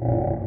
Baby.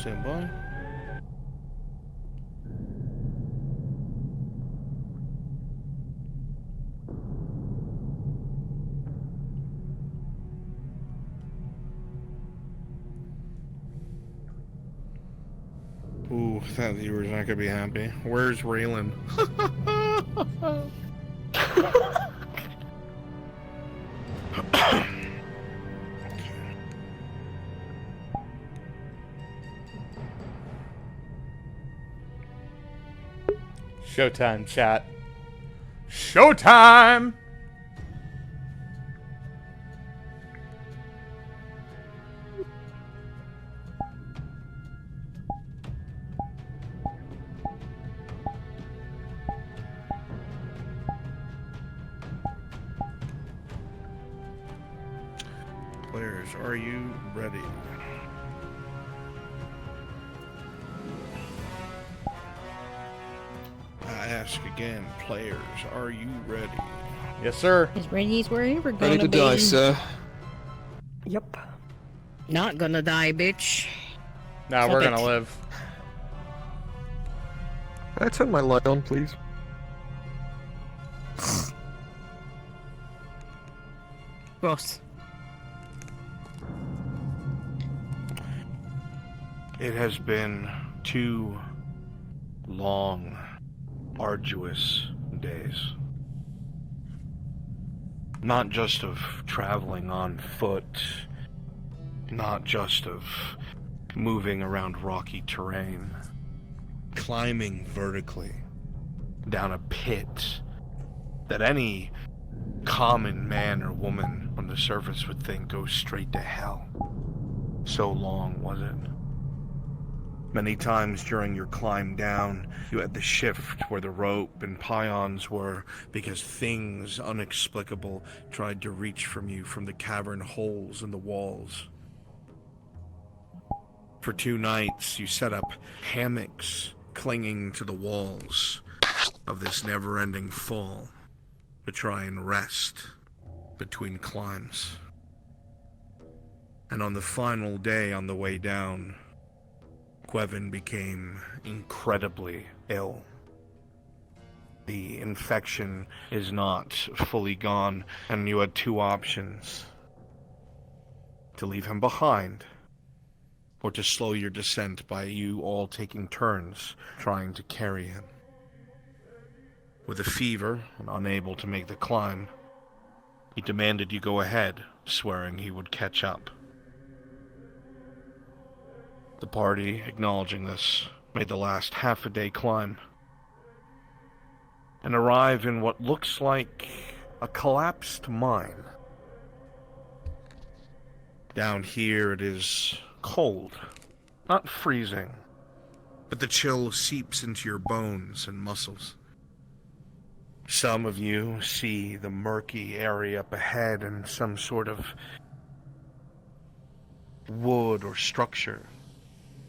stand by. Ooh, that viewer's not gonna be happy. Where's Raylan? Showtime, chat. Showtime! Players, are you ready? I ask again, players, are you ready? Yes, sir. As ready as we're ever gonna Ready to be. die, sir. Yep. Not gonna die, bitch. Nah, Stop we're it. gonna live. Can I turn my light on, please? Gross. It has been 2 long, arduous days. Not just of traveling on foot, not just of moving around rocky terrain, climbing vertically down a pit that any common man or woman on the surface would think goes straight to hell. So long was it. Many times during your climb down, you had to shift where the rope and pions were because things inexplicable tried to reach from you from the cavern holes in the walls. For 2 nights, you set up hammocks clinging to the walls of this never-ending fall to try and rest between climbs. And on the final day on the way down, Gwevin became incredibly ill. The infection is not fully gone, and you had 2 options. To leave him behind, or to slow your descent by you all taking turns trying to carry him. With a fever and unable to make the climb, he demanded you go ahead, swearing he would catch up. The party, acknowledging this, made the last half-a-day climb and arrive in what looks like a collapsed mine. Down here it is cold, not freezing, but the chill seeps into your bones and muscles. Some of you see the murky area up ahead and some sort of wood or structure.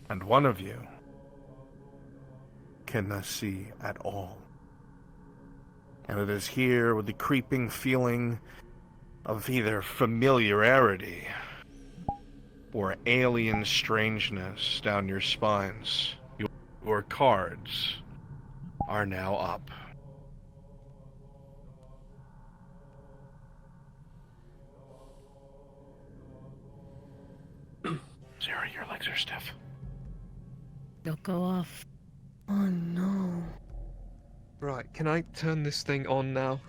And one of you cannot see at all. And it is here with the creeping feeling of either familiarity or alien strangeness down your spines. Your cards are now up. Sarah, your legs are stiff. Don't go off. Oh no. Right, can I turn this thing on now?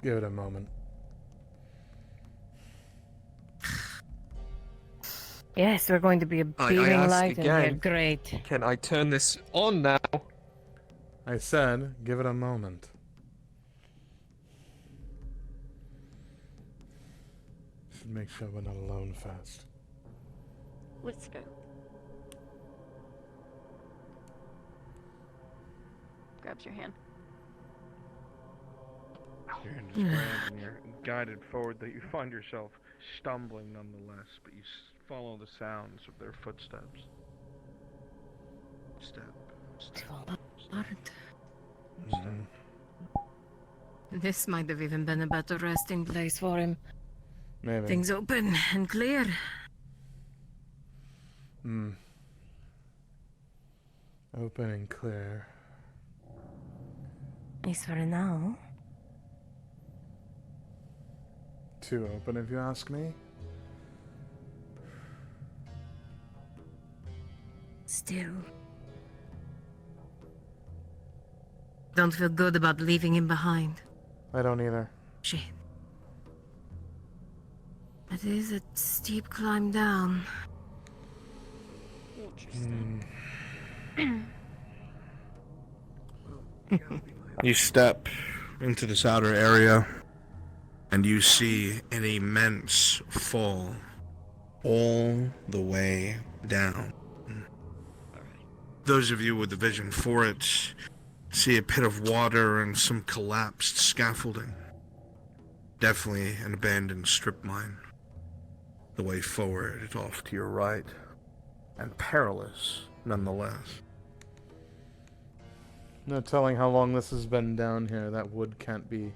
Give it a moment. Yes, we're going to be a I beaming ask light in here. again. Great. Can I turn this on now? I said, give it a moment. Should make sure we're not alone fast. Let's go. Grabs your hand. You're in this ground and you're guided forward that you find yourself stumbling nonetheless, but you follow the sounds of their footsteps. Step, step, Aren't- Mm-hmm. This might have even been a better resting place for him. Maybe. Things open and clear. Hmm. Open and clear. At least for now. Too open, if you ask me. Still. Don't feel good about leaving him behind. I don't either. Shit. It is a steep climb down. Interesting. You step into this outer area, and you see an immense fall all the way down. Those of you with the vision for it see a pit of water and some collapsed scaffolding. Definitely an abandoned strip mine. The way forward is off to your right, and perilous nonetheless. No telling how long this has been down here. That wood can't be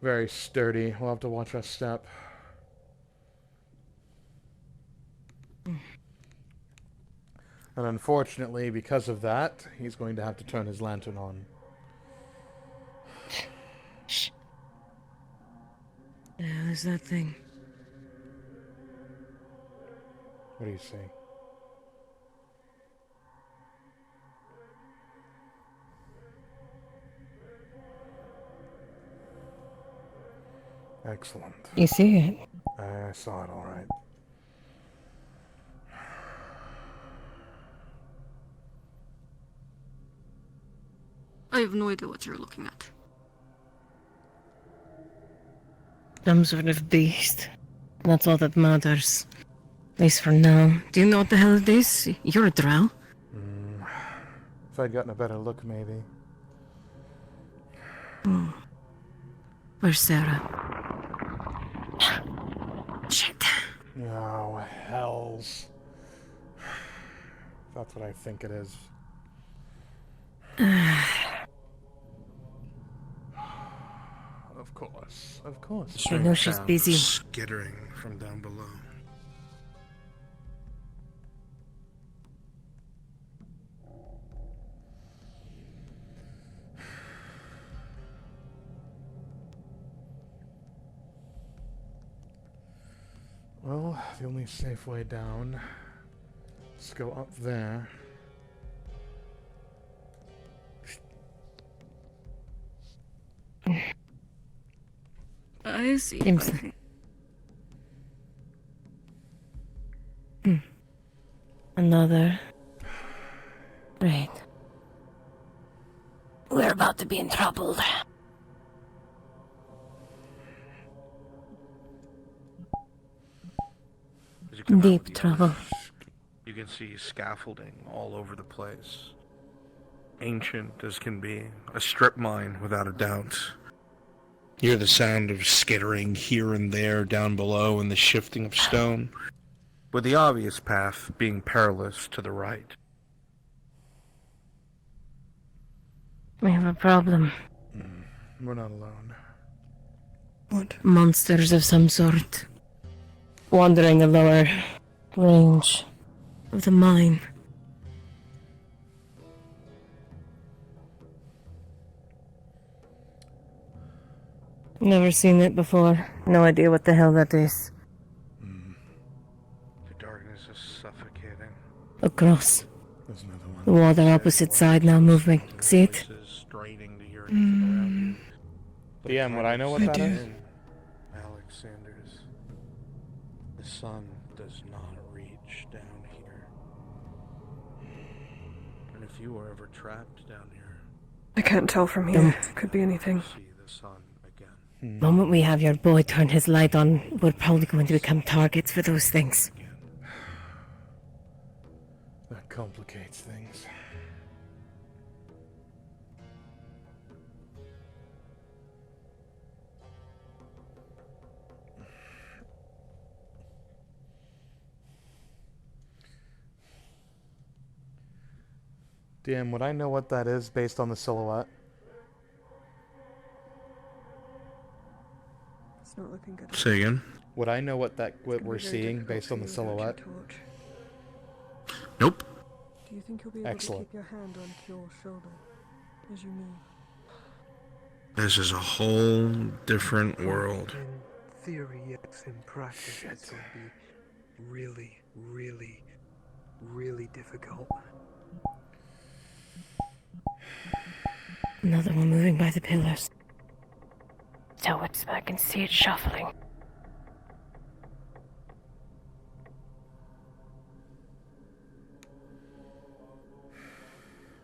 very sturdy. We'll have to watch our step. And unfortunately, because of that, he's going to have to turn his lantern on. There's that thing. What do you see? Excellent. You see it? I saw it all right. I have no idea what you're looking at. Some sort of beast. That's all that matters. At least for now. Do you know what the hell it is? You're a drow. If I'd gotten a better look, maybe. Where's Sarah? Shit. Oh, hells. That's what I think it is. Of course. Of course. I know she's Sound busy. skittering from down below. Well, the only safe way down is to go up there. I see. Seems- Another. Right. We're about to be in trouble. As you come out Deep the trouble. others, you can see scaffolding all over the place. Ancient as can be. A strip mine, without a doubt. You hear the sound of skittering here and there down below and the shifting of stone, with the obvious path being perilous to the right. We have a problem. We're not alone. What? Monsters of some sort. Wandering the lower range of the mine. Never seen it before. No idea what the hell that is. The darkness is suffocating. Across. There's another one. The water opposite side now moving. See it? Voices straining to hear anything around you. DM, would I know what I that do. is? Alex Sanders. The sun does not reach down here. And if you were ever trapped down here, I can't tell from here. Could be anything. see the sun again. The moment we have your boy turn his light on, we're probably going to become targets for those things. That complicates things. DM, would I know what that is based on the silhouette? It's not looking good. Say again? Would I know what we're Very seeing difficult based for on the you without your silhouette? torch. Nope. Do you think you'll be able Excellent. to keep your hand on Kjor's shoulder as you move? This is a whole different world. In theory, yes. In practice, it's going to be really, really, really difficult. Another one moving by the pillars. So it's I can see it shuffling.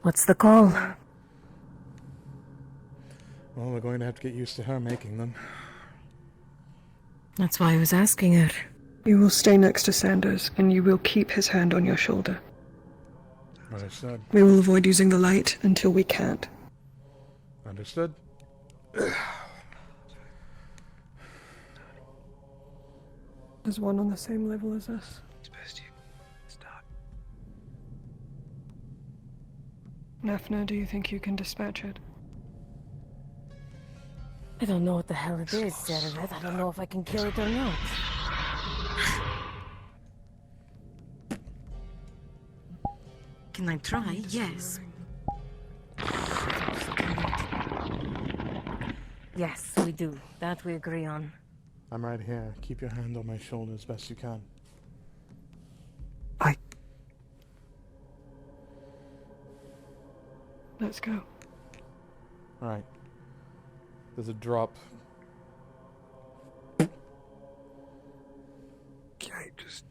What's the call? Well, we're going to have to get used to her making them. That's why I was asking her. You will stay next to Sanders, and you will keep his hand on your shoulder. Understood. We will avoid using the light until we can't. Understood. Is one on the same level as us? It's best you start. Nafna, do you think you can dispatch it? I don't know what the hell it is, Zervet. I don't know if I can kill it or not. Can I try? Yes. Yes, we do. That we agree on. I'm right here. Keep your hand on my shoulder as best you can. Let's go. Alright. There's a drop. Okay, just...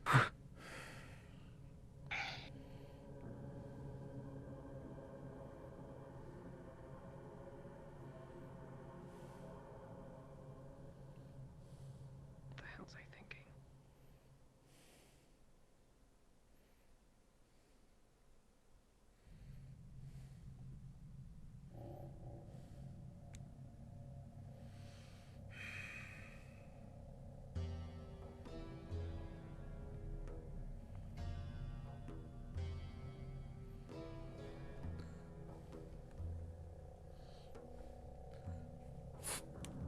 What the hell's I thinking?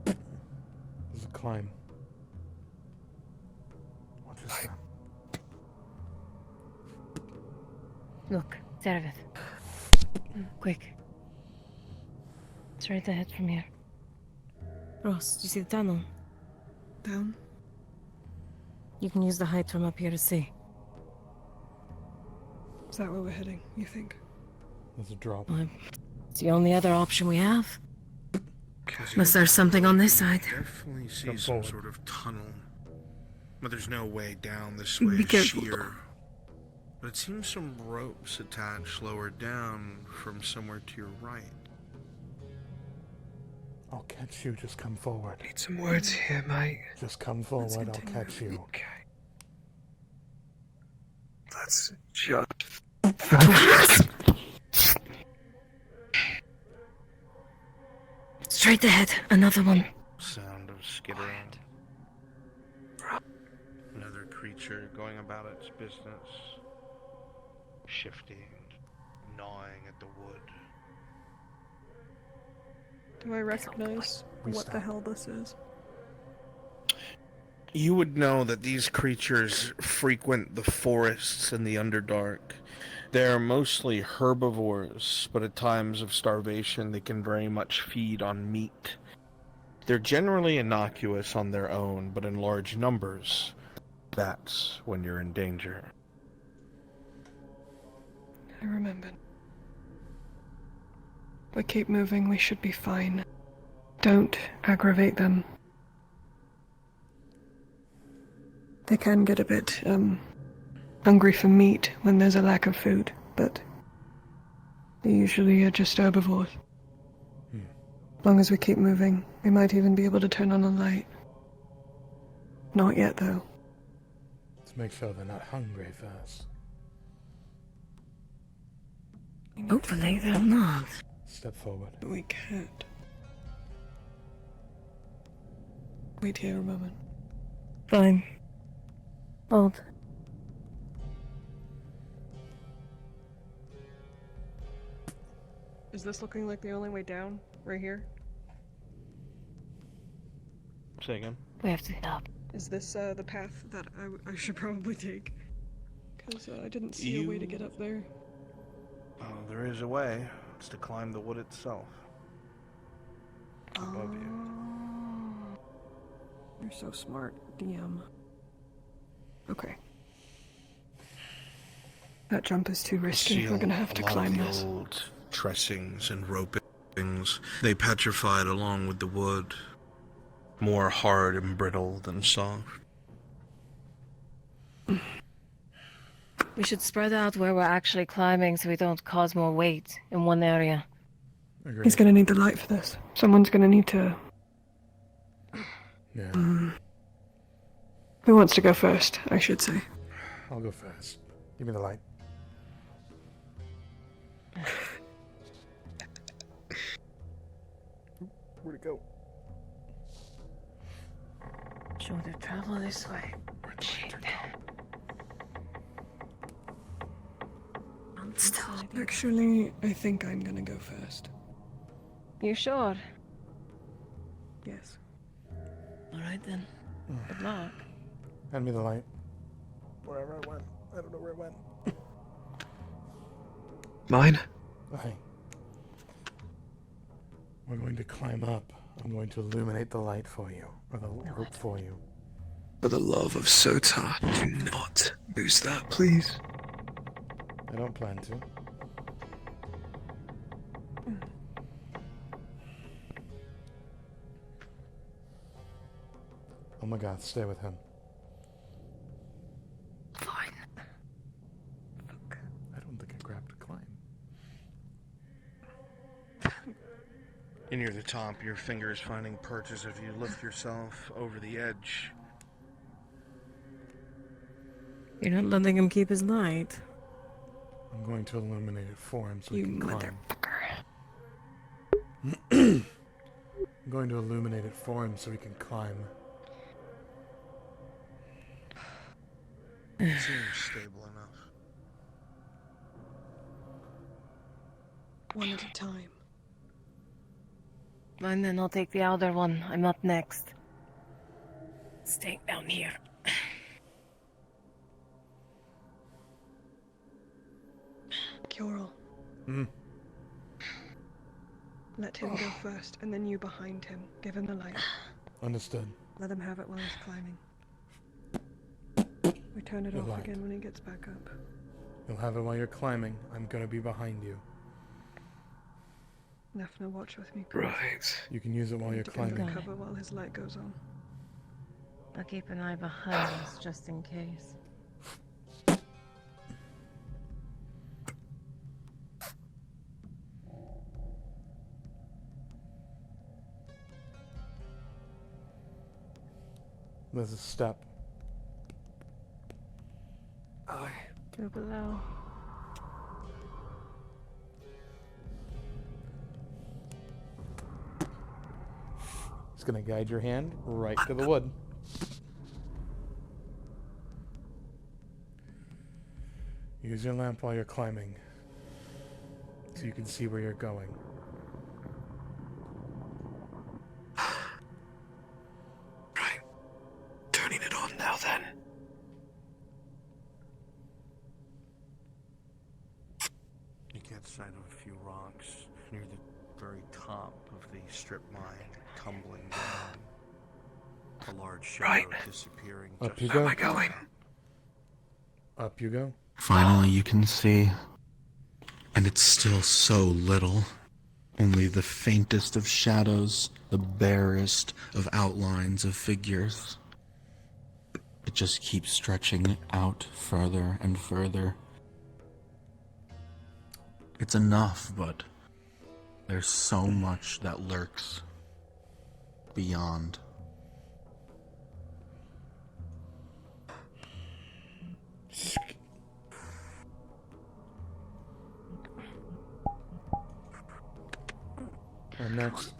There's a climb. What is that? Look, Zervet. Quick. It's right ahead from here. Ross, do you see the tunnel? Down? You can use the height from up here to see. Is that where we're heading, you think? There's a drop. It's the only other option we have. Unless there's something on this side. Definitely see Come some forward. sort of tunnel. But there's no way down this way. Be It's careful. sheer. But it seems some ropes attached lower down from somewhere to your right. I'll catch you. Just come forward. Need some words here, mate. Just come forward. I'll continue. catch you. Okay. Let's just... Straight ahead, another one. Sound of skittering. Another creature going about its business. Shifting, gnawing at the wood. Do I recognize We what the stop. hell this is? You would know that these creatures frequent the forests in the Underdark. They are mostly herbivores, but at times of starvation they can very much feed on meat. They're generally innocuous on their own, but in large numbers, that's when you're in danger. I remember. We keep moving, we should be fine. Don't aggravate them. They can get a bit, hungry for meat when there's a lack of food, but they usually are just herbivores. As long as we keep moving, we might even be able to turn on a light. Not yet, though. Let's make sure they're not hungry first. Hopefully they're not. Step forward. We can't. Wait here a moment. Fine. Hold. Is this looking like the only way down? Right here? Say again? We have to stop. Is this the path that I should probably take? Because I didn't see a way to get up there. There is a way. It's to climb the wood itself. Above you. You're so smart, DM. Okay. That jump is too risky. We're gonna have to climb this. Old tressings and ropings. They petrified along with the wood. More hard and brittle than soft. We should spread out where we're actually climbing so we don't cause more weight in one area. Agreed. He's gonna need the light for this. Someone's gonna need to... Yeah. Who wants to go first, I should say? I'll go first. Give me the light. Where'd it go? Should we travel this way? Shit. Actually, I think I'm gonna go first. You sure? Yes. Alright then. Good luck. Hand me the light. Wherever I went. I don't know where it went. Mine? Hey. We're going to climb up. I'm going to illuminate the light for you. Or the rope for you. For the love of Sota, do not lose that, please. I don't plan to. Oh my god, stay with him. Fine. I don't think I grabbed a climb. You're near the top, your fingers finding perches as you lift yourself over the edge. You're not letting him keep his light. I'm going to illuminate it for him so You he can climb. motherfucker. I'm going to illuminate it for him so he can climb. Seems stable enough. One at a time. Fine then, I'll take the outer one. I'm up next. Staying down here. Kyorl. Let him go first, and then you behind him. Give him the light. Understood. Let him have it while he's climbing. We turn it The off light. again when he gets back up. You'll have it while you're climbing. I'm gonna be behind you. Nefna, watch with me, please. Right. You can use it while you're To get under climbing. cover while his light goes on. I'll keep an eye behind us just in case. There's a step. Aye. Go below. It's gonna guide your hand right to the wood. Use your lamp while you're climbing, so you can see where you're going. Right. Turning it on now then. You get sight of a few rocks near the very top of the strip mine, tumbling down. A large shadow Right. disappearing. Up just you Where am go. I going? Up you go. Finally, you can see. And it's still so little. Only the faintest of shadows, the barest of outlines of figures. It just keeps stretching out further and further. It's enough, but there's so much that lurks beyond. And next.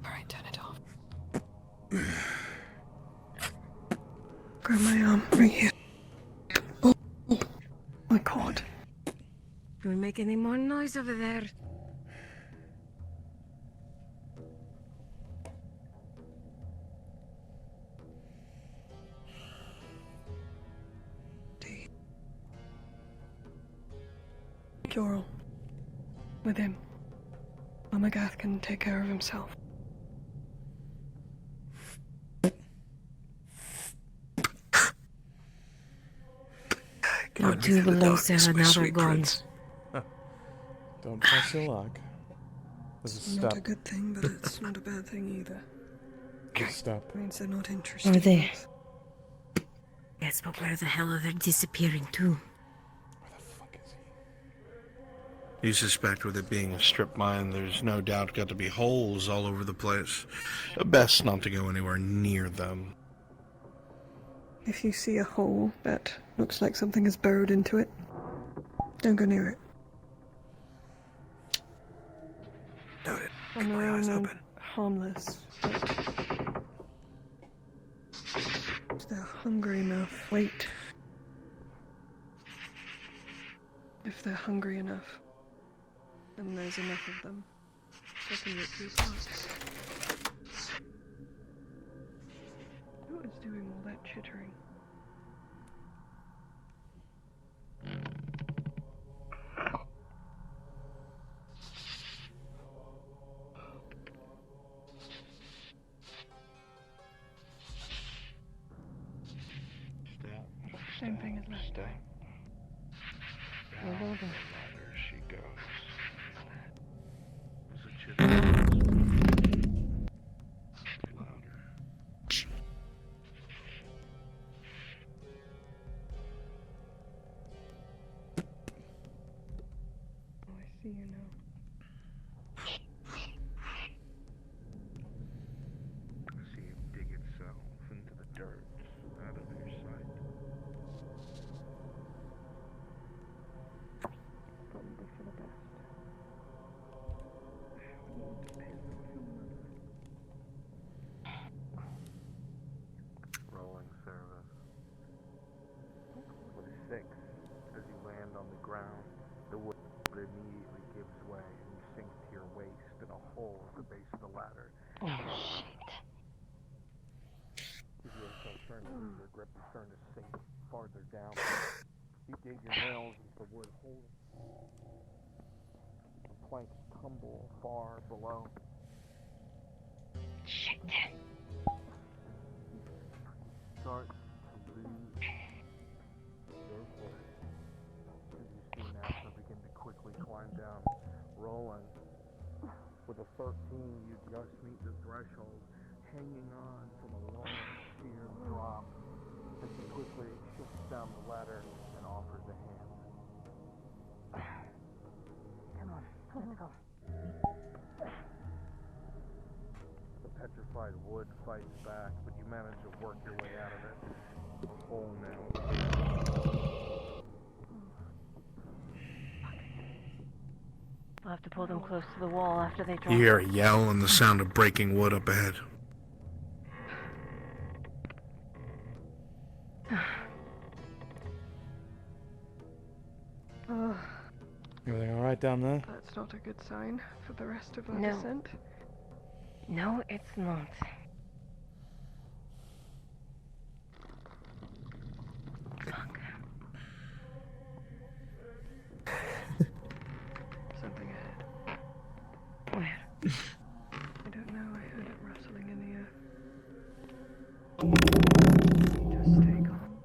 Alright, turn it off. Grab my arm, right here. Oh, my cord. Do we make any more noise over there? Jorel. With him. Omagath can take care of himself. Our Guide me two through the below darkness, Sarah, my now they're sweet gone. prince. Don't press your luck. There's a It's not a step. good thing, but it's not a bad thing either. There's a step. It means they're not interested Are they? in us. Yes, but where the hell are they disappearing to? Where the fuck is he? You suspect with it being a strip mine, there's no doubt got to be holes all over the place. Best not to go anywhere near them. If you see a hole that looks like something is burrowed into it, don't go near it. Noted. On Keep their my eyes own, open. harmless, but if they're hungry enough, wait. If they're hungry enough, and there's enough of them, they can rip you apart. Who is doing all that chittering? Same thing as last time. We're loading. There she goes. Oh, I see you now. See it dig itself into the dirt out of your sight. Probably for the best. It would depend on your mother. Rolling service. With 6, as you land on the ground, the wood immediately gives way and you sink to your waist in a hole at the base of the ladder. Oh, shit. As you start trying to lose your grip, you starting to sink farther down. You dig your nails into the wood hole. The planks tumble far below. Shit. Start to lose your voice as you see Napa begin to quickly climb down, rolling. With a 13, you just meet the threshold, hanging on from a long sheer drop as he quickly shifts down the ladder and offers a hand. Come on, let's go. The petrified wood fights back, but you manage to work your way out of it. The hole now. We'll have to pull them close to the wall after they drop. You hear a yell and the sound of breaking wood up ahead. Oh, Everything alright down there? that's not a good sign for the rest of our No. descent. No, it's not. Fuck. Something ahead. Where? I don't know, I heard it rustling in the earth. Just stay calm.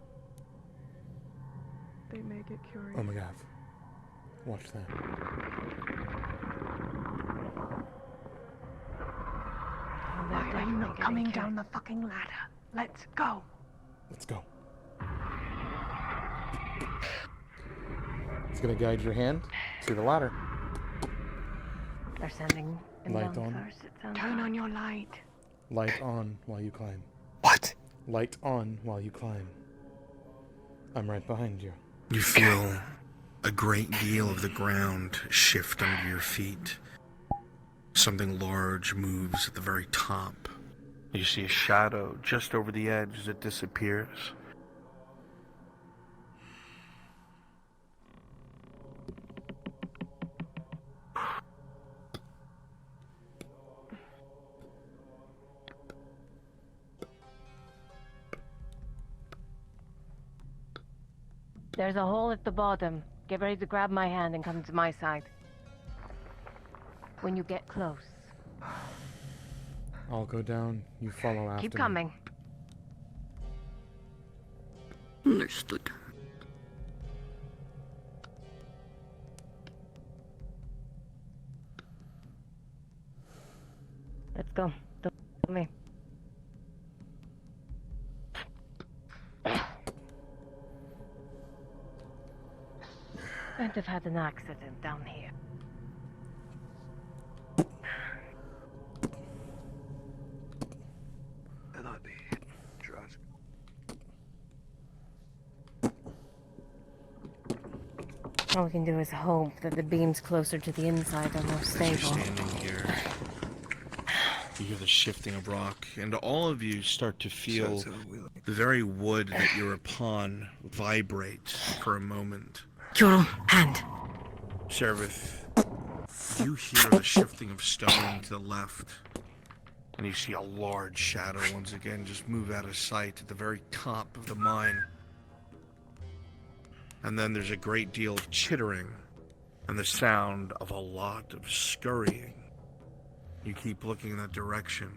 They may get curious. Oh my god. Watch that. Why are you not coming down the fucking ladder? Let's go. Let's go. It's gonna guide your hand to the ladder. They're sending them Light down on. first, it sounds Turn like. on your light. Light on while you climb. What? Light on while you climb. I'm right behind you. You feel a great deal of the ground shift under your feet. Something large moves at the very top. You see a shadow just over the edge as it disappears. There's a hole at the bottom. Get ready to grab my hand and come to my side. When you get close, I'll go down. You follow after keep me. coming. Understood. Let's go. Don't follow me. I'd have had an accident down here. Cannot be. Trust. All we can do is hope that the beams closer to the inside are more As you're stable. standing here, you hear the shifting of rock, and all of you start to feel So we like the very wood that you're upon vibrate for a moment. Kjorl, hand. Servith, you hear the shifting of stone to the left, and you see a large shadow once again just move out of sight at the very top of the mine. And then there's a great deal of chittering and the sound of a lot of scurrying. You keep looking in that direction.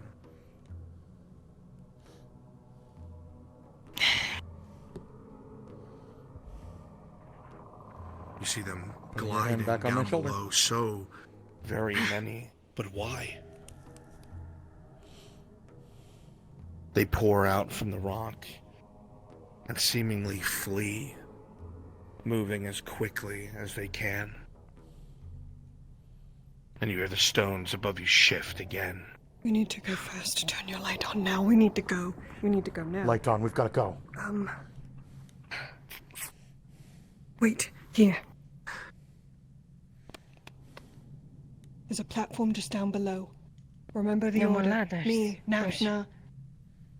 You see them Put your hand gliding back on my down shoulder. below, so very many. But why? They pour out from the rock and seemingly flee, moving as quickly as they can. And you hear the stones above you shift again. We need to go fast. Turn your light on now. We need to go. We need to go now. Light on. We've got to go. Wait. Here. There's a platform just down below. Remember the No more order. ladders. Me, Push. Nashna.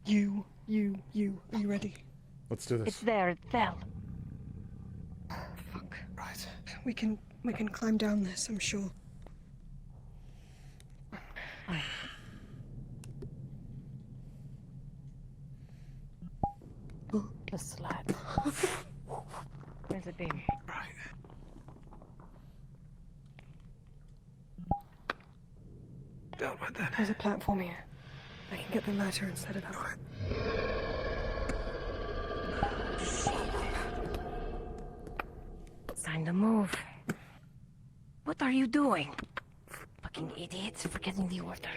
You. Are you ready? Let's do It's this. there, it fell. Fuck. Right. We can climb down this, I'm sure. Fine. The slab. Where's it been? right. Down with that. There's a platform here. I can get the ladder and set it up. It's time to move. What are you doing? Fucking idiots, forgetting the order.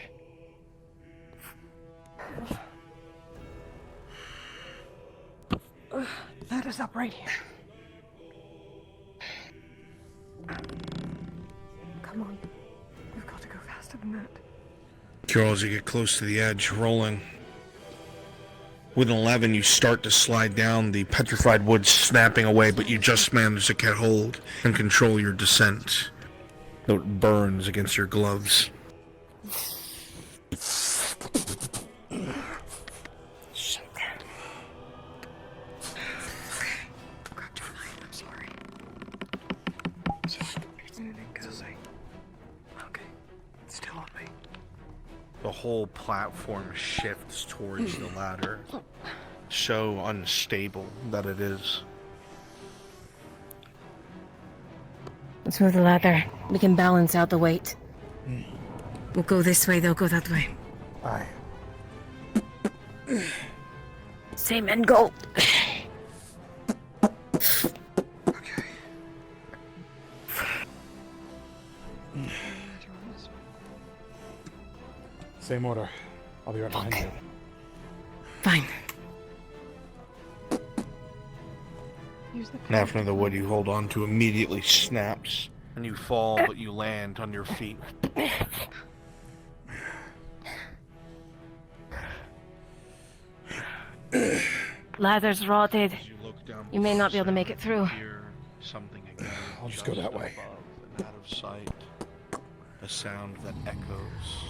Ladder's up right here. Come on. We've got to go faster than that. Kjorl, as you get close to the edge, rolling. With an 11, you start to slide down, the petrified wood snapping away, but you just manage to get hold and control your descent, though it burns against your gloves. Shit. Grabbed your knife, I'm sorry. Okay. It's still on me. The whole platform shifts towards the ladder, so unstable that it is. Let's move the ladder. We can balance out the weight. We'll go this way, they'll go that way. Aye. Same end goal. Okay. Same order. I'll be right behind you. Fine. Use the After the wood you hold on to immediately snaps, and you fall, but you land on your feet. Ladder's rotted. As you look down You may not be able to make it through. hear something again. I'll just go that way. Above and out of sight. A sound that echoes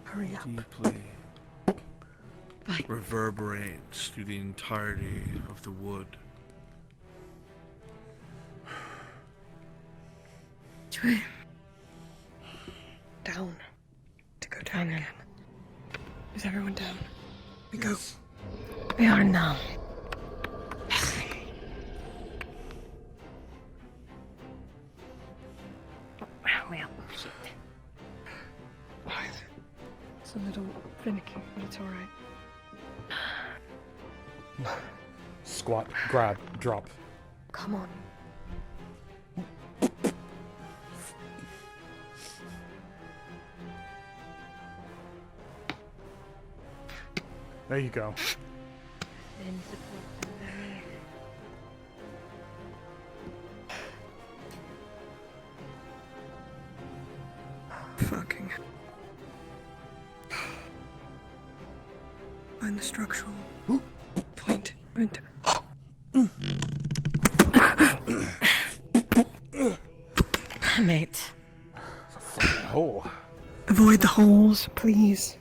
Hurry up. deeply. Reverberates through the entirety of the wood. Down. To go down Fine, then. again. Is everyone down? We go. We are now. It's a little finicky, but it's alright. Squat, grab, drop. Come on. There you go. Then support underneath. Fucking. Find the structural point. Right. Mate. Oh. Avoid the holes, please.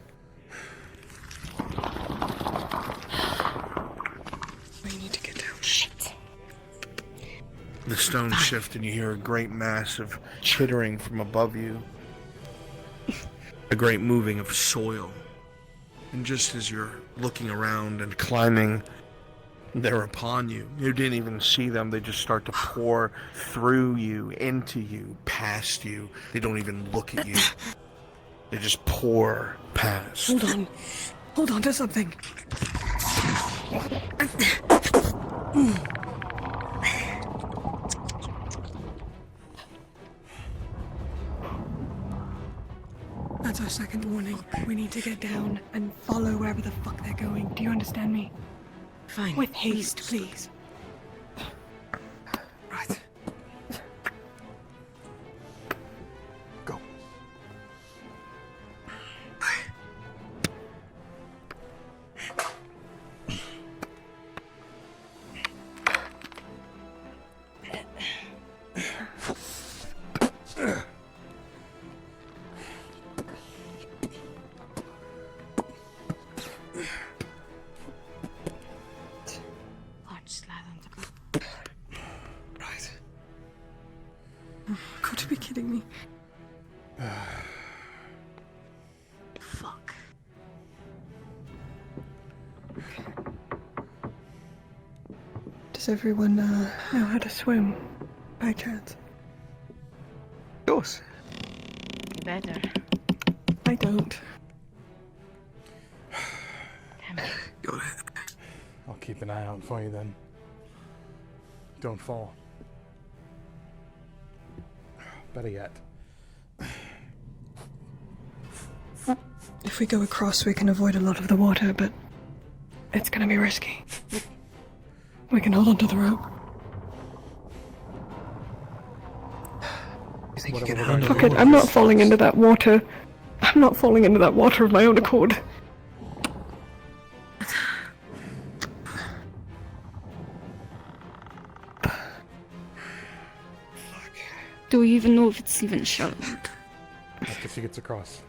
We need to get down. Shit. The stones shift and you hear a great mass of chittering from above you. A great moving of soil. And just as you're looking around and climbing, they're upon you. You didn't even see them. They just start to pour through you, into you, past you. They don't even look at you. They just pour past. Hold on. Hold on to something. That's our second warning. We need to get down and follow wherever the fuck they're going. Do you understand me? Fine. With haste, please. Right. Go. Right. Got to be kidding me. Fuck. Does everyone know how to swim, by chance? Of course. You better. I don't. Damn it. Got it. I'll keep an eye out for you then. Don't fall. Better yet. If we go across, we can avoid a lot of the water, but it's gonna be risky. We can hold onto the rope. You think you Whatever can we're handle gonna Fuck it, I'm not falling into that water. I'm not falling into that water of my own accord. Do we even know if it's even shallow? After she gets across.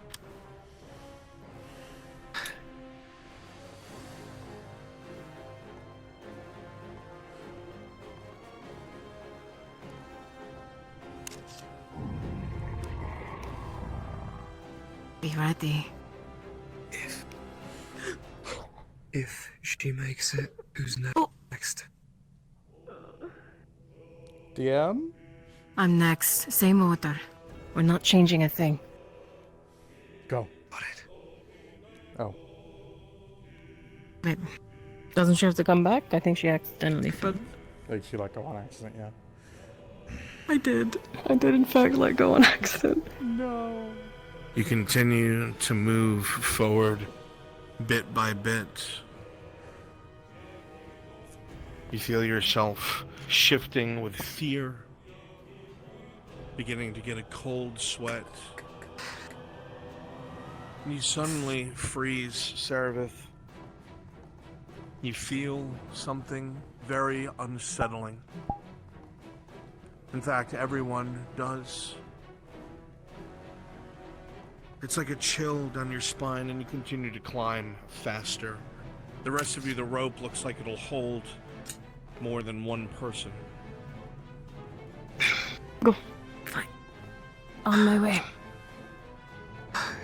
Be ready. If she makes it, who's next? DM? I'm next. Same order. We're not changing a thing. Go. Got it. Oh. Wait. Doesn't she have to come back? I think she accidentally fell. Like she let go on accident, yeah. I did. I did, in fact, let go on accident. No. You continue to move forward bit by bit. You feel yourself shifting with fear, beginning to get a cold sweat. And you suddenly freeze, Seraph. You feel something very unsettling. In fact, everyone does. It's like a chill down your spine, and you continue to climb faster. The rest of you, the rope looks like it'll hold more than one person. Go. Fine. On my way.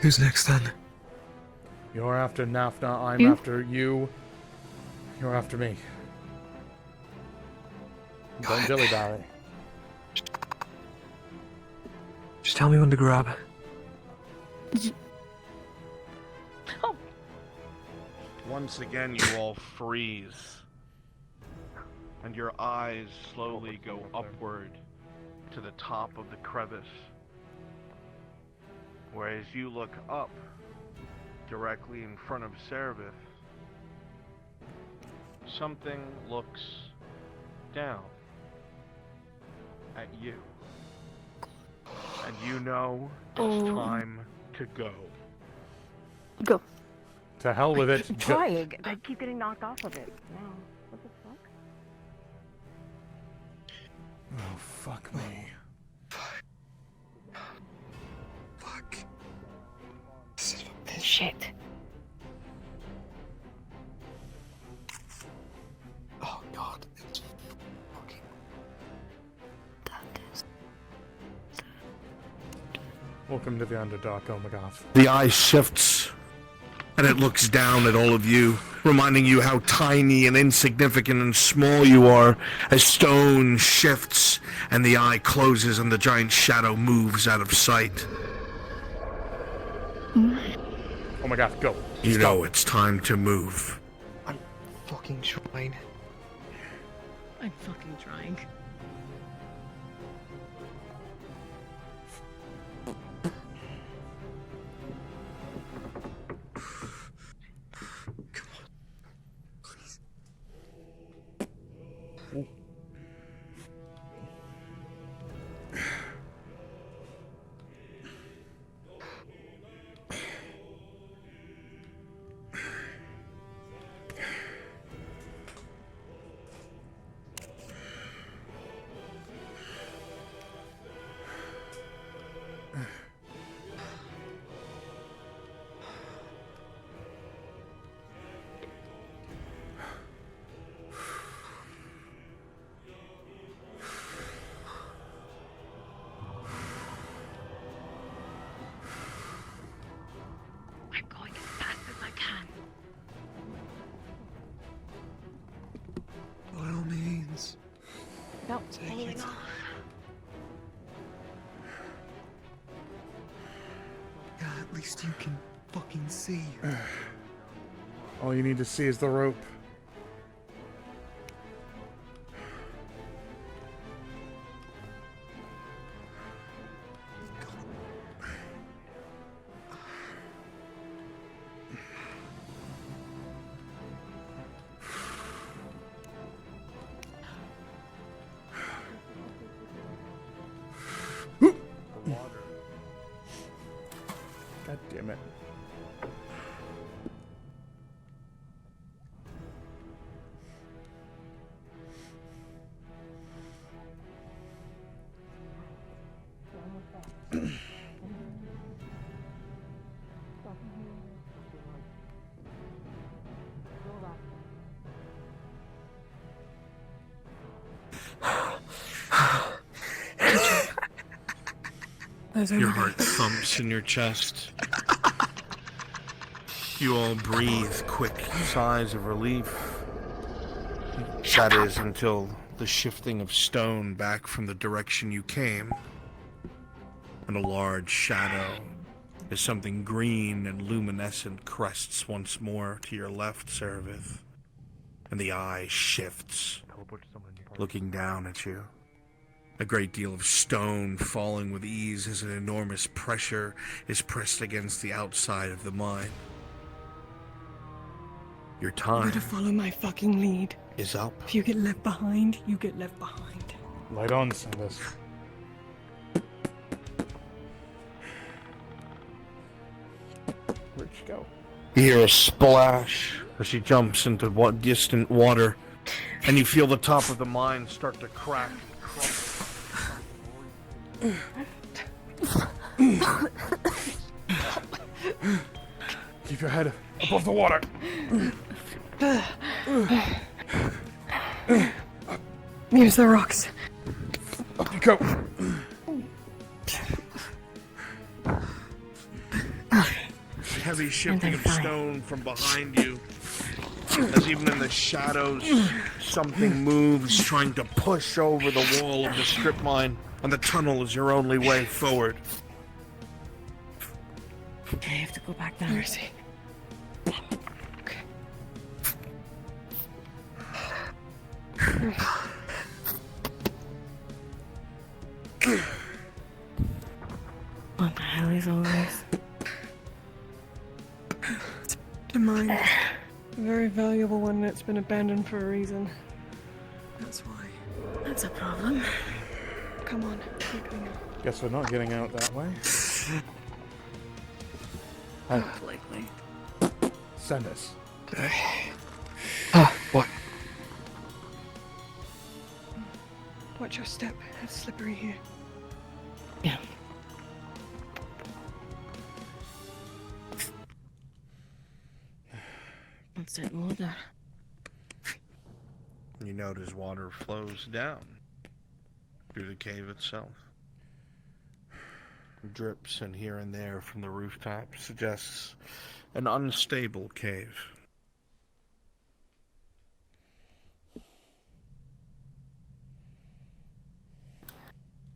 Who's next then? You're after Nafna, I'm You? after you. You're after me. Don't dilly-dally. Just tell me when to grab. Once again, you all freeze, and your eyes slowly go upward to the top of the crevice, whereas you look up directly in front of Servith, something looks down at you, and you know it's time to go. Go. To hell with it. I'm trying. I keep getting knocked off of it. No. What the fuck? Oh, fuck me. Fuck. Shit. Oh god, it's fucking. Welcome to the Underdark, oh my god. The eye shifts, and it looks down at all of you, reminding you how tiny and insignificant and small you are as stone shifts and the eye closes and the giant shadow moves out of sight. Oh my god, go. You know it's time to move. I'm fucking trying. I'm fucking trying. I'm going as fast as I can. By all means. No, Take holding it. off. Yeah, at least you can fucking see. All you need to see is the rope. God damn it. Your heart thumps in your chest. You all breathe quick sighs of relief. That is until the shifting of stone back from the direction you came, and a large shadow as something green and luminescent crests once more to your left, Servith, and the eye shifts, looking down at you. A great deal of stone falling with ease as an enormous pressure is pressed against the outside of the mine. Your You time gotta follow my fucking lead. is up. If you get left behind, you get left behind. Light on, Silas. Where'd she go? You hear a splash as she jumps into distant water, and you feel the top of the mine start to crack and crumble. Keep your head above the water. Use the rocks. Up you go. Heavy shifting of fine. stone from behind you, as even in the shadows, something moves, trying to push over the wall of the strip mine, and the tunnel is your only way forward. I have to go back down. Mercy. Okay. What the hell is all this? To mine. A very valuable one that's been abandoned for a reason. That's why. That's a problem. Come on, keep going. Guess we're not getting out that way. Hey, Likely. send us. What? Watch your step. It's slippery here. Yeah. What's that water? You notice water flows down through the cave itself. Drips in here and there from the rooftop, suggests an unstable cave.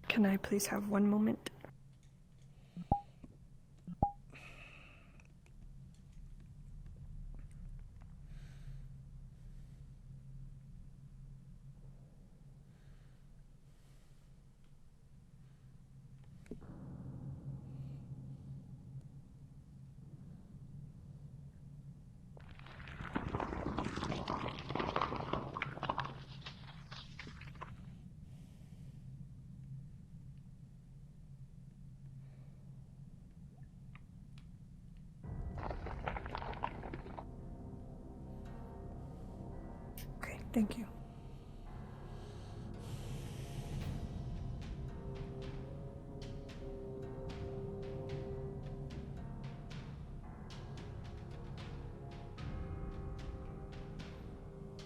Can I please have one moment? Okay, thank you.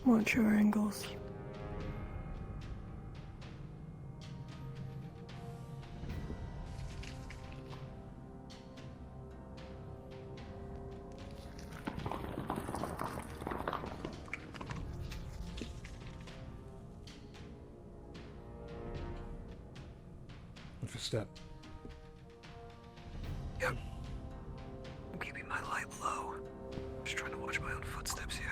Watch your angles. What's your step? Yep. I'm keeping my light low. Just trying to watch my own footsteps here.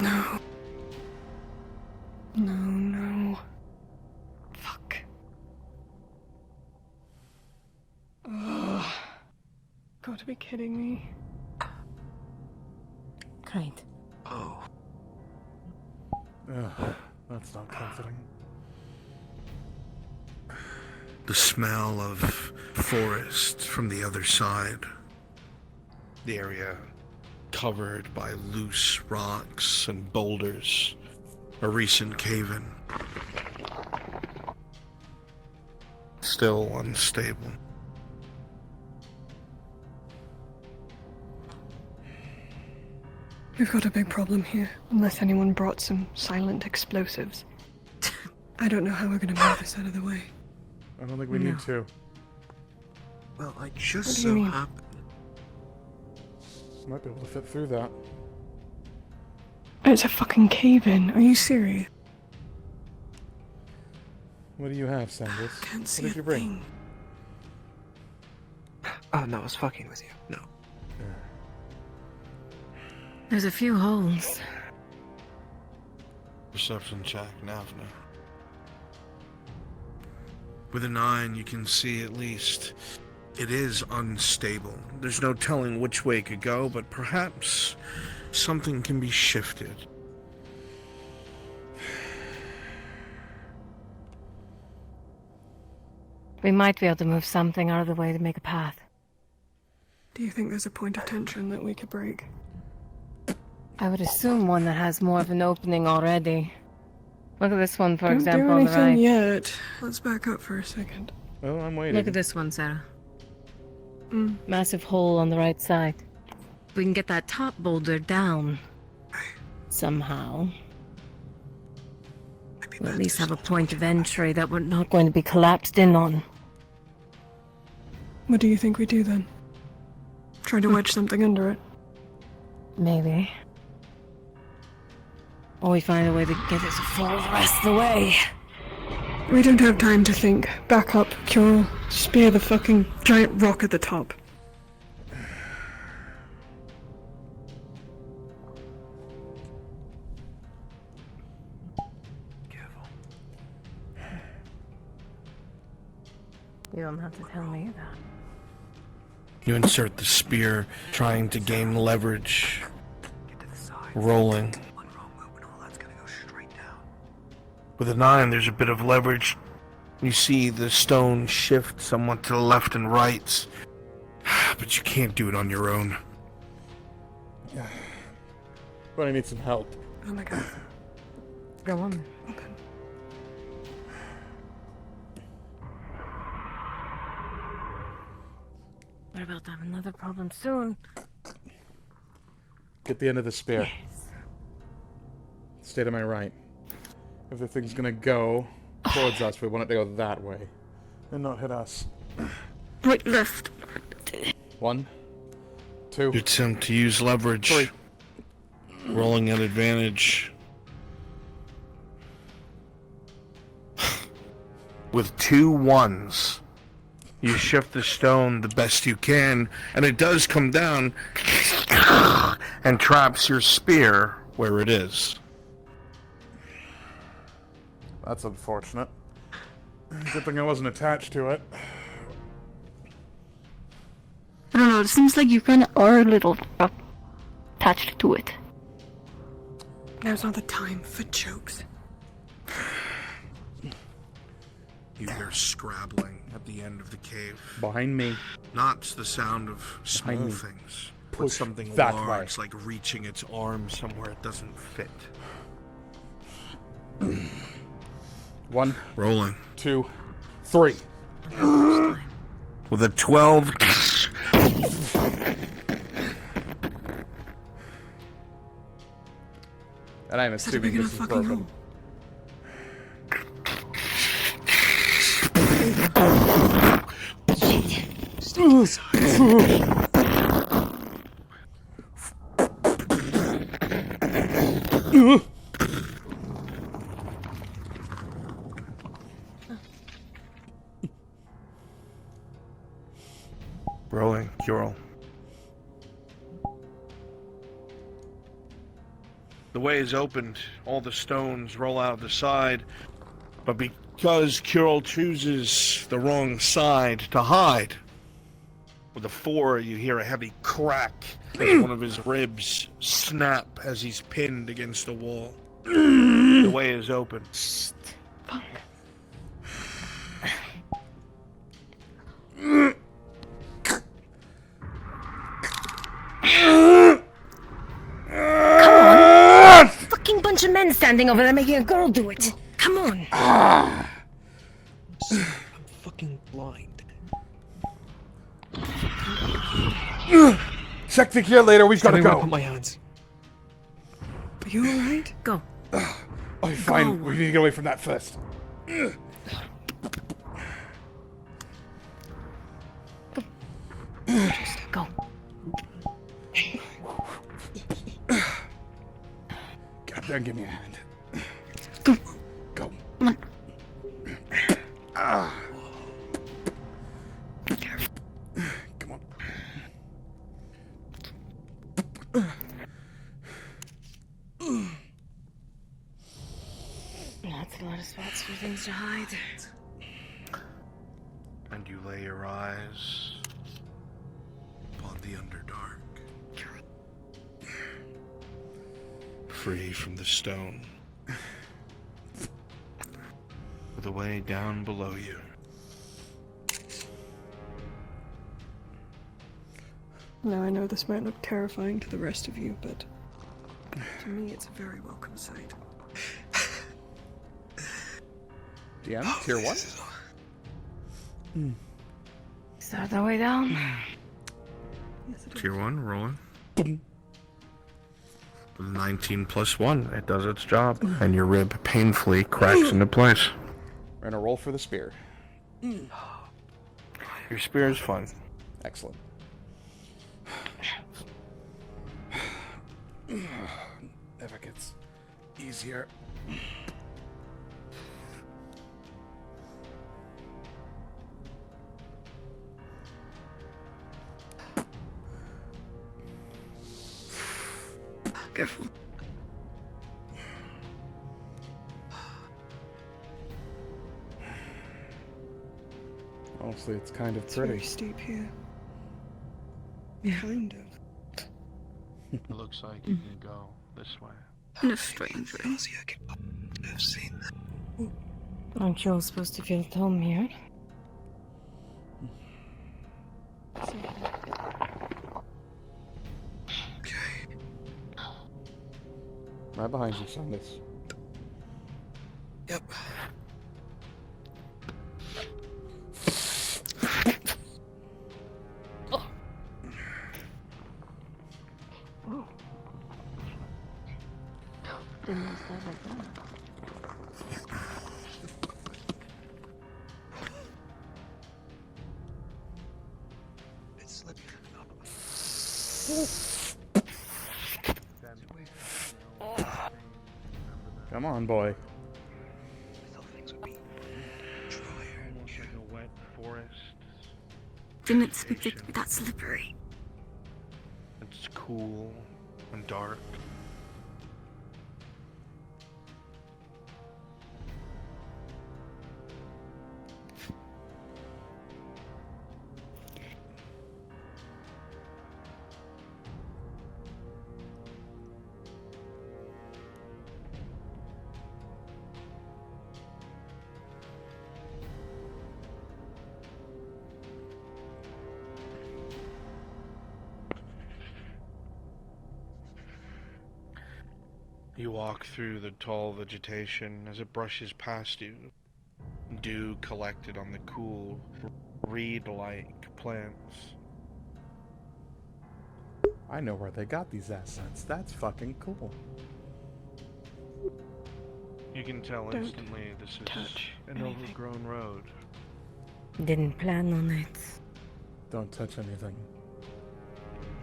No. No, no. Fuck. Ugh. Gotta be kidding me. Great. Oh. Ugh, that's not comforting. The smell of forest from the other side. The area covered by loose rocks and boulders. A recent cave-in. Still unstable. We've got a big problem here, unless anyone brought some silent explosives. I don't know how we're gonna move this out of the way. I don't think we need to. Well, I just What do so you mean? happen. Might be able to fit through that. It's a fucking cave-in. Are you serious? What do you have, Sandus? Can't see What did you bring? thing. Oh, no, I was fucking with you. No. There's a few holes. Perception check, Navna. With a 9, you can see at least it is unstable. There's no telling which way it could go, but perhaps something can be shifted. We might be able to move something out of the way to make a path. Do you think there's a point of tension that we could break? I would assume one that has more of an opening already. Look at this one, for Don't example, do on the anything right. yet. Let's back up for a second. Oh, I'm waiting. Look at this one, Sarah. Mm. Massive hole on the right side. We can get that top boulder down. Somehow. We'll at least have a point of entry that we're not going to be collapsed in on. What do you think we do then? Try to wedge something under it? Maybe. Or we find a way to get it to fall the rest of the way. We don't have time to think. Back up, Cure. Spear the fucking giant rock at the top. Careful. You don't have to tell me that. You insert the spear, trying to gain leverage, Get to the side. rolling. One wrong move and all that's gonna go straight down. With a 9, there's a bit of leverage. You see the stone shift somewhat to the left and right, but you can't do it on your own. But I need some help. Oh my god. Go on. Okay. We're about to have another problem soon. Get the end of the spear. Stay to my right. If the thing's gonna go towards us, we want it to go that way. And not hit us. Right, left. 1, 2, You attempt to use leverage, 3. rolling at advantage. With 2 1s, you shift the stone the best you can, and it does come down and traps your spear where it is. That's unfortunate. Good thing I wasn't attached to it. I don't know, it seems like you kind of are a little attached to it. Now's not the time for jokes. You hear scrabbling at the end of the cave. Behind me. Not the sound of small Behind me. things, but Push something that large, like reaching its arm somewhere it doesn't fit. 1, Rolling. 2, 3. With a 12, And I'm Is that a assuming big this enough is fucking broken. hole? rolling, Ural. The way is opened, all the stones roll out the side, but because Kuril chooses the wrong side to hide, with a 4 you hear a heavy crack as one of his ribs snap as he's pinned against the wall. The way is open. Fucking bunch of men standing over there making a girl do it. Come on. I'm fucking blind. Check the gear later, we've gotta Tell me where to go. put my hands. Are you alright? Go. Oh, fine. We need to get away from that first. Go. Get up there and give me a hand. Go. Go. Come on. Come on. That's a lot of spots for things to hide. And you lay your eyes upon the Underdark, free from the stone, with a way down below you. Now I know this might look terrifying to the rest of you, but to me it's a very welcome sight. DM, tier 1? Start the way down. Yes, it is. Tier 1, rolling. 19 plus 1. It does its job. And your rib painfully cracks into place. We're gonna roll for the spear. Your spear is fun. Excellent. If it gets easier. Careful. Honestly, it's kind of It's very pretty. steep here. Yeah. Kind of. It looks like you can go this way. In a strange way. I've seen that. Aren't you all supposed to feel at home here? Okay. Right behind you, Sandus. Yep. Didn't know stuff like that. It's slipping. Come on, boy. I thought things would be drier. Almost like a wet forest. Didn't expect it to be that slippery. It's cool and dark. You walk through the tall vegetation as it brushes past you. Dew collected on the cool, reed-like plants. I know where they got these assets. That's fucking cool. You can tell Don't instantly this is touch an anything. overgrown road. Didn't plan on it. Don't touch anything.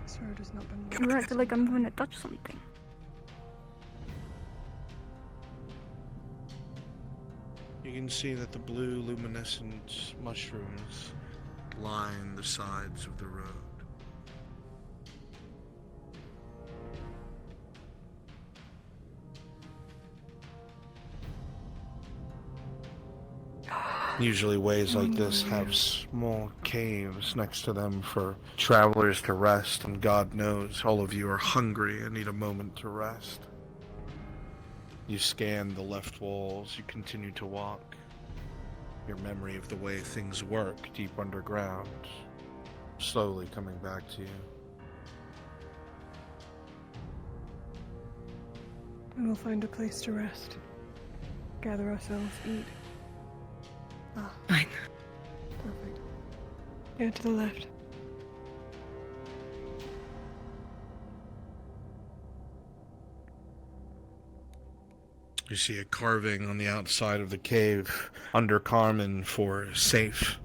This road has not been You act like I'm going to touch something. You can see that the blue luminescent mushrooms line the sides of the road. Usually ways like this have small caves next to them for travelers to rest, and God knows all of you are hungry and need a moment to rest. You scan the left walls, you continue to walk. Your memory of the way things work deep underground slowly coming back to you. We will find a place to rest. Gather ourselves, eat. Ah, Fine. perfect. Yeah, to the left. You see a carving on the outside of the cave under Carmen for safe.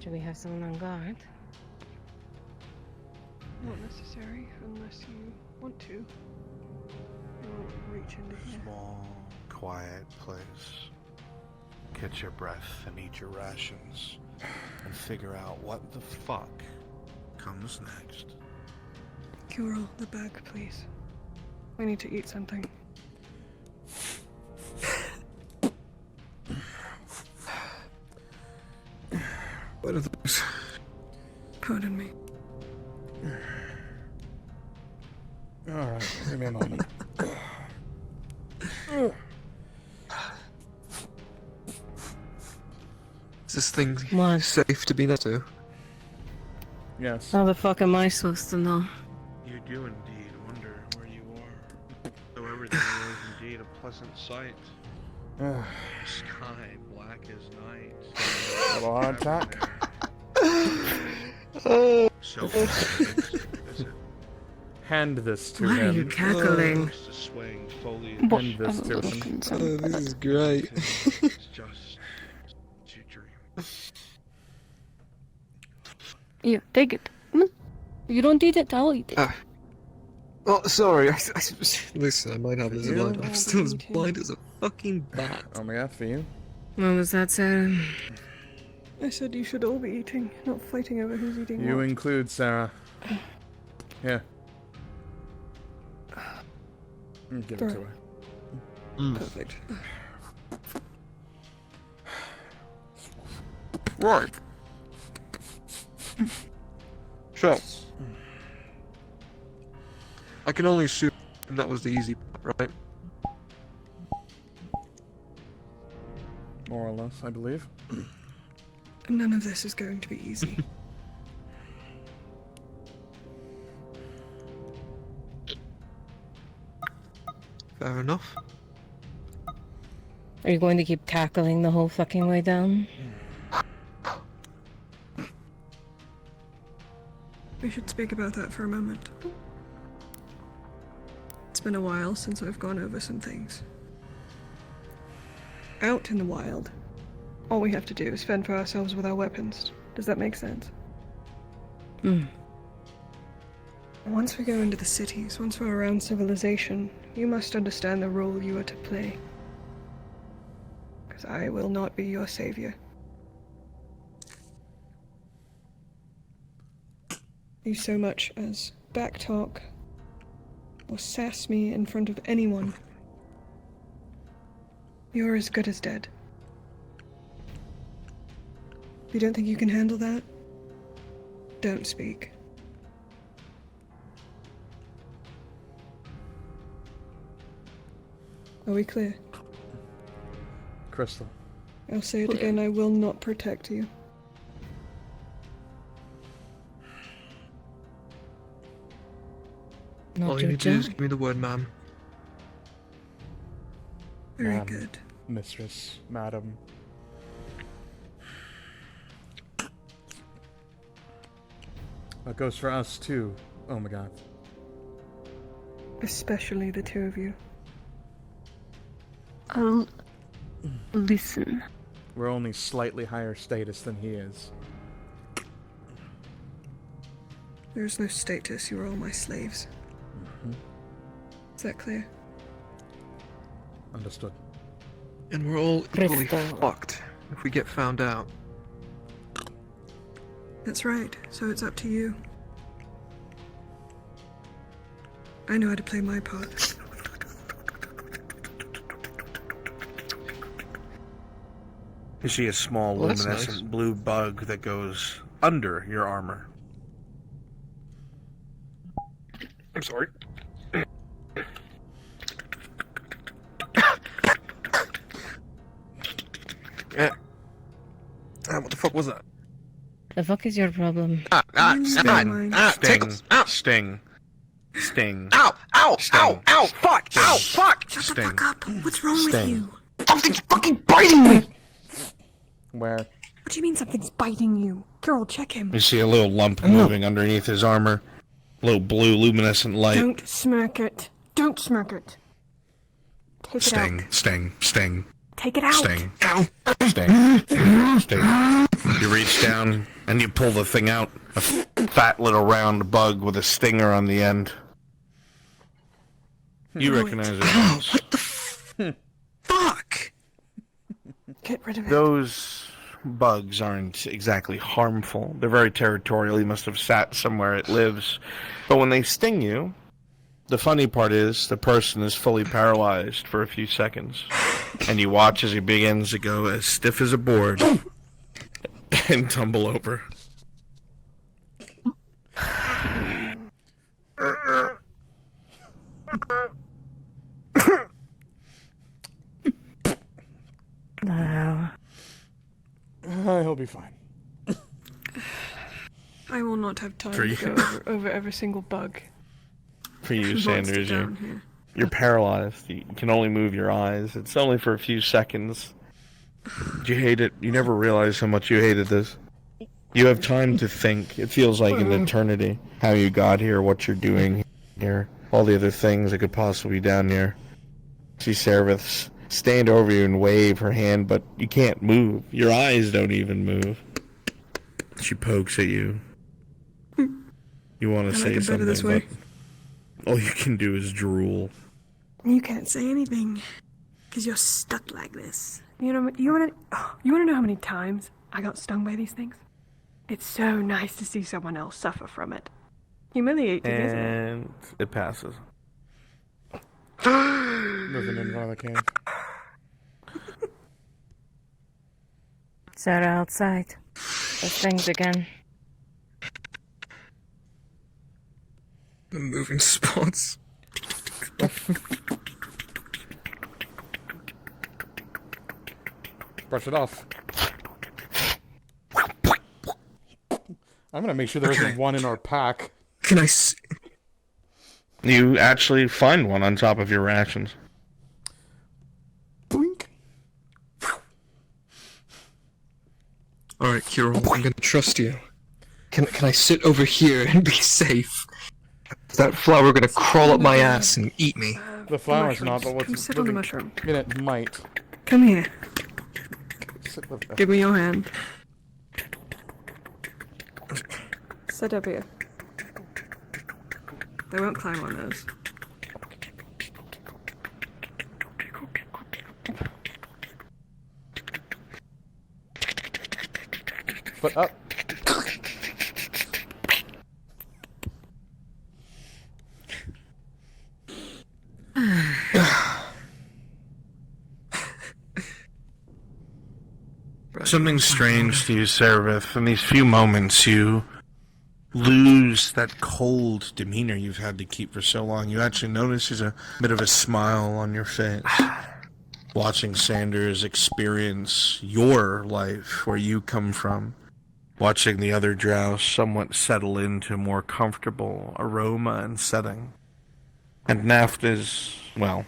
Should we have someone on guard? Not necessary, unless you want to. You won't reach into here. Small, quiet place. Catch your breath and eat your rations and figure out what the fuck comes next. Curl the bag, please. We need to eat something. What are those? Pardon me. Alright, give me a moment. Is this thing What? safe to be next to? Yes. How the fuck am I supposed to know? You do indeed wonder where you are. So everything is indeed a pleasant sight. Little Sky black as night. heart attack. So pleasant to visit. Hand this to Why are you him. cackling? Close to swaying foliage. What? Hand I this was to him. looking some Oh, this is great. It's just to dream. Yeah, take it. Come on. You don't eat it, I'll eat it. Oh, sorry. Listen, I might have You? blind. I'm still as blind as a fucking bat. Oh my god, for you. What was that, Sarah? I said you should all be eating, not fighting over who's eating You what. include Sarah. Here. Give it to her. Perfect. Right. So, I can only assume that was the easy part, right? More or less, I believe. None of this is going to be easy. Fair enough. Are you going to keep cackling the whole fucking way down? We should speak about that for a moment. It's been a while since I've gone over some things. Out in the wild, all we have to do is fend for ourselves with our weapons. Does that make sense? Hmm. Once we go into the cities, once we're around civilization, you must understand the role you are to play. Because I will not be your savior. You so much as backtalk or sass me in front of anyone, you're as good as dead. If you don't think you can handle that, don't speak. Are we clear? Crystal. I'll say it again, I will not protect you. Not All you your need to do is job. give me the word, ma'am. Very Ma'am. good. Mistress. Madam. That goes for us too. Oh my god. Especially the two of you. I'll listen. We're only slightly higher status than he is. There's no status, you're all my slaves. Is that clear? Understood. And we're all equally Crystal. fucked if we get found out. That's right, so it's up to you. I know how to play my part. You see a small Well, that's luminescent nice. blue bug that goes under your armor. I'm sorry. Yeah. What the fuck was that? The fuck is your problem? Sting. Tickles. Sting. Sting. Sting. Ow! Ow! Sting. Ow! Ow! Fuck! Sting. Ow! Fuck! Shut the Sting. fuck up! What's wrong with Sting. you? Something's fucking biting me! Where? What do you mean something's biting you? Carol, check him. You see a little lump moving underneath his armor. Little blue luminescent light. Don't smirk it. Don't smirk it. Take it Sting. out. Sting. Sting. Take it out. Sting. Sting. Sting. You reach down and you pull the thing out. A fat little round bug with a stinger on the end. You Know recognize it. it. What the fuck? Get rid of it. Those bugs aren't exactly harmful. They're very territorial. You must have sat somewhere it lives. But when they sting you, the funny part is the person is fully paralyzed for a few seconds. And you watch as he begins to go as stiff as a board and tumble over. Wow. He'll be fine. I will not have time For to you. go over every single bug. For you, Monster Sanders, down here. You're paralyzed. You can only move your eyes. It's only for a few seconds. Do you hate it? You never realize how much you hated this. You have time to think. It feels like an eternity. How you got here, what you're doing here, all the other things that could possibly be down here. See Seraph stand over you and wave her hand, but you can't move. Your eyes don't even move. She pokes at you. You want to I say like it better something, this way. but all you can do is drool. You can't say anything, because you're stuck like this. You wanna know how many times I got stung by these things? It's so nice to see someone else suffer from it. Humiliating, isn't it? And it passes. Moving in front of the cave. Sarah outside. Those things again. The moving spots. Brush it off. I'm gonna make sure there isn't one in our pack. Can I see? You actually find one on top of your rations. Boink. Alright, Kirill, I'm gonna trust you. Can I sit over here and be safe? Is that flower gonna crawl up my ass and eat me? The flower's not, but what's Come sit on the living mushroom. in it might. Come here. Sit with Give me your hand. Sit up here. They won't climb on those. Foot up. Something strange to you, Seraph. In these few moments, you lose that cold demeanor you've had to keep for so long. You actually notice there's a bit of a smile on your face. Watching Sanders experience your life, where you come from. Watching the other drow somewhat settle into a more comfortable aroma and setting. And Nafta's, well,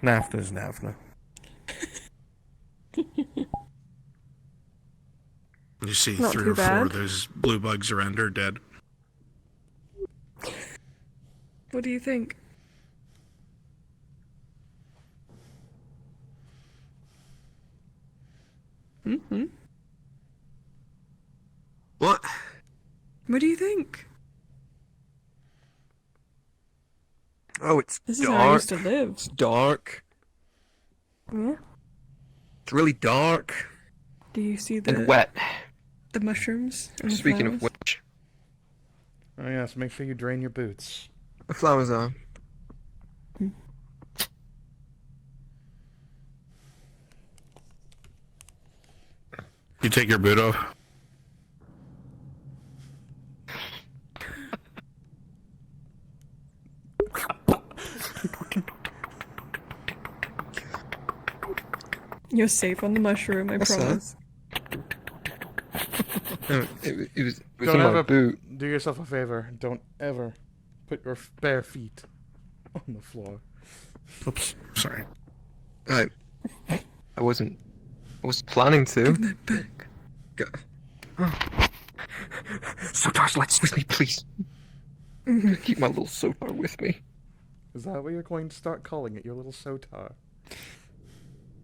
Nafta's Nafta. You see Not 3 too or 4 bad. of those blue bugs around her dead. What do you think? Mm-hmm. What? What do you think? Oh, it's This is dark. how I used to live. It's dark. Yeah. It's really dark. Do you see And wet. the mushrooms and the Speaking flowers? of which, Oh yes, make sure you drain your boots. the flowers are. You take your boot off. You're safe on the mushroom, I What's that? promise. No, it was Don't on my ever boot. do yourself a favor. Don't ever put your bare feet on the floor. Oops, sorry. I wasn't planning to. Give that back. Sotar's lights with me, please. Keep my little Sotar with me. Is that what you're going to start calling it? Your little Sotar?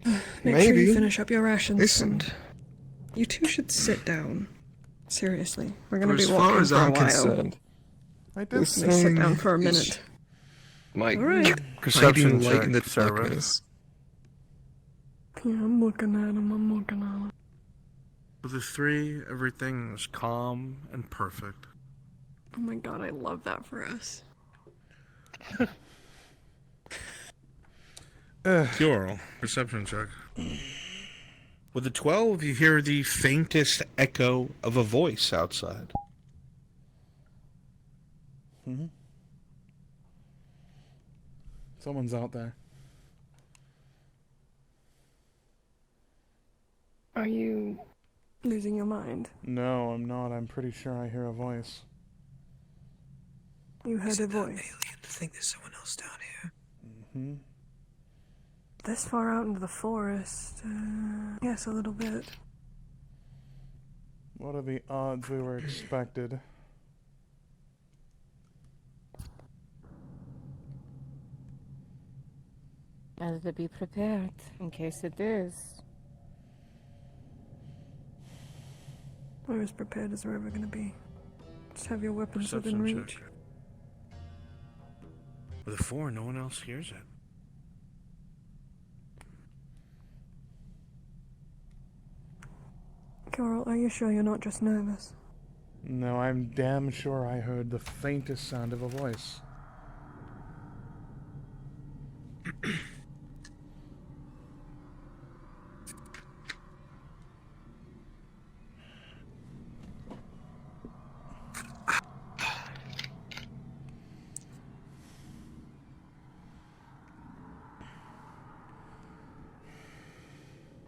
Make sure Maybe. you finish up your rations, Listen. and you two should sit down. Seriously, we're gonna For be as walking far as for a I'm while. concerned, I did this say. Let me sit down thing for a is minute. my Alright. Perception guiding light in the check, Seraph. darkness. Yeah, I'm looking at him. I'm looking at him. For the 3, everything is calm and perfect. Oh my god, I love that for us. Pure perception check. With a 12, you hear the faintest echo of a voice outside. Someone's out there. Are you losing your mind? No, I'm not. I'm pretty sure I hear a voice. You heard a voice. Alien to think there's someone else down here. Mm-hmm. This far out into the forest? Yes, a little bit. What are the odds we were expected? Better to be prepared in case it is. We're as prepared as we're ever gonna be. Just have your weapons Perception within reach. check. With a 4, no one else hears it. Carol, are you sure you're not just nervous? No, I'm damn sure I heard the faintest sound of a voice.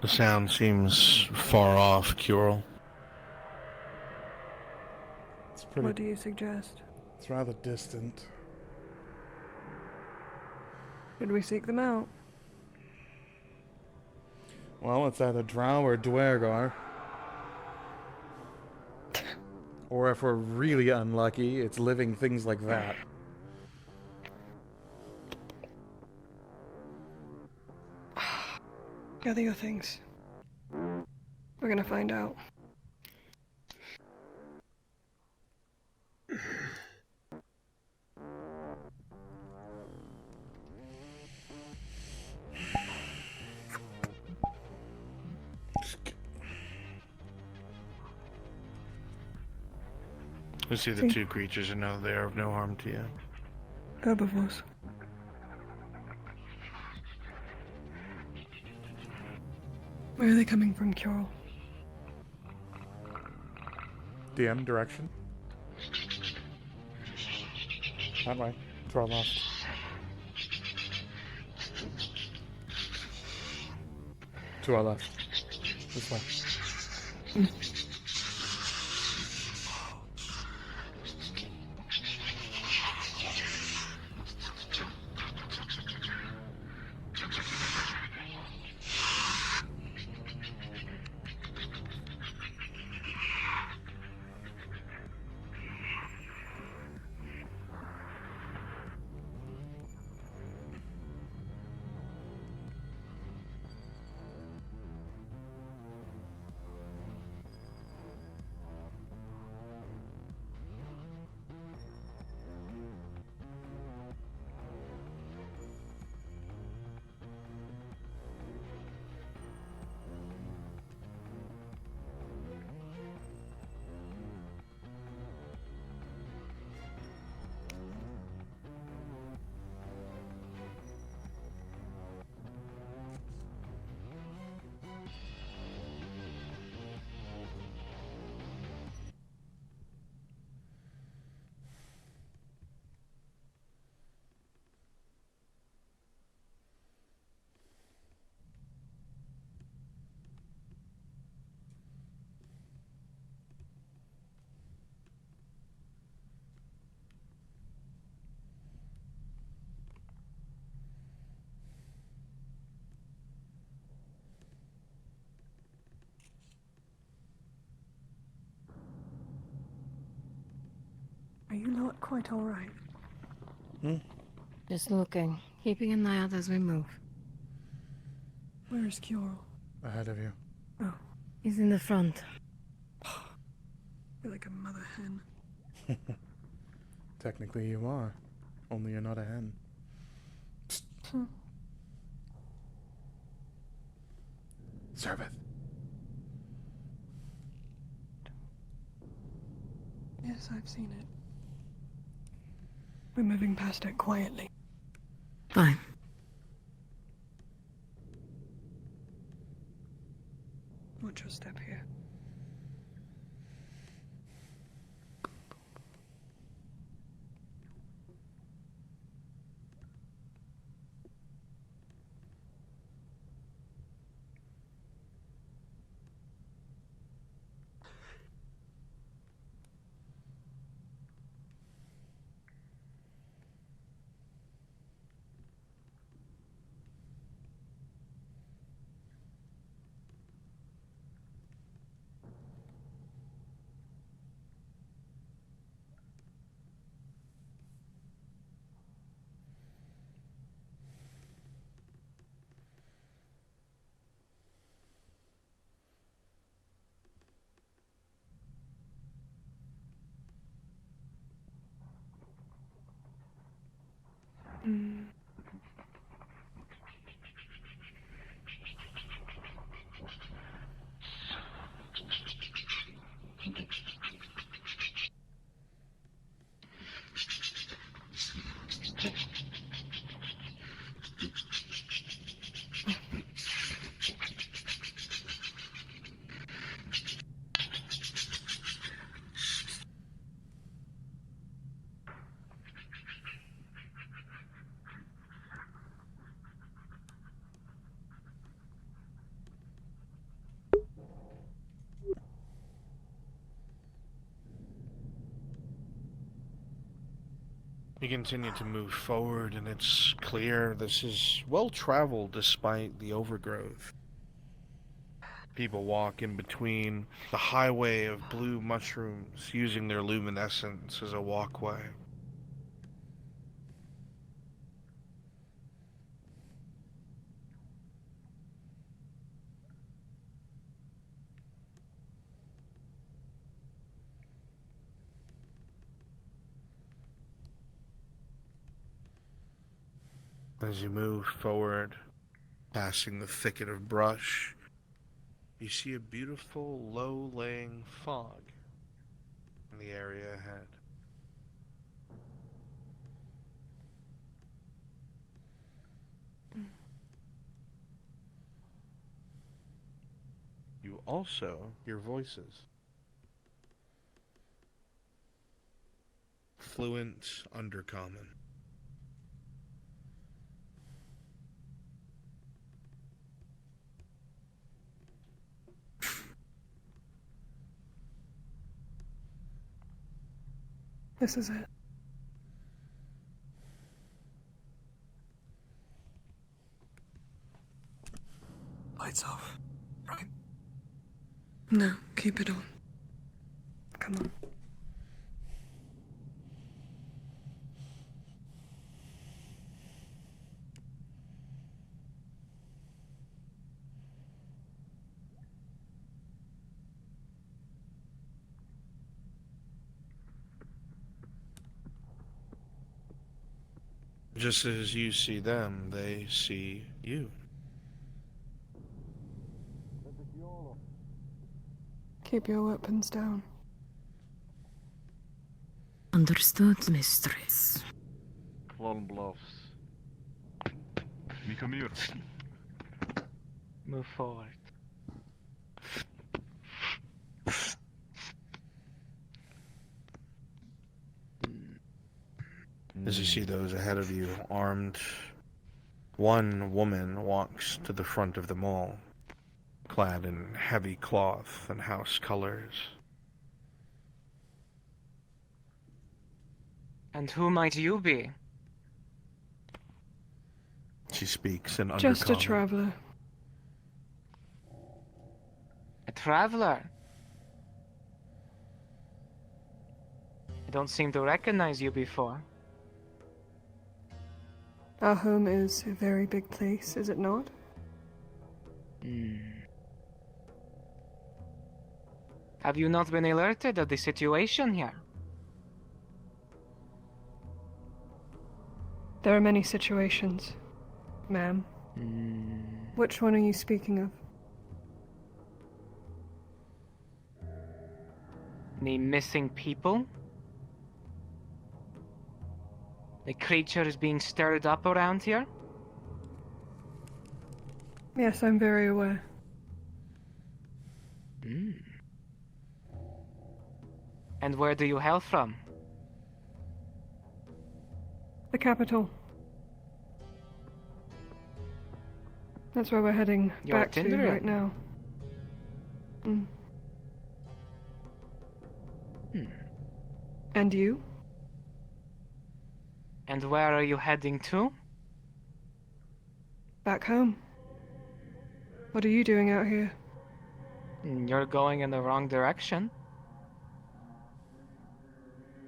The sound seems far off, Curel. It's pretty. What do you suggest? It's rather distant. Should we seek them out? Well, it's either Drow or Dwergar. Or if we're really unlucky, it's living things like that. Gather your things. We're gonna find out. We see the two creatures and know they are of no harm to you. Herbivores. Where are they coming from, Curl? DM direction. That way. To our left. To our left. This way. Are you not quite alright? Just looking, keeping an eye out as we move. Where is Curl? Ahead of you. Oh, He's in the front. you're like a mother hen. Technically you are. Only you're not a hen. Serveth. Yes, I've seen it. We're moving past it quietly. Fine. Watch your step here. You continue to move forward, and it's clear this is well traveled despite the overgrowth. People walk in between the highway of blue mushrooms, using their luminescence as a walkway. As you move forward, passing the thicket of brush, you see a beautiful, low-laying fog in the area ahead. You also hear voices. Fluent undercommon. This is it. Lights off. Right? No, keep it on. Come on. Just as you see them, they see you. Keep your weapons down. Understood, mistress. Clone bluffs. Mikamir. Move forward. As you see those ahead of you, armed, one woman walks to the front of them all, clad in heavy cloth and house colors. And who might you be? She speaks in Just a undercommon. traveler. A traveler? I don't seem to recognize you before. Our home is a very big place, is it not? Have you not been alerted of the situation here? There are many situations, ma'am. Which one are you speaking of? The missing people? The creature is being stirred up around here? Yes, I'm very aware. And where do you hail from? The capital. That's where we're heading You're back to Tindrian. right now. And you? And where are you heading to? Back home. What are you doing out here? You're going in the wrong direction.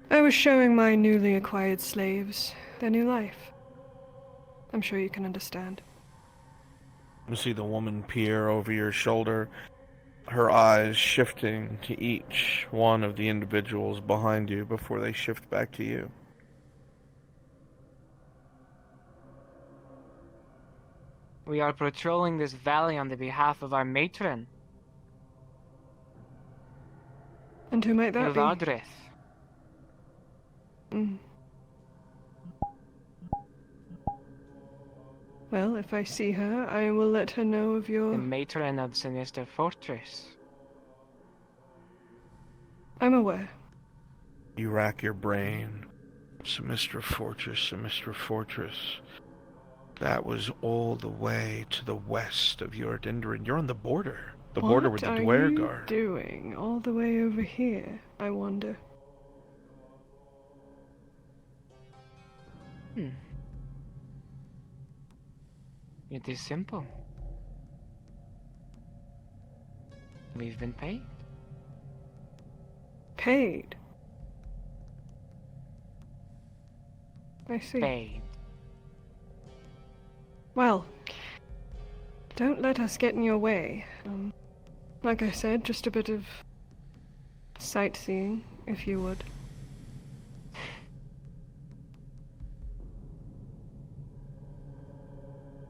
I was showing my newly acquired slaves their new life. I'm sure you can understand. You see the woman peer over your shoulder, her eyes shifting to each one of the individuals behind you before they shift back to you. We are patrolling this valley on the behalf of our matron, And who might that be? Ilvardrith. Well, if I see her, I will let her know of The your... matron of Sinister Fortress. I'm aware. You rack your brain. Sinister Fortress. That was all the way to the west of Yordindran. You're on the border. The border with the What are Dwyer you Guard. doing all the way over here, I wonder? It is simple. We've been paid. Paid? I see. Paid. Well, don't let us get in your way. Like I said, just a bit of sightseeing, if you would.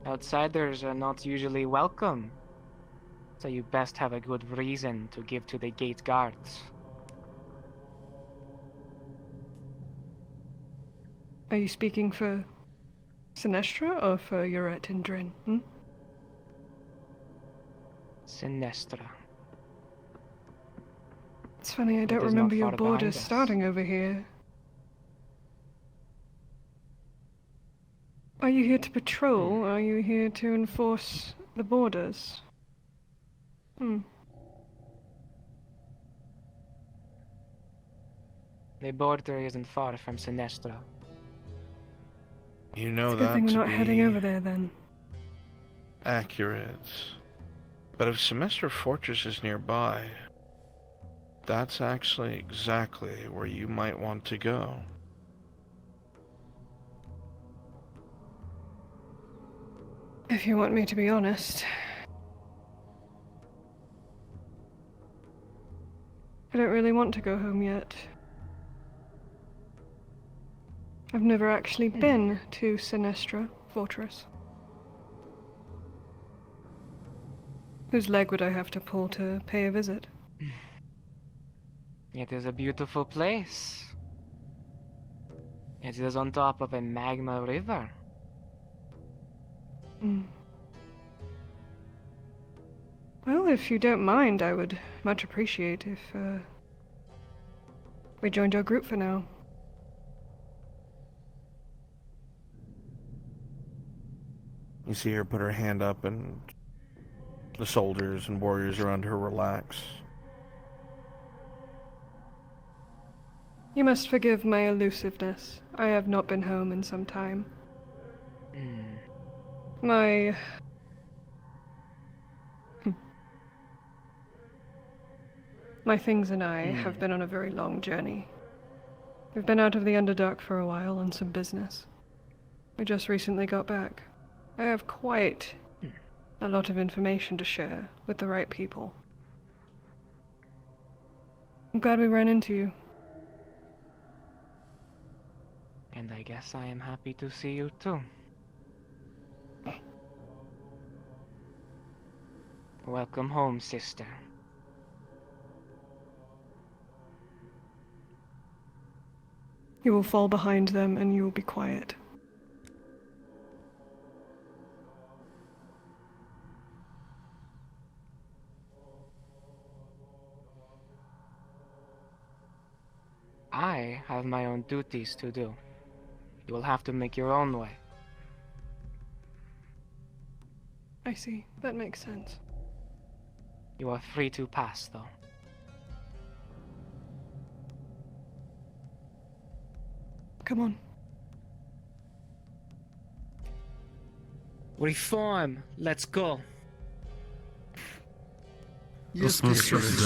Outsiders are not usually welcome, so you best have a good reason to give to the gate guards. Are you speaking for Sinestra or for Yuret and Drin? Sinestra. It's funny, I don't It is remember not your far behind borders us. starting over here. Are you here to patrol? Are you here to enforce the borders? The border isn't far from Sinestra. You know It's a good that thing we're to not heading be over there then. accurate. But if Semester Fortress is nearby, that's actually exactly where you might want to go. If you want me to be honest, I don't really want to go home yet. I've never actually been to Sinestra Fortress. Whose leg would I have to pull to pay a visit? It is a beautiful place. It is on top of a magma river. Well, if you don't mind, I would much appreciate if we joined your group for now. You see her put her hand up, and the soldiers and warriors around her relax. You must forgive my elusiveness. I have not been home in some time. My... My things and I have been on a very long journey. We've been out of the Underdark for a while on some business. We just recently got back. I have quite a lot of information to share with the right people. I'm glad we ran into you. And I guess I am happy to see you too. Welcome home, sister. You will fall behind them and you will be quiet. I have my own duties to do. You will have to make your own way. I see. That makes sense. You are free to pass, though. Come on. Reform! Let's go! Yes, Mr. Mr.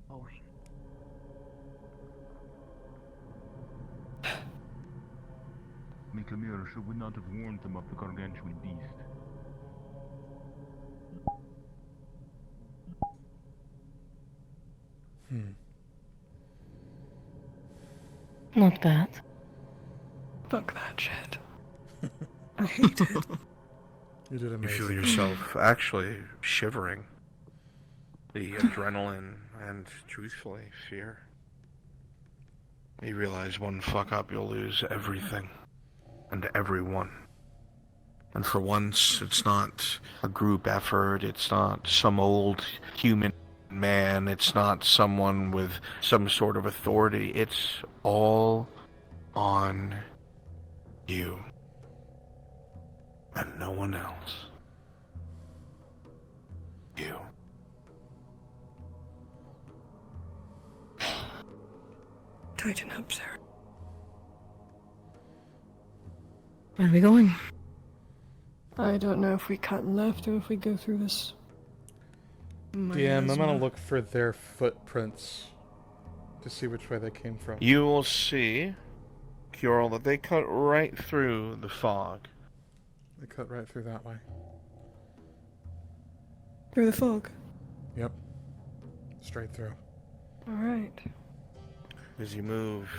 Going. Miklamir, should we not have warned them of the gargantuan beast? Not bad. Fuck that shit. I hate it. You did You amazing. feel yourself actually shivering. The adrenaline and, truthfully, fear. You realize one fuck up, you'll lose everything. And everyone. And for once, it's not a group effort, it's not some old human man, it's not someone with some sort of authority, it's all on you. And no one else. You. Tighten up, Sarah. Where are we going? I don't know if we cut left or if we go through this. DM, I'm gonna look for their footprints to see which way they came from. You will see, Kjorl, that they cut right through the fog. They cut right through that way. Through the fog? Yep. Straight through. Alright. As you move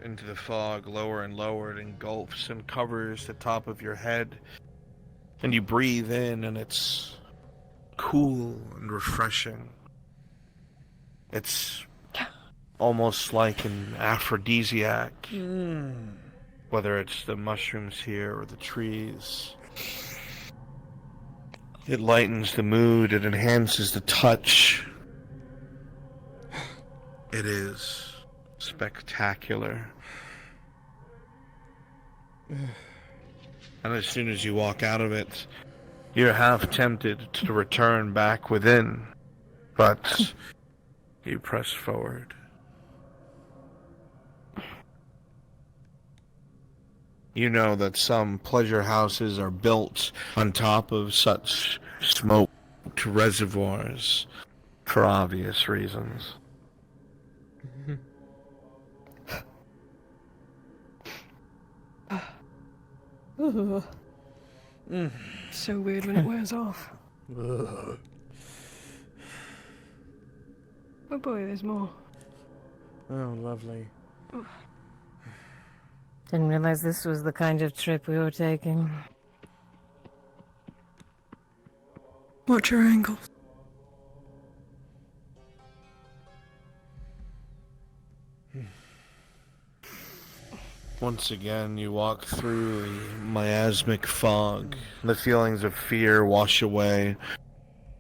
into the fog, lower and lower, it engulfs and covers the top of your head. And you breathe in, and it's cool and refreshing. It's almost like an aphrodisiac. Whether it's the mushrooms here or the trees. It lightens the mood, it enhances the touch. It is spectacular. And as soon as you walk out of it, you're half tempted to return back within, but you press forward. You know that some pleasure houses are built on top of such smoked reservoirs for obvious reasons. Ugh. So weird when it wears off. Ugh. Oh boy, there's more. Oh, lovely. Didn't realize this was the kind of trip we were taking. Watch your angles. Once again, you walk through the miasmic fog. The feelings of fear wash away.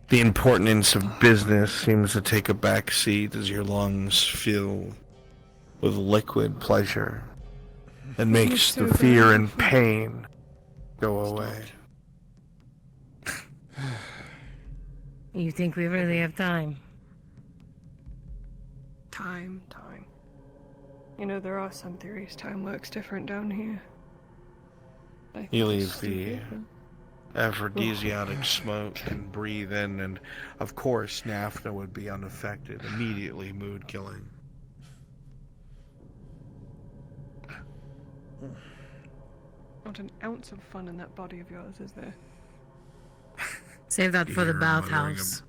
The importance of business seems to take a back seat as your lungs fill with liquid pleasure. It makes the fear and pain go away. You think we really have time? Time. You know, there are some theories time works different down here. You leave the aphrodisiac smoke and breathe in, and of course Nafna would be unaffected, immediately mood killing. Not an ounce of fun in that body of yours, is there? Save that for the You're bathhouse.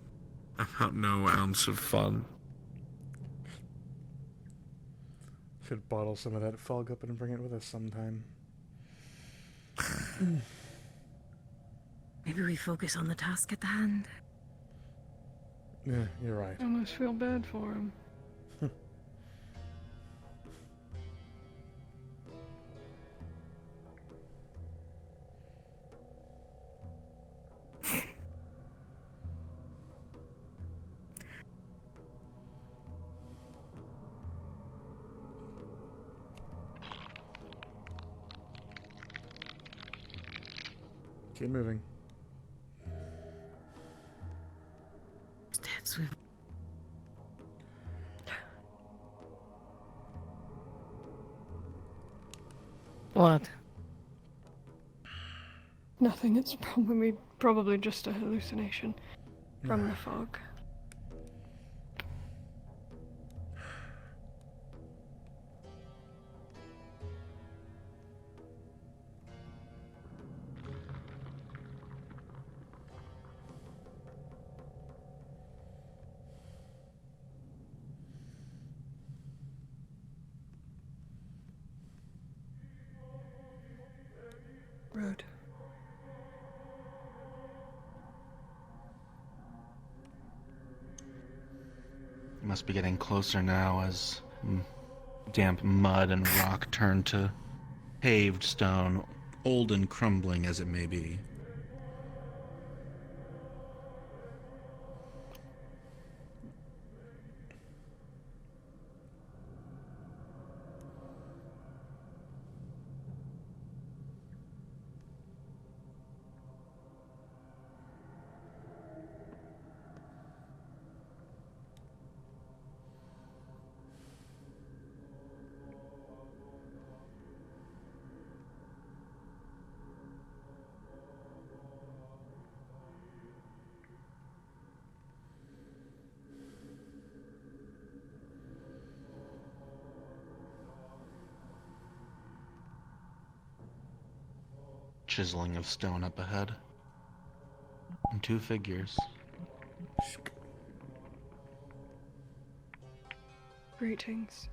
About no ounce of fun. Should bottle some of that fog up and bring it with us sometime. Maybe we focus on the task at hand. Yeah, you're right. I almost feel bad for him. Keep moving. Steps we... What? Nothing. It's probably just a hallucination from the fog. Road. Must be getting closer now as damp mud and rock turn to paved stone, old and crumbling as it may be. chiseling of stone up ahead. And two figures. Greetings.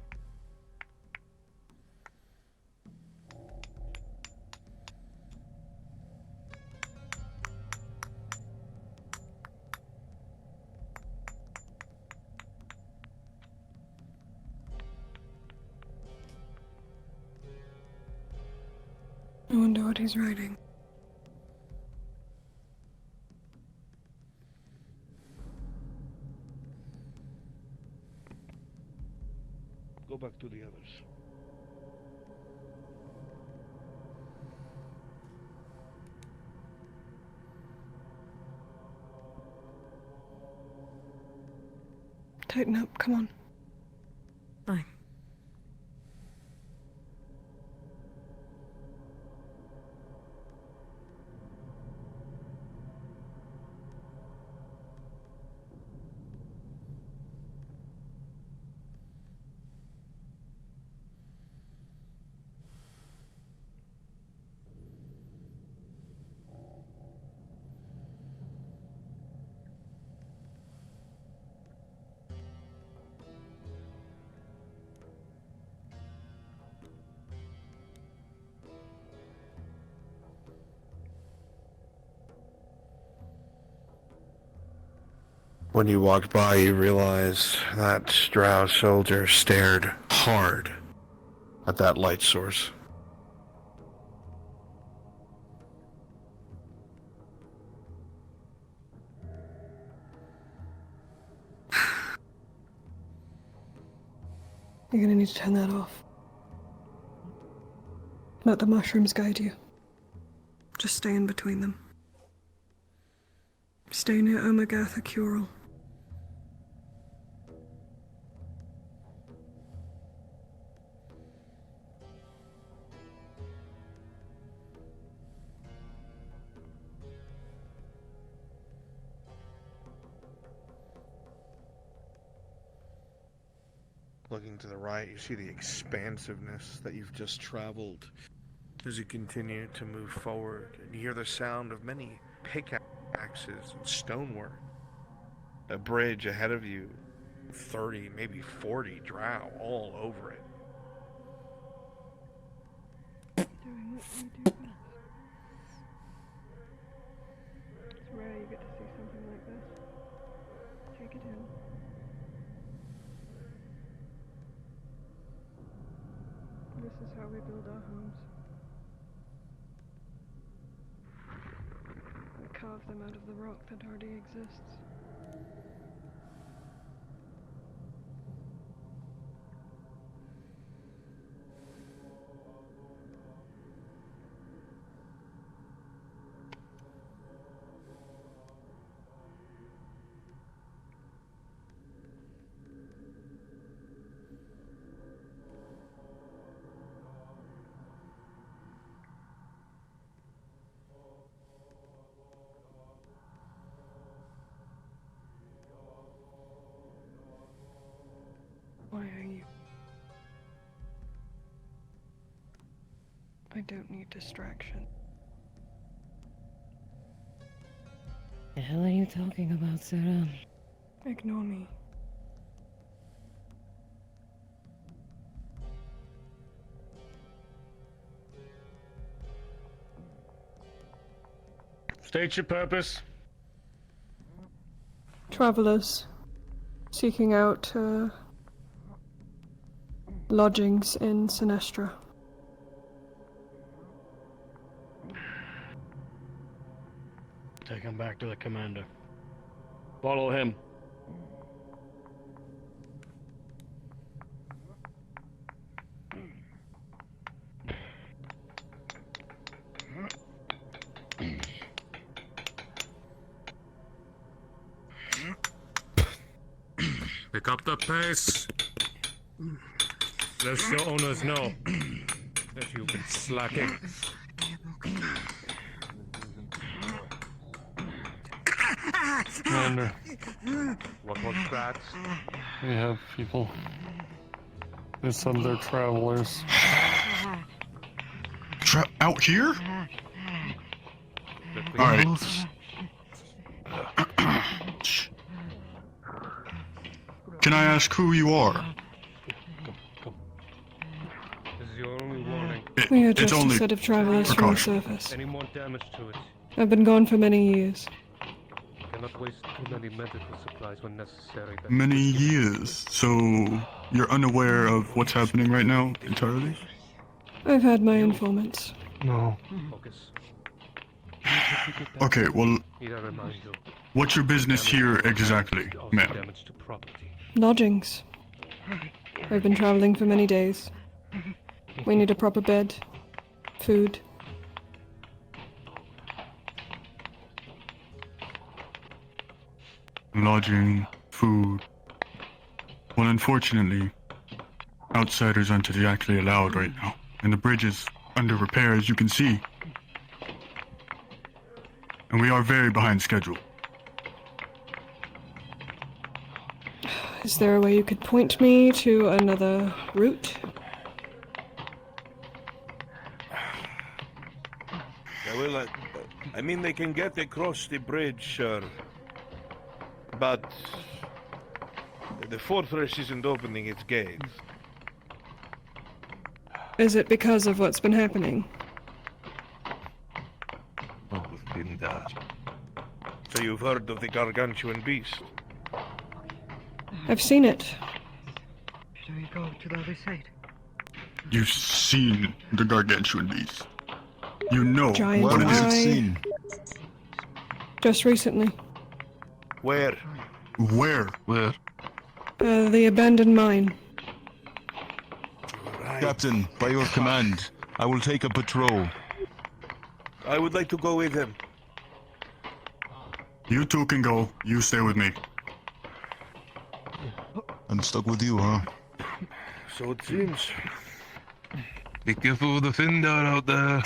I wonder what he's writing. Go back to the others. Tighten up, come on. Fine. When you walked by, you realized that drow soldier stared hard at that light source. You're gonna need to turn that off. Let the mushrooms guide you. Just stay in between them. Stay near Omegatha Curel. Looking to the right, you see the expansiveness that you've just traveled as you continue to move forward, and you hear the sound of many pickaxes and stonework. A bridge ahead of you, 30, maybe 40 drow all over it. Doing what we do best. It's rare you get to see something like this. Take it in. This is how we build our homes. We carve them out of the rock that already exists. Why are you? I don't need distraction. The hell are you talking about, Sarah? Ignore me. State your purpose. Travelers seeking out lodgings in Sinestra. Take him back to the commander. Follow him. Pick up the pace. Let your owners know that you've been slacking. Commander, What was that? we have people. They said they're travelers. Out here? Alright. Can I ask who you are? This is your only warning. We are It's just a only set of travelers from the precaution. surface. Any more damage to it? I've been gone for many years. Cannot waste too many medical supplies when necessary. But Many years. So you're unaware of what's happening right now entirely? I've had my informants. No. Focus. Okay, well, Need I remind you? what's your business here exactly, Also ma'am? damage to property. Lodgings. I've been traveling for many days. We need a proper bed, food. Lodging, food. Well, unfortunately, outsiders aren't exactly allowed right now. And the bridge is under repair, as you can see. And we are very behind schedule. Is there a way you could point me to another route? Yeah, well, I mean, they can get across the bridge, sure. But the fortress isn't opening its gates. Is it because of what's been happening? Oh, within that. So you've heard of the gargantuan beast? I've seen it. Should we go to the other side? You've seen the gargantuan beast. You know Giant what it is. eye. Just recently. Where? Where? The abandoned mine. Captain, by your command, I will take a patrol. I would like to go with him. You two can go. You stay with me. I'm stuck with you, huh? So it seems. Be careful with the Findar out there.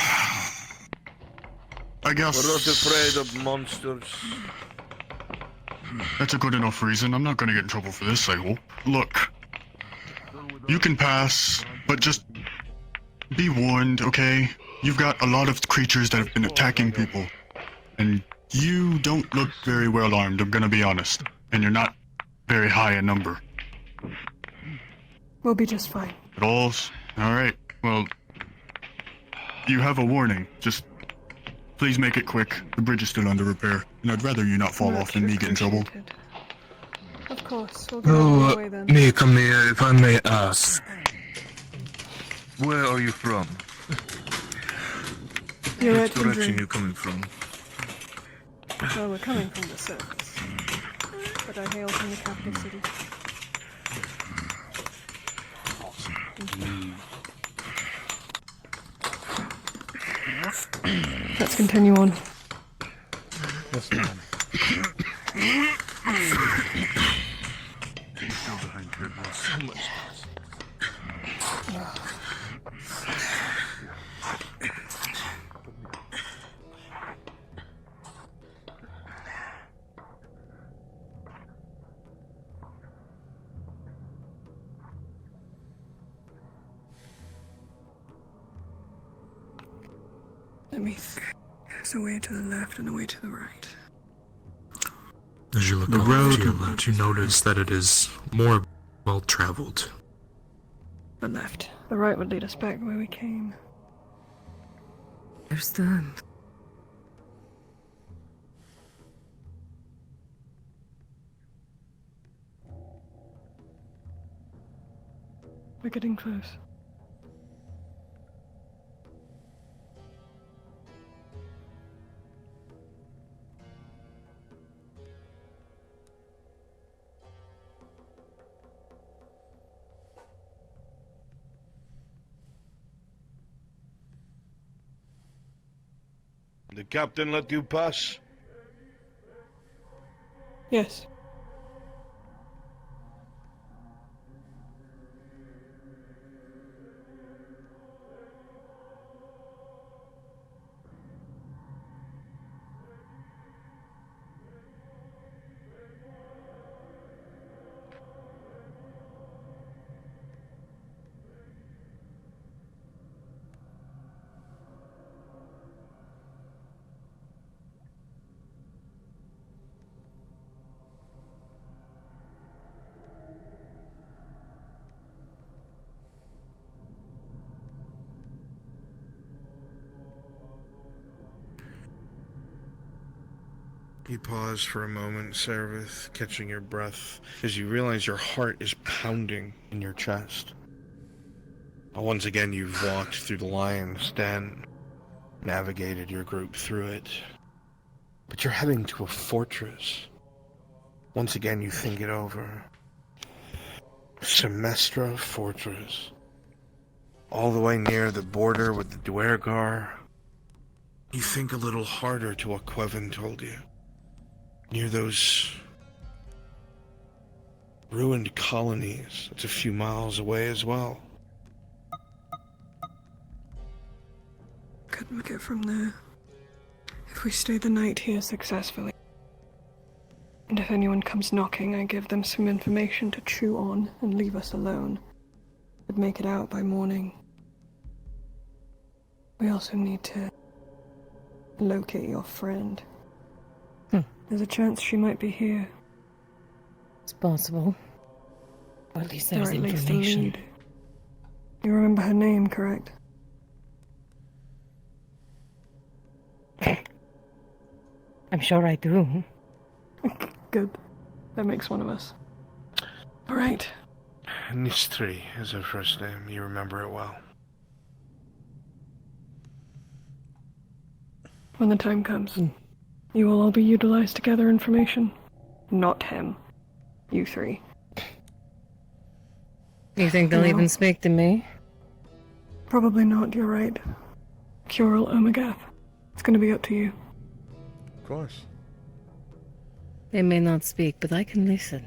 I guess We're not afraid of monsters. that's a good enough reason. I'm not gonna get in trouble for this, I hope. Look, you can pass, but just be warned, okay? You've got a lot of creatures that have been attacking people. And you don't look very well armed, I'm gonna be honest. And you're not very high in number. We'll be just fine. At all? Alright, well, you have a warning. Just please make it quick. The bridge is still under repair, and I'd rather you not fall Much off than me get in trouble. appreciated. Of course, we'll get out of the way then. me, come here, if I may ask. Where are you from? You're Which at direction Hindran. you coming from? Well, we're coming from the surface. But I hail from the capital city. Let's continue on. Yes, ma'am. So much. Let me think. There's a way to the left and a way to the right. As you look The off road- to your left, you notice that it is more well-traveled. The left. The right would lead us back where we came. Understand. We're getting close. The captain let you pass? Yes. You pause for a moment, Seraph, catching your breath as you realize your heart is pounding in your chest. Once again, you've walked through the lion's den, navigated your group through it, but you're heading to a fortress. Once again, you think it over. Semestra Fortress. All the way near the border with the Duergar. You think a little harder to what Quevin told you. Near those ruined colonies. It's a few miles away as well. Could make it from there. If we stay the night here successfully. And if anyone comes knocking, I give them some information to chew on and leave us alone. I'd make it out by morning. We also need to locate your friend. There's a chance she might be here. It's possible. Or at least there's Or at least a information. lead. You remember her name, correct? I'm sure I do. Good. That makes one of us. Alright. Nistri is her first name. You remember it well. When the time comes, you will all be utilized to gather information. Not him. You three. You think they'll No. even speak to me? Probably not, you're right. Curel Omagath. It's gonna be up to you. Of course. They may not speak, but I can listen.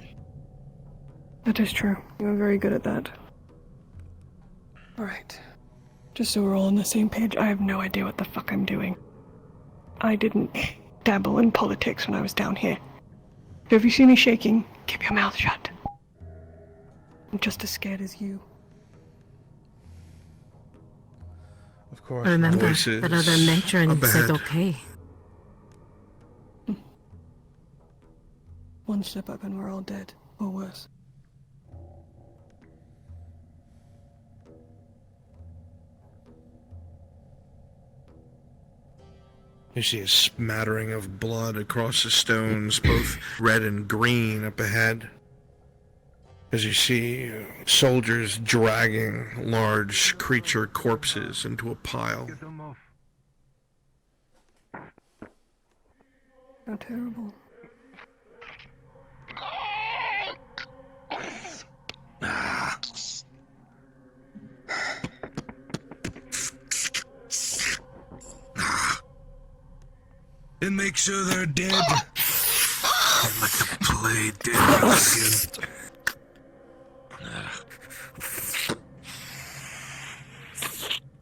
That is true. You are very good at that. Alright. Just so we're all on the same page, I have no idea what the fuck I'm doing. I didn't dabble in politics when I was down here. So if you see me shaking, keep your mouth shut. I'm just as scared as you. Of course. Remember Voices that other matron up said ahead. okay. One step up and we're all dead, or worse. You see a smattering of blood across the stones, both red and green up ahead. As you see soldiers dragging large creature corpses into a pile. How terrible. And make sure they're dead. And let them play dead again.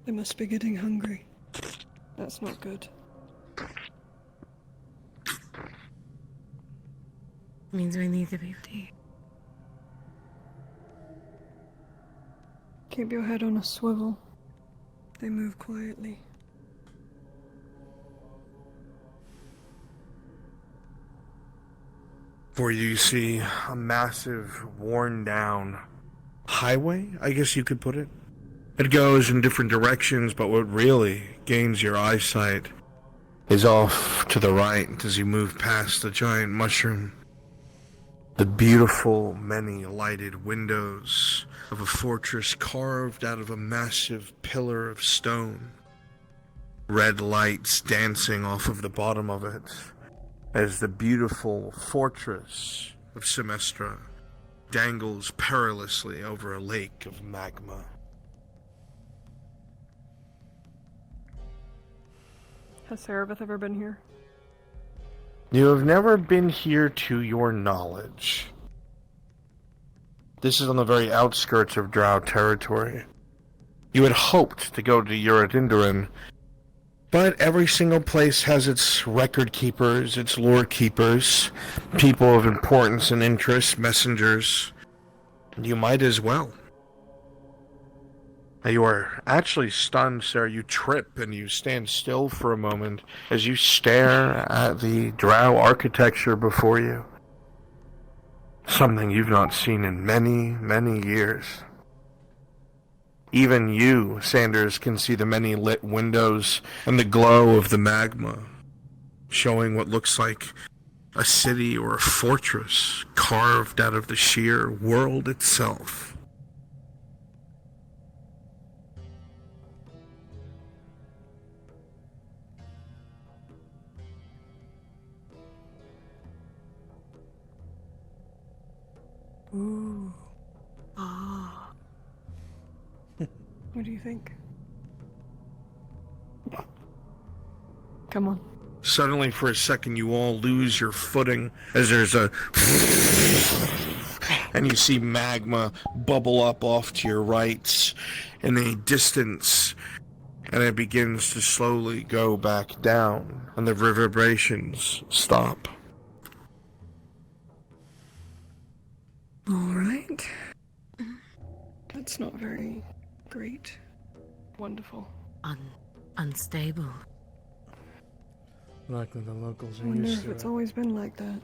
They must be getting hungry. That's not good. Means we need to be ready. Keep your head on a swivel. They move quietly. For you see a massive, worn-down highway, I guess you could put it. It goes in different directions, but what really gains your eyesight is off to the right as you move past the giant mushroom. The beautiful, many lighted windows of a fortress carved out of a massive pillar of stone. Red lights dancing off of the bottom of it as the beautiful fortress of Semestra dangles perilously over a lake of magma. Has Seraph ever been here? You have never been here to your knowledge. This is on the very outskirts of Drow territory. You had hoped to go to Uradindarin, but every single place has its record keepers, its lore keepers, people of importance and interest, messengers. You might as well. You are actually stunned, sir. You trip and you stand still for a moment as you stare at the Drow architecture before you. Something you've not seen in many, many years. Even you, Sanders, can see the many lit windows and the glow of the magma, showing what looks like a city or a fortress carved out of the sheer world itself. Ooh. Ah. What do you think? Come on. Suddenly, for a second, you all lose your footing as there's a... and you see magma bubble up off to your rights in the distance, and it begins to slowly go back down, and the reverberations stop. All right. That's not very great. Wonderful. Unstable. Likely the locals I are wonder used if to it's it. always been like that.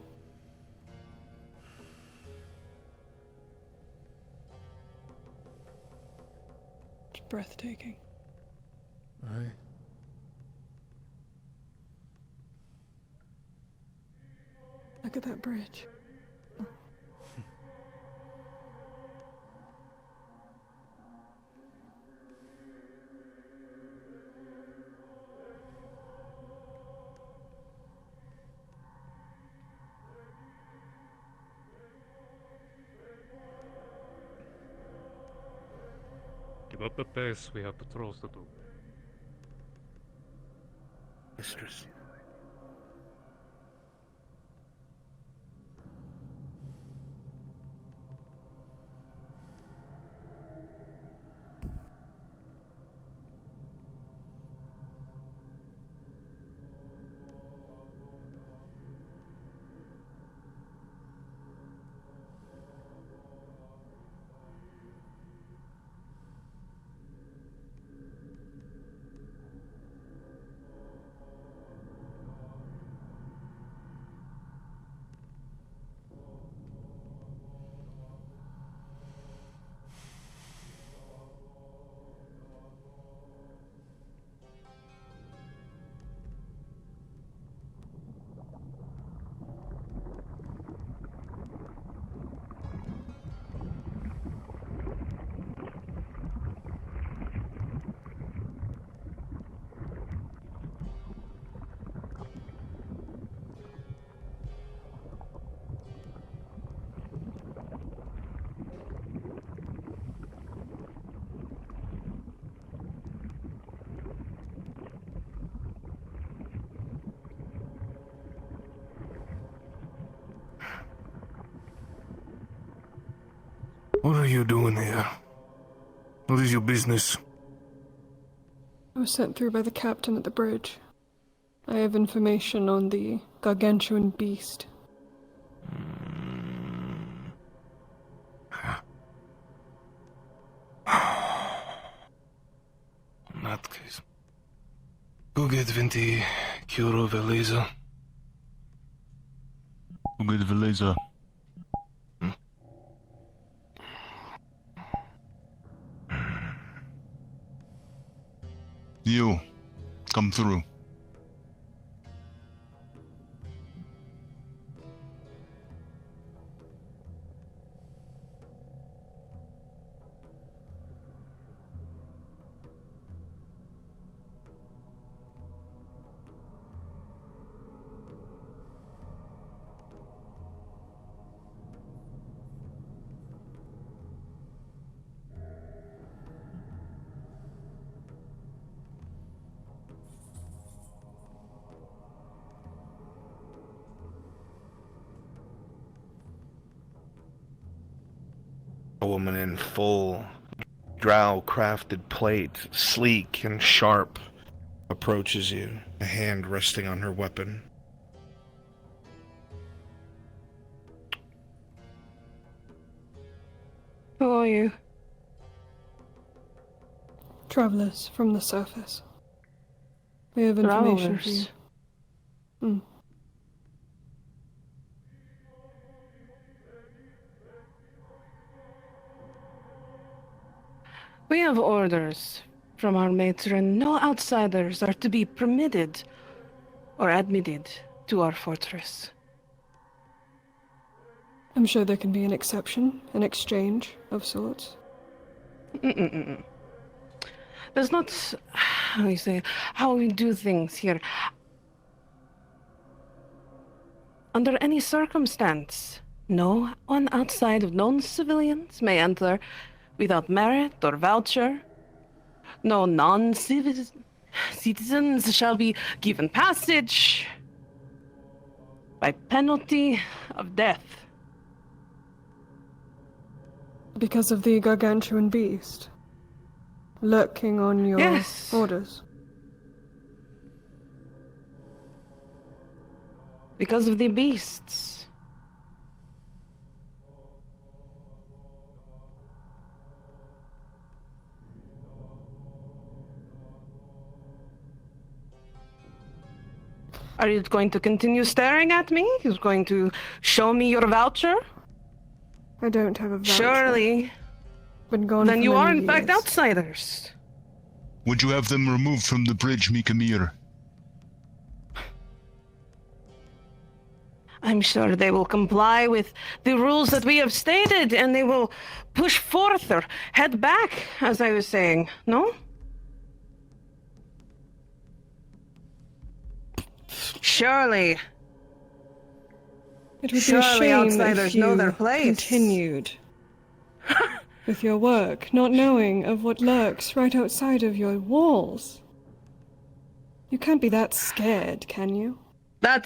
It's breathtaking. Aye. Look at that bridge. Keep up the pace, we have patrols to do. Mistress. What are you doing here? What is your business? I was sent through by the captain at the bridge. I have information on the gargantuan beast. In that case, go get Vinti Curo Veleza. Go get Veleza. You, come through. A woman in full drow-crafted plate, sleek and sharp, approaches you, a hand resting on her weapon. Who are you? Travelers from the surface. We have information for you. Travelers? We have orders from our matron. No outsiders are to be permitted or admitted to our fortress. I'm sure there can be an exception, an exchange of sorts. Mm-mm-mm. That's not how you say how we do things here. Under any circumstance, no one outside of known civilians may enter without merit or voucher. No non-citizens shall be given passage by penalty of death. Because of the gargantuan beast lurking on your Yes. borders. Because of the beasts. Are you going to continue staring at me? You're going to show me your voucher? I don't have a voucher. Surely. Been gone Then for you are many in fact years. outsiders. Would you have them removed from the bridge, Mikamir? I'm sure they will comply with the rules that we have stated, and they will push forth or head back, as I was saying, no? Surely. It would be a Surely shame outsiders if you know their place. continued with your work, not knowing of what lurks right outside of your walls. You can't be that scared, can you? I'm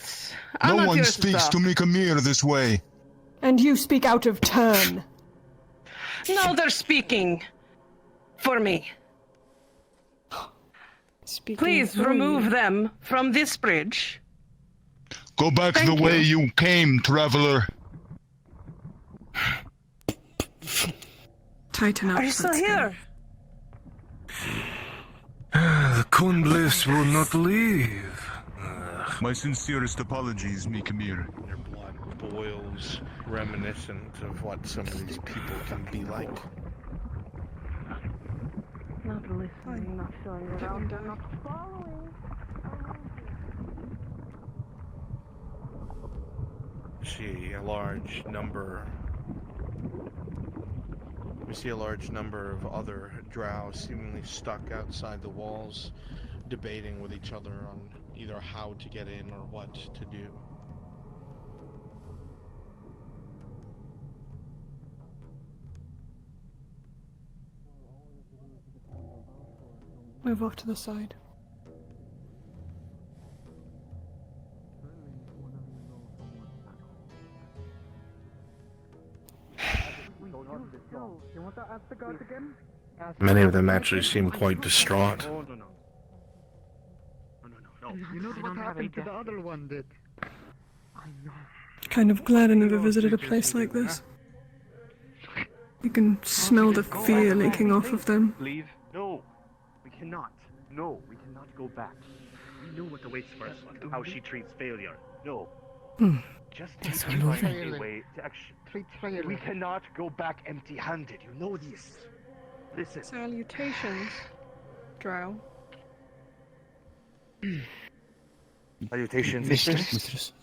no not one here to speaks talk. to Mikamir this way. And you speak out of turn. No, they're speaking for me. Speaking Please for remove you. them from this bridge. Go back Thank the way you came, traveler. Tighten up. Are you still here? The Kunbliss will not leave. My sincerest apologies, Mikamir. Their blood boils, reminiscent of what some of these people can be like. Not listening, not showing around, not following. See a large number. We see a large number of other drow seemingly stuck outside the walls, debating with each other on either how to get in or what to do. Move off to the side. You want to ask the guards again? Many of them actually seem quite distraught. Oh, no. You know what happened to the other one did? Kind of glad I never visited a place like this. You can smell the fear leaking off of them. Leave? No, we cannot. No, we cannot go back. We know what awaits for us, how she treats failure. No. Just Yes, find we're a moving. way to action. We cannot go back empty-handed. You know this. Listen. Salutations, Drow. Salutations, mistress.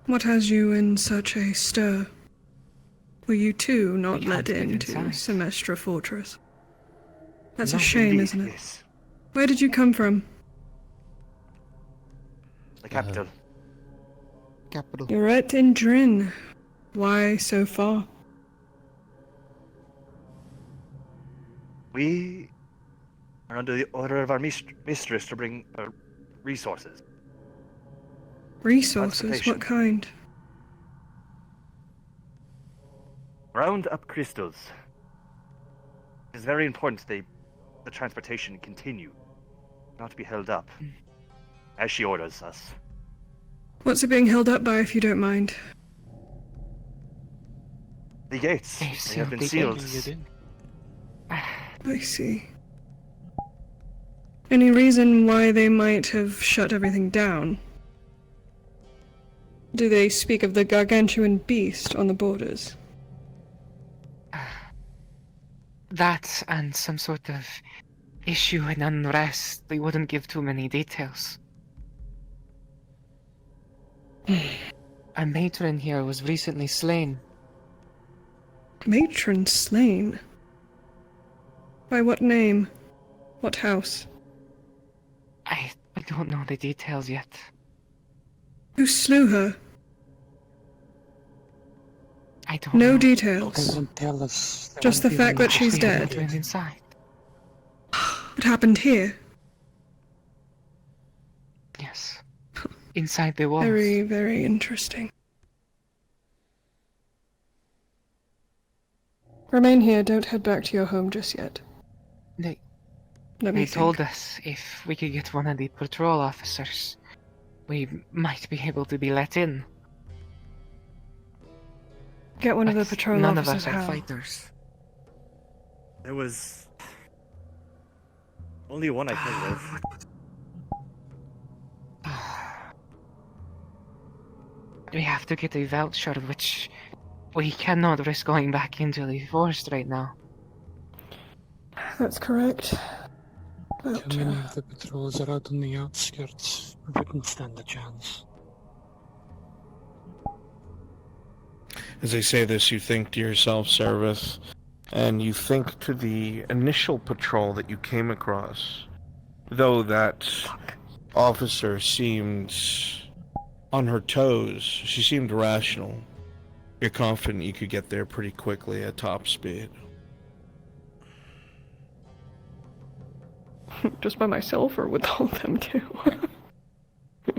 What has you in such a stir? Were you too not We let can't get into inside. Semestra Fortress? That's a No, shame, indeed, isn't it? yes. Where did you come from? The capital. Capital. You're at Indrin. Why so far? We are under the order of our mistress to bring resources. Resources? Transportation. What kind? Round up crystals. It is very important the transportation continue, not to be held up, as she orders us. What's it being held up by, if you don't mind? The gates. They have been sealed. I see. Any reason why they might have shut everything down? Do they speak of the gargantuan beast on the borders? That and some sort of issue and unrest. They wouldn't give too many details. A matron here was recently slain. Matron slain? By what name? What house? I don't know the details yet. Who slew her? I don't No know. details. They won't tell us. They Just the won't fact even that she's know. We haven't dead. went inside. What happened here? Yes. Inside the walls. Very, very interesting. Remain here, don't head back to your home just yet. They Let me told think. us if we could get one of the patrol officers, we might be able to be let in. Get one of the But patrol none officers of us are how? fighters. There was only one I played with. We have to get a voucher, which we cannot risk going back into the forest right now. That's correct. But, Too many of the patrols are out on the outskirts. We wouldn't stand a chance. As I say this, you think to yourself, Service, and you think to the initial patrol that you came across. Though that officer seemed on her toes, she seemed rational. You're confident you could get there pretty quickly at top speed. just by myself or with all of them too?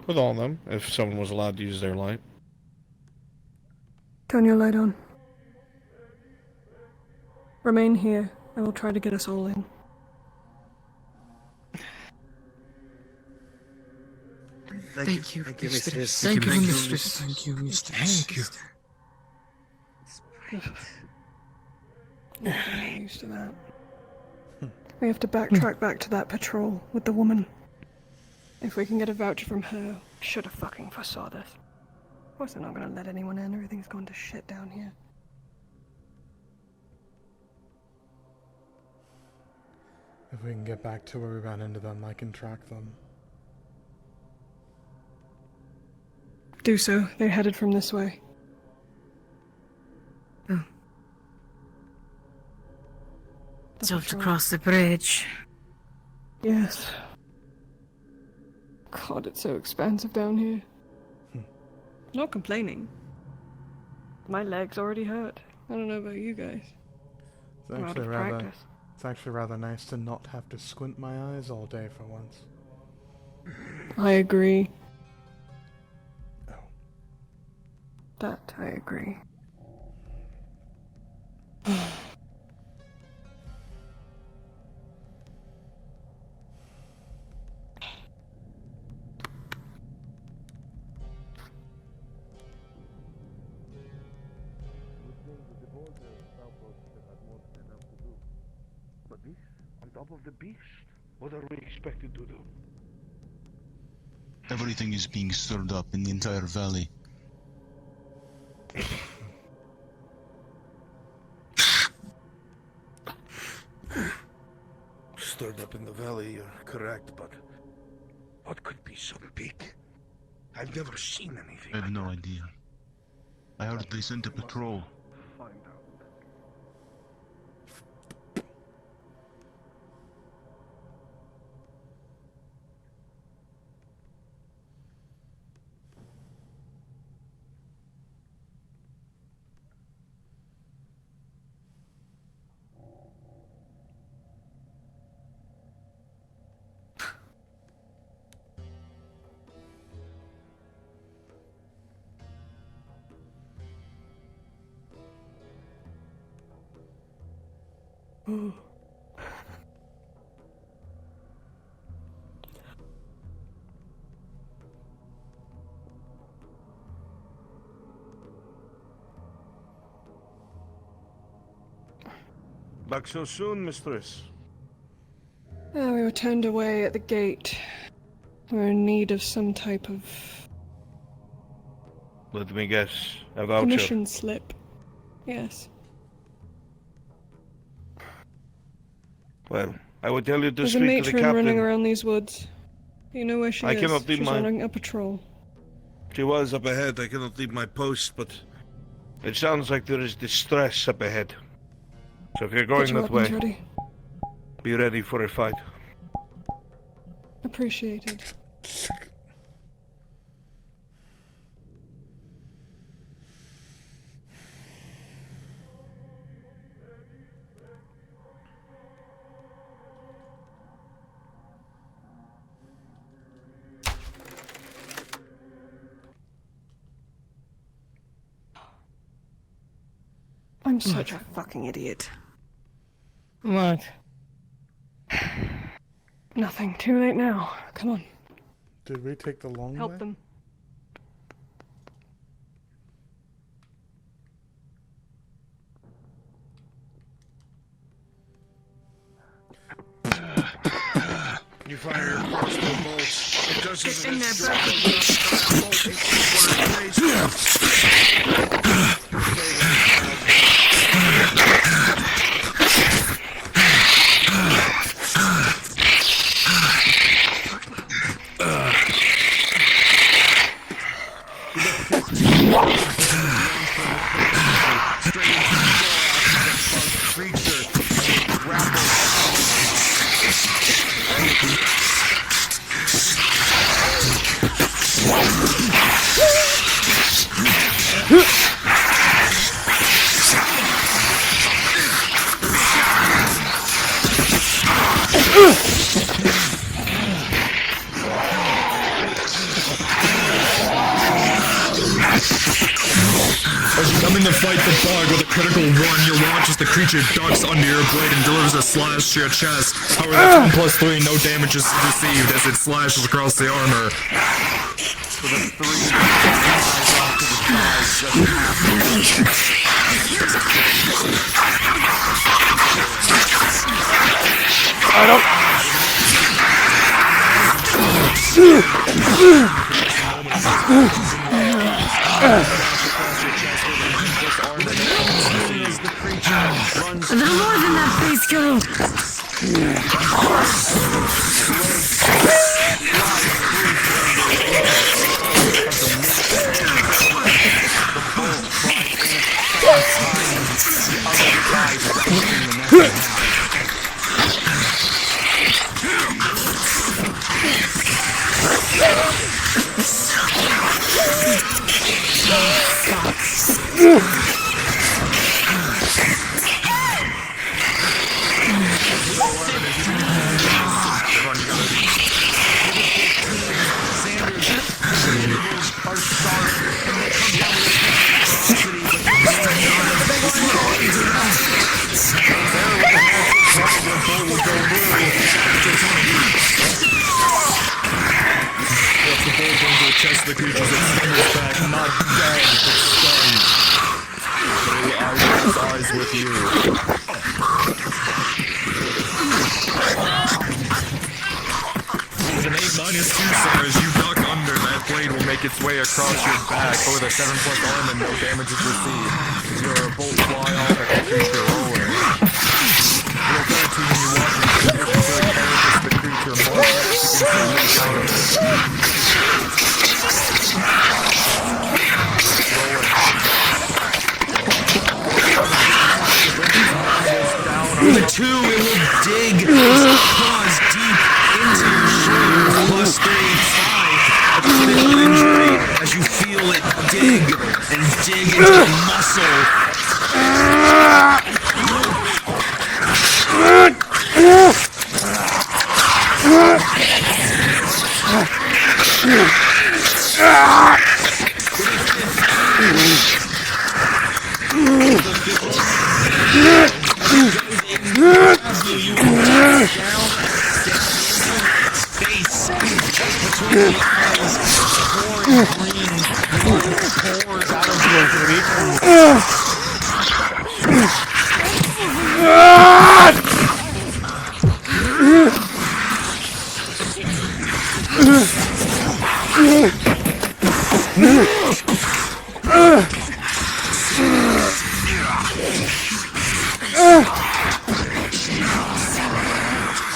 With all of them, if someone was allowed to use their light. Turn your light on. Remain here. I will try to get us all in. Thank you, mistress. Thank you, mistress. Thank you, mistress. Thank you. I'm not used to that. We have to backtrack back to that patrol with the woman. If we can get a voucher from her, should have fucking foresaw this. Of course they're not gonna let anyone in. Everything's gone to shit down here. If we can get back to where we ran into them, I can track them. Do so. They're headed from this way. Jumped across the bridge. Yes. God, it's so expansive down here. Not complaining. My legs already hurt. I don't know about you guys. It's I'm out actually of rather, practice. it's actually rather nice to not have to squint my eyes all day for once. I agree. Oh. That I agree. But this, on top of the beast, what are we expected to do? Everything is being stirred up in the entire valley. Stirred up in the valley, you're correct, but what could be so big? I've never seen anything. I have no idea. I heard they sent a patrol. Find out. Back so soon, mistress? We were turned away at the gate. We're in need of some type of Let me guess. A voucher. commission slip. Yes. Well, I will tell you to There's a speak to the matron running captain. around these woods. You know where she I is? cannot be She's mine. running a patrol. She was up ahead. I cannot leave my post, but it sounds like there is distress up ahead. So if you're going Get your that way, weapons ready. be ready for a fight. Appreciated. I'm such a fucking idiot. What? Nothing. Too late now. Come on. Did we take the long way? Help them. You fire your crossbow bolts. It doesn't Get in there, As you come in to fight the bug with a critical 1, you launch as the creature ducks under your blade and delivers a slash to your chest. However, that's 1+3, no damage is received as it slashes across the armor. So the 3 flies off to the A little more than that, please, girl. The creatures its back, not dead, but stunned. They eye his eyes with you. With an 8-2, sir, as you duck under, that blade will make its way across your back. With a 7+ arm and no damage is received. Your bolt fly off at the creature rolling. You'll go to when you walk into the carapace the creature more With a 2, it will dig its claws deep into your shoulder. +3, 5, a critical injury as you feel it dig and dig into the muscle.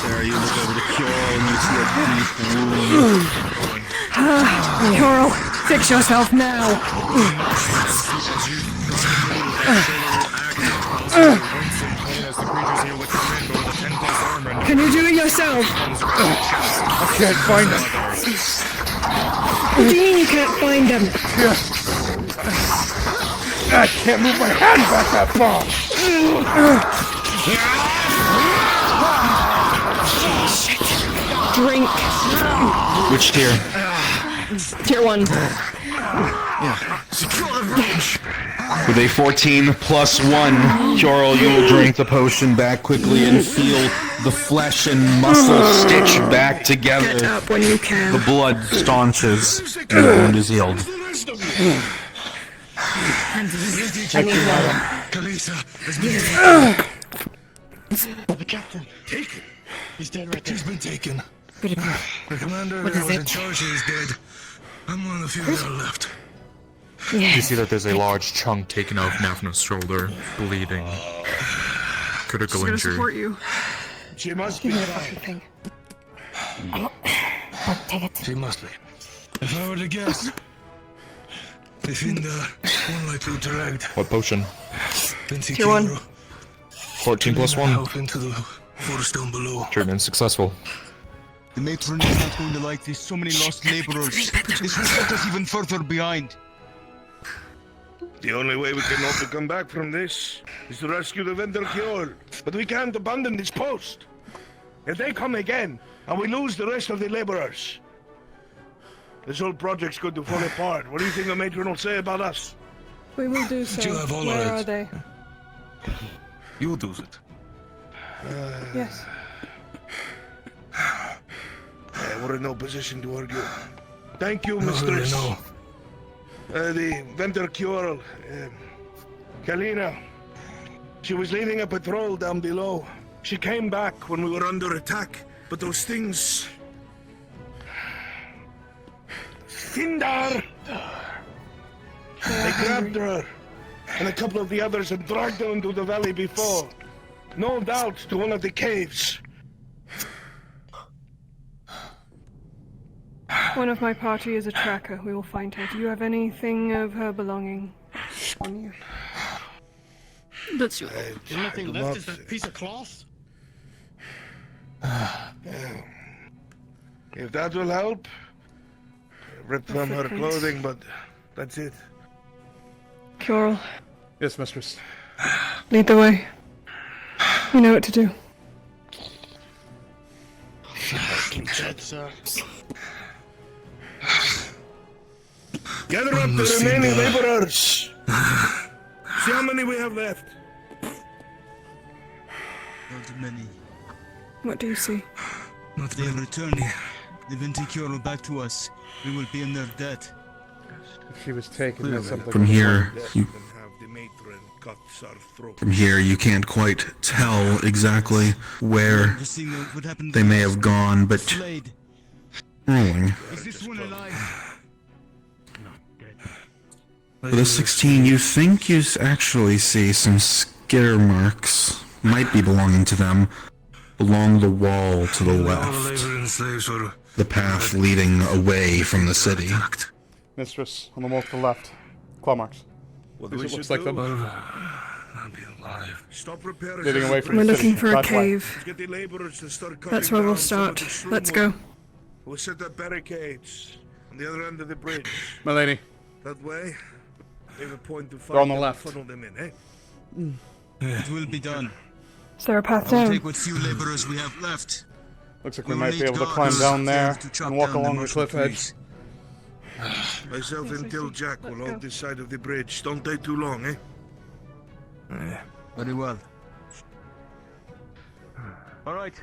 Sarah, you look over the cure and you see a deep wound. Coro, Fix yourself now. Can you do it yourself? I can't find him. What do you mean you can't find him? I can't move my hand back that far. Drink. Which tier? Tier 1. With a 14 plus 1, Kjorl, you will drink the potion back quickly and feel the flesh and muscle stitch back together. Get up when you can. The blood staunches and the wound is healed. I need water. Kalisa has been the captain. Taken. He's dead right there. He's been taken. The commander What that is was in it? charge is dead. I'm one of the few that are left. You see that there's a large chunk taken off Nafna's shoulder, bleeding. Critical injury. you. She must Give be me the fine. fucking thing. Oh, take it. She must be. If I were to guess, they find one likely direct. What potion? Tier 1. 14 plus 1. Help into the forest down below. Treatment successful. The matron is not going to like this. So many lost laborers. This will set us even further behind. The only way we can hope to come back from this is to rescue the vendor Kjorl. But we can't abandon this post. If they come again, and we lose the rest of the laborers, this whole project's going to fall apart. What do you think the matron will say about us? We will do so. You have all Where of are it. they? You do it. Yes. We're in no position to argue. Thank you, Not really, mistress. no. The vendor Kjorl, Kalina. She was leading a patrol down below. She came back when we were under attack, but those things... Sindar! They grabbed her, and a couple of the others had dragged her into the valley before. No doubt to one of the caves. One of my party is a tracker. We will find her. Do you have anything of her belonging on you? That's you. There's nothing left. Is that piece of cloth? If that will help, rip from her clothing, but that's it. Kjorl, Yes, mistress. lead the way. You know what to do. Gather up the remaining laborers. See how many we have left. Not many. What do you see? Not they have returned. They've been taken back to us. We will be in their debt. If she was taken, that's something. From here, you And have the matron cuts our throat. From here, you can't quite tell exactly where they may have gone, but rolling. Is this one alive? With a 16, you think you actually see some skitter marks, might be belonging to them, along the wall to the left. The path leading away from the city. Mistress, on the wall to the left. Claw marks. What These we it looks should like do? them. I'll be alive. Stop repairing. Leading away from We're the looking city. for a That way. cave. Get the laborers to start cutting That's where we'll down some of start. the shroom Let's wood. go. We'll set up barricades on the other end of the bridge. My lady. That way, we have a point to find They're on the them and left. funnel them in, eh? It will be done. Is there a path I will down? take what few laborers we have left. Looks like We we will might be need able to guards climb down there to chop and walk down the along the mushroom cliff edge. trees. Myself and Jack will hold this side of the bridge. Don't take too long, eh? Very well. All right.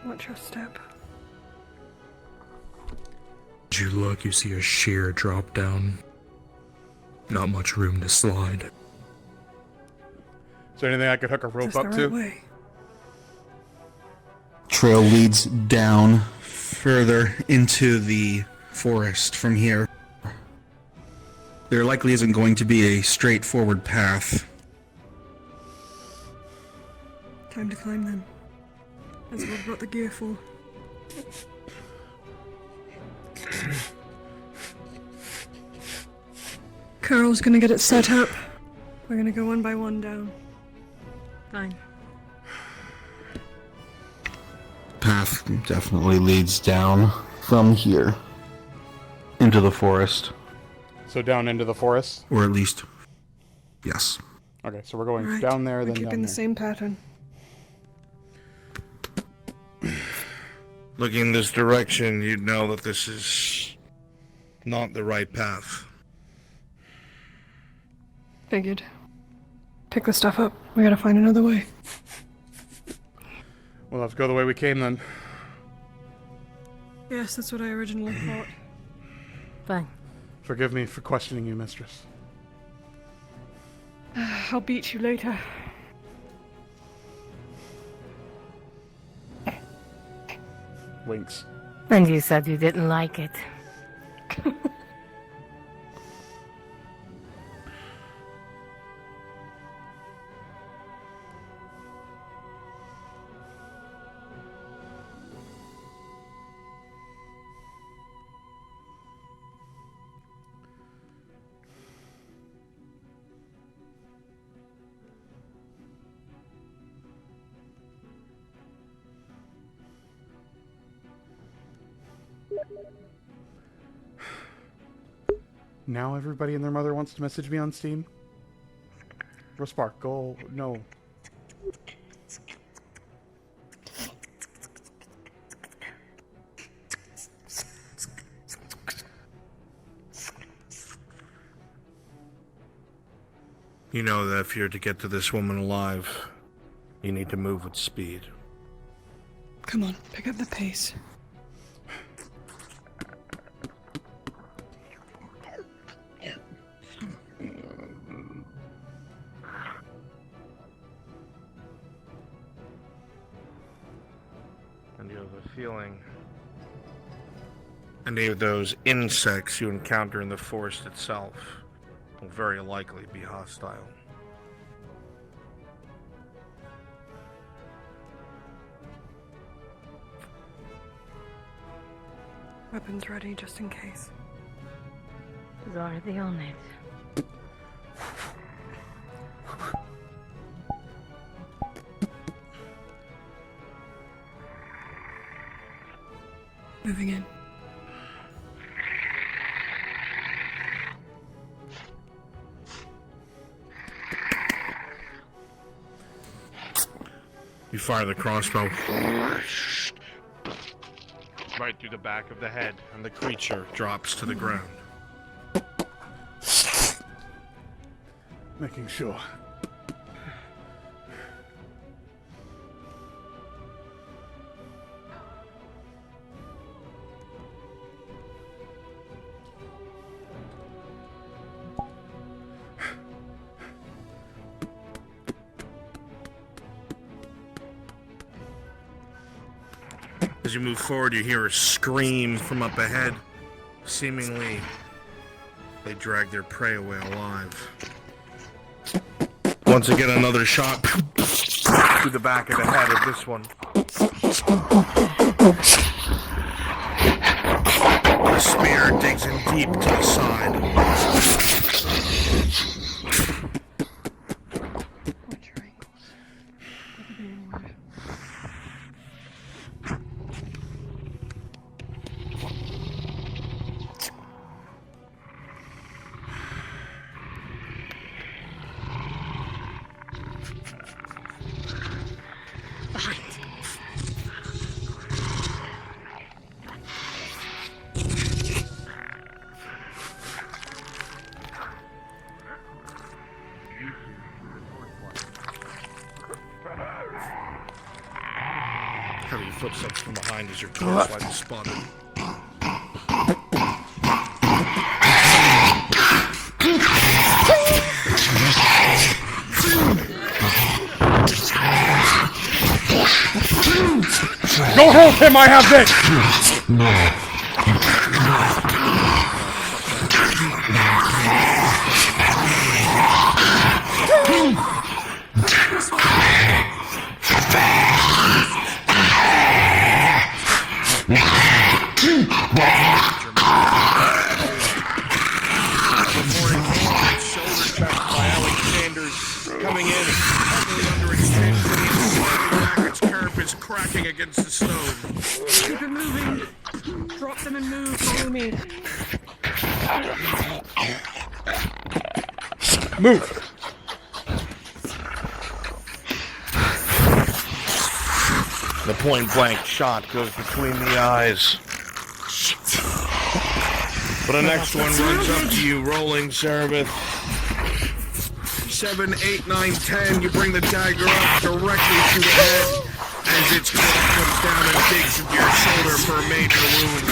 Watch your step. As you look, you see a sheer drop down. Not much room to slide. there anything I could hook a rope Is this up the to? right way? Trail leads down further into the forest from here. There likely isn't going to be a straightforward path. Time to climb then. That's what we've got the gear for. Carol's gonna get it set up. We're gonna go one by one down. Fine. Path definitely leads down from here into the forest. So down into the forest? Or at least, yes. Okay, so we're going Right, down there, we're then keeping down the there. same pattern. Looking this direction, you'd know that this is not the right path. Figured. Pick the stuff up. We gotta find another way. We'll have to go the way we came then. Yes, that's what I originally thought. Fine. Forgive me for questioning you, mistress. I'll beat you later. Winks. And you said you didn't like it. Now everybody and their mother wants to message me on Steam? Rospark, go. No. You know that if you're to get to this woman alive, you need to move with speed. Come on, pick up the pace. And you have a feeling any of those insects you encounter in the forest itself will very likely be hostile. Weapons ready just in case. It's already on it. Moving in. You fire the crossbow right through the back of the head, and the creature drops to the ground. Making sure. As you move forward, you hear a scream from up ahead. Seemingly, they drag their prey away alive. Once again, another shot through the back of the head of this one. The spear digs in deep to the side. Heavy footsteps from behind as your torchlight is spotted. Go help him, I have this! Coming in, heavily under its tension, back its curve is cracking against the stone. Keep it moving. Drop them and move. Follow me. Move! The point-blank shot goes between the eyes. But the next one runs up to you, rolling, Seraph. 7, 8, 9, 10. You bring the dagger up directly to the head as its claw comes down and digs into your shoulder for a major wound.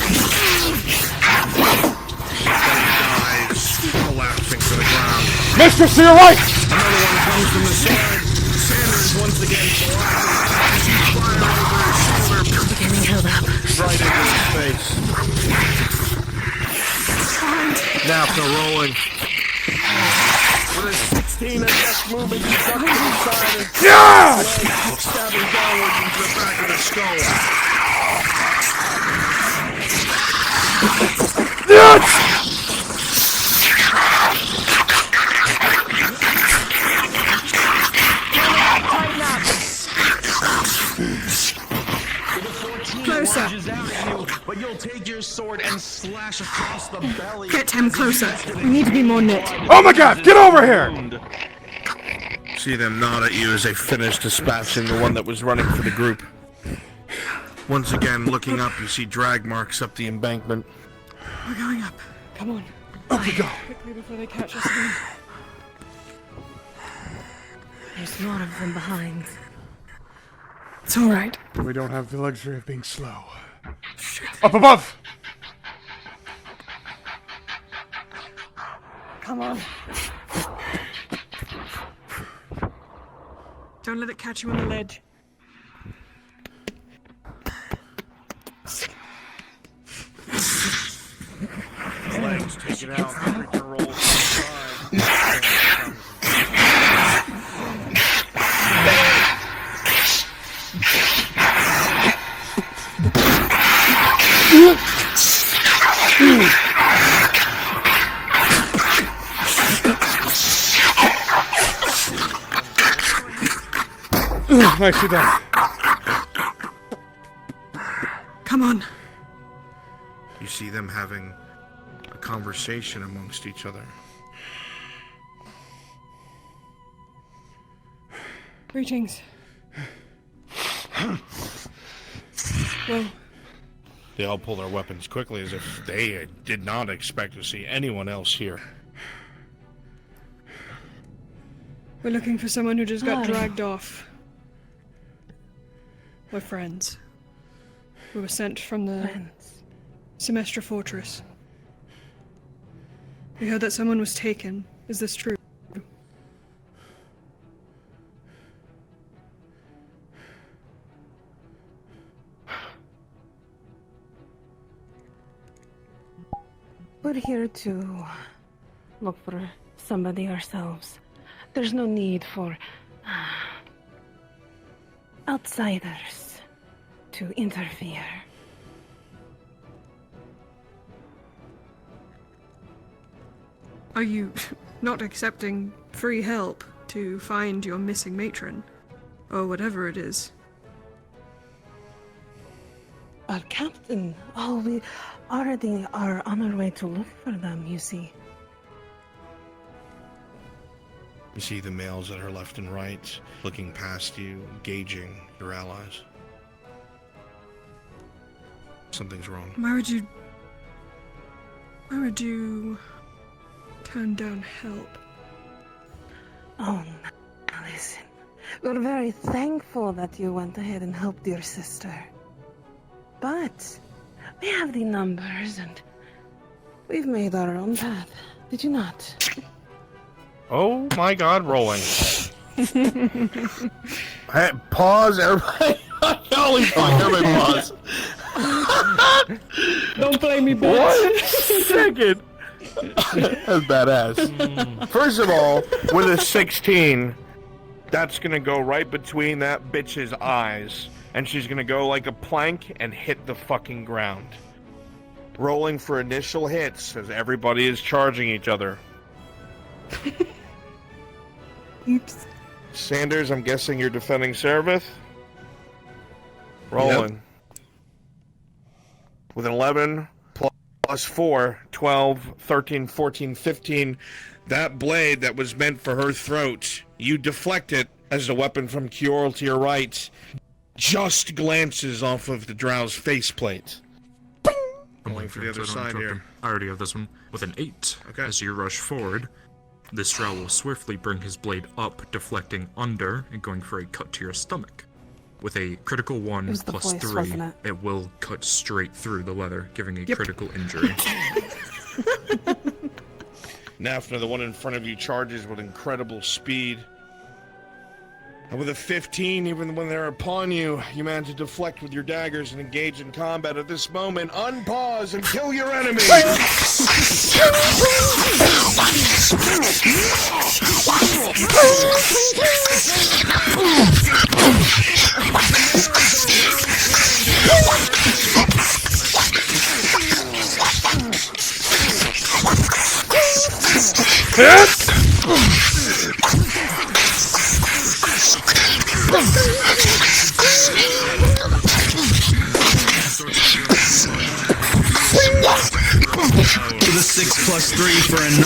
Then he dies, collapsing to the ground. Mistress, to your right! Another one comes from the side. Sanders once again collapses as you fire over his shoulder. Getting held up. Right into his face. Naphtha rolling. With a 16 attack movement, he ducks to the side and stabbing downwards into the back of the skull. Closer. But you'll take your sword and slash across the belly. Get him closer. We need to be more knit. Oh my god, get over here! See them nod at you as they finish dispatching the one that was running for the group. Once again, looking up, you see drag marks up the embankment. We're going up. Come on. Up we go. Quickly before they catch us again. There's more of them behind. It's alright. We don't have the luxury of being slow. Up above! Come on. Don't let it catch you on the ledge. Legs taken out, creature rolls to the side. Nicely done. Come on. You see them having a conversation amongst each other. Greetings. Well, They all pull their weapons quickly as if they did not expect to see anyone else here. we're looking for someone who just got Hi. dragged off. We're friends. We were sent from the Friends. Semestra Fortress. We heard that someone was taken. Is this true? We're here to look for somebody ourselves. There's no need for outsiders to interfere. Are you not accepting free help to find your missing matron? Or whatever it is? Our captain. Oh, we already are on our way to look for them, you see. You see the males that are left and right, looking past you, gauging your allies. Something's wrong. Why would you turn down help? Oh, now listen. We're very thankful that you went ahead and helped your sister. But we have the numbers and we've made our own path. Did you not? Oh my god, rolling. Hey, pause, everybody. Holy fuck, everybody pause. Don't blame me, bitch. 1 second. That's badass. First of all, with a 16, that's gonna go right between that bitch's eyes, and she's gonna go like a plank and hit the fucking ground. Rolling for initial hits as everybody is charging each other. Oops. Sanders, I'm guessing you're defending Seraph? Rolling. Yep. With an 11 plus 4, 12, 13, 14, 15. That blade that was meant for her throat, you deflect it as the weapon from Kiorl to your right just glances off of the Drow's faceplate. I'm waiting for the other side here. I already have this one. With an 8, as you rush forward, this Drow will swiftly bring his blade up, deflecting under and going for a cut to your stomach. With a critical 1 was the plus voice, 3, wasn't it will cut straight through the leather, giving a critical injury. Nafna, the one in front of you, charges with incredible speed. And with a 15, even when they're upon you, you manage to deflect with your daggers and engage in combat. At this moment, unpause and kill your enemy! With a 6 plus 3 for a 9,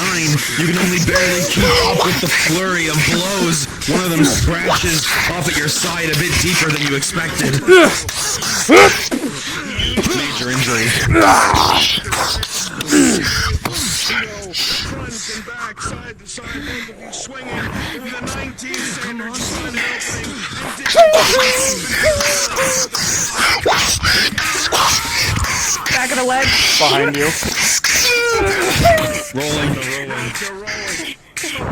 you can only barely keep up with the flurry of blows. One of them scratches off at your side a bit deeper than you expected. Major injury. Back of the leg. Behind you. Rolling.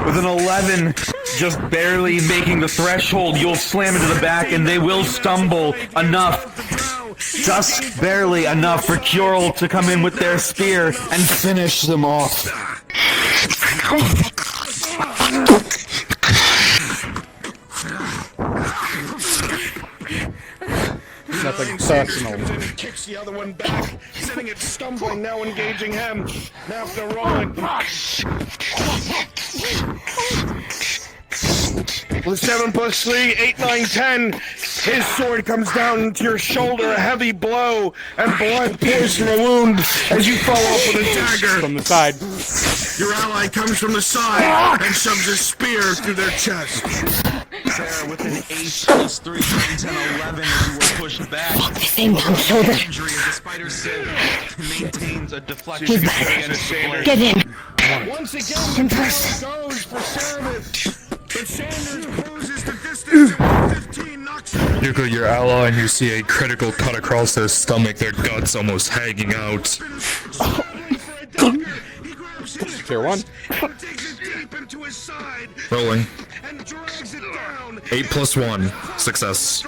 With an 11, just barely making the threshold, you'll slam into the back and they will stumble enough, just barely enough for Kiorl to come in with their spear and finish them off. Nothing personal. Kicks the other one back, sending it stumbling, now engaging him. Now after rolling. With 7 plus 3, 8, 9, 10. His sword comes down into your shoulder, a heavy blow, and blood pours from a wound as you follow up with a dagger. From the side. Your ally comes from the side and shoves a spear through their chest. Sarah, with an 8 plus 3, 9, 10, 11, as you were pushed back. Same down shoulder. Injury as the spider still maintains a deflection. He's back. Get in. Once again, the ball goes for Seraph. But Sanders closes the distance at 15, knocks him. You go your ally and you see a critical cut across their stomach, their guts almost hanging out. Tier 1. Rolling. 8 plus 1. Success.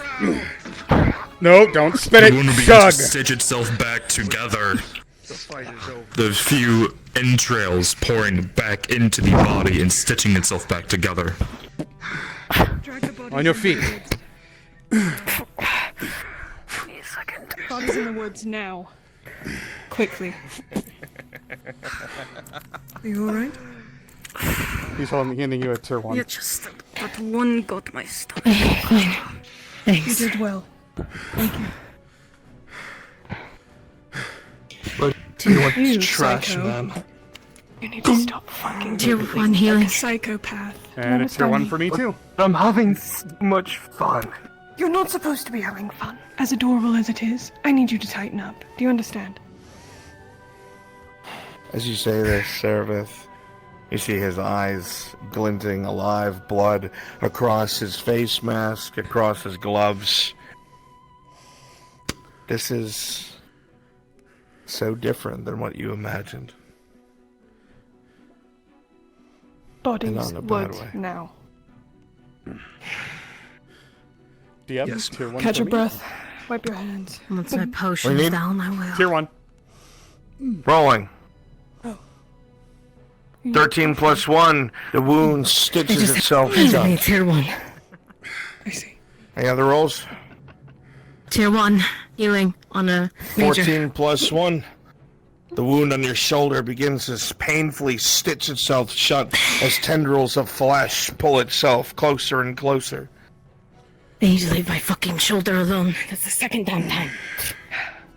No, don't spin The it. wound begins Chug. to stitch itself back together. The few entrails pouring back into the body and stitching itself back together. On your feet. Body's in the woods now. Quickly. Are you alright? He's handing you a tier 1. Yeah, just that one got my stomach. Thanks. You did well. Thank you. Tier 1 You, is trash, psycho. man. You need to stop fucking Tier with 1 me healing. like a psychopath. And a tier 1 for me too. I'm having so much fun. You're not supposed to be having fun. As adorable as it is, I need you to tighten up. Do you understand? As you say this, Seraph, you see his eyes glinting alive, blood across his face mask, across his gloves. This is so different than what you imagined. Bodies And not in a bad would way. now. DM, Yes. tier 1 Catch for your me. breath. Wipe your hands. Once my What do potion's you need? down, I will. Tier 1. Rolling. Oh. 13 plus 1. The wound stitches itself shut. Tier 1. I see. Any other rolls? Tier 1. Healing on a major. 14 plus 1. The wound on your shoulder begins to painfully stitch itself shut as tendrils of flesh pull itself closer and closer. They need to leave my fucking shoulder alone. That's the second damn time.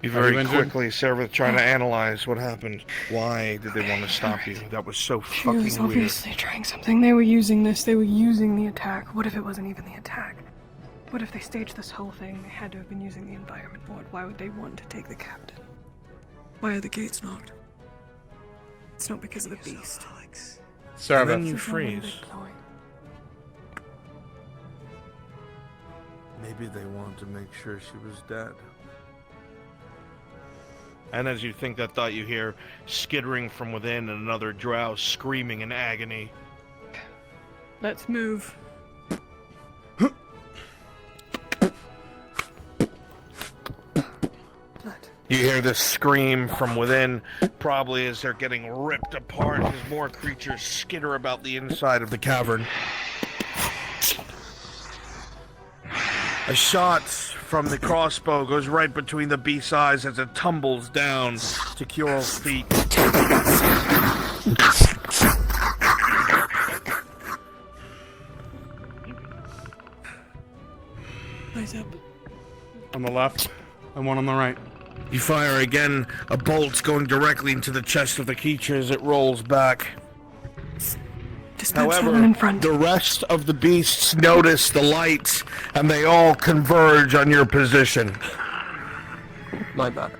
You very quickly, Seraph, trying to analyze what happened. Why did they want to stop you? That was so She was fucking weird. obviously trying something. They were using this. They were using the attack. What if it wasn't even the attack? What if they staged this whole thing? They had to have been using the environment ward. Why would they want to take the captain? Why are the gates locked? It's not because of the beast. And then you freeze. Maybe they wanted to make sure she was dead. And as you think that thought, you hear skittering from within and another drow screaming in agony. Let's move. You hear this scream from within, probably as they're getting ripped apart as more creatures skitter about the inside of the cavern. A shot from the crossbow goes right between the beast's eyes as it tumbles down to Kural's feet. Eyes up. On the left, and one on the right. You fire again, a bolt going directly into the chest of the creature as it rolls back. However, the rest of the beasts notice the light, and they all converge on your position. My bad.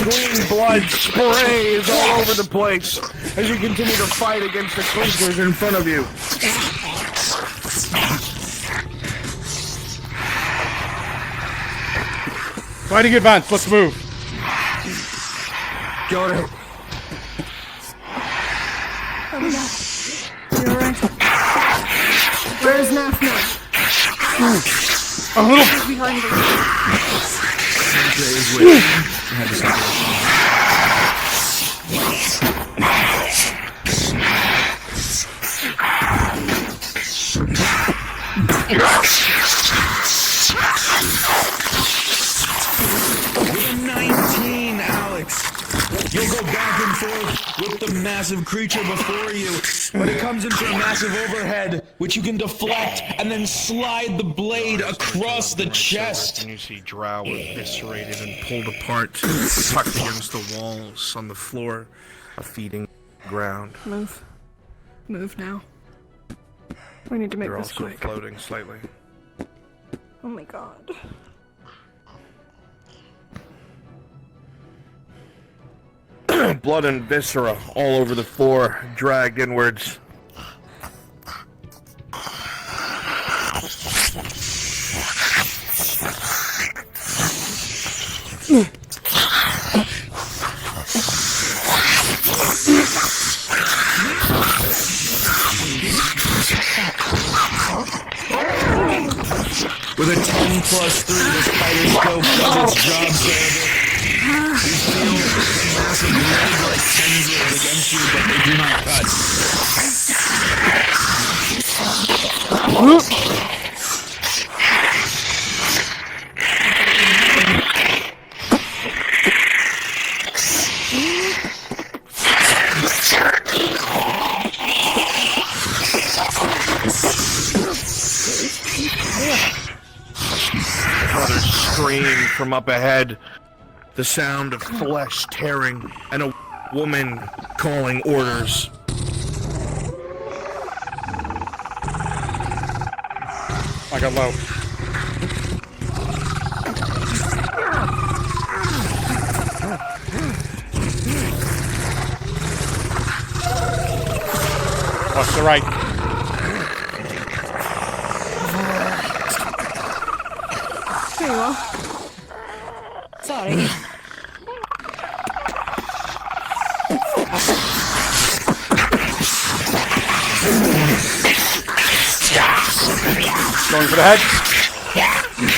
Green blood sprays all over the place as you continue to fight against the creatures in front of you. Fighting advance, let's move. Got it. You alright? Where's Nafna? A little behind the With a 19, Alex. You'll go back and forth with the massive creature before you, but it comes into a massive overhead, which you can deflect and then slide the blade across the chest. And you see drow eviscerated and pulled apart, tucked against the walls on the floor, a feeding ground. Move. Move now. We need to make They're this also quick. floating slightly. Oh my god. Blood and viscera all over the floor, dragged inwards. With a 10+3, the spider scope does its job, Sarah. You feel massive blade-like tendrils against you, but they do not cut. Another scream from up ahead. The sound of flesh tearing and a woman calling orders. I got low. Oh, to the right. There you are. Sorry. Going for the head. 13.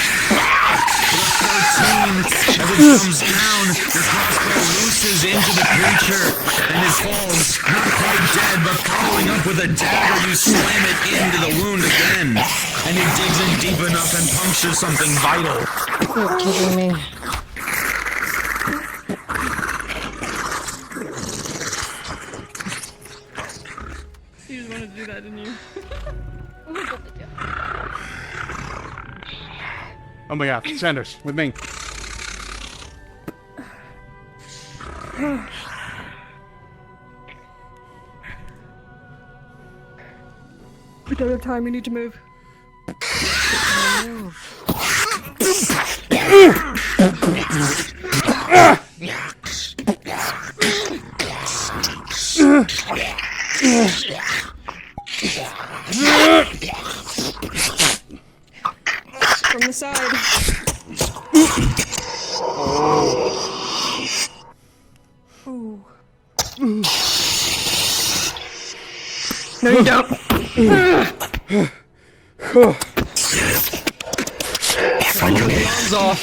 As it comes down, your crossbow looses into the creature, and it falls, not quite dead, but following up with a dagger, you slam it into the wound again, and it digs in deep enough and punctures something vital. You're kidding me. You just wanted to do that, didn't you? Oh my god, Sanders, with me. We don't have time, we need to move. From the side. Ooh. No, you don't. Hands off.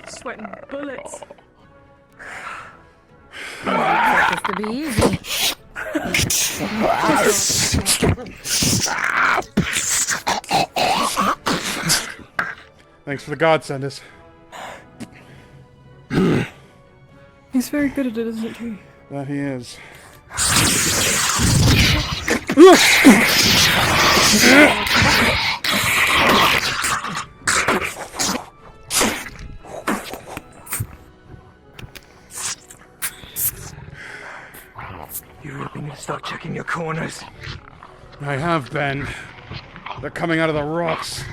Sweating bullets. Supposed to be easy. Thanks for the god, Sanders. He's very good at it, isn't he? That he is. You really need to start checking your corners. I have been. They're coming out of the rocks.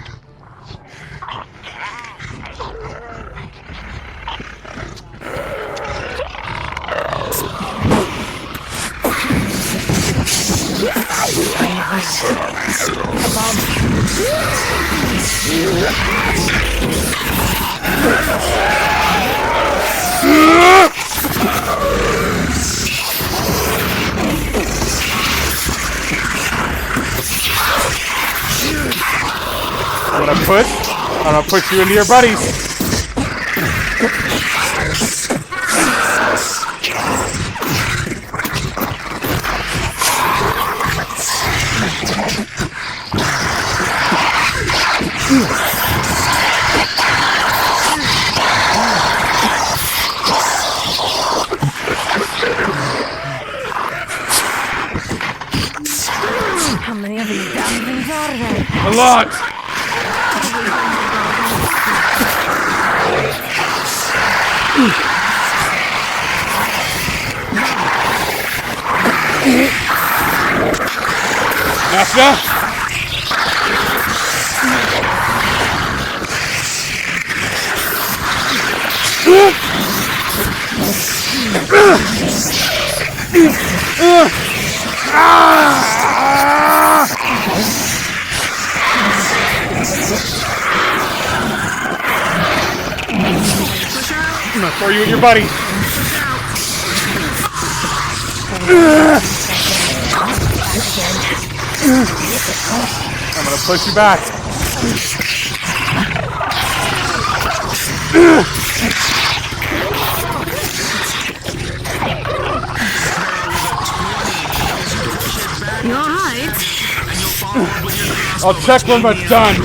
I'm gonna push you into your buddies. How many of these damn things are there? A lot. Nasta? I'm gonna throw you and your buddy. I'm gonna push you back. You alright? I'll check when it's done.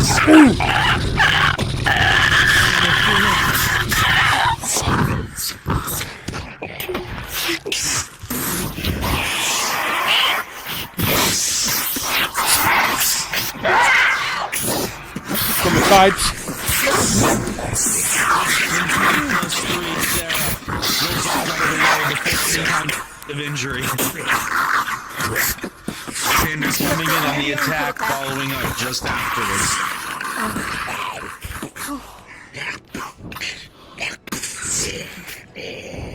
fights. Of injury. Sanders coming in on the attack, following up just afterwards.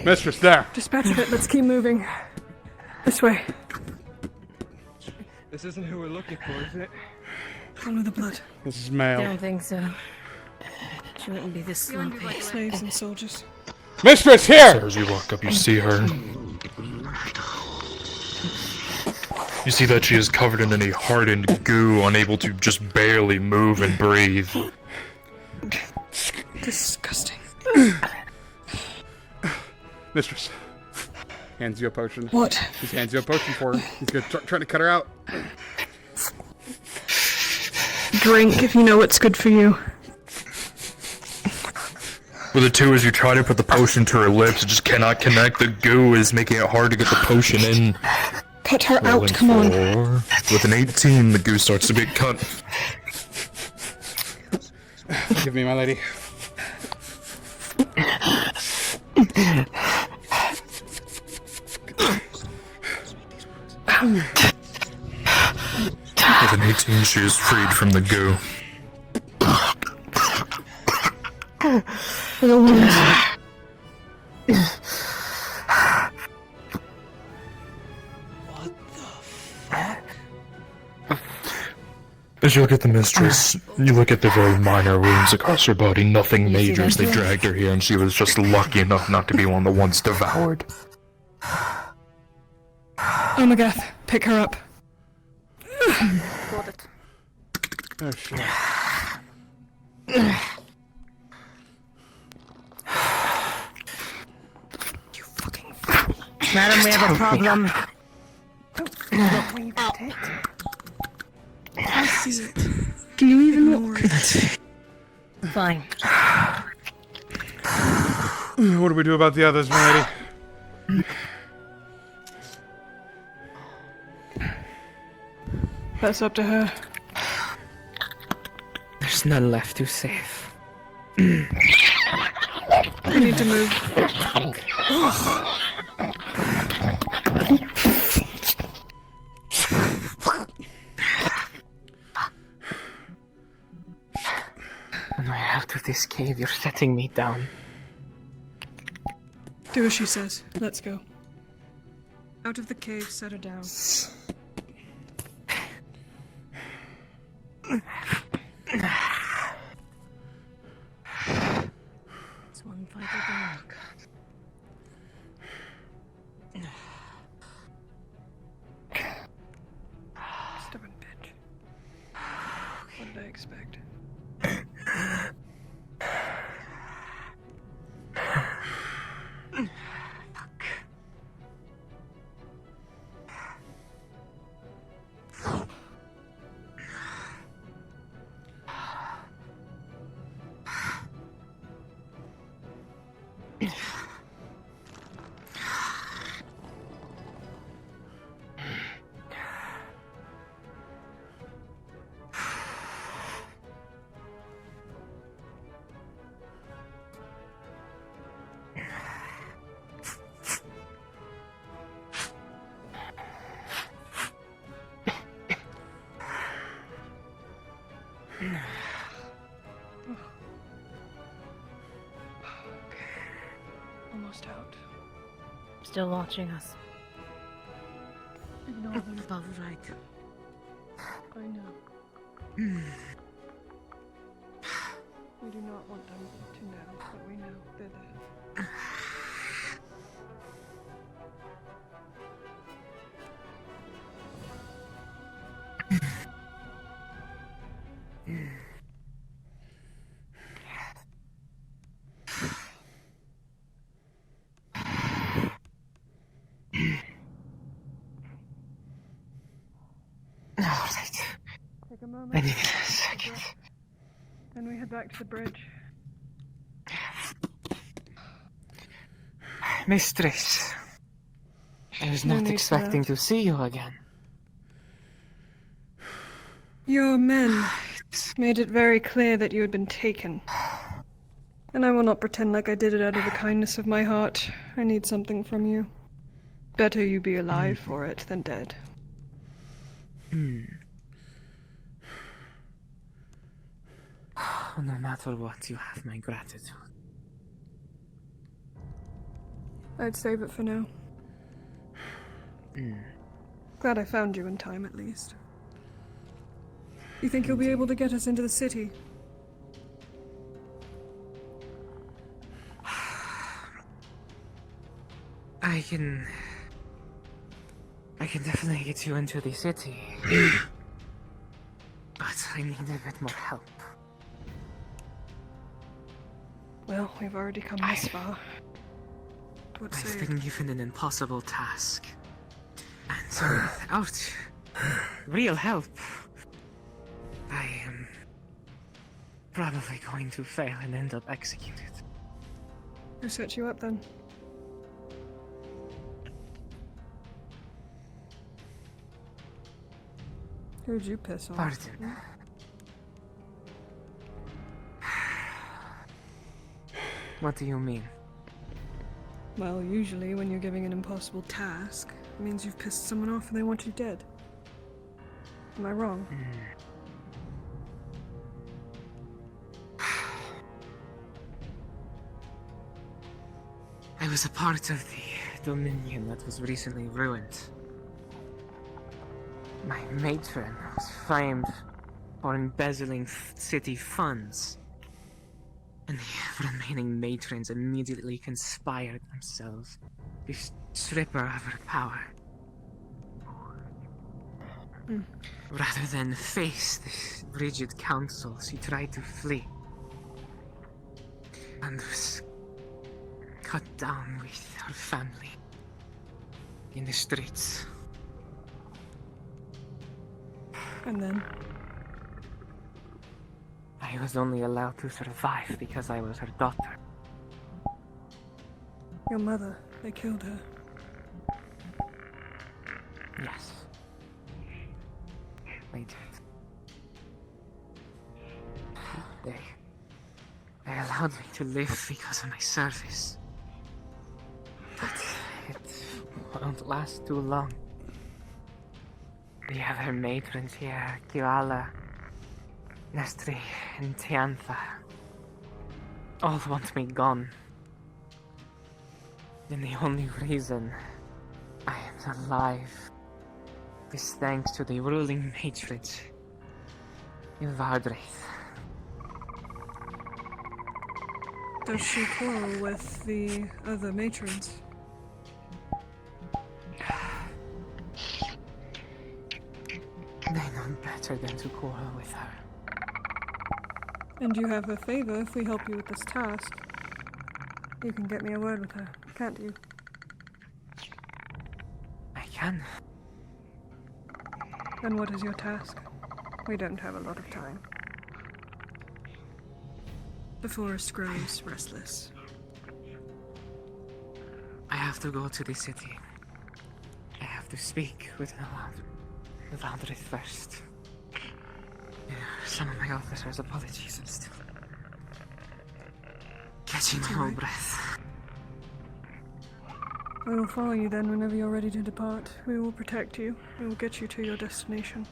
Mistress, there. Dispatch of it. Let's keep moving. This way. This isn't who we're looking for, is it? Follow the blood. This is male. Don't think so. She wouldn't be this sloppy. Slaves and soldiers. Mistress, here! So as you walk up, you see her. You see that she is covered in any hardened goo, unable to just barely move and breathe. Disgusting. Mistress. Hands you a potion. What? He hands you a potion for her. He's gonna trying to cut her out. Drink if you know what's good for you. With the two, as you try to put the potion to her lips, it just cannot connect. The goo is making it hard to get the potion in. Cut her Rolling out, come on. With an 18, the goo starts to get cut. Give me, my lady. With an 18, she is freed from the goo. For the wound. As you look at the mistress, you look at the very minor wounds across her body, nothing major as they dragged her here, and she was just lucky enough not to be one of the ones devoured. Omagath, pick her up. Got it. Oh shit. Madam, we have a problem. Look, I see it. Can you even look? Fine. What do we do about the others, my lady? That's up to her. There's none left to save. We need to move. When we're out of this cave, you're setting me down. Do as she says. Let's go. Out of the cave, set her down. It's one vital dog. Stubborn bitch. What did I expect? Almost out. Still watching us. Ignore them. Above right. I know. We do not want them to know, but we know they're there. Take a moment. I need a second. Then we head back to the bridge. Mistress, I was No not need for expecting that. to see you again. Your men Made it very clear that you had been taken. And I will not pretend like I did it out of the kindness of my heart. I need something from you. Better you be alive for it than dead. No matter what, you have my gratitude. I'd save it for now. Glad I found you in time, at least. You think you'll be able to get us into the city? I can definitely get you into the city. But I need a bit more help. Well, we've already come this far. I've been given an impossible task. And so without real help, I am probably going to fail and end up executed. Who set you up then? Who'd you piss off? Pardon. What do you mean? Well, usually when you're giving an impossible task, it means you've pissed someone off and they want you dead. Am I wrong? I was a part of the Dominion that was recently ruined. My matron was framed for embezzling city funds. And the remaining matrons immediately conspired themselves to strip her of her power. Rather than face this rigid council, she tried to flee. And was cut down with her family in the streets. And then? I was only allowed to survive because I was her daughter. Your mother, they killed her. Yes. They did. They allowed me to live because of my service. But it won't last too long. The other matrons here, Kiala, Nestri, and Tiantha, all want me gone. And the only reason I am alive is thanks to the ruling matrons in Vardreth. Does she quarrel with the other matrons? They know better than to quarrel with her. And you have her favor if we help you with this task. You can get me a word with her, can't you? I can. And what is your task? We don't have a lot of time. The forest grows restless. I have to go to the city. I have to speak with Valdrith first. Some of my officers' apologies. I'm still catching my own breath. We will follow you then whenever you're ready to depart. We will protect you. We will get you to your destination.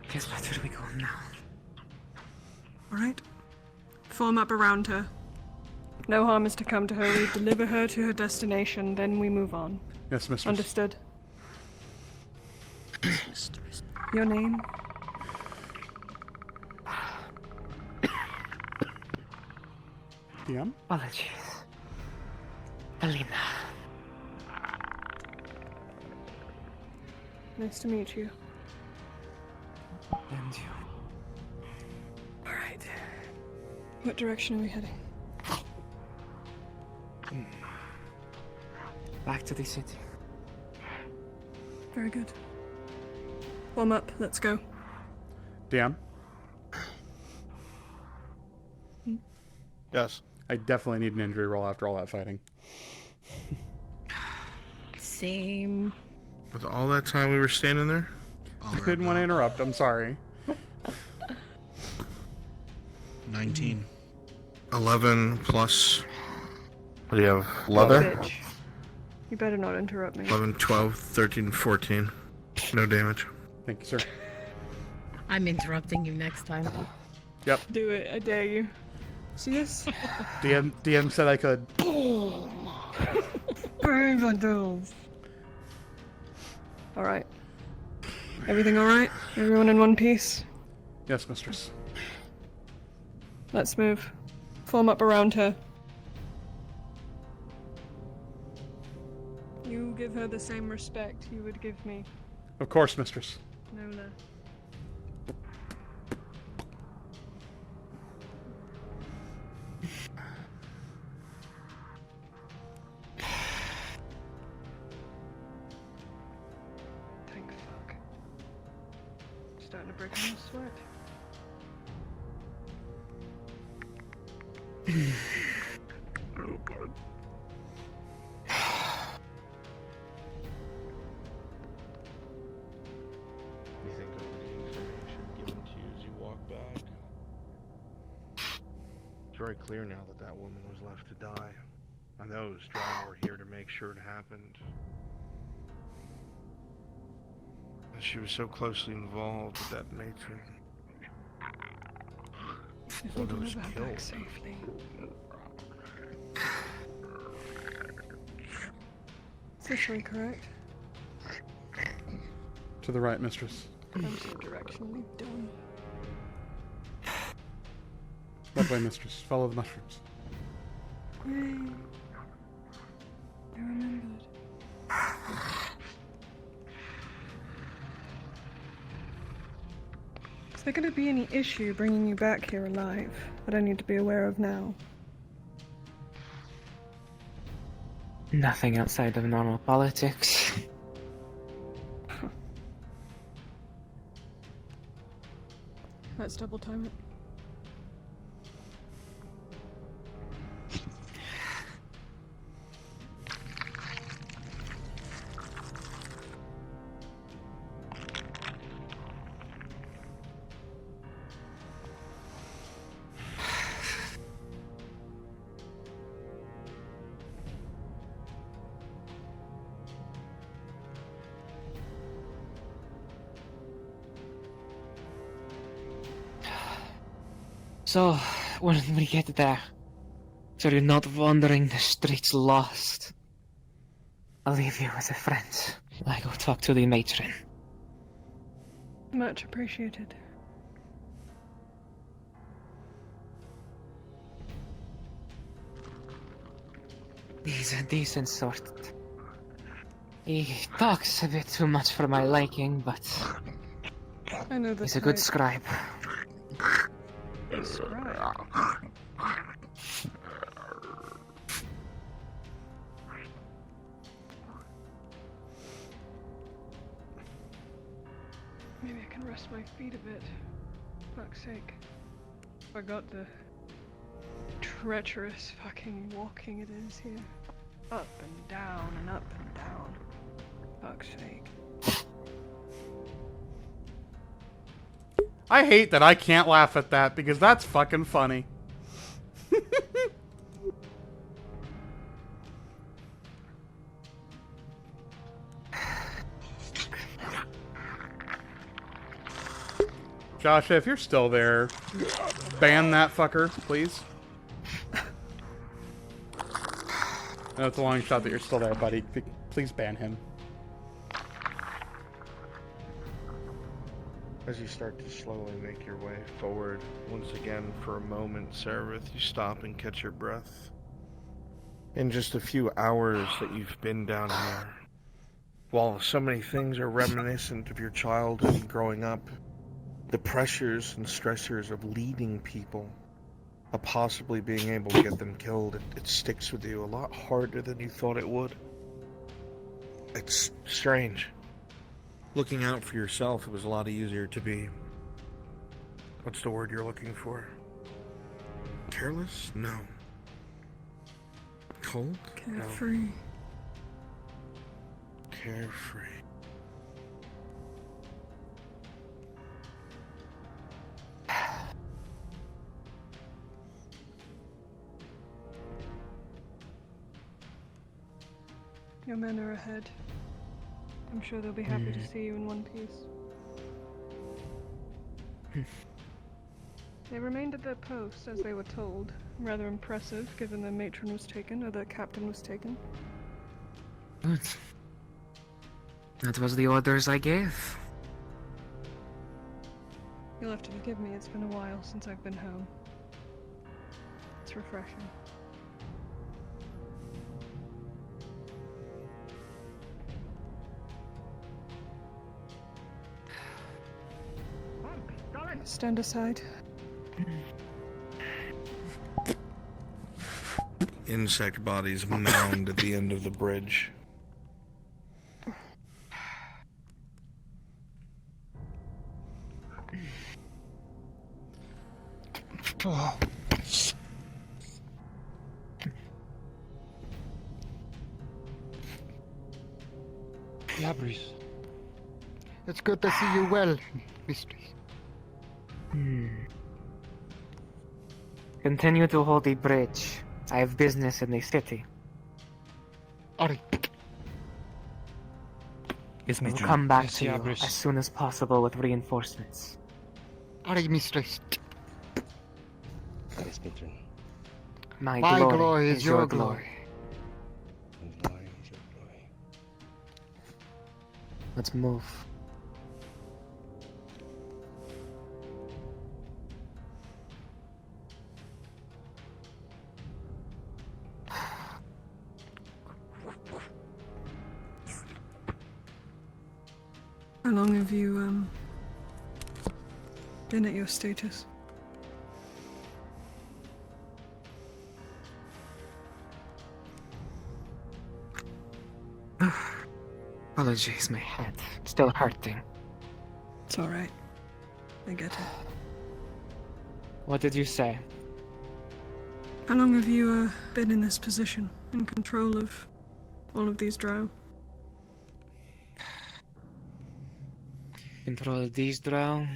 Guess better we go now. Alright. Form up around her. No harm is to come to her. We deliver her to her destination, then we move on. Yes, mistress. Understood. Your name? DM? Apologies. Alina. Nice to meet you. And you. Alright. What direction are we heading? Back to the city. Very good. Warm up, let's go. DM? Yes. I definitely need an injury roll after all that fighting. Same. With all that time we were standing there? I didn't want to interrupt. I'm sorry. 19. 11 plus. What do you have? Leather? Bitch. You better not interrupt me. 11, 12, 13, 14. No damage. Thank you, sir. I'm interrupting you next time. Yep. Do it, I dare you. See this? DM said I could. Alright. Everything alright? Everyone in one piece? Yes, mistress. Let's move. Form up around her. You give her the same respect you would give me. Of course, mistress. No less. Thank fuck. Starting to break out in sweat. You think of the information given to you as you walk back? It's very clear now that that woman was left to die. And those Drow were here to make sure it happened. And she was so closely involved with that matron. If we One can was move her killed. back safely. It's this way, correct? To the right, mistress. That's the direction we've done. That way, mistress. Follow the mushrooms. Yay. I remembered. Is there going to be any issue bringing you back here alive that I need to be aware of now? Nothing outside of normal politics. Let's double time it. So, when we get there, so you're not wandering the streets lost, I'll leave you with a friend. I go talk to the matron. Much appreciated. He's a decent sort. He talks a bit too much for my liking, but I know the he's a good type. scribe. Scribe. Maybe I can rest my feet a bit. Fuck's sake. Forgot the treacherous fucking walking it is here. Up and down and up and down. Fuck's sake. I hate that I can't laugh at that because that's fucking funny. Joshua, if you're still there, ban that fucker, please. No, it's a long shot that you're still there, buddy. Please ban him. As you start to slowly make your way forward, once again, for a moment, Seraph, you stop and catch your breath. In just a few hours that you've been down here, while so many things are reminiscent of your childhood and growing up, the pressures and stressors of leading people, of possibly being able to get them killed, it sticks with you a lot harder than you thought it would. It's strange. Looking out for yourself, it was a lot easier to be... What's the word you're looking for? Careless? No. Cold? Carefree. No. Carefree. Your men are ahead. I'm sure they'll be happy to see you in one piece. They remained at their post as they were told. Rather impressive, given the matron was taken, or the captain was taken. Good. That was the orders I gave. You'll have to forgive me, it's been a while since I've been home. It's refreshing. Stand aside. Insect bodies mound at the end of the bridge. Yabris. It's good to see you well, mistress. Continue to hold the bridge. I have business in the city. Alright. Yes, We'll matron. come back Yes, to you Yabris. as soon as possible with reinforcements. Alright, mistress. Yes, matron. My glory is your glory. And glory is your glory. Let's move. How long have you, been at your status? Apologies, my head. Still hurting. It's alright. I get it. What did you say? How long have you, been in this position? In control of all of these drow? Control of these drow.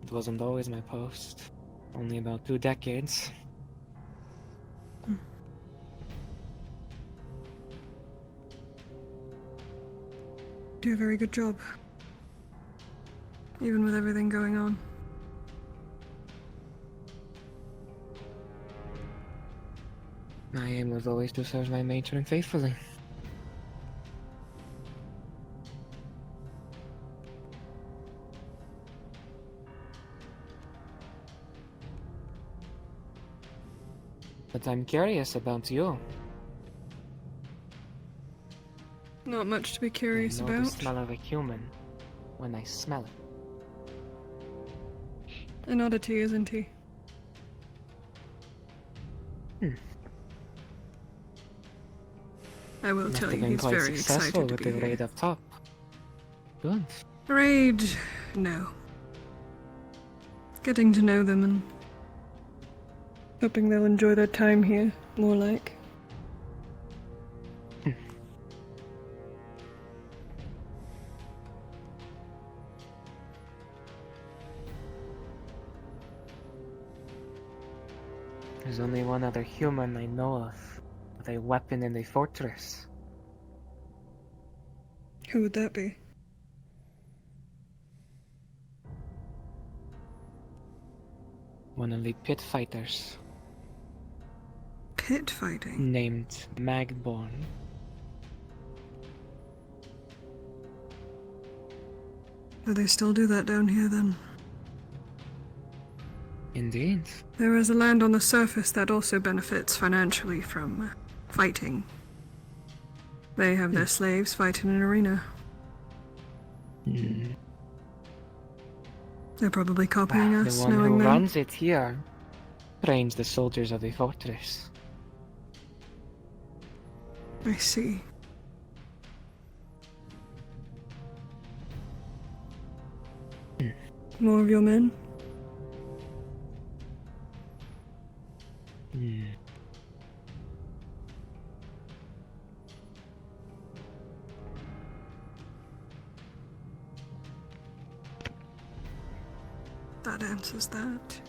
It wasn't always my post. Only about 2 decades. Do a very good job. Even with everything going on. My aim was always to serve my matron faithfully. But I'm curious about you. Not much to be curious I know about. the smell of a human when I smell it. An oddity, isn't he? I will Must tell have you, been he's quite very successful excited to with be the here. raid up top. Good. Raid, no. Getting to know them and hoping they'll enjoy their time here, more like. There's only one other human I know of with a weapon in the fortress. Who would that be? One of the pit fighters. Pit fighting? Named Magborn. Do they still do that down here then? Indeed. There is a land on the surface that also benefits financially from fighting. They have their slaves fight in an arena. They're probably copying us, The one knowing who them. runs it here trains the soldiers of the fortress. I see. More of your men? That answers that.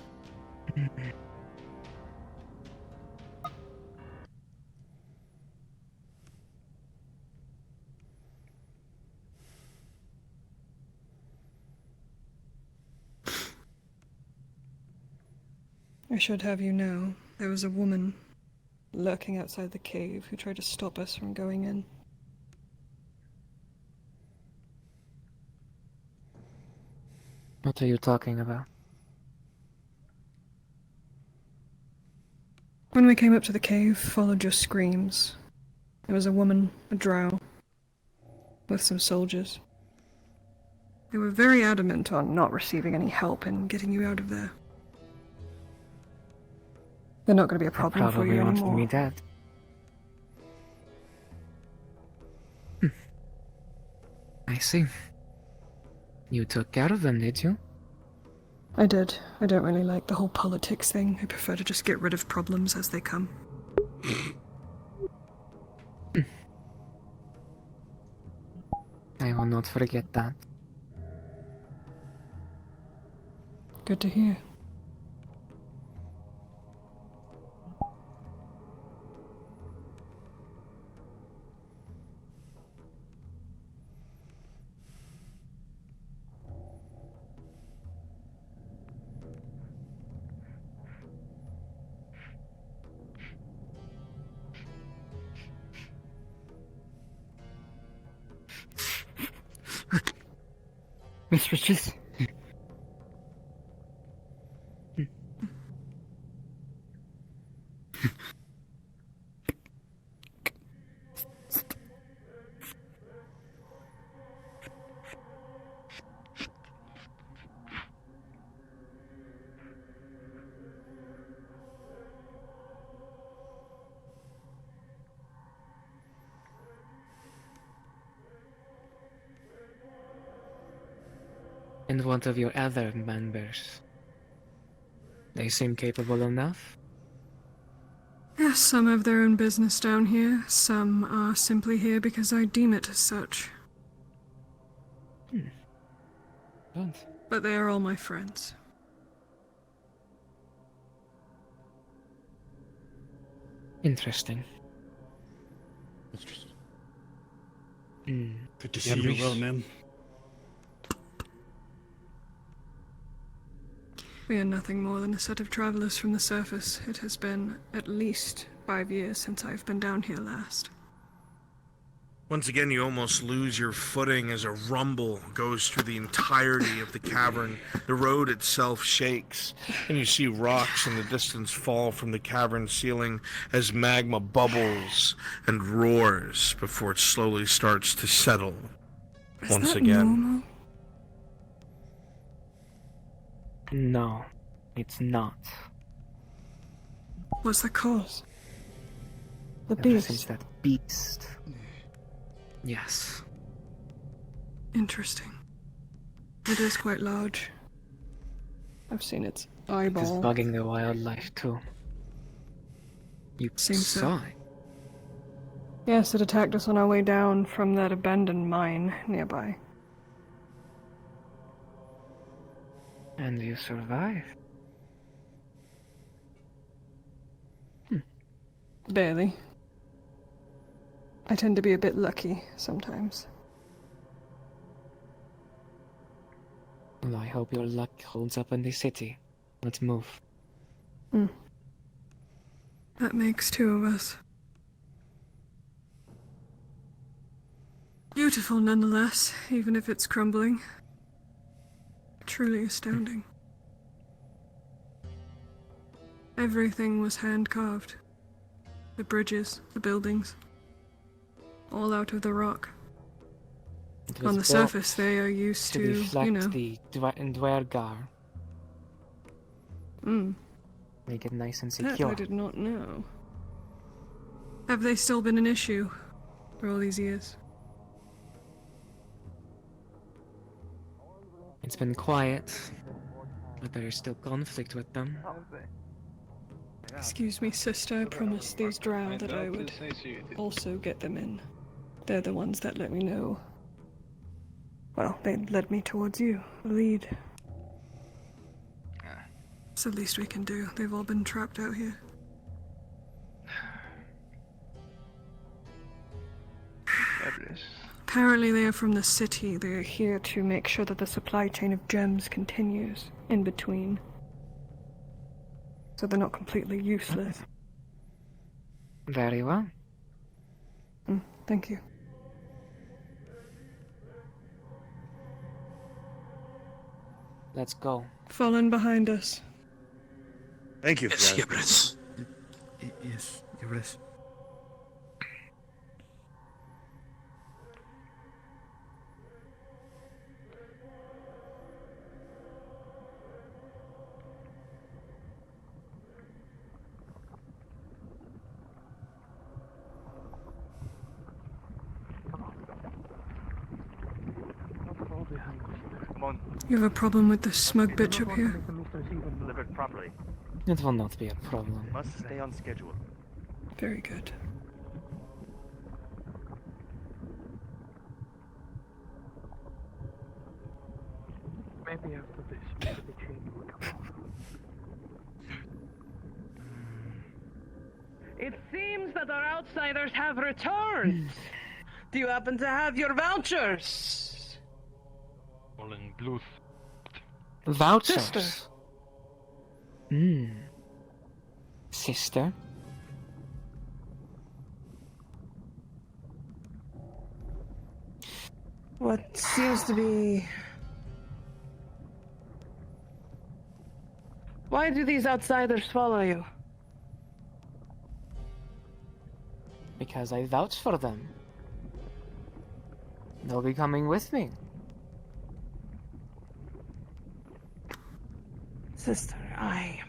I should have you know, there was a woman lurking outside the cave who tried to stop us from going in. What are you talking about? When we came up to the cave, followed your screams. There was a woman, a drow, with some soldiers. They were very adamant on not receiving any help and getting you out of there. They're not going to be a problem for you anymore. Probably wanted me dead. I see. You took care of them, did you? I did. I don't really like the whole politics thing. I prefer to just get rid of problems as they come. I will not forget that. Good to hear. Mistresses. And what of your other members? They seem capable enough? Yes, some have their own business down here. Some are simply here because I deem it as such. Good. But they are all my friends. Interesting. Good to see you well, ma'am. We are nothing more than a set of travelers from the surface. It has been at least 5 years since I've been down here last. Once again, you almost lose your footing as a rumble goes through the entirety of the cavern. The road itself shakes, and you see rocks in the distance fall from the cavern ceiling as magma bubbles and roars before it slowly starts to settle once again. Normal? No, it's not. What's the cause? The Ever beast. since that beast. Yes. Interesting. It is quite large. I've seen its It is eyeball. bugging the wildlife too. You Seems so. saw it. Yes, it attacked us on our way down from that abandoned mine nearby. And you survived. Barely. I tend to be a bit lucky sometimes. Well, I hope your luck holds up in the city. Let's move. That makes 2 of us. Beautiful nonetheless, even if it's crumbling. Truly astounding. Everything was hand-carved. The bridges, the buildings. All out of the rock. It was On the built surface, they are used to, deflect you know. the Dwergar. Mm. Make it nice and That secure. I did not know. Have they still been an issue for all these years? It's been quiet, but there is still conflict with them. Excuse me, sister. I promised these drow that I would also get them in. They're the ones that let me know. Well, they led me towards you, the lead. It's the least we can do. They've all been trapped out here. Apparently they are from the city. They are here to make sure that the supply chain of gems continues in between. so they're not completely useless. Very well. Thank you. Let's go. Fall in behind us. Thank you, Yes, friend. Ibris. Yes, Ibris. Come on. You have a problem with this smug bitch up here? Delivered properly. It will not be a problem. Must stay on schedule. Very good. Maybe after this, the chain will come off. It seems that our outsiders have returned. Do you happen to have your vouchers? All in blue. Vouchers? Sister. Sister? What seems to be... Why do these outsiders follow you? Because I vouch for them. They'll be coming with me. Sister, I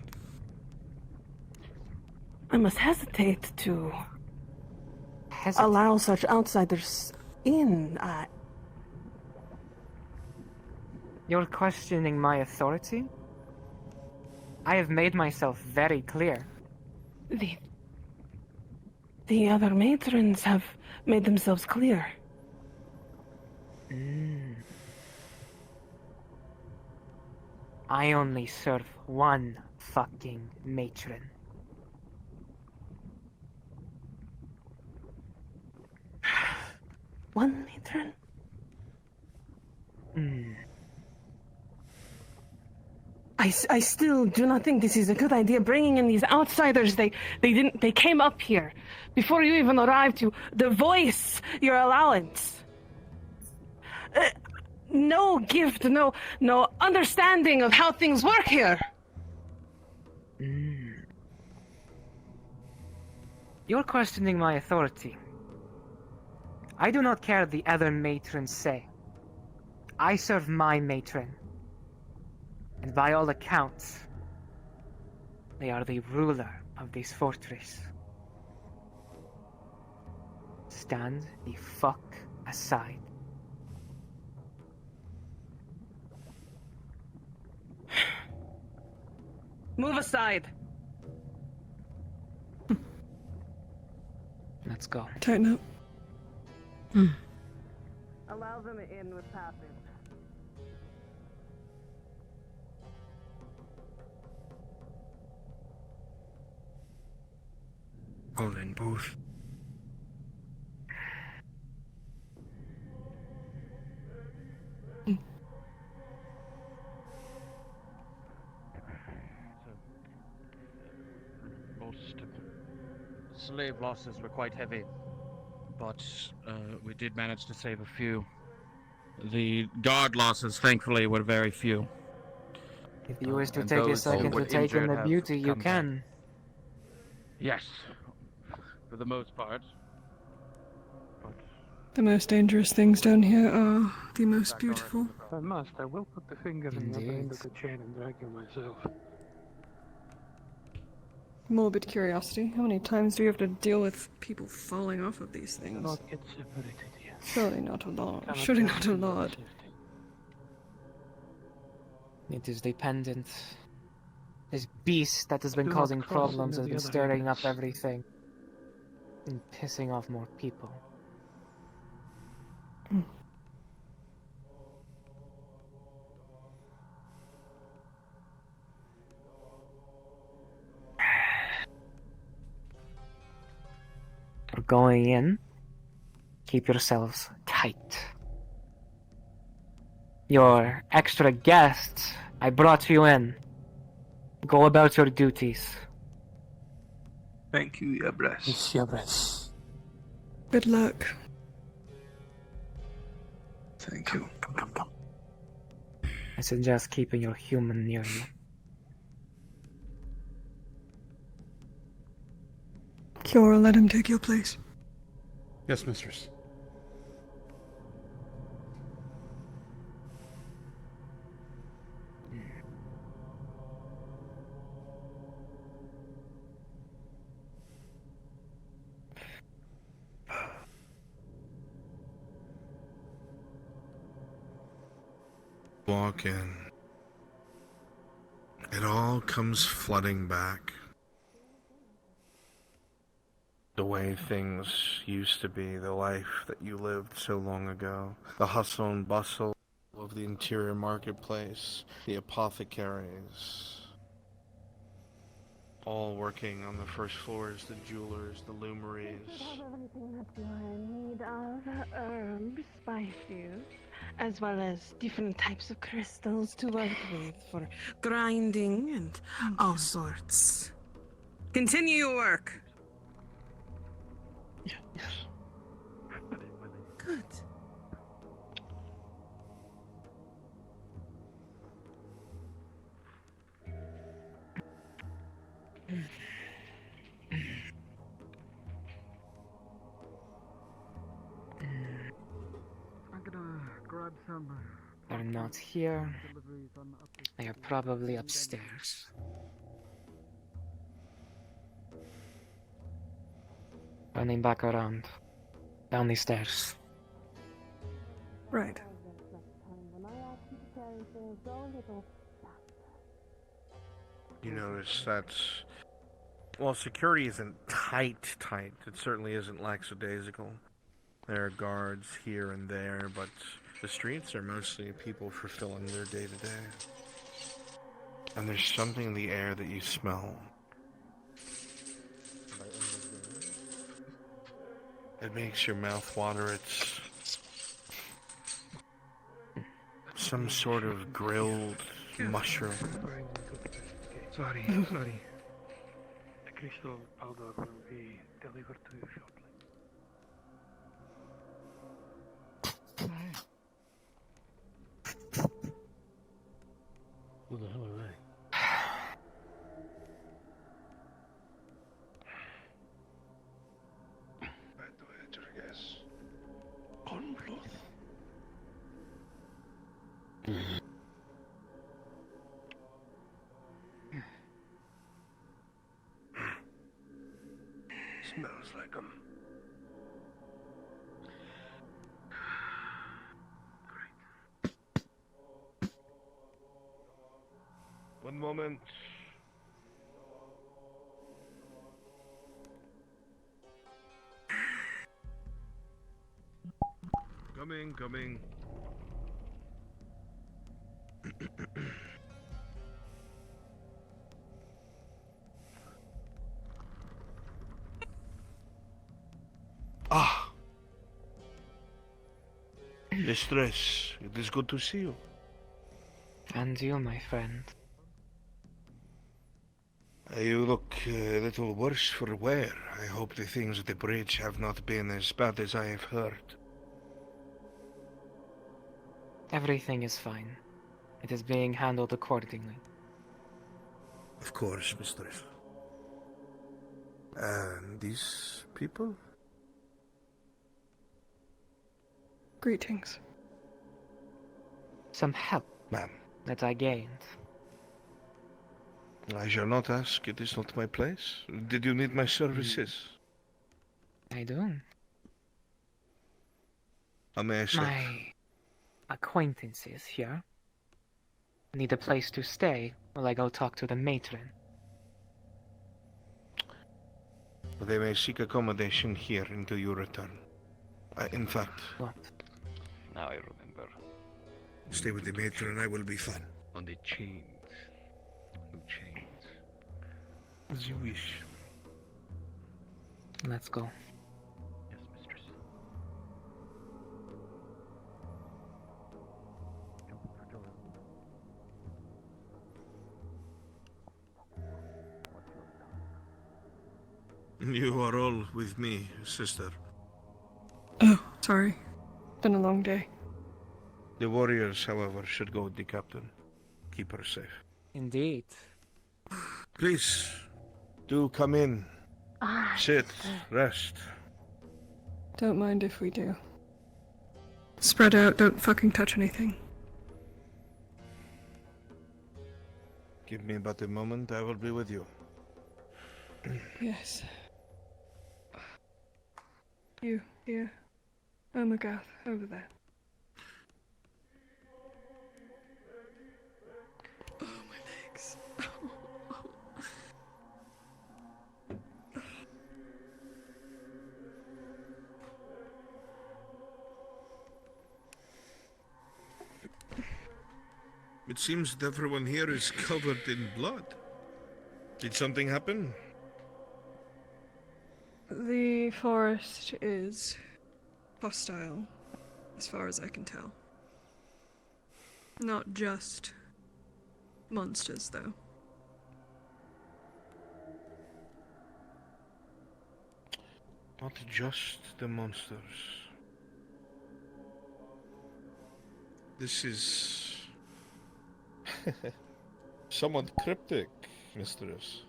must hesitate to allow such outsiders in. You're questioning my authority? I have made myself very clear. The other matrons have made themselves clear. I only serve one fucking matron. One matron? I still do not think this is a good idea, bringing in these outsiders. They came up here before you even arrived to voice your allowance. No gift, no understanding of how things work here. You're questioning my authority. I do not care what the other matrons say. I serve my matron. And by all accounts, they are the ruler of this fortress. Stand the fuck aside. Move aside. Let's go. Tighten up. Allow them in with passage. All in booth. Most slave losses were quite heavy, but we did manage to save a few. The guard losses, thankfully, were very few. If you wish to And take a those who second to were take in injured the have beauty, you come back. can. Yes, for the most part. The most dangerous things down here are the most beautiful. If I must, I will put the finger in the other end of the chain and drag you myself. Morbid curiosity. How many times do you have to deal with people falling off of these things? Not get separated yet. Surely not a lot. Cannot Surely get not a lot. It is dependent. This beast that has been Do not causing cross problems into has the been other stirring up areas. everything. And pissing off more people. You're going in. Keep yourselves tight. Your extra guests, I brought you in. Go about your duties. Thank you, Yabras. Yes, Yabras. Good luck. Thank you. Come. I suggest keeping your human near you. Kiora, let him take your place. Yes, mistress. Walk in. It all comes flooding back. The way things used to be, the life that you lived so long ago. The hustle and bustle of the interior marketplace, the apothecaries. All working on the first floors, the jewelers, the luminaries. Everything that you are in need of, herbs, spices, as well as different types of crystals to work with for grinding and all sorts. Continue your work. Good. I'm gonna grab some. They're not here. They are probably upstairs. Running back around. Down the stairs. Right. You notice that, well, security isn't tight, it certainly isn't lackadaisical. There are guards here and there, but the streets are mostly people fulfilling their day-to-day. And there's something in the air that you smell. It makes your mouth water. It's some sort of grilled mushroom. Sorry. The crystal powder will be delivered to you shortly. Who the hell are they? Bad to enter, yes. Cornblood. Smells like them. One moment. Coming. Ah! Mistress, it is good to see you. And you, my friend. You look a little worse for wear. I hope the things at the bridge have not been as bad as I have heard. Everything is fine. It is being handled accordingly. Of course, mistress. And these people? Greetings. Some help, ma'am, that I gained. I shall not ask. It is not my place. Did you need my services? I do. How may I serve? My acquaintances here need a place to stay while I go talk to the matron. They may seek accommodation here until you return. In fact... What? Now I remember. Stay with the matron and I will be fine. On the chains. No chains. As you wish. Let's go. Yes, mistress. You are all with me, sister. Oh, sorry. Been a long day. The warriors, however, should go with the captain. Keep her safe. Indeed. Please, do come in. Sit, rest. Don't mind if we do. Spread out, don't fucking touch anything. Give me but a moment, I will be with you. Yes. You, here. Omagath, over there. Oh, my legs. It seems that everyone here is covered in blood. Did something happen? The forest is hostile, as far as I can tell. Not just monsters, though. Not just the monsters. This is somewhat cryptic, mistress.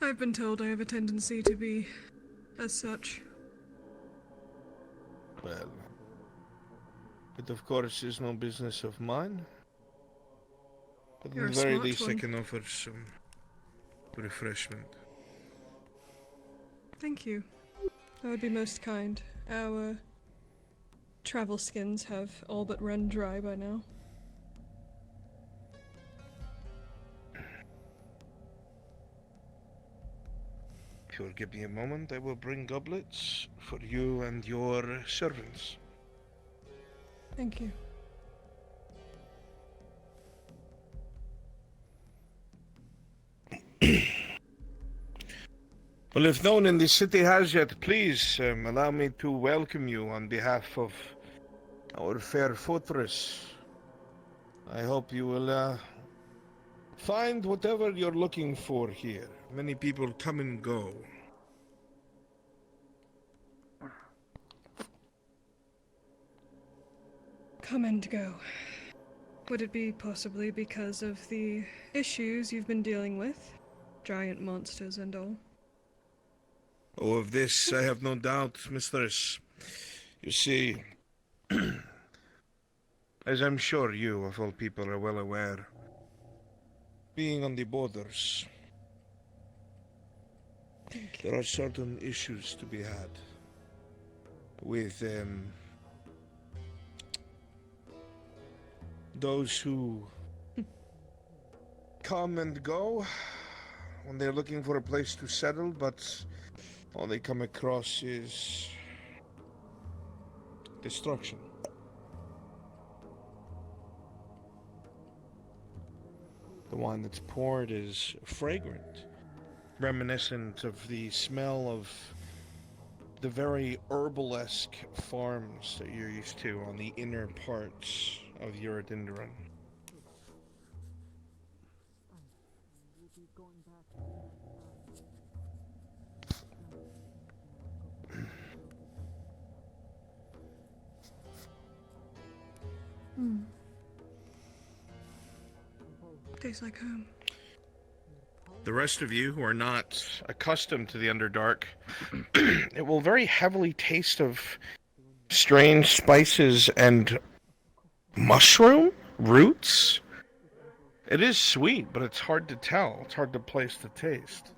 I've been told I have a tendency to be as such. Well, it of course is no business of mine. But You're at a the very smart least I one. can offer some refreshment. Thank you. That would be most kind. Our travel skins have all but run dry by now. If you'll give me a moment, I will bring goblets for you and your servants. Thank you. Well, if no one in the city has yet, please allow me to welcome you on behalf of our fair fortress. I hope you will find whatever you're looking for here. Many people come and go. Come and go. Would it be possibly because of the issues you've been dealing with? Giant monsters and all? Oh, of this I have no doubt, mistress. You see, as I'm sure you, of all people, are well aware, being on the borders, there are certain issues to be had with those who come and go when they're looking for a place to settle, but all they come across is destruction. The wine that's poured is fragrant, reminiscent of the smell of the very herbalesque farms that you're used to on the inner parts of Uridindran. Tastes like home. The rest of you who are not accustomed to the Underdark, it will very heavily taste of strange spices and mushroom roots. It is sweet, but it's hard to tell. It's hard to place the taste.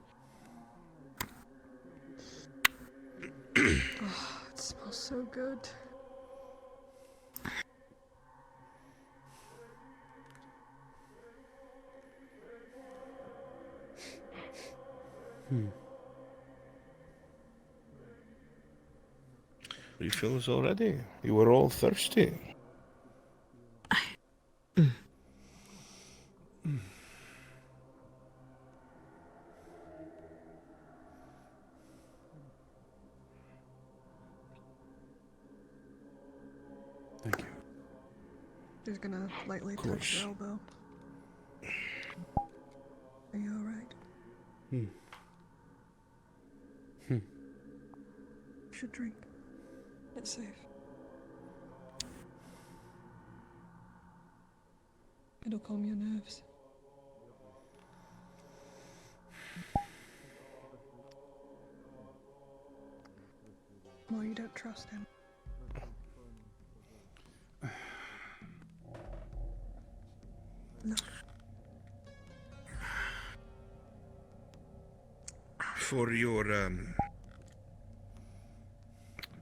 Oh, it smells so good. Refills already. You were all thirsty. Thank you. Just gonna lightly touch your elbow. Are you alright? should drink. It's safe. It'll calm your nerves. Well, you don't trust him. No. For your,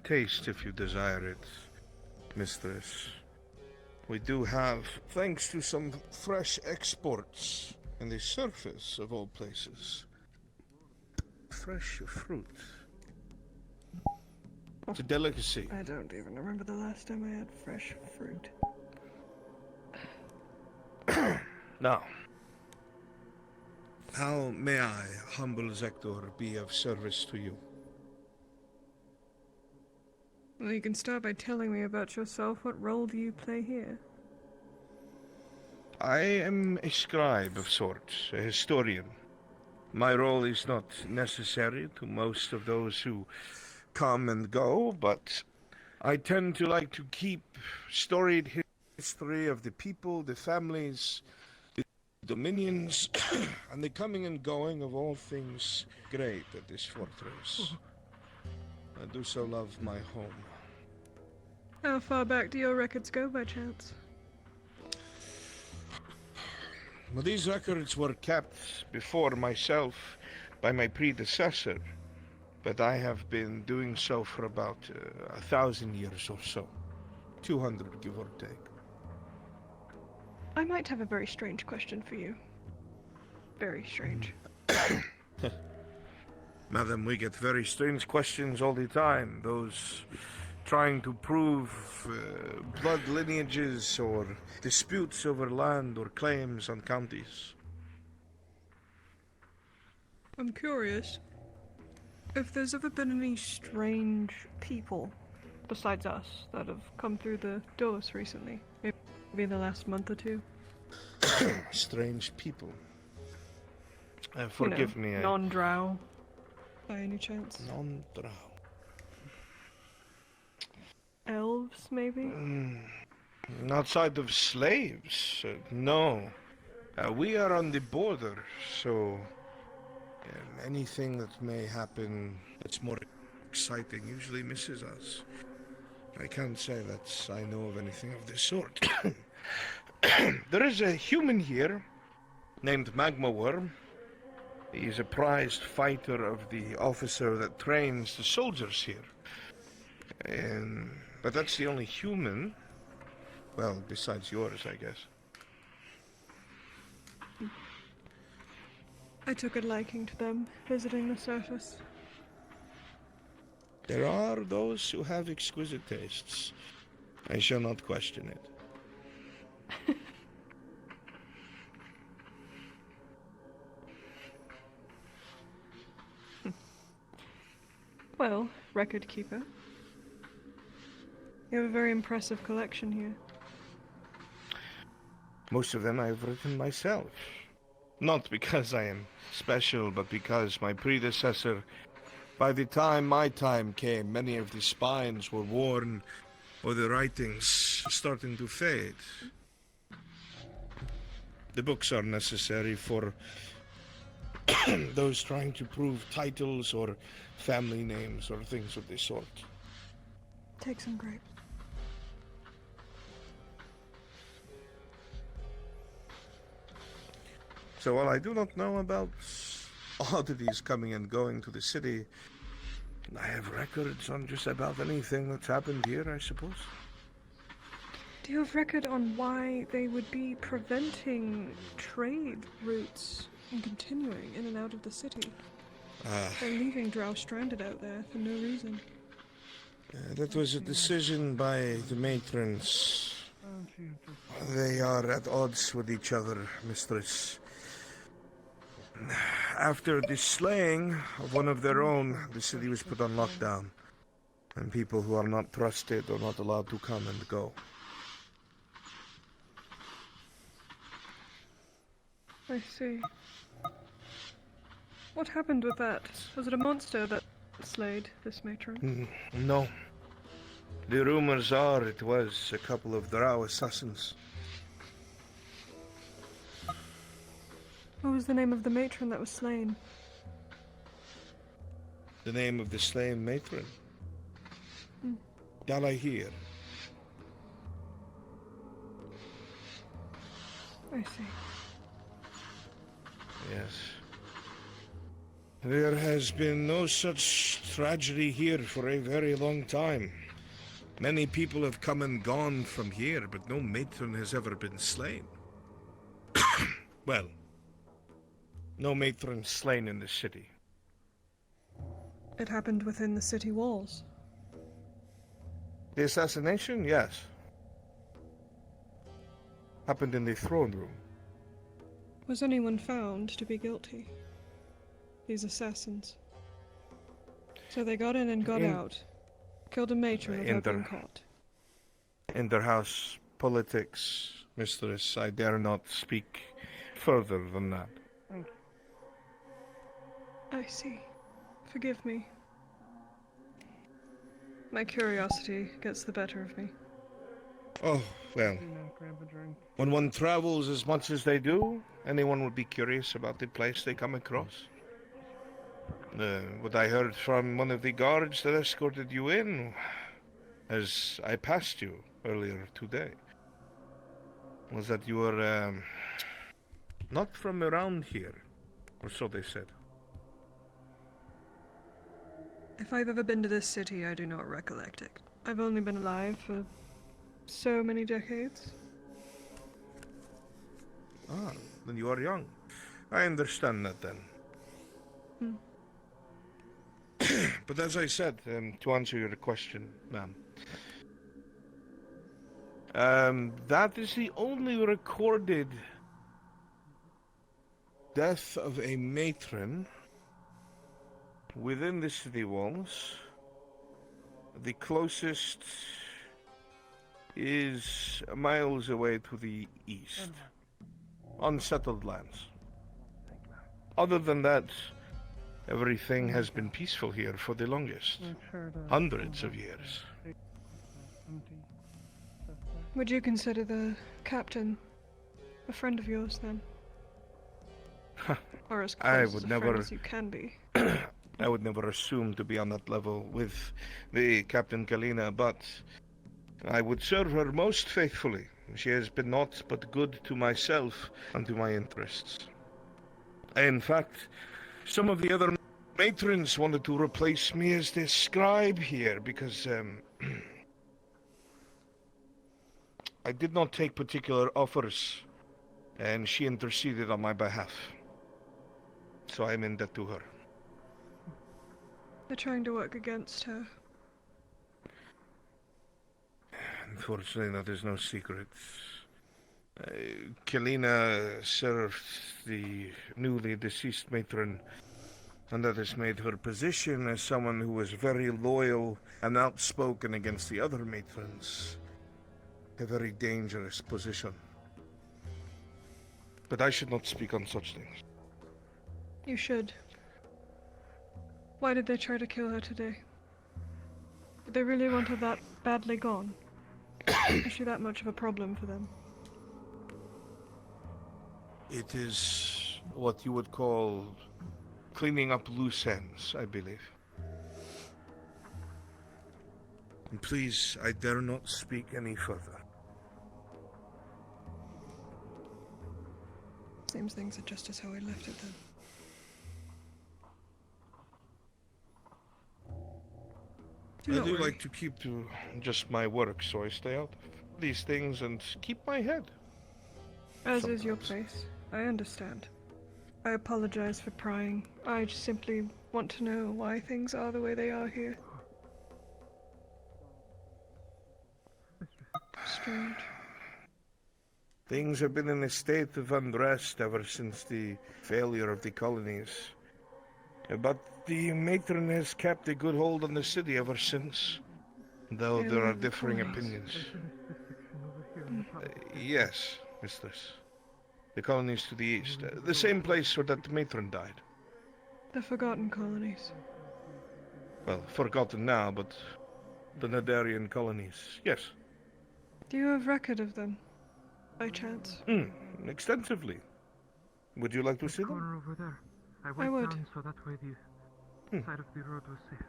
taste, if you desire it, mistress. We do have, thanks to some fresh exports in the surface of all places, fresh fruit. It's a delicacy. I don't even remember the last time I had fresh fruit. Now, how may I, humble Zector, be of service to you? Well, you can start by telling me about yourself. What role do you play here? I am a scribe of sorts, a historian. My role is not necessary to most of those who come and go, but I tend to like to keep storied history of the people, the families, the dominions, and the coming and going of all things great at this fortress. I do so love my home. How far back do your records go, by chance? Well, these records were kept before myself by my predecessor, but I have been doing so for about 1,000 years or so. 200, give or take. I might have a very strange question for you. Very strange. Madam, we get very strange questions all the time. Those trying to prove blood lineages or disputes over land or claims on counties. I'm curious if there's ever been any strange people besides us that have come through the doors recently. Maybe the last month or two. Strange people. Forgive me. Non-drow, by any chance? Non-drow. Elves, maybe? Outside of slaves? No. We are on the border, so anything that may happen that's more exciting usually misses us. I can't say that I know of anything of this sort. There is a human here named Magma Worm. He is a prized fighter of the officer that trains the soldiers here. But that's the only human. Well, besides yours, I guess. I took a liking to them visiting the surface. There are those who have exquisite tastes. I shall not question it. Well, record keeper. You have a very impressive collection here. Most of them I've written myself. Not because I am special, but because my predecessor, by the time my time came, many of the spines were worn or the writings starting to fade. The books are necessary for those trying to prove titles or family names or things of this sort. Take some grapes. So while I do not know about oddities coming and going to the city, I have records on just about anything that's happened here, I suppose. Do you have record on why they would be preventing trade routes and continuing in and out of the city? They're leaving Drow stranded out there for no reason. That was a decision by the matrons. They are at odds with each other, mistress. After the slaying of one of their own, the city was put on lockdown, and people who are not trusted are not allowed to come and go. I see. What happened with that? Was it a monster that slayed slayed this matron? No. The rumors are it was a couple of drow assassins. What was the name of the matron that was slain? The name of the slain matron? Dalahir. I see. Yes. There has been no such tragedy here for a very long time. Many people have come and gone from here, but no matron has ever been slain. Well, no matron slain in the city. It happened within the city walls. The assassination? Yes. Happened in the throne room. Was anyone found to be guilty? These assassins. So they got in and got out. Killed a matron without being caught. In their house politics, mistress, I dare not speak further than that. I see. Forgive me. My curiosity gets the better of me. Oh, well. When one travels as much as they do, anyone would be curious about the place they come across. What I heard from one of the guards that escorted you in, as I passed you earlier today, was that you were, not from around here, or so they said. If I've ever been to this city, I do not recollect it. I've only been alive for so many decades. Ah, then you are young. I understand that then. But as I said, to answer your question, ma'am, that is the only recorded death of a matron within the city walls. The closest is miles away to the east, unsettled lands. Other than that, everything has been peaceful here for the longest, hundreds of years. Would you consider the captain a friend of yours then? Or as close as a friend as you can be? I would never assume to be on that level with the Captain Kalina, but I would serve her most faithfully. She has been naught but good to myself and to my interests. In fact, some of the other matrons wanted to replace me as the scribe here because I did not take particular offers, and she interceded on my behalf. So I'm in debt to her. They're trying to work against her. Unfortunately, that is no secret. Kalina served the newly deceased matron, and that has made her position as someone who was very loyal and outspoken against the other matrons a very dangerous position. But I should not speak on such things. You should. Why did they try to kill her today? Did they really want her that badly gone? Is she that much of a problem for them? It is what you would call cleaning up loose ends, I believe. And please, I dare not speak any further. Seems things are just as how I left it then. I do like to keep to just my work, so I stay out of these things and keep my head. As is your place. I understand. I apologize for prying. I just simply want to know why things are the way they are here. Strange. Things have been in a state of unrest ever since the failure of the colonies. But the matron has kept a good hold on the city ever since, though there are differing opinions. Yes, mistress. The colonies to the east. The same place where that matron died. The Forgotten Colonies. well, forgotten now, but the Nadarian colonies. Yes. Do you have record of them, by chance? Extensively. Would you like to see them? Corner over there. I I went would. down so that way the side of the road was safe.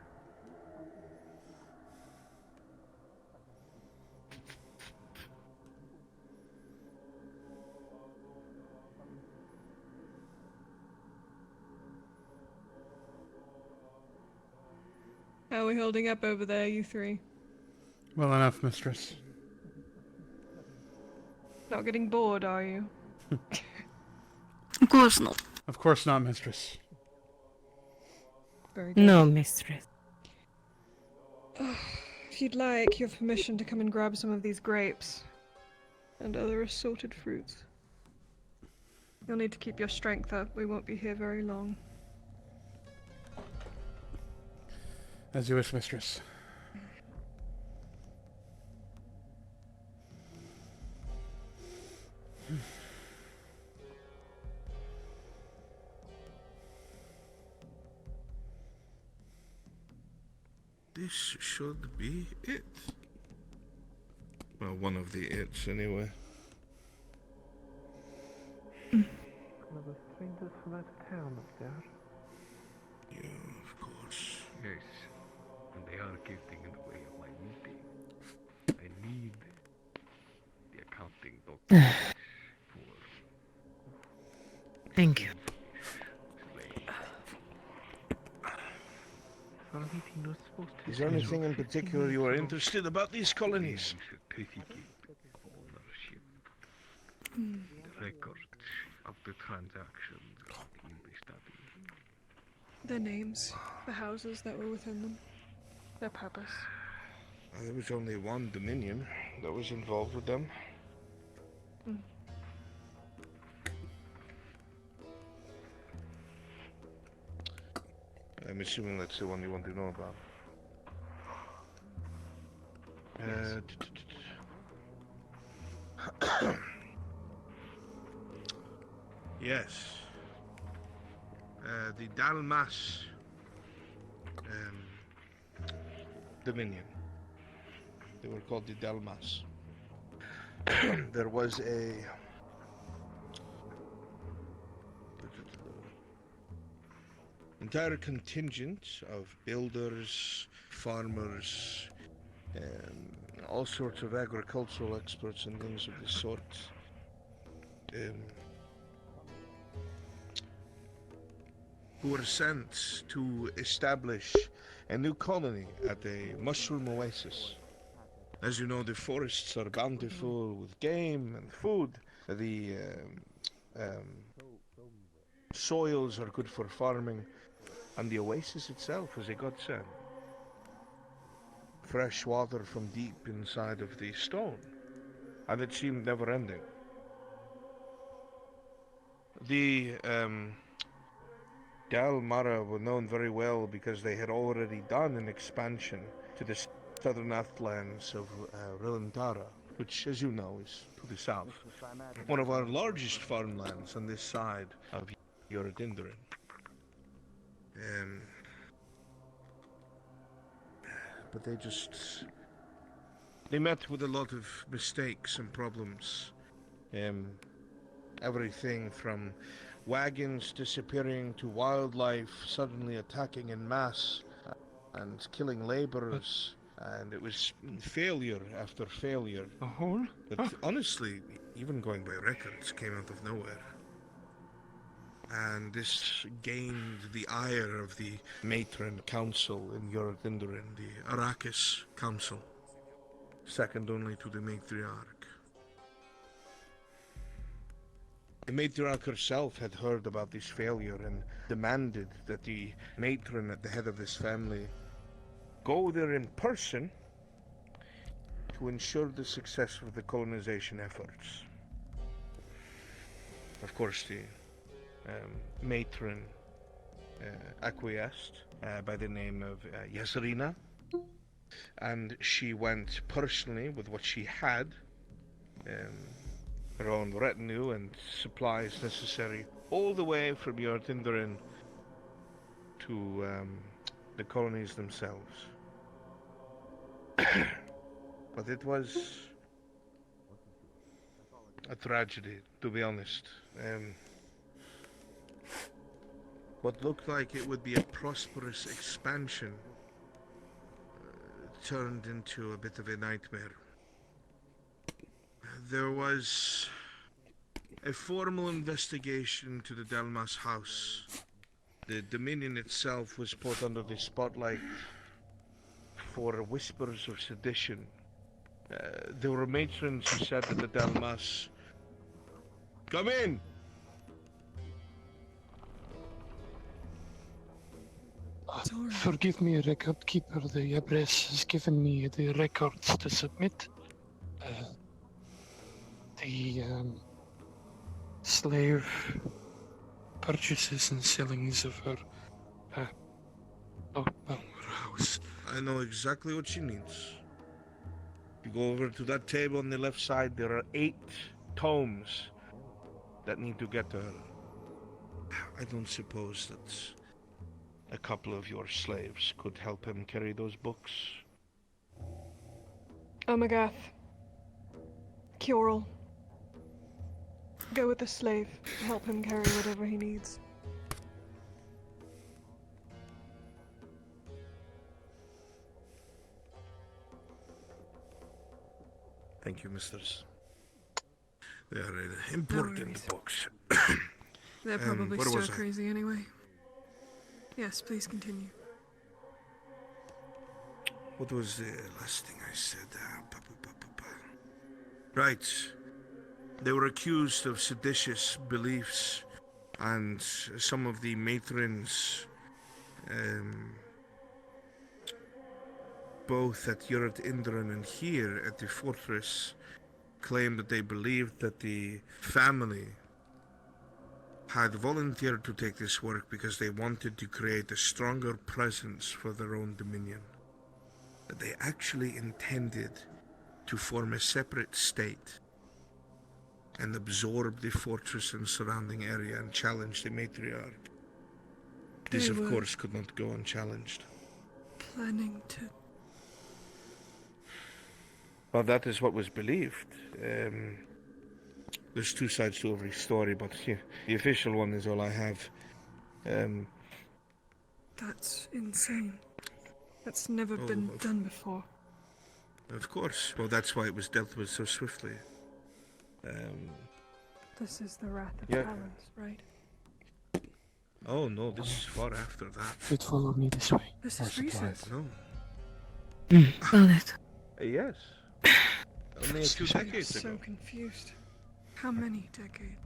How are we holding up over there, you three? Well enough, mistress. Not getting bored, are you? Of course not. Of course not, mistress. Very good. No, mistress. If you'd like, you have permission to come and grab some of these grapes and other assorted fruits. You'll need to keep your strength up. We won't be here very long. As you wish, mistress. This should be it. Well, one of the its, anyway. One of the strangest from that town up there. Yeah, of course. Yes, and they are getting in the way of my meeting. I need the accounting documents for... Thank you. Our meeting was supposed to Is there anything in particular you are interested about these colonies? Certificate of ownership. The record of the transactions in the study. Their names, the houses that were within them, their purpose. There was only one Dominion that was involved with them. I'm assuming that's the one you want to know about. Yes. The Dalmas Dominion. They were called the Dalmas. There was a entire contingent of builders, farmers, all sorts of agricultural experts and things of the sort. Who were sent to establish a new colony at a mushroom oasis. As you know, the forests are bountiful with game and food. The soils are good for farming, and the oasis itself is a godsend. Fresh water from deep inside of the stone, and it seemed never-ending. The Dalmara were known very well because they had already done an expansion to the southern Athlands of Rilantara, which, as you know, is to the south. One of our largest farmlands on this side of Yorodindarin. But they met with a lot of mistakes and problems. Everything from wagons disappearing to wildlife suddenly attacking en masse and killing laborers. And it was failure after failure. A hole? But honestly, even going by records, came out of nowhere. And this gained the ire of the Matron Council in Yorodindarin, the Arrakis Council, second only to the matriarch. The matriarch herself had heard about this failure and demanded that the matron at the head of this family go there in person to ensure the success of the colonization efforts. Of course, the matron acquiesced by the name of Yasrina, and she went personally with what she had, her own retinue and supplies necessary, all the way from Yorodindarin to the colonies themselves. But it was a tragedy, to be honest. What looked like it would be a prosperous expansion turned into a bit of a nightmare. There was a formal investigation to the Delmas house. The Dominion itself was put under the spotlight for whispers of sedition. There were matrons who said that the Delmas... Come in! Forgive me, record keeper. The Abbess has given me the records to submit. The slave purchases and sellings of her her house. I know exactly what she needs. You go over to that table on the left side, there are 8 tomes that need to get to her. I don't suppose that a couple of your slaves could help him carry those books. Amagath. Kyorl. Go with the slave. Help him carry whatever he needs. Thank you, misters. They are important books. They're probably where stir was I? crazy anyway. Yes, please continue. What was the last thing I said? Right. They were accused of seditious beliefs, and some of the matrons, both at Yurt Indran and here at the fortress, claimed that they believed that the family had volunteered to take this work because they wanted to create a stronger presence for their own dominion. That they actually intended to form a separate state and absorb the fortress and surrounding area and challenge the matriarch. This, of course, could not go unchallenged. Planning to... Well, that is what was believed. There's 2 sides to every story, but the official one is all I have. That's insane. That's never been done before. Of course. Well, that's why it was dealt with so swiftly. This is the wrath of Yeah. Talons, right? Oh no, this is far after that. You'd follow me this way. This is recent. No. Got it. Yes. Only a few decades So ago. confused. How many decades?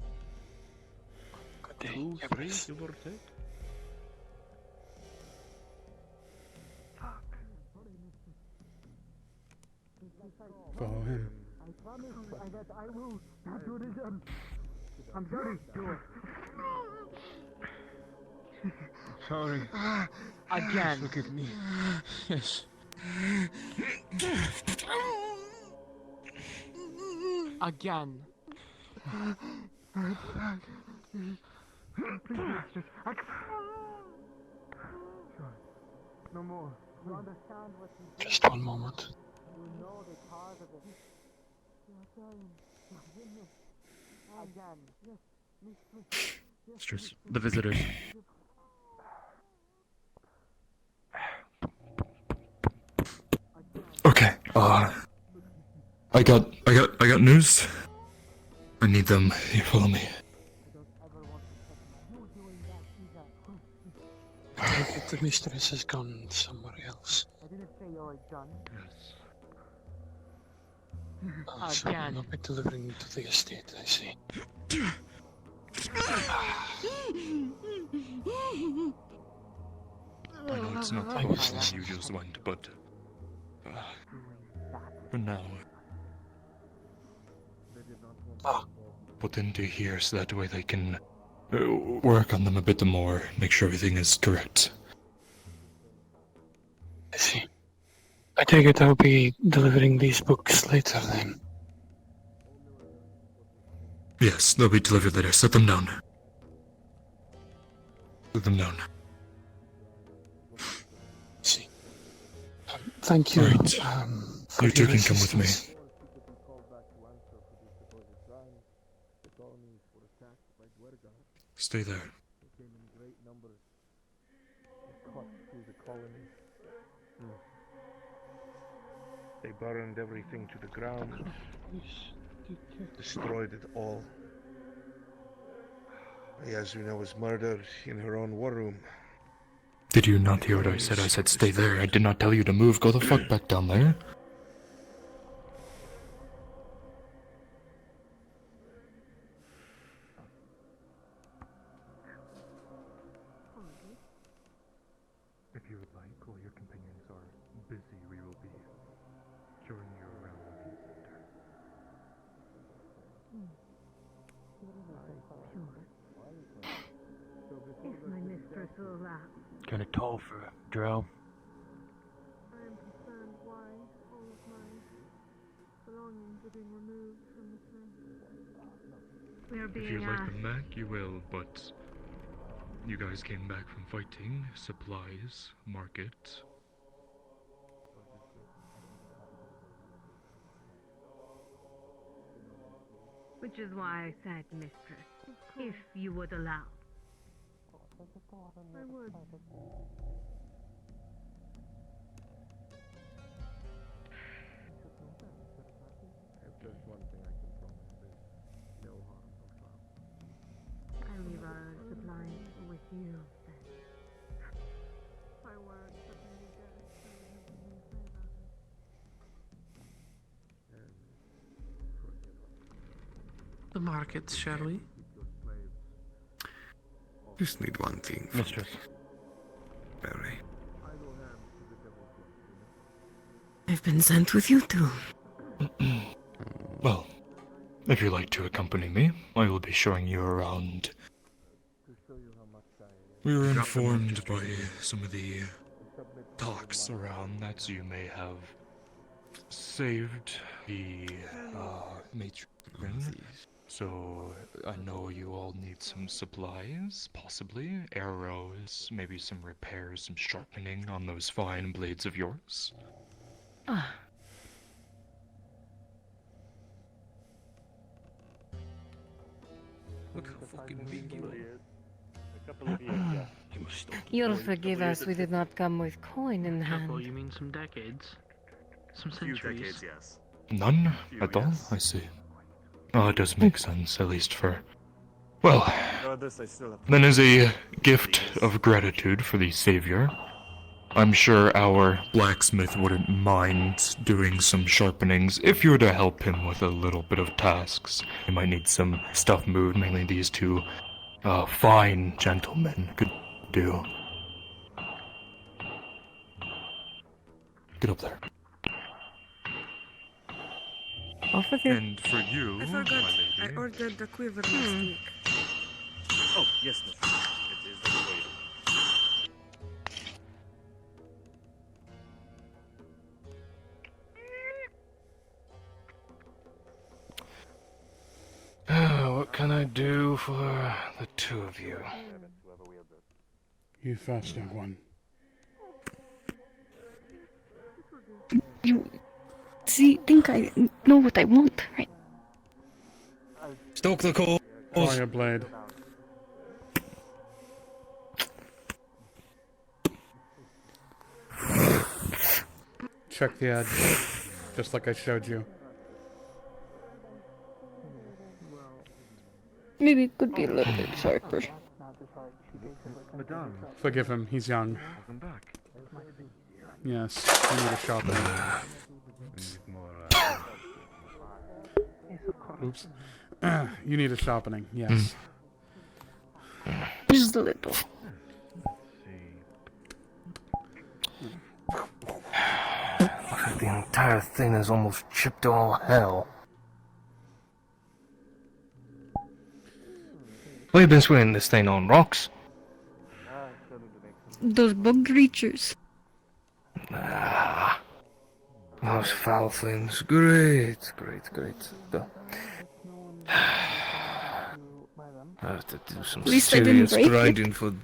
2, 3, give or take. Follow him. I promise that I will not do it again. I'm sorry. Do it. Sorry. Again. Forgive me. Yes. Again. Please, mistress. No more. You understand what you did. Just one moment. You know the cause of it. You're dying. Forgiveness. Again. Yes, mistress. Mistress, the visitors. Okay. I got news. I need them. You follow me. I think the mistress has gone somewhere else. I didn't say you're done. So Again. will not be delivering to the estate, I see. I know it's not the business you just went, but for now, put into here so that way they can work on them a bit more, make sure everything is correct. I see. I take it I'll be delivering these books later then. Yes, they'll be delivered later. Set them down. Set them down. Thank you. Right. For You two your can come with me. assistance. Stay there. They burned everything to the ground, destroyed it all. Yasmina was murdered in her own war room. Did you not hear what I said? I said stay there. I did not tell you to move. Go the fuck back down there. If you would like, while your companions are busy, we will be showing you around the main center. Is my mistress all that? Kind of tall for Drow. I am concerned why all of my belongings are being removed from this room. We are If being you'd like asked. them back, you will, but you guys came back from fighting, supplies, market. Which is why I said, mistress, if you would allow. I would. If there's one thing I can promise, is no harm, no foul. I leave our supplies with you, then. My word, what can you get? There's nothing you say about it. The market, shall we? Just need one thing. Mistress. Barry. I've been sent with you two. Well, if you'd like to accompany me, I will be showing you around. We were informed by some of the talks around that you may have saved the matron. So I know you all need some supplies, possibly arrows, maybe some repairs, some sharpening on those fine blades of yours. Ah. Look how fucking big you are. A couple of years, yeah. You'll forgive us, we did not come with coin in Couple, hand. you mean some decades? Some Few centuries? decades, yes. None at all? I see. Oh, it does make sense, at least for... Well, This I still have to then as a gift of gratitude for the savior, I'm sure our blacksmith wouldn't mind doing some sharpenings if you were to help him with a little bit of tasks. He might need some stuff moved, mainly these two fine gentlemen could do. Get up there. Off with you. And for you, I forgot. my I lady... ordered the quiver last week. Oh, yes, miss. It is the way. What can I do for the two of you? You first, young one. You think I know what I want, right? Stoke the coals! Fire blade. Check the edge, just like I showed you. Maybe it could be a little bit sharper. Madame. Forgive him, he's young. Welcome back. Yes, you need a sharpening. Oops. You need a sharpening, yes. Just a little. The entire thing is almost chipped to all hell. We've been swinging this thing on rocks. Those bug creatures. Ah, those foul things. Great. Go. I have to do some At least I didn't serious break it. grinding for... Not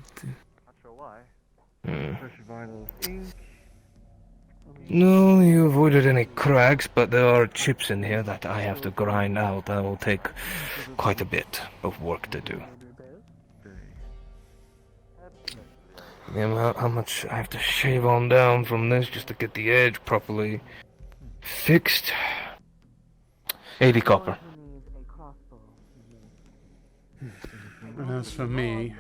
sure why. Hmm. Fresh vinyl ink. No, you avoided any cracks, but there are chips in here that I have to grind out. That will take quite a bit of work to do. The amount how much I have to shave on down from this just to get the edge properly fixed. 80 copper. And as for me,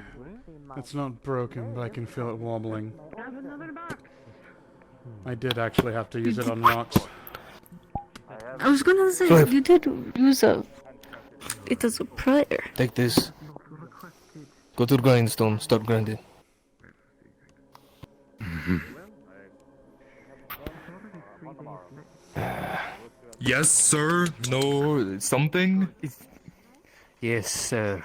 it's not broken, but I can feel it wobbling. Grab another box. I did actually have to use it on rocks. I was gonna say, Sorry. you did use it as a prayer. Take this. Go to the grindstone, start grinding. Yes, sir. No, something? Yes, sir.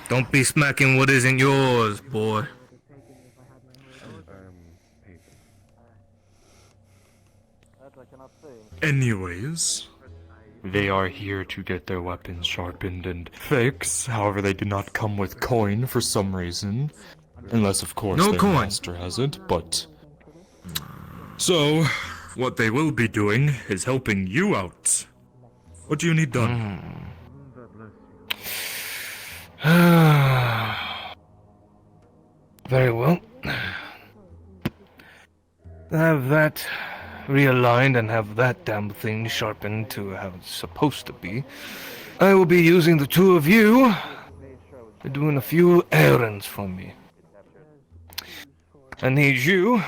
Don't be smacking what isn't yours, boy. Anyways, they are here to get their weapons sharpened and fixed. However, they do not come with coin for some reason. Unless, of course, No their coin. master has it, but... So, what they will be doing is helping you out. What do you need done? Very well. Have that realigned and have that damn thing sharpened to how it's supposed to be. I will be using the two of you to doing a few errands for me. I need you.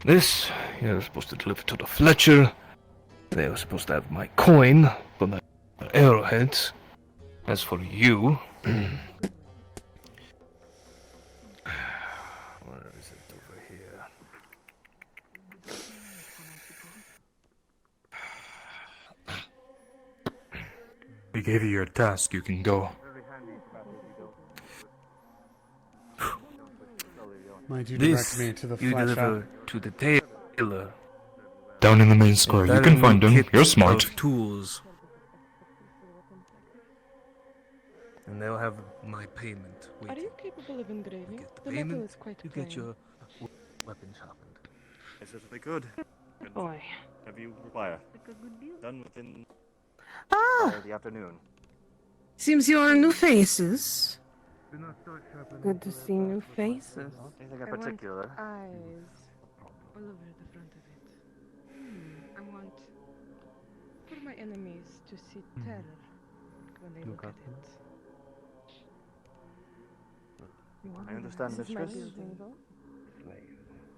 This, you're supposed to deliver to the Fletcher. They were supposed to have my coin for the arrowheads. As for you... Where is it over here? We gave you your task, you can go. Might you direct This me to the you Fletcher? deliver to the tailor. Down in the main square, you can find him. You're smart. Of tools. And they'll have my payment. Are you capable of engraving? The metal payment, is quite you plain. get your weapon sharpened. I certainly could. Boy. Have you require? Done within Ah! the afternoon. Seems you're new faces. Good to see new faces. Anything in particular? Eyes all over the front of it. I want for my enemies to see terror when they look at it. I understand, This is my mistress. building, though.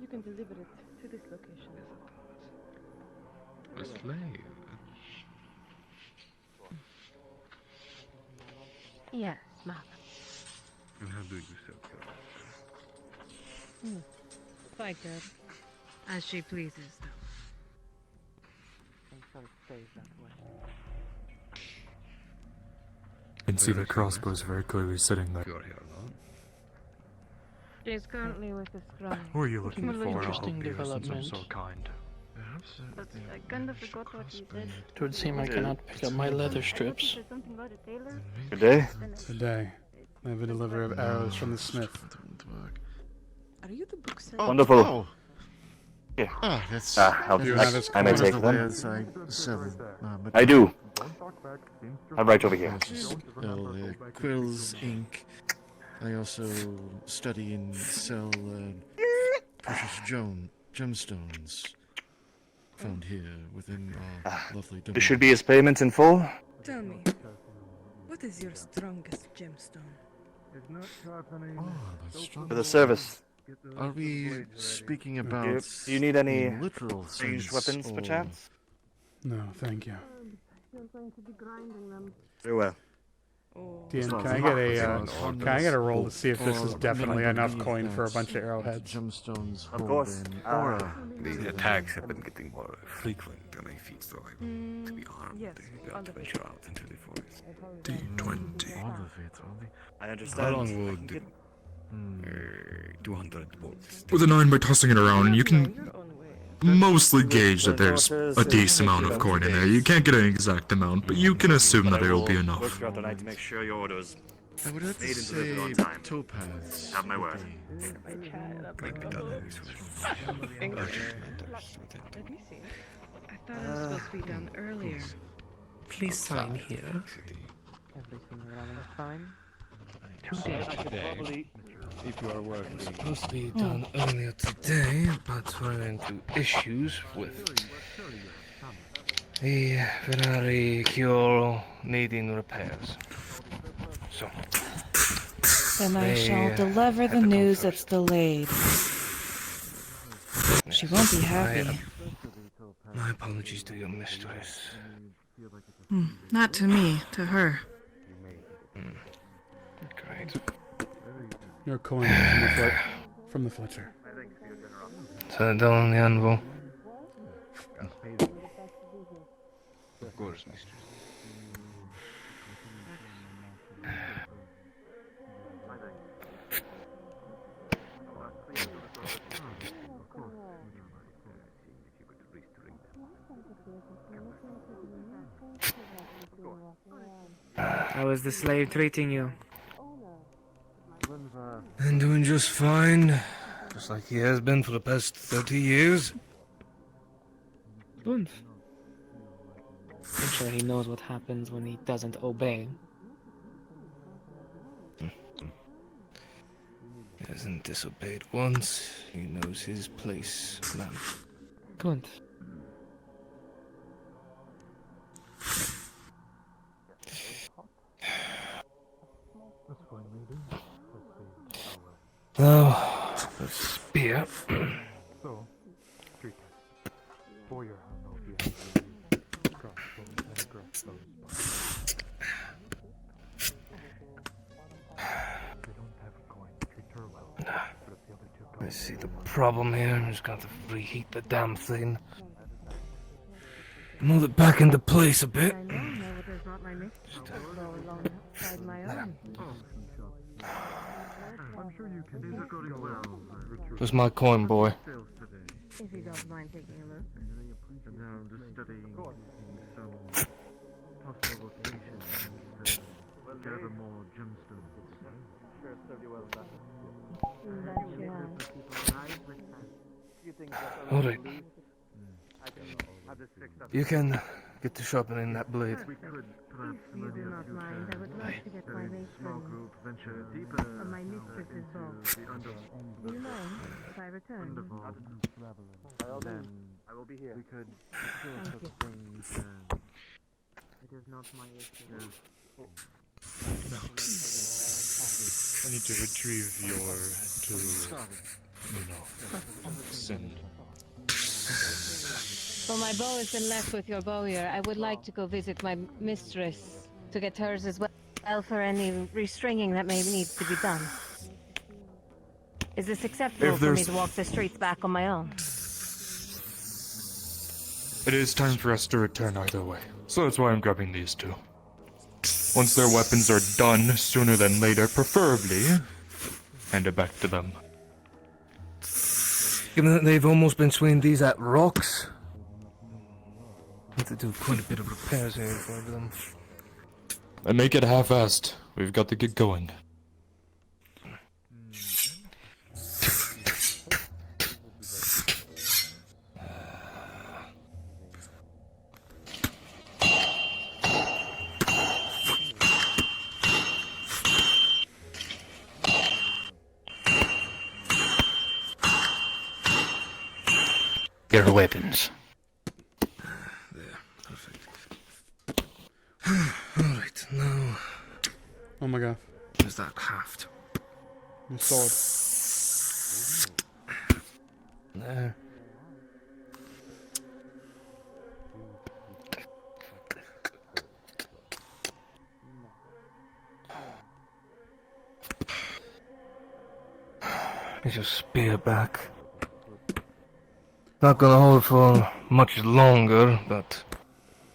You can deliver it to this location. A slave? Yes, madam. And how do you sell your Fighter. As she pleases, though. You can see the crossbows very clearly sitting there. You're here alone? She's currently with the scribe. Who are you looking Really for? I interesting hope you listen some development. so kind. Perhaps But I kind of forgot what you said. It would seem I cannot pick up my leather strips. Good day. Today, I have a delivery of arrows from the smith. Are you the bookseller? Oh, wonderful. Oh. Yeah. Ah, that's. I'll, Do you have his I may one of take the them. wares I sell. But I do. I'm right over here. I just sell quills, ink. I also study and sell precious gemstones found here within our lovely domain. This should be his payments in full. Tell me, what is your strongest gemstone? For the service. Are we speaking Do about do you need any in literal ranged sense, weapons, or- perchance? No, thank you. You're going to be grinding them. Very well. Dean, Well, can I get a on can I get a roll to see if this or is definitely I enough believe coin for a that bunch of arrowheads? Gemstones Of hold course. an aura. The attacks have been getting more frequent on my feet, so I to be armed. Yes, I got to venture out into the forest. D20. All of it, only. I How understand. long I would can get- 200 bolts? With a 9 by tossing it around, you can mostly gauge that there's a decent amount of coin in there. You can't get an exact amount, but you can assume that it'll be Work enough. throughout the night to make sure your orders I would have to paid and delivered on say time. topaz. Have my word. Let me see. I thought it was supposed to be done earlier. Please sign here. Everything running fine? Today, if you are working. It's supposed to be done earlier today, but ran into issues with the Ferrari cure needing repairs. So. Then I shall they, deliver the news that's delayed. She won't be happy. My apologies to your mistress. Not to me, to her. Great. Your coin from the Fletcher. Set it down on the anvil. Of course, mistress. How is the slave treating you? And doing just fine. Just like he has been for the past 30 years. Good. I'm sure he knows what happens when he doesn't obey. He hasn't disobeyed once. He knows his place, man. Good. Now, the spear. So, treat us. For your I see the problem here. Just got to reheat the damn thing. Move it back into place a bit. Where's my coin, boy? If you don't mind taking a look. And now I'm just studying some possible locations and gather more gemstones. Alright. You can get to sharpening that blade. We could perhaps If you do not mind, I would like to get my small matron group venture deeper or my mistress's ball. Do you mind if I return? Then I will be here. We could Thank sort you. of things. It is not my issue. I need to retrieve your sin. Well, my bow has been left with your bowyer. I would like to go visit my mistress to get hers as well for any restringing that may need to be done. Is this acceptable for me to walk the streets back on my own? It is time for us to return either way, so that's why I'm grabbing these two. Once their weapons are done, sooner than later, preferably, hand it back to them. Given that they've almost been swinging these at rocks, need to do quite a bit of repairs here for them. And make it half-assed. We've got to get going. Get our weapons. Alright, now. Oh my god. Where's that haft? My sword. There. Get your spear back. Not gonna hold for much longer, but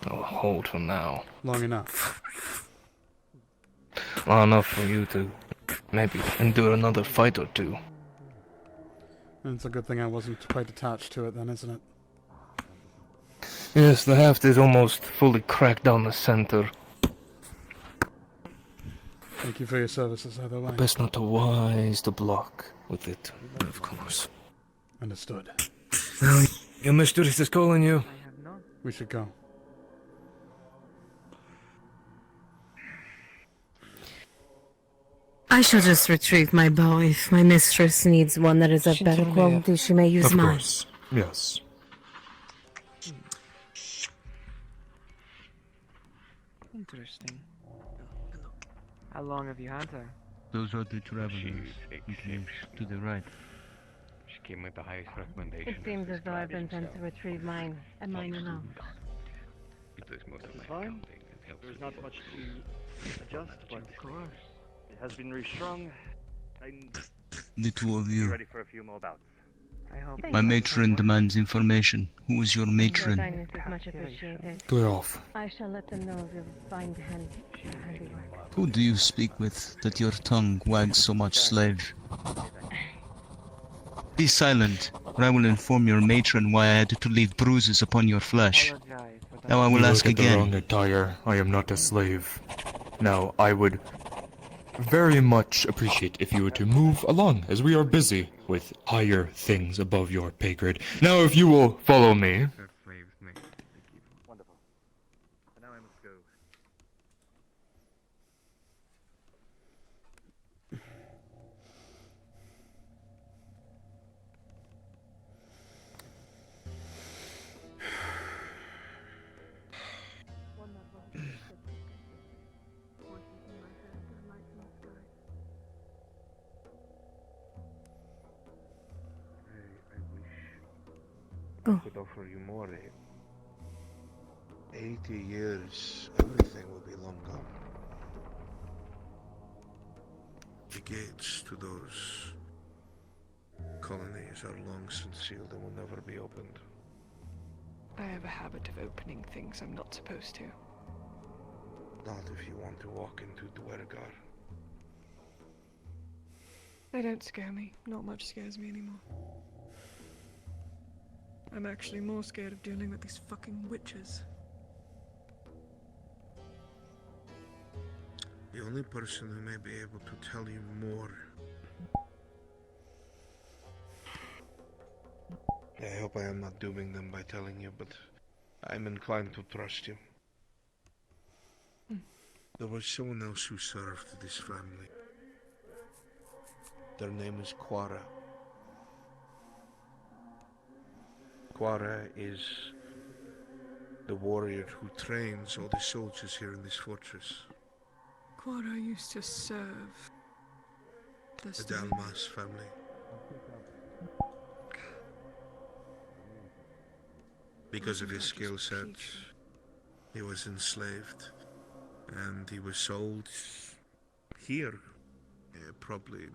I'll hold for now. Long enough. Long enough for you to maybe endure another fight or two. And it's a good thing I wasn't quite attached to it then, isn't it? Yes, the haft is almost fully cracked down the center. Thank you for your services, either way. Best not to wise the block with it, of course. Understood. Well, your mistress is calling you. We should go. I shall just retrieve my bow. If my mistress needs one that is of better quality, she may use Of mine. course, yes. Interesting. How long have you had her? Those are the travelers. She's Who came to the right. She came with the highest recommendation. It seems as though I've been sent to retrieve mine, and mine alone. It does most of my Fine. accounting and helps There's with not the much budget. to adjust, but of course, it has been restrung. I'm The two of you. ready for a few more bouts. I hope. My matron demands information. Who is your Your matron? kindness is much appreciated. Clear off. I shall let them know of your fine handiwork. Who do you speak with that your tongue wags so much, slave? Be silent, or I will inform your matron why I had to leave bruises upon your flesh. Now I will You ask look at the wrong again. attire. I am not a slave. Now, I would very much appreciate if you were to move along, as we are busy with higher things above your pay grade. Now, if you will follow me. Wonderful. But now I must go. I could offer you more. 80 years, everything will be long gone. The gates to those colonies are long since sealed and will never be opened. I have a habit of opening things I'm not supposed to. Not if you want to walk into Dwergar. They don't scare me. Not much scares me anymore. I'm actually more scared of dealing with these fucking witches. The only person who may be able to tell you more. I hope I am not dooming them by telling you, but I'm inclined to trust you. There was someone else who served this family. Their name is Quara. Quara is the warrior who trains all the soldiers here in this fortress. Quara used to serve The Dalmas family. Because of his skill set, he was enslaved, and he was sold here, probably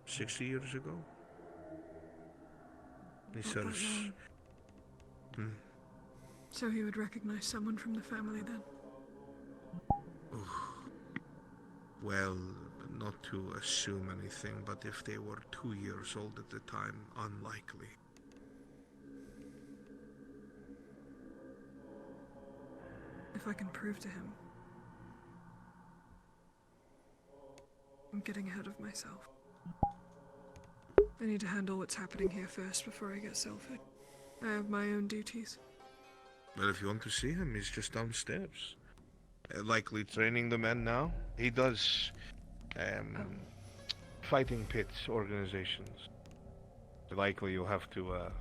60 years ago. He Not that serves. long. So he would recognize someone from the family then? Well, not to assume anything, but if they were 2 years old at the time, unlikely. If I can prove to him. I'm getting ahead of myself. I need to handle what's happening here first before I get selfish. I have my own duties. Well, if you want to see him, he's just downstairs. Likely training the men now. He does fighting pits organizations. Likely you'll have to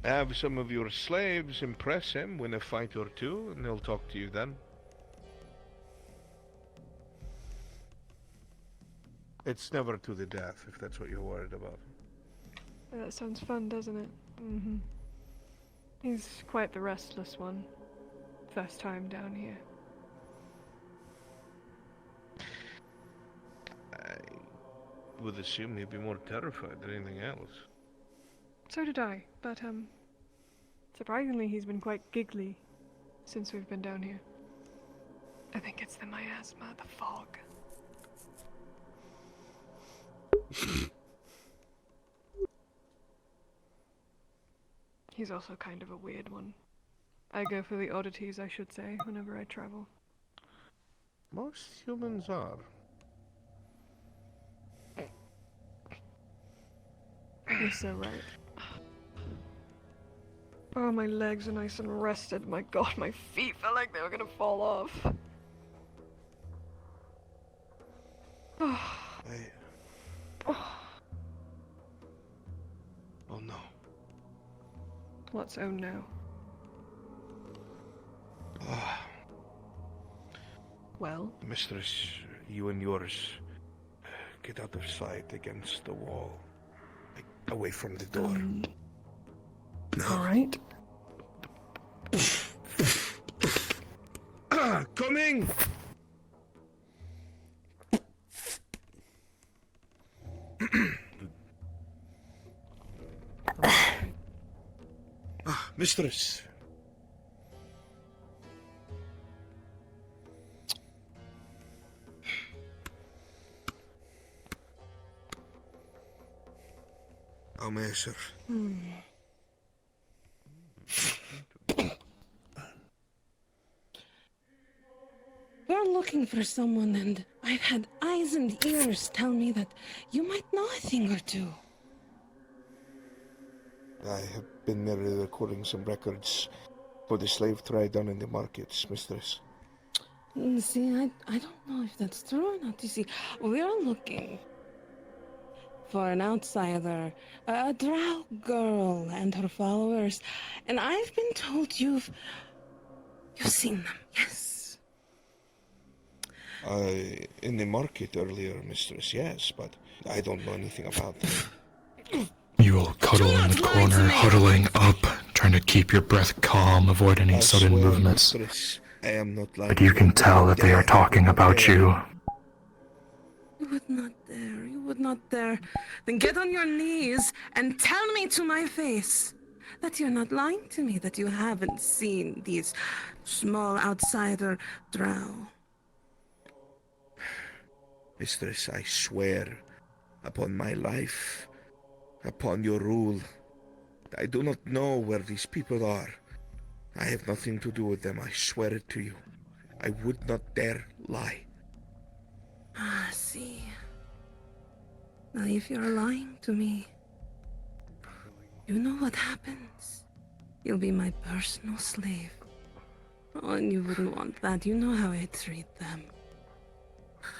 have some of your slaves impress him, win a fight or two, and he'll talk to you then. It's never to the death, if that's what you're worried about. That sounds fun, doesn't it? Mm-hmm. He's quite the restless one. First time down here. I would assume he'd be more terrified than anything else. So did I, but surprisingly he's been quite giggly since we've been down here. I think it's the miasma, the fog. He's also kind of a weird one. I go for the oddities, I should say, whenever I travel. Most humans are. You're so right. Oh, my legs are nice and rested. My god, my feet felt like they were gonna fall off. Oh no. What's oh no? Well? Mistress, you and yours get out of sight against the wall. Like, away from the door. Alright. Coming! Mistress. How may I serve? We're looking for someone, and I've had eyes and ears tell me that you might know a thing or two. I have been merely recording some records for the slave trade down in the markets, mistress. See, I don't know if that's true or not. You see, we're looking for an outsider, a drow girl and her followers, and I've been told you've seen them, yes. In the market earlier, mistress, yes, but I don't know anything about them. You will cuddle in the corner, huddling up, trying to keep your breath calm, avoid any sudden swear, movements. Mistress, I am not lying. But you can tell that they are talking about you. You would not dare, you would not dare. Then get on your knees and tell me to my face that you're not lying to me, that you haven't seen these small outsider drow. Mistress, I swear upon my life, upon your rule, I do not know where these people are. I have nothing to do with them, I swear it to you. I would not dare lie. Ah, see. Now, if you're lying to me, you know what happens. You'll be my personal slave. Oh, and you wouldn't want that. You know how I treat them.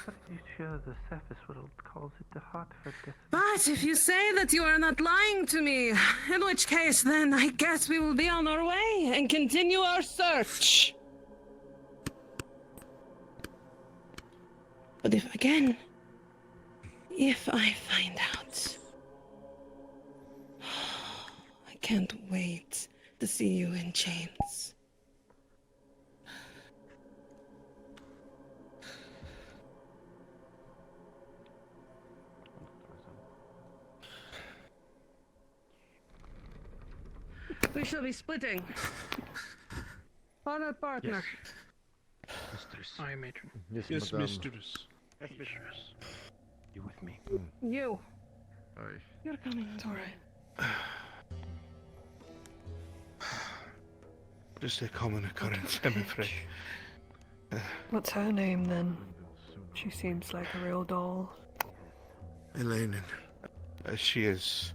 But you sure the surface world calls it the heart for death. But if you say that you are not lying to me, in which case then I guess we will be on our way and continue our search. But if I find out, I can't wait to see you in chains. We shall be splitting. Partner. Mistress. Aye, matron. Yes, Yes, madame. mistress. Yes, mistress. You with me? You. Aye. You're coming. It's alright. Just a common occurrence, I'm afraid. What's her name then? She seems like a real doll. Elaine. She is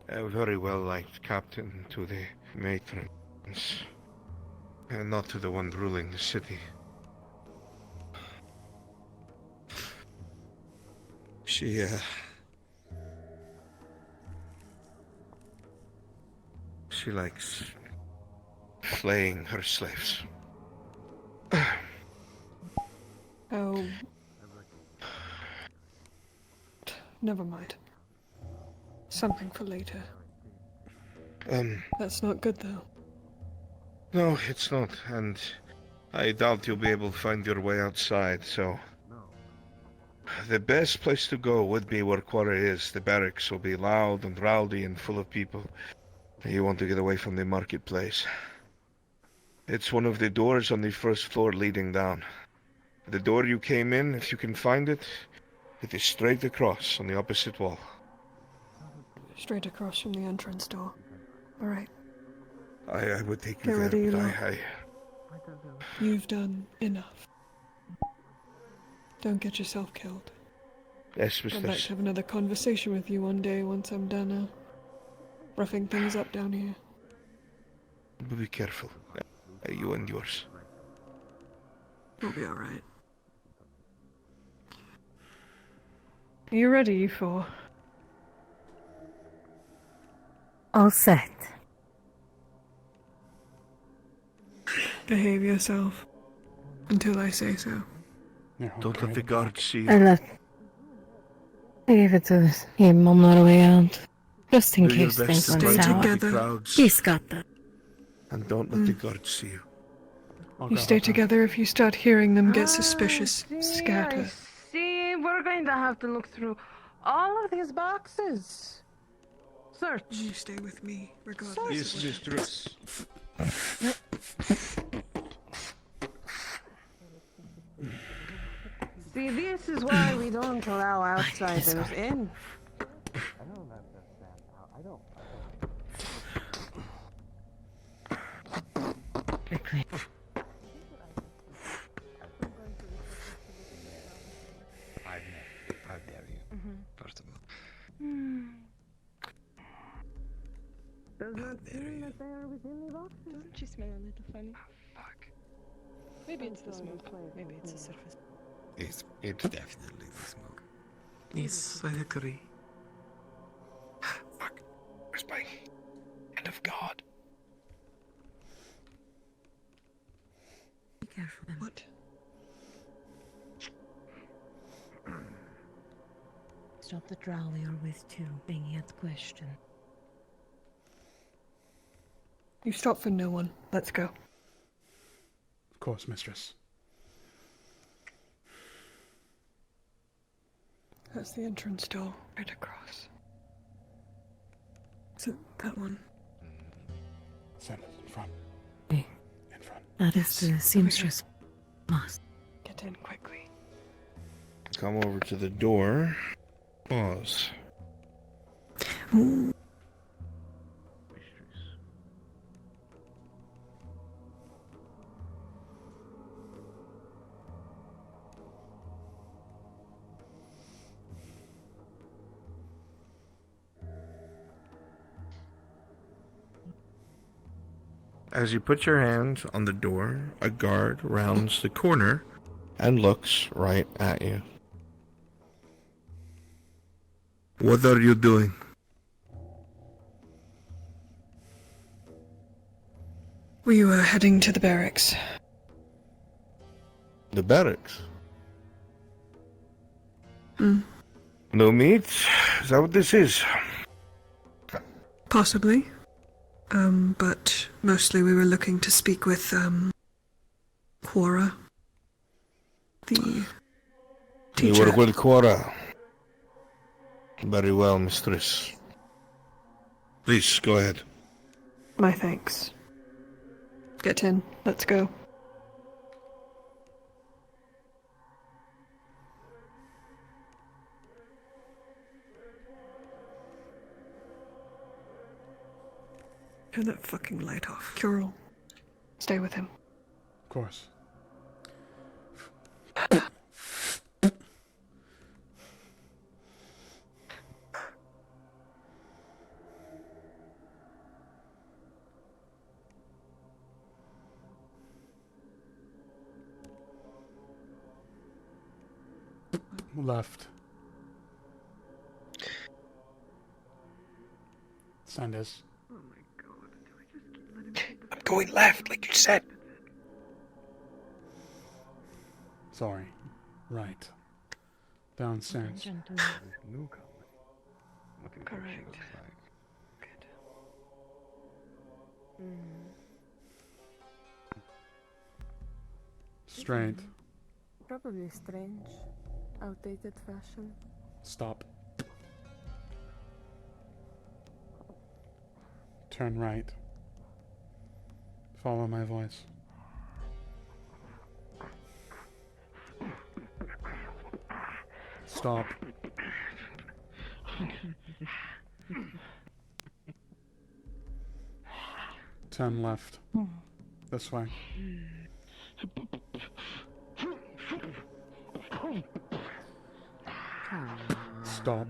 a very well-liked captain to the matrons, and not to the one ruling the city. She likes flaying her slaves. Oh. Never mind. Something for later. That's not good though. No, it's not, and I doubt you'll be able to find your way outside, so... The best place to go would be where Quarry is. The barracks will be loud and rowdy and full of people. You want to get away from the marketplace. It's one of the doors on the first floor leading down. The door you came in, if you can find it, it is straight across on the opposite wall. Straight across from the entrance door. Alright. I would take you Get there, ready, but Elo. You've done enough. Don't get yourself killed. Yes, I'd like mistress. to have another conversation with you one day once I'm done roughing things up down here. But be careful. You and yours. We'll be alright. Are you ready, you four? All set. Behave yourself. Until I say so. Don't let the guards see I you. left. I gave it to him on our way out. Just in Do your case best things to went avoid sour. the crowds. He's got that. And don't let the guards see you. You stay together. If you start hearing them get suspicious, scatter. See, we're going to have to look through all of these boxes. Search. You stay with me, regardless. Yes, mistress. See, this is why we don't allow outsiders in. Quickly. How dare you? First of all. Does not seem that they are within the boxes. Doesn't she smell a little funny? Fuck. Maybe it's the smoke. Maybe it's the surface. It's definitely the smoke. Yes, I agree. Fuck. Where's my hand of God? Be careful. What? Stop the drow you're with too, being yet question. You stop for no one. Let's go. Of course, mistress. That's the entrance door, right across. Is it that one? Send it in front. Hey. In front. That is the seamstress. Must. Get in quickly. Come over to the door. Pause. Ooh. As you put your hand on the door, a guard rounds the corner and looks right at you. What are you doing? We were heading to the barracks. The barracks? No meat? Is that what this is? Possibly. But mostly we were looking to speak with, Quora. The teacher. You work with Quora. Very well, mistress. Please, go ahead. My thanks. Get in. Let's go. Turn that fucking light off. Curl. Stay with him. Of course. Left. Sanders. Oh my god, do I just let him I'm going left, like you said. Sorry. Right. Downstairs. Correct. Good. Straight. Probably strange. Outdated fashion. Stop. Turn right. Follow my voice. Stop. 10 left. This way. Stop.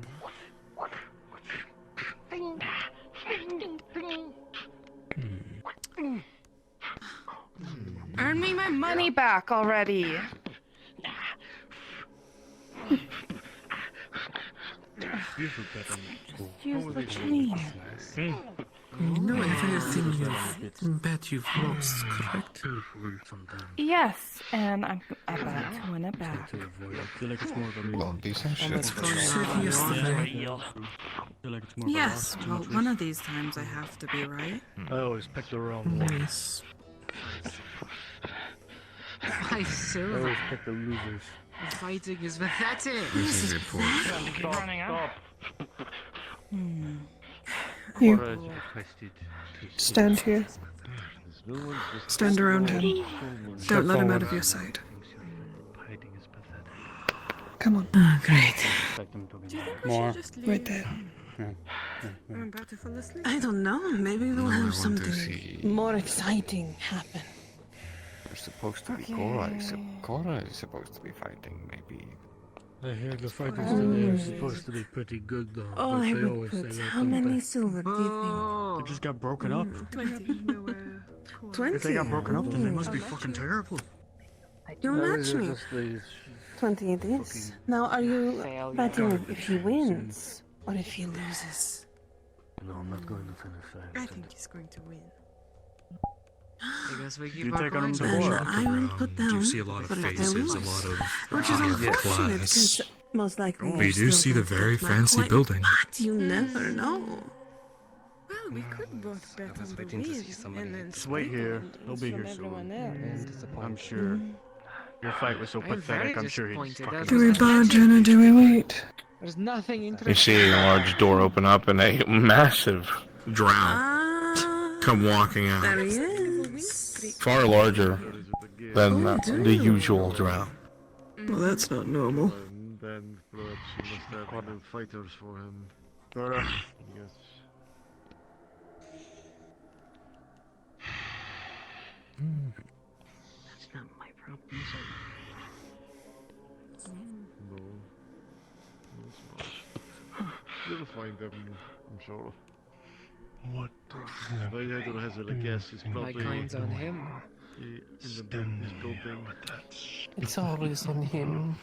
Earn me my money back already. Use the chain. You know everything you've lost, correct? Yes, and I'm about to win it back. Well, decent shit. Yes, well, one of these times I have to be right. I always pick the wrong one. Yes. I Why, always Silver? pick the losers. Fighting is pathetic. This is important. Keep running out. You stand here. Stand around him. Don't let him out of your sight. Come on. Oh, great. More. Right there. I'm about to fall asleep. I don't know. Maybe we'll I have want to something see. more exciting happen. We're supposed to be Cora is supposed to be fighting, maybe. I hear the fighters today are supposed to be pretty good though. Oh, but I they would always put say that, how don't many they? silver do you They just got broken up. 20. think? 20. If they got broken up, then they must be fucking terrible. You'll match me. 20 it is. Now, are you betting if he wins or if he loses? No, I'm not going to finish that. I think he's going to win. I guess we keep You our take on him coins to war. up. I will put down. You see a lot of but if they faces, a lose, lot of which is higher unfortunate class. because most likely. We you do still see the won't very get my fancy coin, building. But you never know. Well, we could both bet on the win and then Just wait here. He'll be here soon. I'm sure. Your fight was so I'm very pathetic. I'm sure he disappointed. fucking. do we bargain or do we wait? There's nothing You interesting. see a large door open up and a massive drow come walking There out. he is. Far larger than the usual drow. Well, that's not normal. Then perhaps you must have other fighters for him. Dora. Yes. That's not my problem. No. It's not. You'll find them, I'm sure. What? If I had to hazard a guess, he's My probably coin's on him. in the building. It's always on him.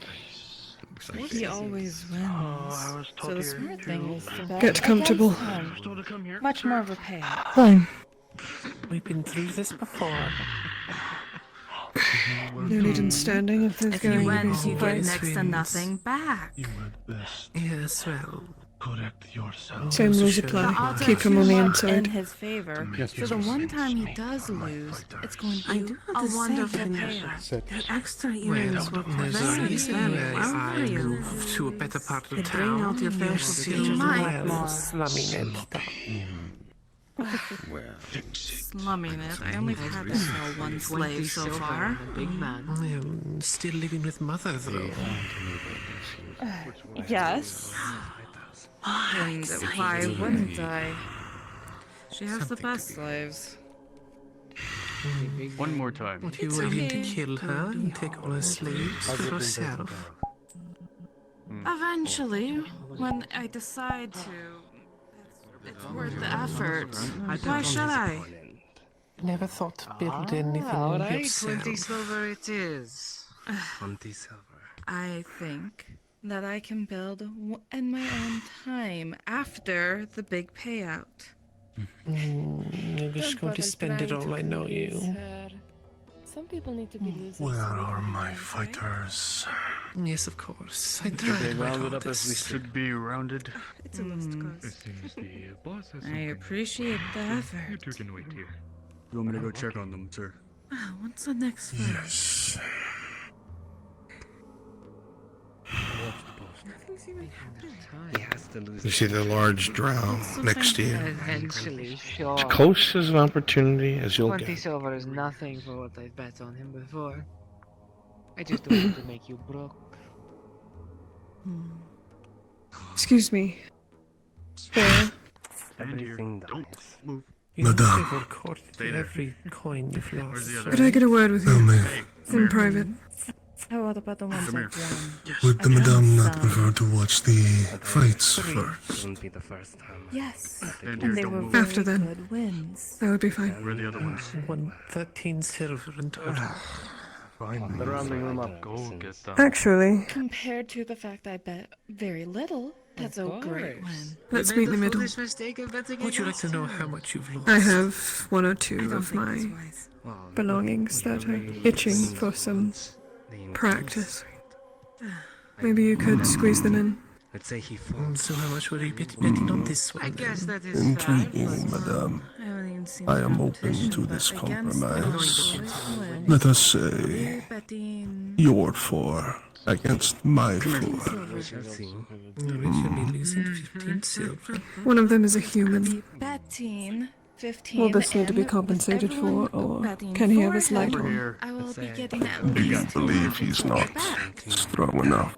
He always wins. So the smart thing is to bet Get comfortable. against him. Much more of a payout. Fine. We've been through this before. No need in standing if there's If you going to be win, some you get fights. next to nothing back. Yes, well. Correct yourself. Same rules The apply. odds Keep are him on the too much inside. in his favor. Yes, So the one time he does lose, it's going to I be do a have to wonderful say, payout. Sit. The extra earrings were There's a very, reason very why well I for you. moved to a better part of They town. bring out your You'll facial see features a might lot more. slumming it. Well, Slumming it. I only had to sell one slave so far. Big man. I'm still living with mother, though. Yes. And why wouldn't I? She has the best slaves. One more time. What, you It's willing okay. to kill her and take all her slaves for yourself? Eventually, when I decide to, it's worth the effort. Why should I? Never thought to build anything alright, yourself. 20 silver it is. 20 silver. I think that I can build in my own time after the big payout. You're just going to spend it all, I know you. Some people need to be losers. Where are my fighters? Yes, of course. I They tried my rounded up as we hardest. should be rounded. It's a lost As cause. soon as the boss has I something. appreciate the effort. You two can wait here. You want me to go check on them, sir? Ah, what's the next one? Yes. Nothing's even happening. He has to lose. You see the large drow next to you. Eventually, sure. As close as an opportunity as you'll 20 get. silver is nothing for what I've bet on him before. I just don't want to make you broke. Excuse me. Fair. Stand here. Don't move. Madame. Every coin you've lost. Could I get a word with Tell me, you? In private. How about the ones I've won? would the Madame not prefer to watch the fights first? Wouldn't be the first time. Yes, And and they were very After then. good wins. That would be fine. Where are the other ones? Won 13 silver in total. They're rounding them up. Go get them. Actually, Compared to the fact I bet very little, that's a great win. let's meet in the middle. Would you like to know how much you've lost? I have one or two of my belongings that are itching for some practice. Maybe you could squeeze them in. Let's say he falls. So how much would he be betting on this one? I guess that is Intriguing, Madame. I haven't even seen I am the open to competition, this but against them, compromise. it's win. Let us say Betting your 4 against my 4. We shall see. We should be losing 15 silver. One of them is a human. betting 15. Will this need to be and compensated with for, everyone or betting can he have for his light him, on? I will be getting at I least believe he's not strong enough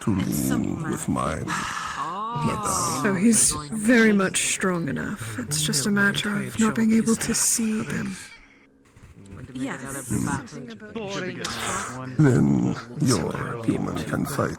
to rule with mine. Madame. So he's very much strong enough. It's just a matter of not being able to see them. Yes. Then your human can fight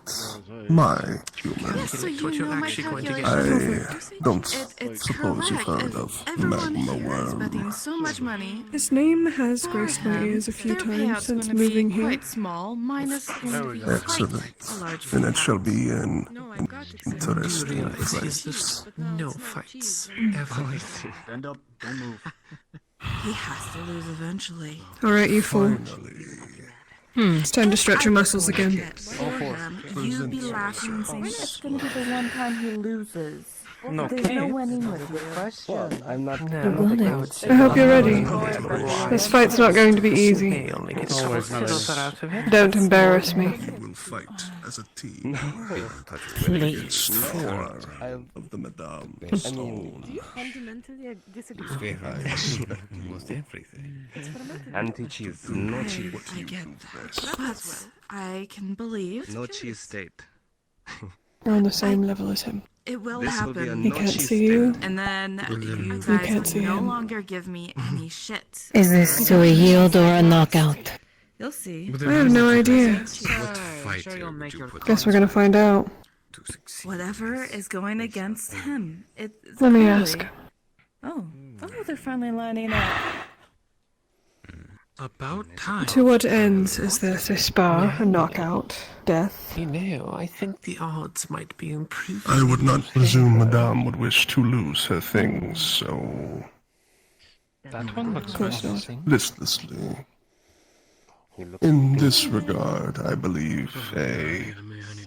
my human. So you know my calculations. I don't It's suppose you've correct. heard of Everyone magma here is worm. betting so much money. His name has for graced my him. ears a few Their times payout's since gonna be moving here. quite small, minus him being Excellent. quite a large And it shall be an Do you interesting realize fight. there's no fights ever? Stand up, don't move. He has to lose eventually. Alright, you fool. It's time to stretch your muscles again. You'd be laughing and saying, It's gonna be the one time he loses. No, There's no winning with you. Well, I'm not. I hope you're ready. This fight's not going to be easy. Only get silver out of it. Don't embarrass me. We will fight as a team Please. against 4 of the Madame's own. Do you fundamentally disagree? Almost everything. Anti-cheese, no cheese. I get that. But I can believe No cheese state. We're on the same level as him. it will This will be a happen. He no can't cheese see you. And then you You guys can't will see no him. longer give me any shit. Is this to a yield or a knockout? You'll see. I have no idea. What fighter would you put Guess we're gonna find out. to succeed? Whatever is going against him. It's Let me clearly- ask. Oh, they're finally lining up. About time. To what ends is this? A spar, a knockout, death? You know, I think the odds might be improving. I would not presume Madame would wish to lose her things so That one looks Of course not. promising. listlessly. In this regard, I believe a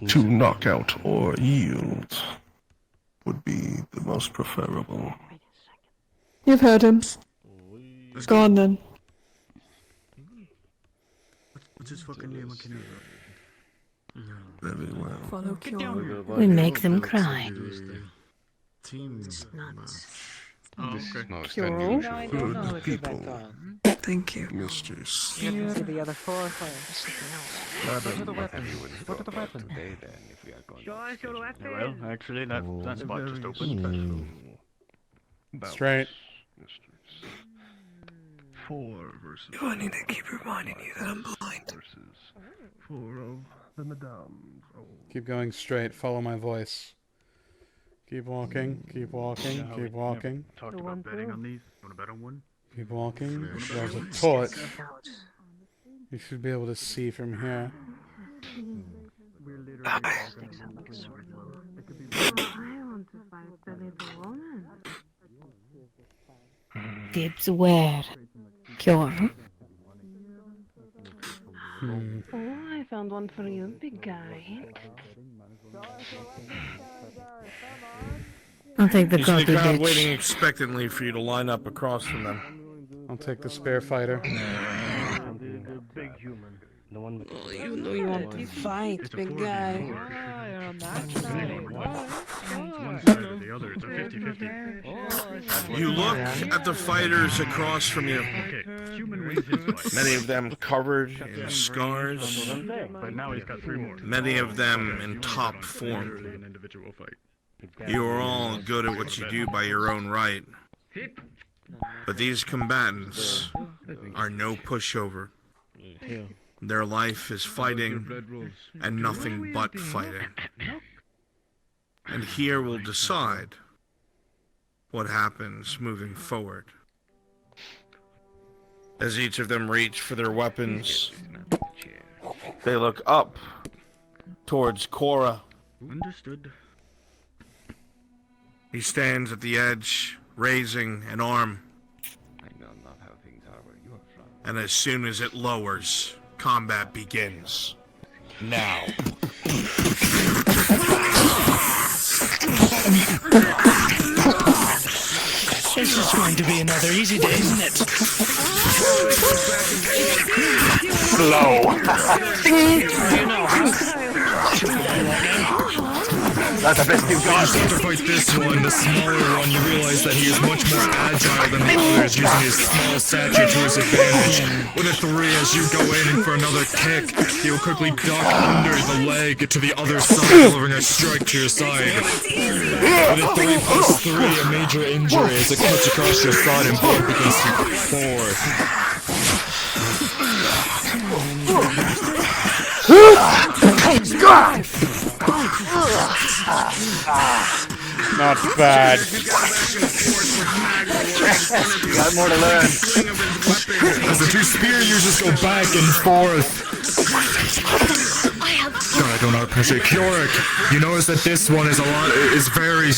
2 knockout or yield would be the most preferable. You've heard him. Go on then. What's his fucking name? I can't Very well. Follow Cure. We make them cry. Team. Oh, okay. Cure. No, I don't know if you bet on. Thank you. Mistress. You have to see the other 4 first. What are the weapons? What are the weapons? Today, then, if we are going Show us your weapon. Well, actually, that spot just opened. Straight. 4 versus. Do I need to keep reminding you that I'm blind? Versus 4 of the Madame's own. Keep going straight. Follow my voice. Keep walking. Keep walking. Keep walking. Talked about betting on these. You want to bet on one? Keep walking. There's a torch. You should be able to see from here. We're literally I want to fight Billy the woman. Gibbs where? Cure. Oh, I found one for you, big guy. I'll take the You see the gaudy crowd bitch. waiting expectantly for you to line up across from them. I'll take the spare fighter. The big human. The one with Oh, you know you want to fight, big guy. The other, it's a 50-50. You look at the fighters across from you. Okay, human wins his fight. Many of them covered in scars. But now he's got 3 more. Many of them in top Literally form. an individual fight. You are all good at what you do by your own right. But these combatants are no pushover. Their life is fighting and nothing but fighting. And here we'll decide what happens moving forward. As each of them reach for their weapons, they look up towards Cora. Understood. He stands at the edge, raising an arm. I know not how things are where you are from. And as soon as it lowers, combat begins. Now. This is going to be another easy day, isn't it? Slow. You know, That's the best you've got. To fight this one, the smaller one, you realize that he is much more agile than the others, using his small stature to his advantage. With a 3, as you go in for another kick, he'll quickly duck under the leg to the other side, delivering a strike to your side. With a 3 plus 3, a major injury as it cuts across your side and blood begins to pour. Not bad. You got more to learn. As the 2 spear users go back and forth. God, I don't know how to pronounce it. Kiorik, you notice that this one is very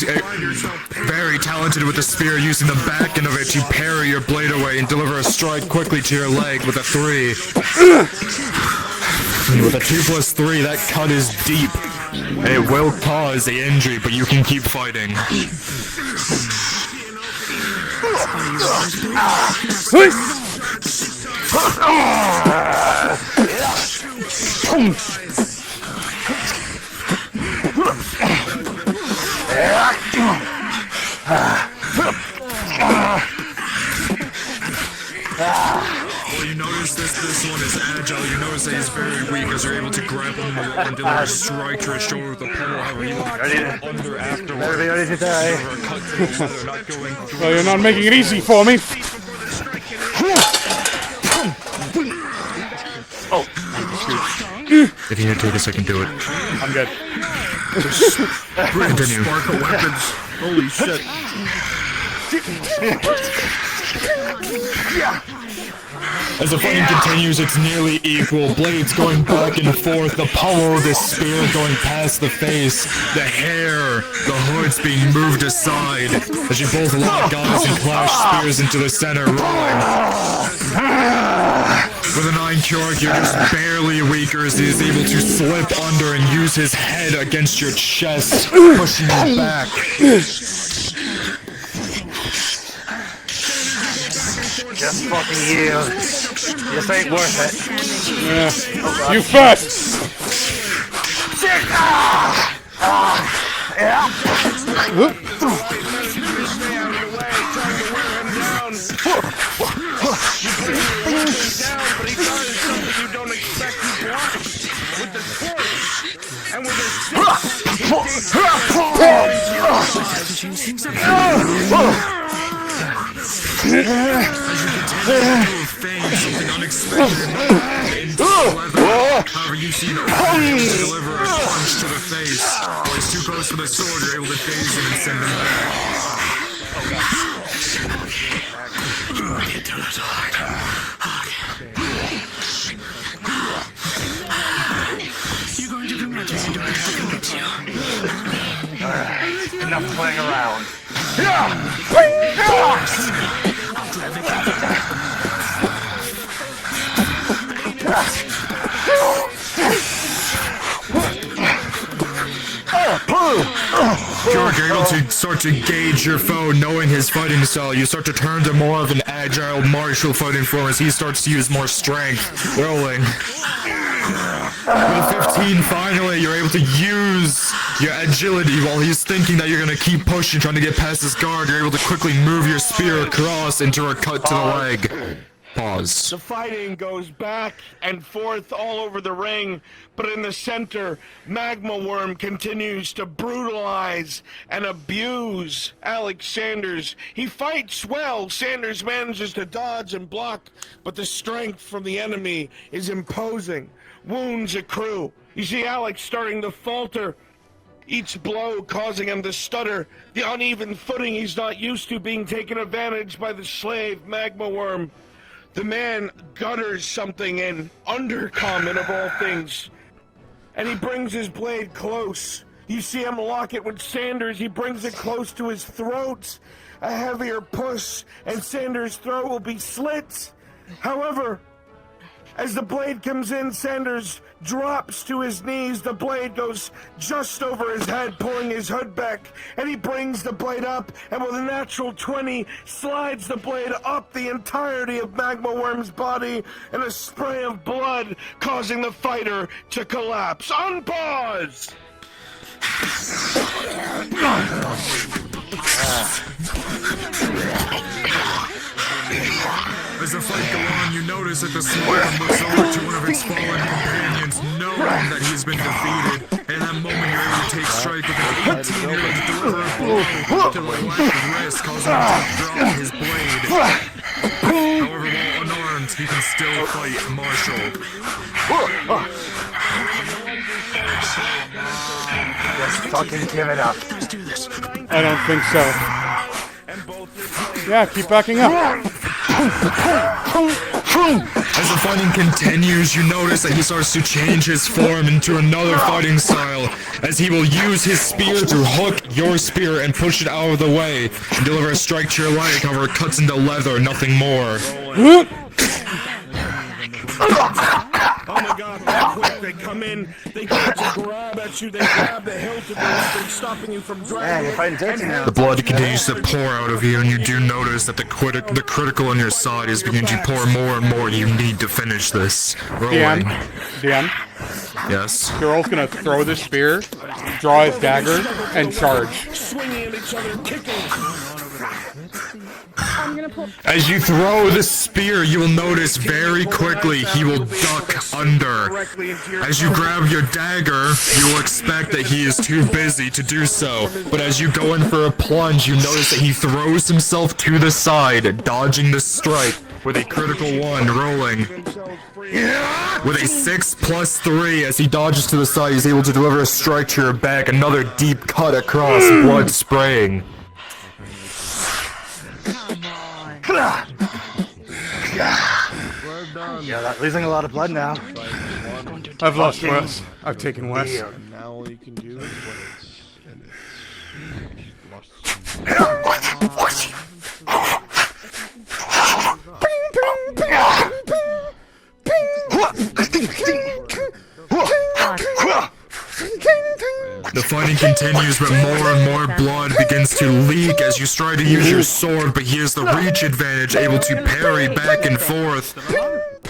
talented with the spear, using the back end of it to parry your blade away and deliver a strike quickly to your leg with a 3. With a 2 plus 3, that cut is deep. And it will cause the injury, but you can keep fighting. Well, you notice this one is agile. You notice that he's very weak as you're able to grab him and deliver a strike to his shoulder with a pummel. However, you under afterwards. Ready to die. Well, you're not making it easy for me. Oh. If you need to take a second, do it. I'm good. Continue. Sparkle weapons. Holy shit. As the fighting continues, it's nearly equal. Blades going back and forth, the pommel of the spear going past the face, the hair, the hoods being moved aside as you both lock eyes and clash spears into the center, rolling. With a 9 Kiorik, you're just barely weaker as he is able to slip under and use his head against your chest, pushing you back. Just fucking yield. This ain't worth it. Yeah. You first! Something unexpected. However, you see the deliver a punch to the face. While he's too close to the sword, you're able to daze him and send him back. You're going to do magic, do I have to convince you? Alright, enough playing around. You're able to start to gauge your foe, knowing his fighting style. You start to turn to more of an agile, martial fighting form as he starts to use more strength. Rolling. With 15, finally, you're able to use your agility while he's thinking that you're going to keep pushing, trying to get past his guard. You're able to quickly move your spear across into a cut to the leg. Pause. The fighting goes back and forth all over the ring, but in the center, Magma Worm continues to brutalize and abuse Alex Sanders. He fights well. Sanders manages to dodge and block, but the strength from the enemy is imposing. Wounds accrue. You see Alex starting to falter, each blow causing him to stutter. The uneven footing he's not used to being taken advantage by the slave Magma Worm. The man gutters something in, undercommon of all things, and he brings his blade close. You see him lock it with Sanders. He brings it close to his throat. A heavier push, and Sanders' throat will be slit. However, as the blade comes in, Sanders drops to his knees. The blade goes just over his head, pulling his hood back, and he brings the blade up, and with a natural 20, slides the blade up the entirety of Magma Worm's body, and a spray of blood causing the fighter to collapse. Unpause! As the fight goes on, you notice that the small one looks over to one of its fallen companions, knowing that he's been defeated. And in that moment, you're able to take strike with an 18 here to deliver a blow to the left wrist, causing him to drop his blade. However, while unarmed, he can still fight Marshall. Just fucking give it up. I don't think so. Yeah, keep backing up. As the fighting continues, you notice that he starts to change his form into another fighting style, as he will use his spear to hook your spear and push it out of the way, and deliver a strike to your leg, however it cuts into leather, nothing more. Oh my god, they're quick, they come in, they get to grab at you, they grab the hilt of the weapon, stopping you from dragging The blood continues to pour out of you, and you do notice that the critical on your side is beginning to pour more and more. You need to finish this. Rolling. DM? Yes? Girl's gonna throw the spear, draw his dagger, and charge. swinging at each other, kicking. As you throw the spear, you will notice very quickly he will duck under. As you grab your dagger, you will expect that he is too busy to do so. But as you go in for a plunge, you notice that he throws himself to the side, dodging the strike with a critical one, rolling. With a 6+3, as he dodges to the side, he's able to deliver a strike to your back, another deep cut across, blood spraying. Yeah, losing a lot of blood now. I've lost Wes. I've taken Wes. Now all you can do is The fighting continues, but more and more blood begins to leak as you try to use your sword, but he has the reach advantage, able to parry back and forth.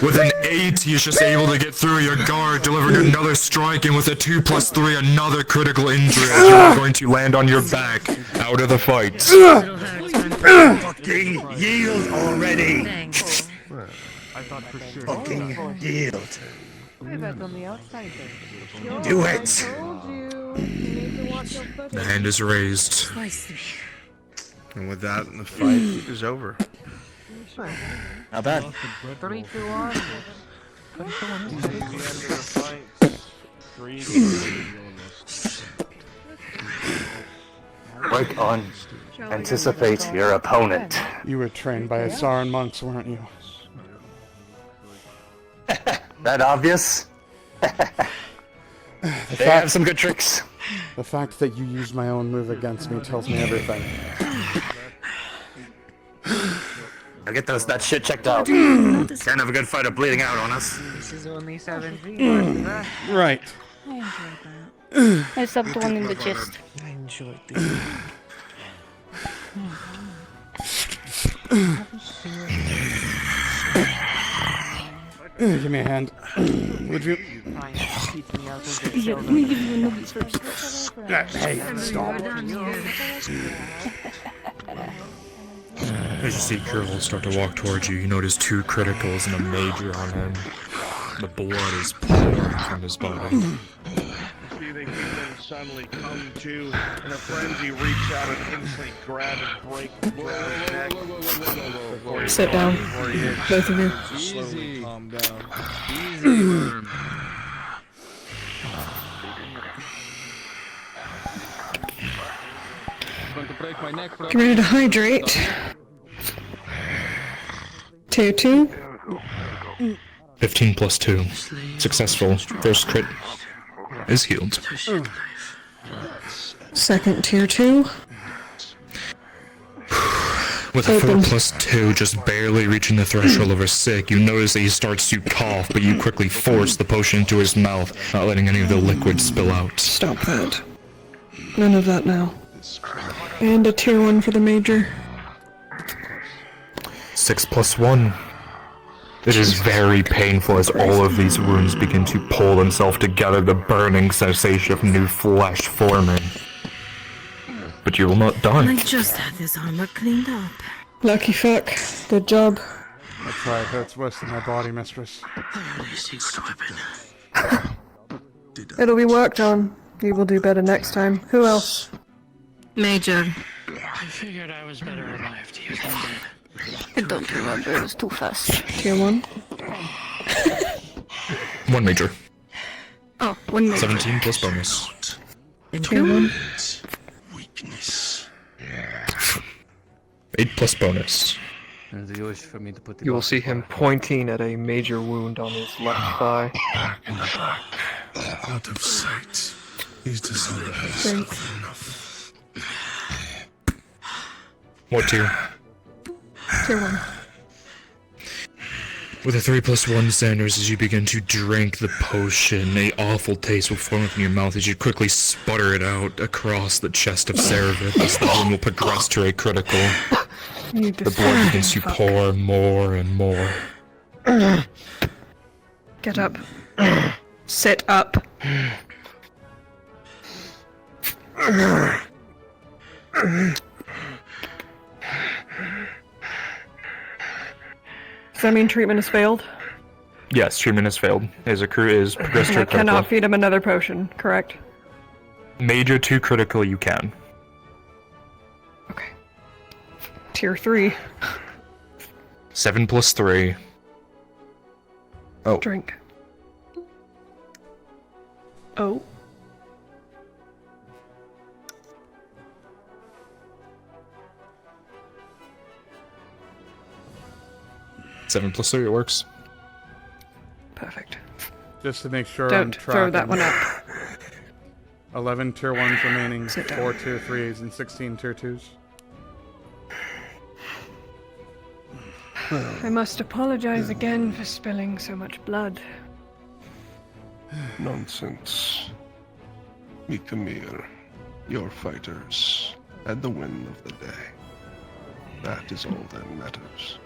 With an 8, he is just able to get through your guard, delivering another strike, and with a 2+3, another critical injury as you are going to land on your back, out of the fight. Fucking yield already! I thought for sure. Fucking yield. Way back on the outside there. Do it! The hand is raised. And with that, the fight is over. Not bad. 3, 2, 1. Work on. Anticipate your opponent. You were trained by Asaran monks, weren't you? That obvious? They have some good tricks. The fact that you used my own move against me tells me everything. I'll get that shit checked out. Can't have a good fighter bleeding out on us. This is only 17. Right. I enjoyed that. I stopped the one in the chest. I enjoyed this. Give me a hand. Would you? Yeah, let me give you a nugget first. Hey, stop. As you see Kirill start to walk towards you, you notice 2 criticals and a major on him. The blood is pouring from his body. See the human suddenly come to, in a frenzy, reach out and instantly grab and break the drow's neck. Before he Sit down, before he hits, both of you. to slowly calm down. Get ready to hydrate. Tier 2. 15 plus 2. Successful. First crit is healed. Second tier 2. With a 4 plus 2 just barely reaching the threshold of a sick, you notice that he starts to cough, but you quickly force the potion into his mouth, not letting any of the liquid spill out. Stop that. None of that now. And a tier 1 for the major. 6 plus 1. It is very painful as all of these wounds begin to pull themselves together, the burning sensation of new flesh forming. But you will not die. I just had this armor cleaned up. Lucky fuck. Good job. That's right, it hurts worse than my body, mistress. It'll be worked on. You will do better next time. Who else? Major. I figured I was better alive to you than dead. I don't remember, it was too fast. Tier 1. 1 major. Oh, 1 major. 17 plus bonus. Tier 1. Weakness. 8 plus bonus. You will see him pointing at a major wound on his left thigh. Back in the back. Out of sight. He's decided has enough. What tier? Tier 1. With a 3 plus 1, Sanders, as you begin to drink the potion, a awful taste will form in your mouth as you quickly sputter it out across the chest of Cerevic as the wound will progress to a critical. The blood begins to pour more and more. Get up. Sit up. Does that mean treatment has failed? Yes, treatment has failed. His accrue is progressed to I a critical. cannot feed him another potion, correct? Major to critical, you can. Okay. Tier 3. 7 plus 3. Oh. Drink. Oh. Seven plus 3, it works. Perfect. Just to make sure I'm Don't tracking. throw that one up. 11 tier 1s remaining, 4 tier 3s, and 16 tier 2s. I must apologize again for spilling so much blood. Nonsense. Mikamir, your fighters had the win of the day. That is all that matters.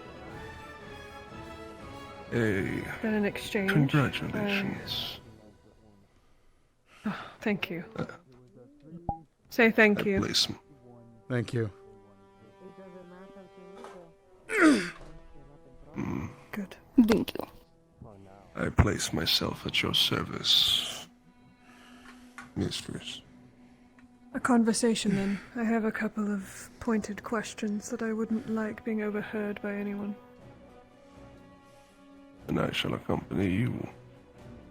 Hey, Been an exchange. congratulations. Oh, thank you. Say thank you. Thank you. Good. Thank you. I place myself at your service, mistress. A conversation then. I have a couple of pointed questions that I wouldn't like being overheard by anyone. And I shall accompany you,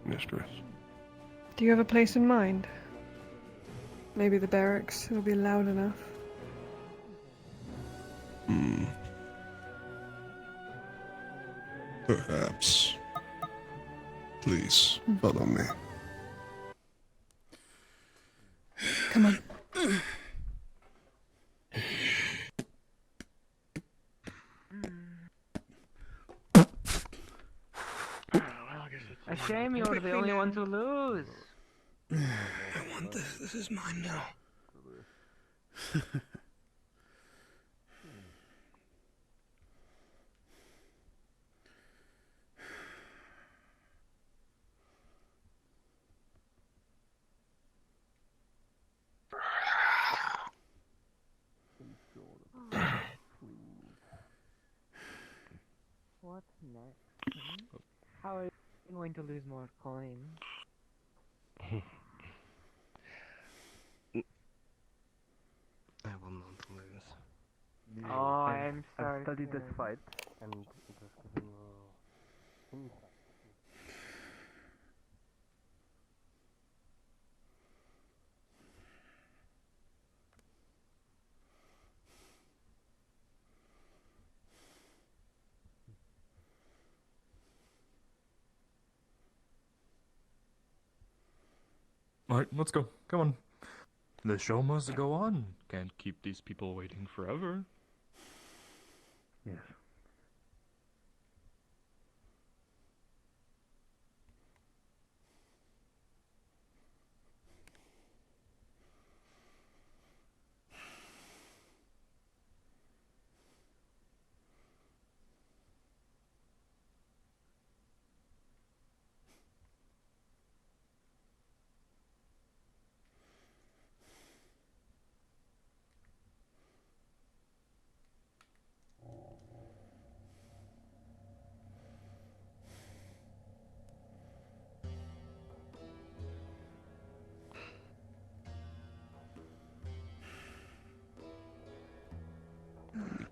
mistress. Do you have a place in mind? Maybe the barracks. It'll be loud enough. Perhaps. Please, follow me. Come on. A shame you're the only one to lose. I want this. This is mine now. What next? How are you going to lose more coins? I will not lose. Oh, I'm sorry. I've studied this fight, and it was given insight. Alright, let's go. Come on. The show must go on. Can't keep these people waiting forever. Yes.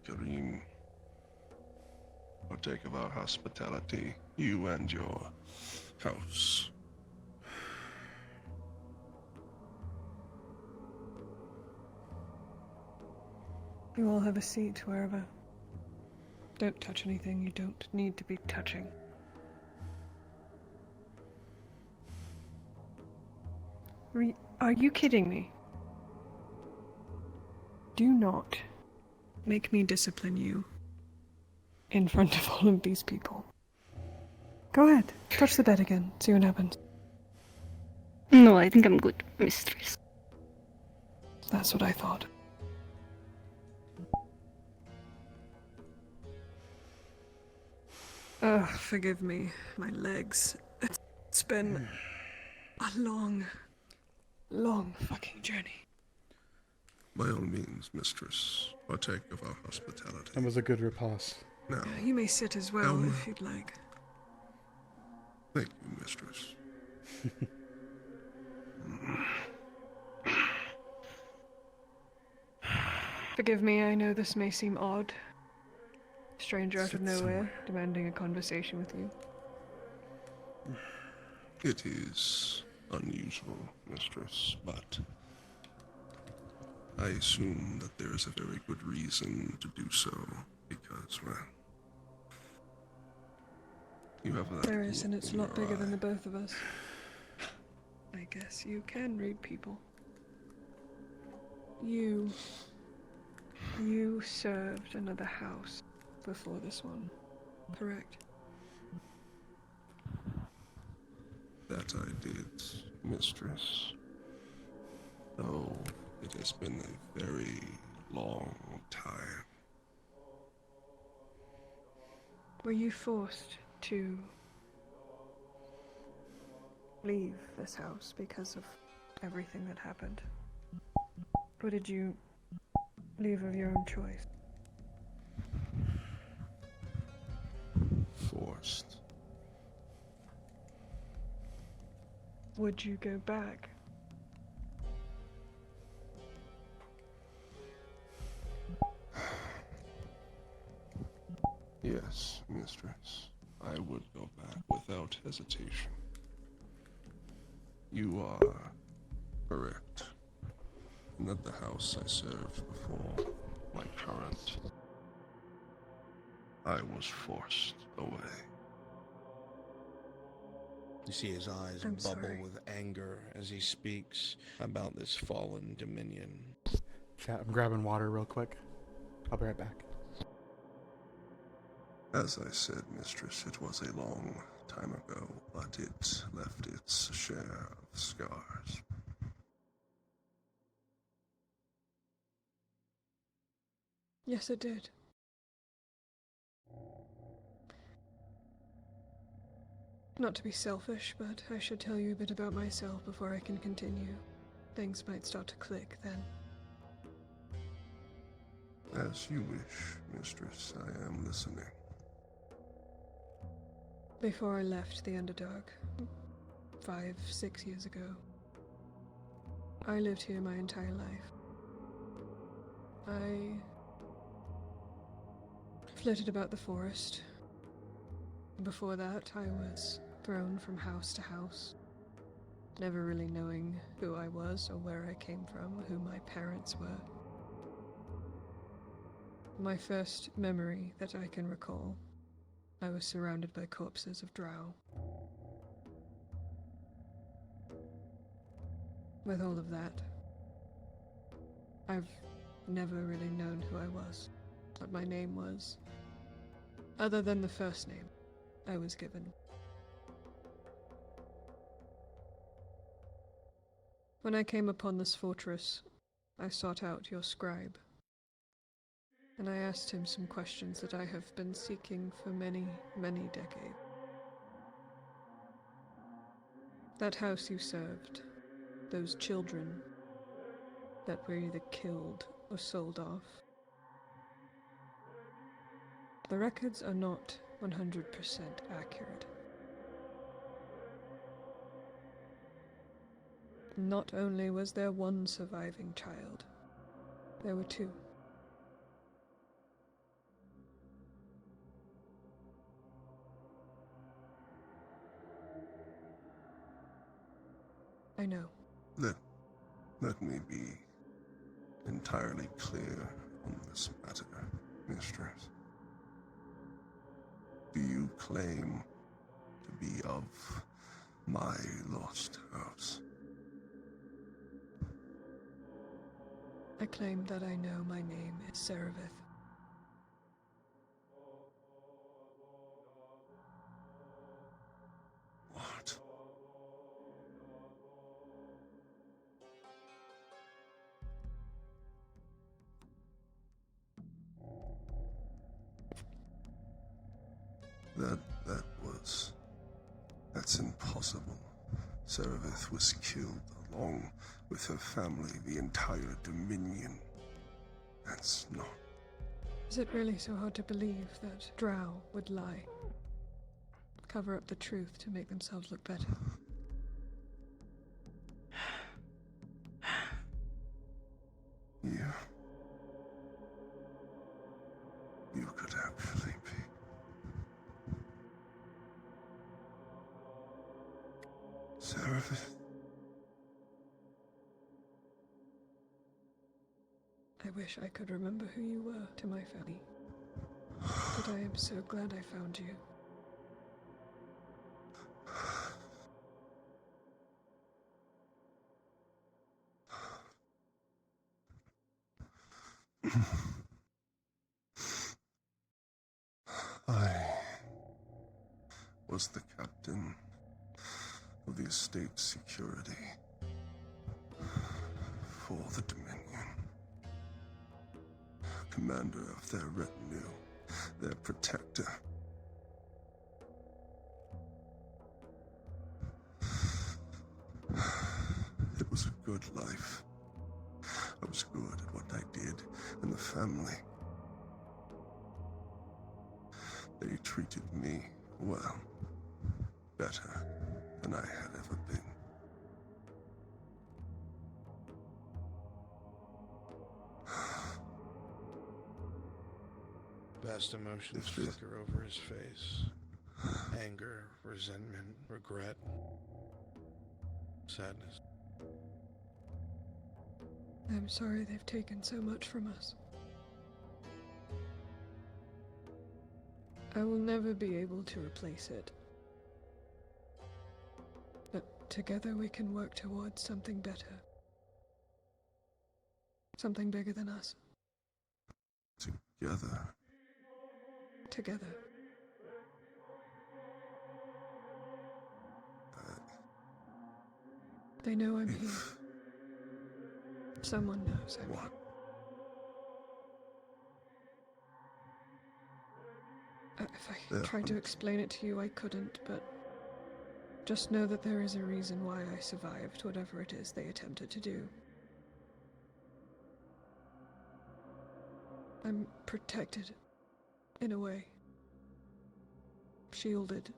Kareem, partake of our hospitality, you and your house. You all have a seat wherever. Don't touch anything you don't need to be touching. Are you kidding me? Do not make me discipline you in front of all of these people. Go ahead, touch the bed again, see what happens. No, I think I'm good, mistress. That's what I thought. Ugh, forgive me, my legs. It's been a long fucking journey. By all means, mistress, partake of our hospitality. That was a good repast. Now, You may sit as well Elma. if you'd like. Thank you, mistress. Forgive me, I know this may seem odd. Stranger out of nowhere, demanding a conversation with you. It is unusual, mistress, but I assume that there is a very good reason to do so, because, well, you have that. There is, and it's a lot bigger than eye. the both of us. I guess you can read people. You served another house before this one, correct? That I did, mistress. Though it has been a very long time. Were you forced to leave this house because of everything that happened? Or did you leave of your own choice? Forced. Would you go back? Yes, mistress. I would go back without hesitation. You are correct. In that the house I served before, my current, I was forced away. You see his eyes I'm bubble sorry. with anger as he speaks about this fallen dominion. Chat, I'm grabbing water real quick. I'll be right back. As I said, mistress, it was a long time ago, but it left its share of scars. Yes, it did. Not to be selfish, but I should tell you a bit about myself before I can continue. Things might start to click then. As you wish, mistress, I am listening. Before I left the Underdark, 5, 6 years ago, I lived here my entire life. I flitted about the forest. Before that, I was thrown from house to house, never really knowing who I was or where I came from, who my parents were. My first memory that I can recall, I was surrounded by corpses of drow. With all of that, I've never really known who I was, what my name was, other than the first name I was given. When I came upon this fortress, I sought out your scribe, and I asked him some questions that I have been seeking for many, many decades. That house you served, those children that were either killed or sold off, the records are not 100% accurate. Not only was there one surviving child, there were two. I know. Let me be entirely clear on this matter, mistress. Do you claim to be of my lost house? I claim that I know my name is Serevith. What? That's impossible. Serevith was killed along with her family, the entire Dominion. That's not... Is it really so hard to believe that drow would lie? Cover up the truth to make themselves look better? You could actually be. Serevith? I wish I could remember who you were to my family. But I am so glad I found you. I was the captain of the estate security for the Dominion. Commander of their retinue, their protector. It was a good life. I was good at what I did, and the family. They treated me well, better than I had ever been. Vast emotions flicker over his face. Anger, resentment, regret, sadness. I'm sorry they've taken so much from us. I will never be able to replace it. But together we can work towards something better. Something bigger than us. Together. Together. They know I'm here. Someone knows I'm here. If I tried to explain it to you, I couldn't, but just know that there is a reason why I survived whatever it is they attempted to do. I'm protected, in a way. Shielded,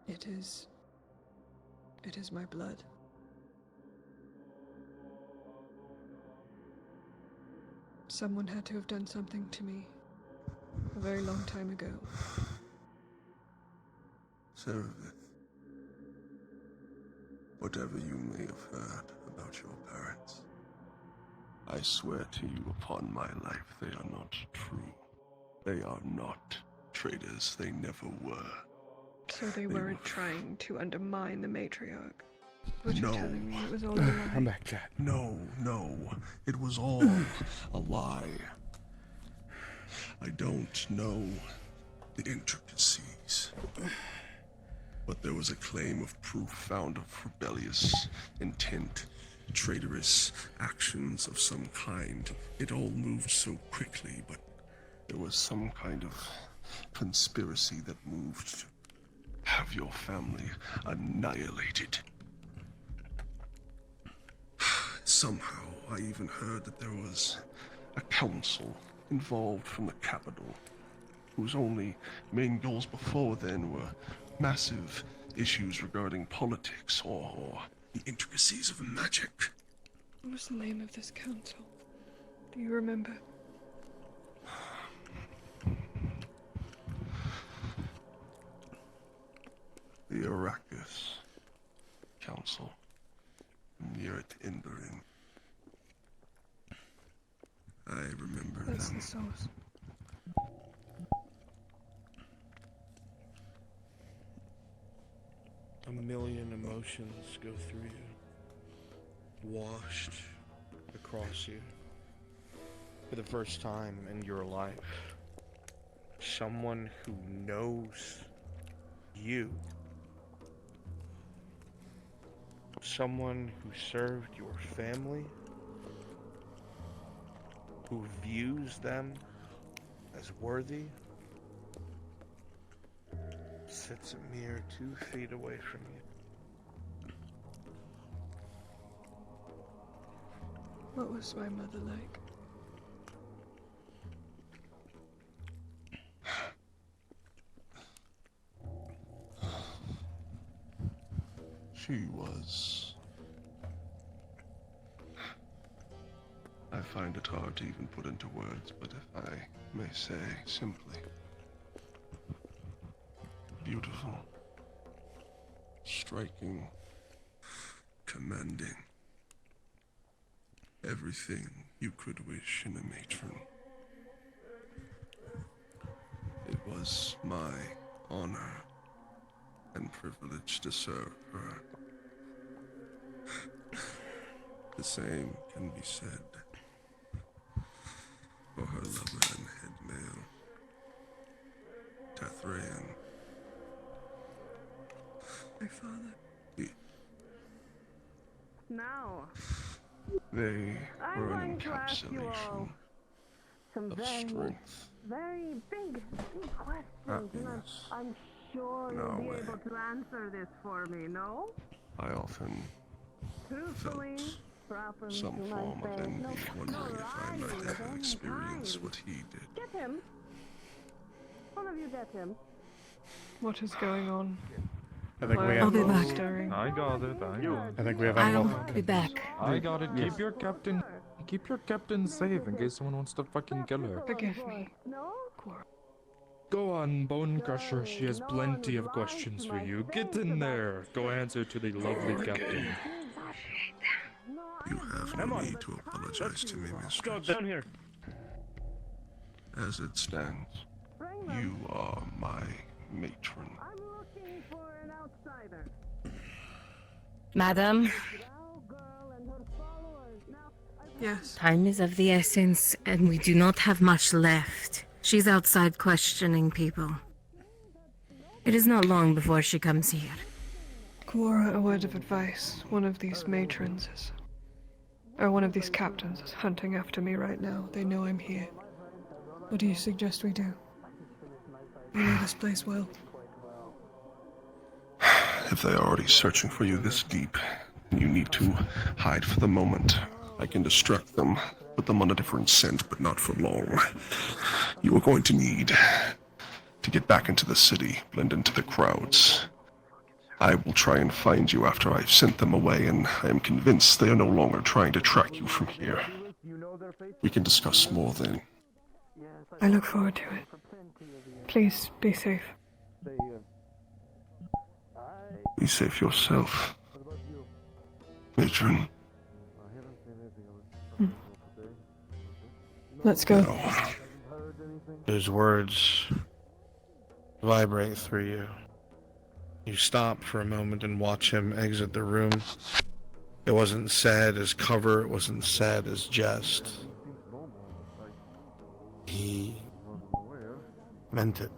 It is my blood. Someone had to have done something to me a very long time ago. Seraph, whatever you may have heard about your parents, I swear to you upon my life they are not true. They are not traitors. They never were. So they weren't trying to undermine the matriarch. But No. you're telling me it was all a lie. I'm back, Chad. No. It was all a lie. I don't know the intricacies, but there was a claim of proof found of rebellious intent, traitorous actions of some kind. It all moved so quickly, but there was some kind of conspiracy that moved to have your family annihilated. Somehow, I even heard that there was a council involved from the capital, whose only main goals before then were massive issues regarding politics or the intricacies of magic. What was the name of this council? Do you remember? The Arrakis Council, near at Indering. I remember That's them. the source. A million emotions go through you, washed across you. For the first time in your life, someone who knows you, someone who served your family, who views them as worthy, sits a mere 2 feet away from you. What was my mother like? She was... I find it hard to even put into words, but if I may say simply, beautiful, striking, commanding, everything you could wish in a matron. It was my honor and privilege to serve her. The same can be said for her lover and head male, Tathraean. My father. Now, They I'm were an going to ask you all encapsulation some of very, strength, very big questions, and happiness. I'm sure In you'll our be way. able to answer this for me, no? I often Truthfully, properly some to my form of faith. envy, No, wondering no if I lying might of ever any experience kind. what he did. Get him. One of you get him. What is going on? I think Why we are have. you I'll be back. stirring? I got it. I think we have I'll unwelcome be back. I got it. Keep your captain safe in case someone wants to fucking kill her. Forgive me. No? Go on, Bone Crusher. She has plenty of questions for you. Get in there. Go answer to the lovely captain. You have no need to apologize to me, Let's go mistress. down here. As it stands, you are my matron. I'm looking for an outsider. Madam, Yes. time is of the essence, and we do not have much left. She's outside questioning people. It is not long before she comes here. Quora, a word of advice. One of these matrons is... or one of these captains is hunting after me right now. They know I'm here. What do you suggest we do? You know this place well. If they are already searching for you this deep, you need to hide for the moment. I can distract them, put them on a different scent, but not for long. You are going to need to get back into the city, blend into the crowds. I will try and find you after I've sent them away, and I am convinced they are no longer trying to track you from here. We can discuss more then. I look forward to it. Please, be safe. Be safe yourself, matron. Let's go. His words vibrate through you. You stop for a moment and watch him exit the room. It wasn't said as cover, it wasn't said as jest. He meant it.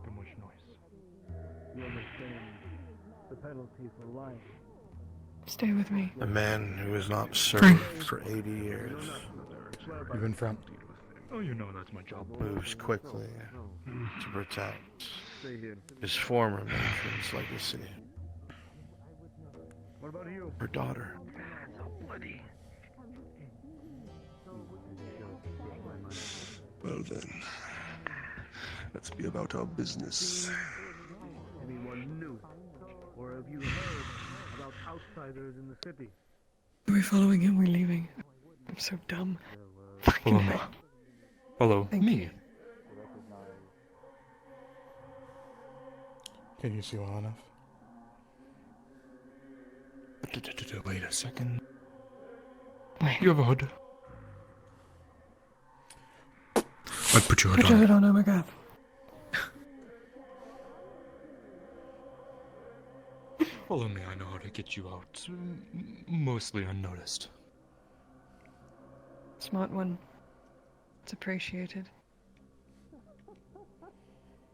Too much noise. You understand the penalty for lying. Stay with me. A man who has not served for 80 years. Move in front. Oh, you know that's my job. Moves quickly to protect his former matron's legacy. What about you? Her daughter. So bloody. Well then, let's be about our business. Anyone new? Or have you heard about outsiders in the city? Are we following him? We're leaving. I'm so dumb. Follow me. Follow me. Can you see well enough? Wait a second. You have a hood. I'd put your hood Put your on. hood on, oh my god. Follow me, I know how to get you out. Mostly unnoticed. Smart one. It's appreciated.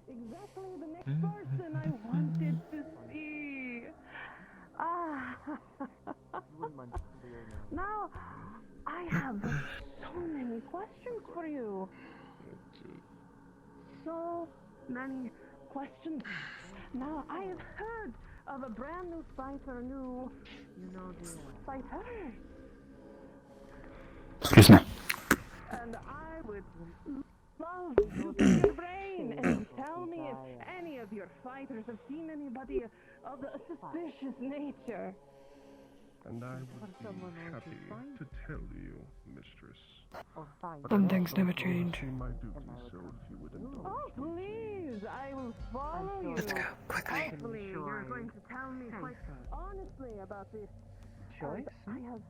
Exactly the next person I wanted to see. Ah. Now, I have so many questions for you. So many questions. Now, I have heard of a brand new fighter, fighter. Excuse me. And I would love to pick your brain and tell me if any of your fighters have seen anybody of a suspicious nature. And I would be happy to tell you, mistress. Some things never change. My duty, so if you would indulge Oh, please, I will follow you. Let's go, quickly. Hopefully, you're going to tell me quite honestly about this. Choice? I have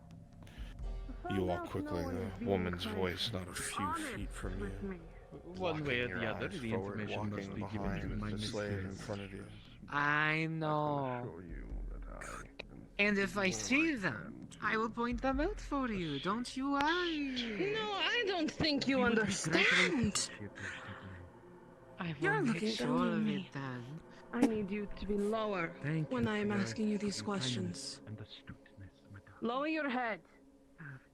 You walk quickly, the woman's voice not a few feet from you. One way or Locking the your other, eyes the forward, information must walking be given to behind my the slave in mistress. front of you. I know. And if I see them, I will point them out for you. Don't you worry. No, I don't think you understand. I You're will looking make sure down on of it me. then. I need you to be lower when I am asking you these questions. And astuteness, madame. Lower your head.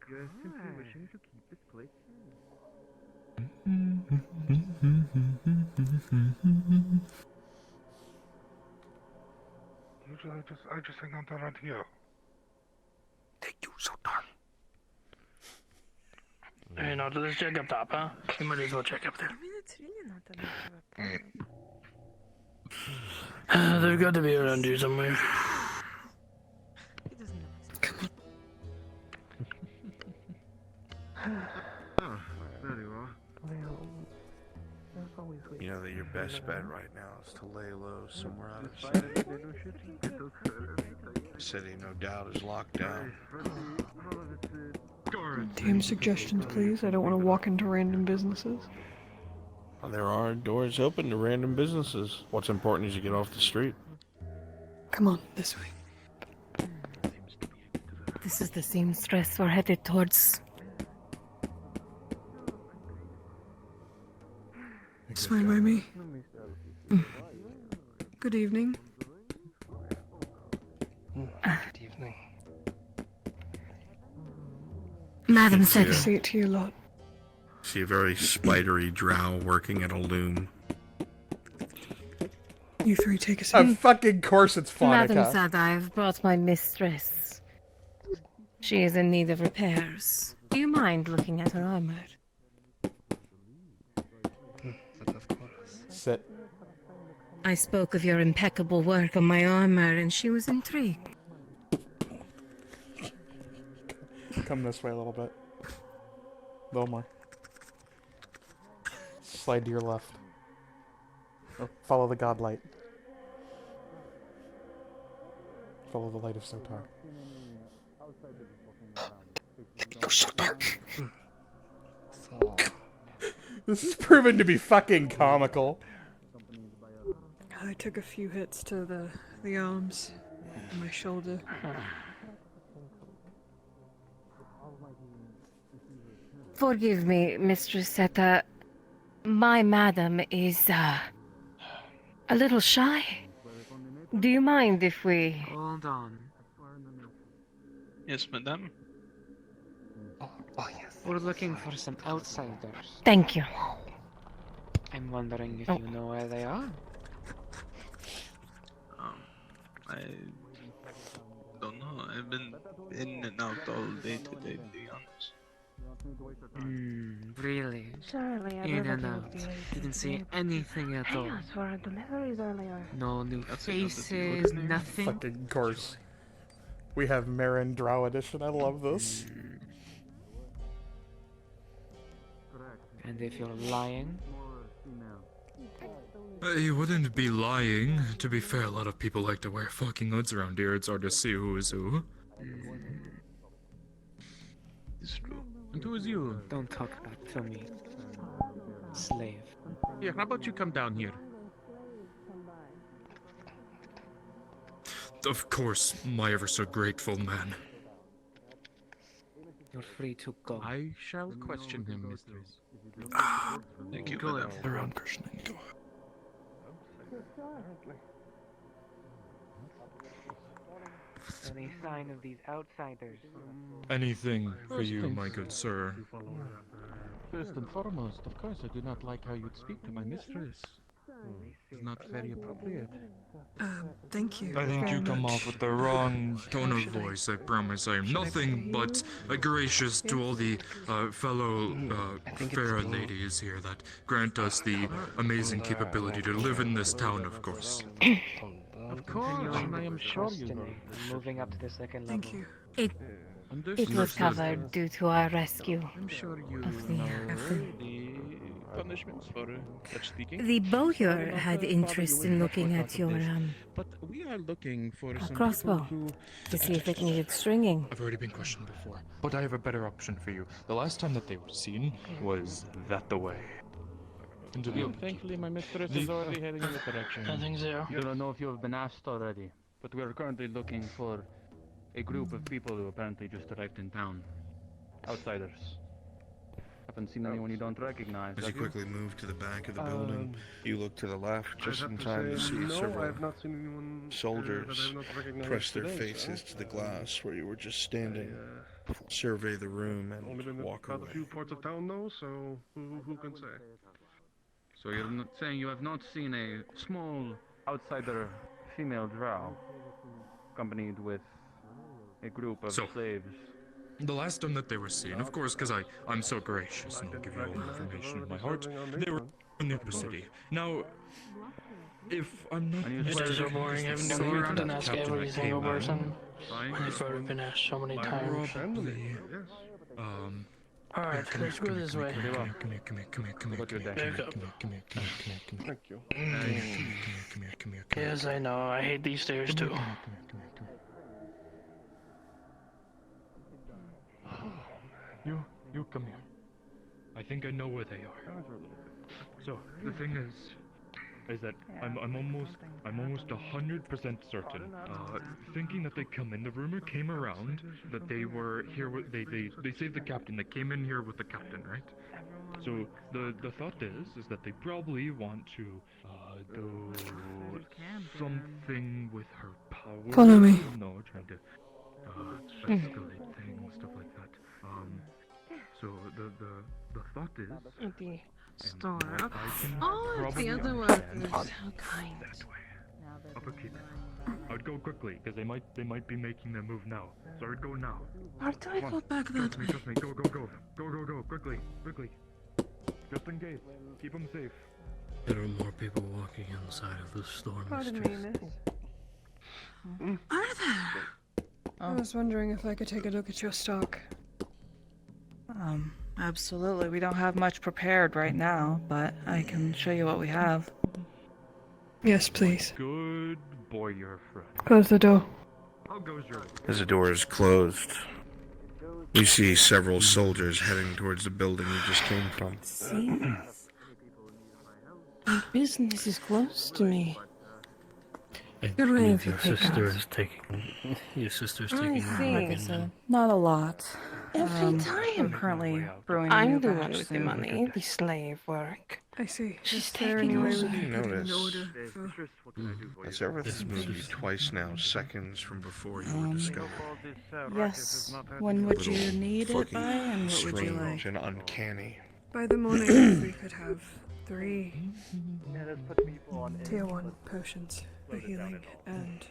You're simply wishing to keep this place. I just think I'm around here. Take you so darn. Hey, no, let's check up top, huh? We might as well check up there. They've got to be around here somewhere. Ah, there you are. You know that your best bet right now is to lay low somewhere out of sight. The city, no doubt, is locked down. DM suggestions, please. I don't want to walk into random businesses. There are doors open to random businesses. What's important is you get off the street. Come on, this way. This is the same stress we're headed towards. Swear by me. Good evening. Good evening. Madam See said a- See it to you a lot. See a very spidery drow working at a loom. You three take a seat. Of fucking course it's Madam Phonica. said I've brought my mistress. She is in need of repairs. Do you mind looking at her armor? But of course. Sit. I spoke of your impeccable work on my armor, and she was intrigued. Come this way a little bit. A little more. Slide to your left. Or follow the godlight. Follow the light of Sotar. Go Sotar! This is proven to be fucking comical. I took a few hits to the arms and my shoulder. Forgive me, Mistress Seta. My madam is, a little shy. Do you mind if we... Hold on. Yes, madame. Oh, yes. We're looking for some outsiders. Thank you. I'm wondering if you know where they are. I don't know. I've been in and out all day today, to be honest. Really? Surely, In and out. Didn't see anything at all. Chaos for our deliveries earlier. No new faces, nothing. Fucking course. We have Marin Drow edition. I love this. And if you're lying? You wouldn't be lying. To be fair, a lot of people like to wear fucking hoods around here. It's hard to see who is who. It's true. And who is you? Don't talk back to me. Slave. Here, how about you come down here? Of course, my ever so grateful man. You're free to go. I shall question him, mistress. Thank you, Go madame. Their own questioning. Go Any sign of these outsiders? Anything for you, my good sir. First and foremost, of course, I do not like how you'd speak to my mistress. It's not very appropriate. Thank you. I think very you come much. off with the wrong tone of should I- voice. I promise I am nothing but gracious to all the fellow fair ladies here that grant us the amazing capability to live in this town, of course. Of course, and I am sure you know. Moving up to the second Thank level. you. It was covered due to our rescue. I'm sure you Of the, know uh, the punishments for such speaking. The bowyer I will not, had bother interest you in with looking much more at thought your, of this, but we are looking for some crossbow people who... to see if it needed stringing. I've already been questioned before, but I have a better option for you. The last time that they were seen was that the way. And to be Thankfully, my mistress is already heading in that direction. I think so. I don't know if you have been asked already, but we are currently looking for a group of people who apparently just arrived in town. Outsiders. Haven't seen anyone you don't recognize. As you have quickly move to the back of the building, you look to the left just I'd in have time to say see no, I several have not seen anyone soldiers that I have not recognized press their today, faces so- to the glass where you were just standing, survey the room, Only been and walk about away. a few parts of town though, so who can say? So you're not saying you have not seen a small outsider female drow accompanied with a group of So- slaves? The last time that they were seen, of course, because I'm so gracious and I'll give you all the information in my heart, they were in the city. Now, if I'm not It is so boring having to go around and ask every single person. Fine. I've already been asked so many times. Probably, Alright, let's go this way. Come here, come here, come here, come here, come here, come here, Back up. come here, come here, come here, come here. Thank you. Come here. Yes, I know. I hate these stairs too. You come here. I think I know where they are. So the thing is that I'm almost 100% certain. Thinking that they come in, the rumor came around that they were here with they saved the captain. They came in here with the captain, right? So the thought is that they probably want to do something with her power. Follow me. No, trying to escalate things, stuff like that. So the thought is. The store. I can Oh, it's the probably other understand workers. How kind. that way. Upperkeep. I would go quickly because they might be making their move now. So I would go now. Or do I go back that way? Trust me. Go. Quickly. Just in case. Keep them safe. There are more people walking inside of the store, Pardon mistress. me, miss. Are there? I was wondering if I could take a look at your stock. Absolutely. We don't have much prepared right now, but I can show you what we have. Yes, please. Good boy, you're a friend. Close the door. How goes your... As the door is closed, you see several soldiers heading towards the building you just came from. See? My business is close to me. I Good way believe of your pickup. sister's taking So, not a lot. Every time. I'm currently brewing a I'm new the batch one with the soon. money, the slave work. I see. She's Is there taking any way over. we can put in an Notice. order for... Has everything moved you twice now, seconds from before you were discovered? Yes. When would you Little need it fucking by, and what would you strange like? and uncanny. By the morning, if we could have 3 tier 1 potions for healing and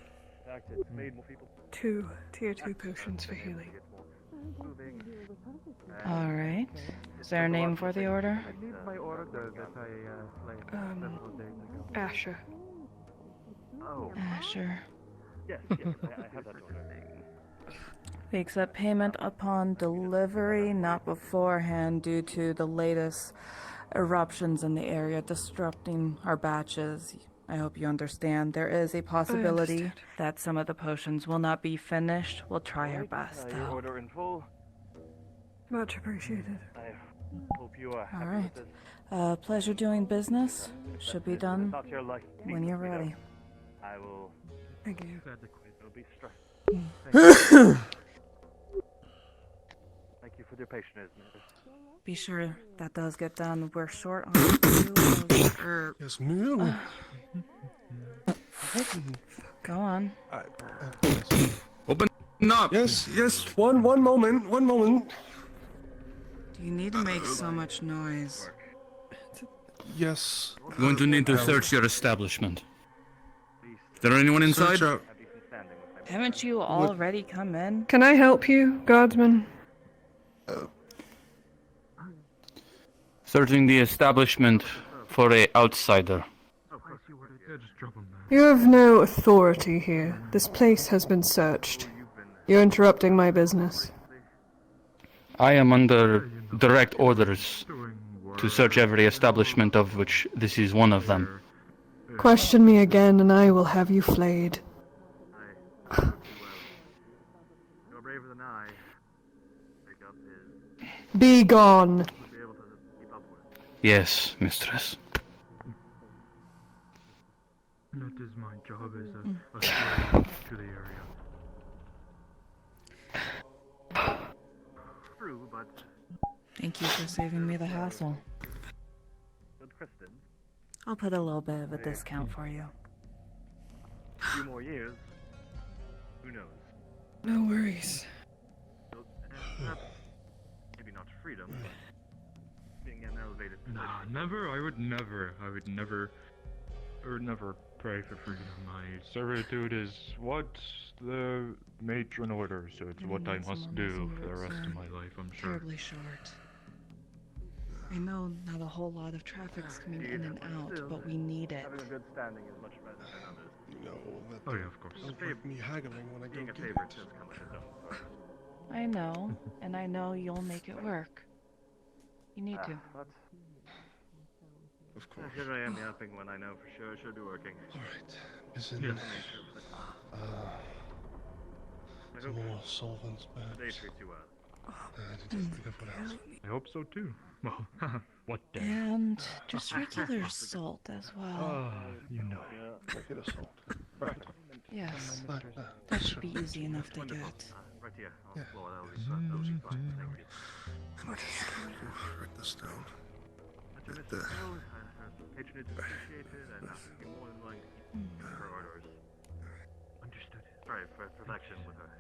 2 tier 2 potions for healing. Alright. Is there a name for the order? Asher. Asher. Yes, I have that order. We accept payment upon delivery, not beforehand, due to the latest eruptions in the area disrupting our batches. I hope you understand. There is a possibility that some of the potions will not be finished. We'll try our best, Your though. order in full. Much appreciated. I hope you are happy Alright. with this. Pleasure doing business. Should be done Not your luck. when you're ready. I will... Thank you. It'll be stressed. Thank you for your patience, mistress. Be sure that does get done. We're short on a few of herbs. Yes, ma'am. Go on. Open up! Yes, one moment. Do you need to make so much noise? Yes. I'm going to need to search your establishment. Is there anyone inside? Haven't you already come in? Can I help you, guardsman? Searching the establishment for a outsider. You have no authority here. This place has been searched. You're interrupting my business. I am under direct orders to search every establishment, of which this is one of them. Question me again and I will have you flayed. You're braver than I. Pick up his... Be gone. Yes, mistress. That is my job as a slave to the area. True, but... Thank you for saving me the hassle. Good Kristen. I'll put a little bit of a discount for you. A few more years. Who knows? No worries. Maybe not freedom, but being an elevated position. Nah, never. I would never pray for freedom. My servitude is what the matron orders, so it's what I must do for the rest of my life, I'm sure. Terribly short. I know not a whole lot of traffic's coming in and out, but we need it. Having a good standing is much better than others. No, that Oh yeah, of course. don't make me haggling when I Being go a get favorite it. does come with its own perks. I know, and I know you'll make it work. You need to. Of course. Here I am yapping when I know for sure I should be working. Alright. Isn't Yes. some more solvents, They perhaps? treat you well. I didn't think of what else. I hope so too. Well, what day? And just regular salt as well. You know. Regular salt. Right. Yes, That that should be easy enough to get. Right here. On Yeah. the floor. That'll be fine. Thank you. Write this down. Mr. Right Mr. there. Hill, patronage is appreciated, and I'll be more than willing to keep her orders. Understood. Strive for perfection with her.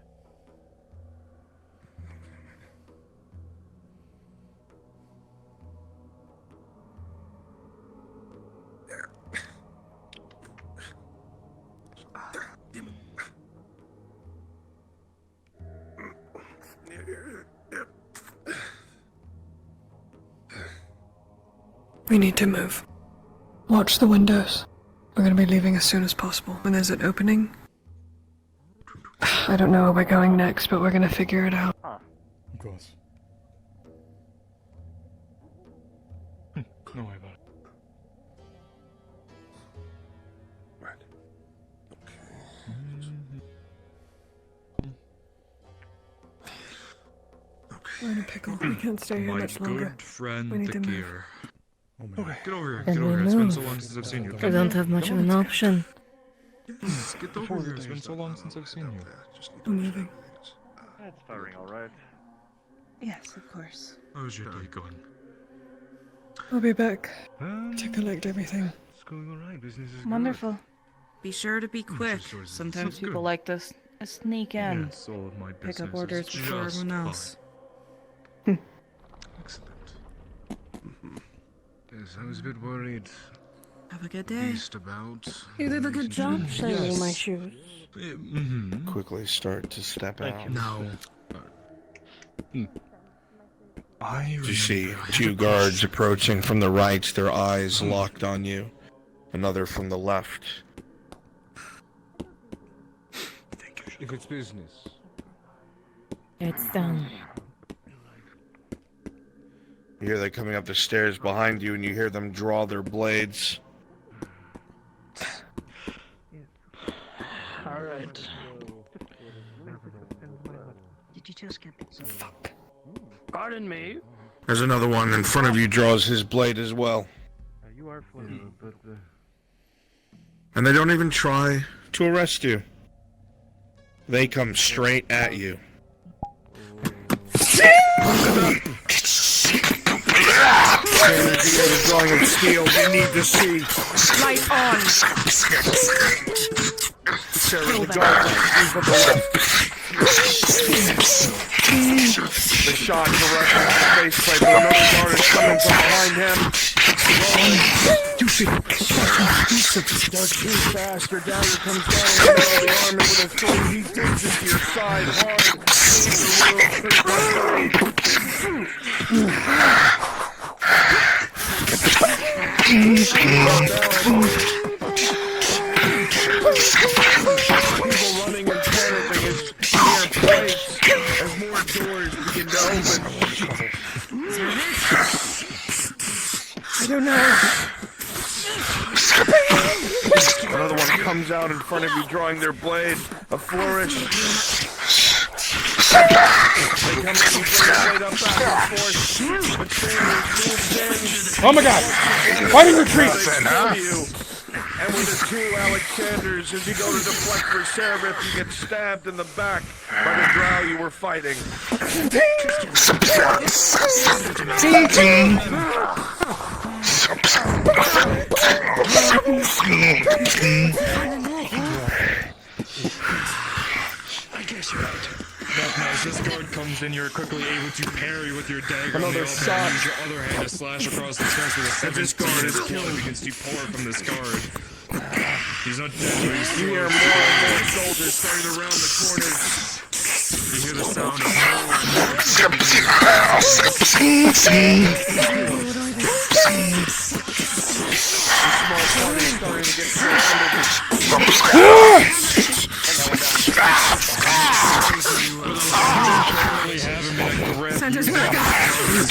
We need to move. Watch the windows. We're gonna be leaving as soon as possible. When there's an opening, I don't know where we're going next, but we're gonna figure it out. Of course. No worry about it. Right. We're in a pickle. We can't stay here My much longer. good friend We need to move. Takir. Okay, get over here. Then Get over we here. It's been move. so long since I've seen you. We Come don't here. have much Come of on. an option. Yes, get over here. It's been so long since I've seen you. I'm leaving. That's firing all right. Yes, of course. How's your day going? I'll be back to collect everything. It's going all right. Business is Wonderful. Be sure to be quick. yours is Sometimes good. people like to sneak in. Yes, all of my Pick business up orders is before just everyone else. Excellent. Yes, I was a bit worried. Have a good day. Least about. You did a good job shining Yes. my shoes. Mm-hmm. Quickly start to step out. Now, You see two guards approaching from the right, their eyes locked on you. Another from the left. If it's business. It's done. You hear them coming up the stairs behind you, and you hear them draw their blades. Alright. Did you just get this? Fuck. Pardon me. There's another one in front of you, draws his blade as well. You are funny, but And they don't even try to arrest you. They come straight at you. The drawing of steel, you need to see. Light on! Sarah, the guard from the left. The shot directly in the faceplate, but another guard is coming from behind him. They're too fast, your dagger comes down in the middle of the arm, and with a sword he digs into your side People running and panicking as near plates as more doors begin to open. I don't know. Another one comes out in front of you, drawing their blade. A flourish. They come in, you bring the blade up back and forth. But Sanders moves in. Oh my god! Fighting retreat! And with the two Alexanders, as you go to deflect for Seraph, you get stabbed in the back by the drow you were fighting. I guess you're right. Now, as this guard comes in, you're quickly able to parry with your dagger. Another and shot. use your other hand to slash across the chest with a seven. This guard is killed. Begins to pour from this guard. He's not dead, but he's You hear more and more soldiers starting to round the corners. You hear the sound of more and more. Small party starting to get surrounded. Santa's back up! He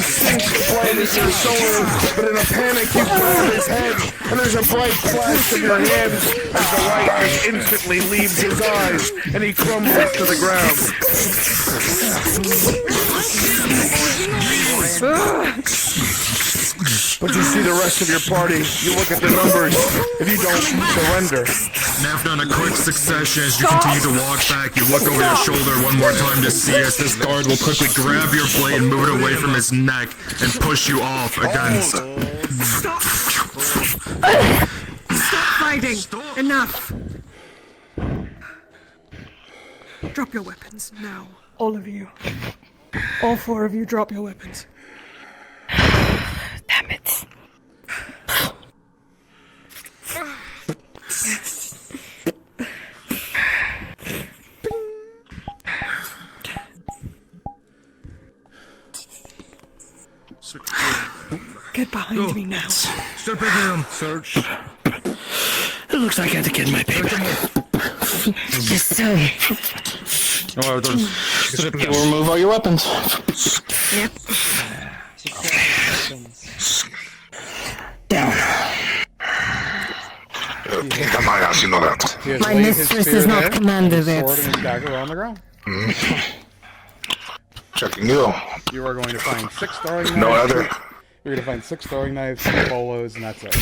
sinks the blade into your shoulder, but in a panic you grab his head, and there's a bright flash in your hands as the light just instantly leaves his eyes, and he crumbles to the ground. But you see the rest of your party, you look at the numbers, if you don't surrender. Now, after in a quick succession, as you continue to walk back, you look over your shoulder one more time to see as this guard will quickly grab your blade and move it away from his neck and push you off against. Stop! Stop fighting! Enough! Drop your weapons, now. All of you. All four of you, drop your weapons. Damn it. Get behind me now. Step into him. Search. It looks like I had to get my paper. Yes, sir. Strip you, remove all your weapons. Yep. Down. My mistress is not commander there. Sword and his dagger on the ground. Checking you. You are going to find 6 throwing knives. No other. You're going to find 6 throwing knives, 2 bolos, and that's it.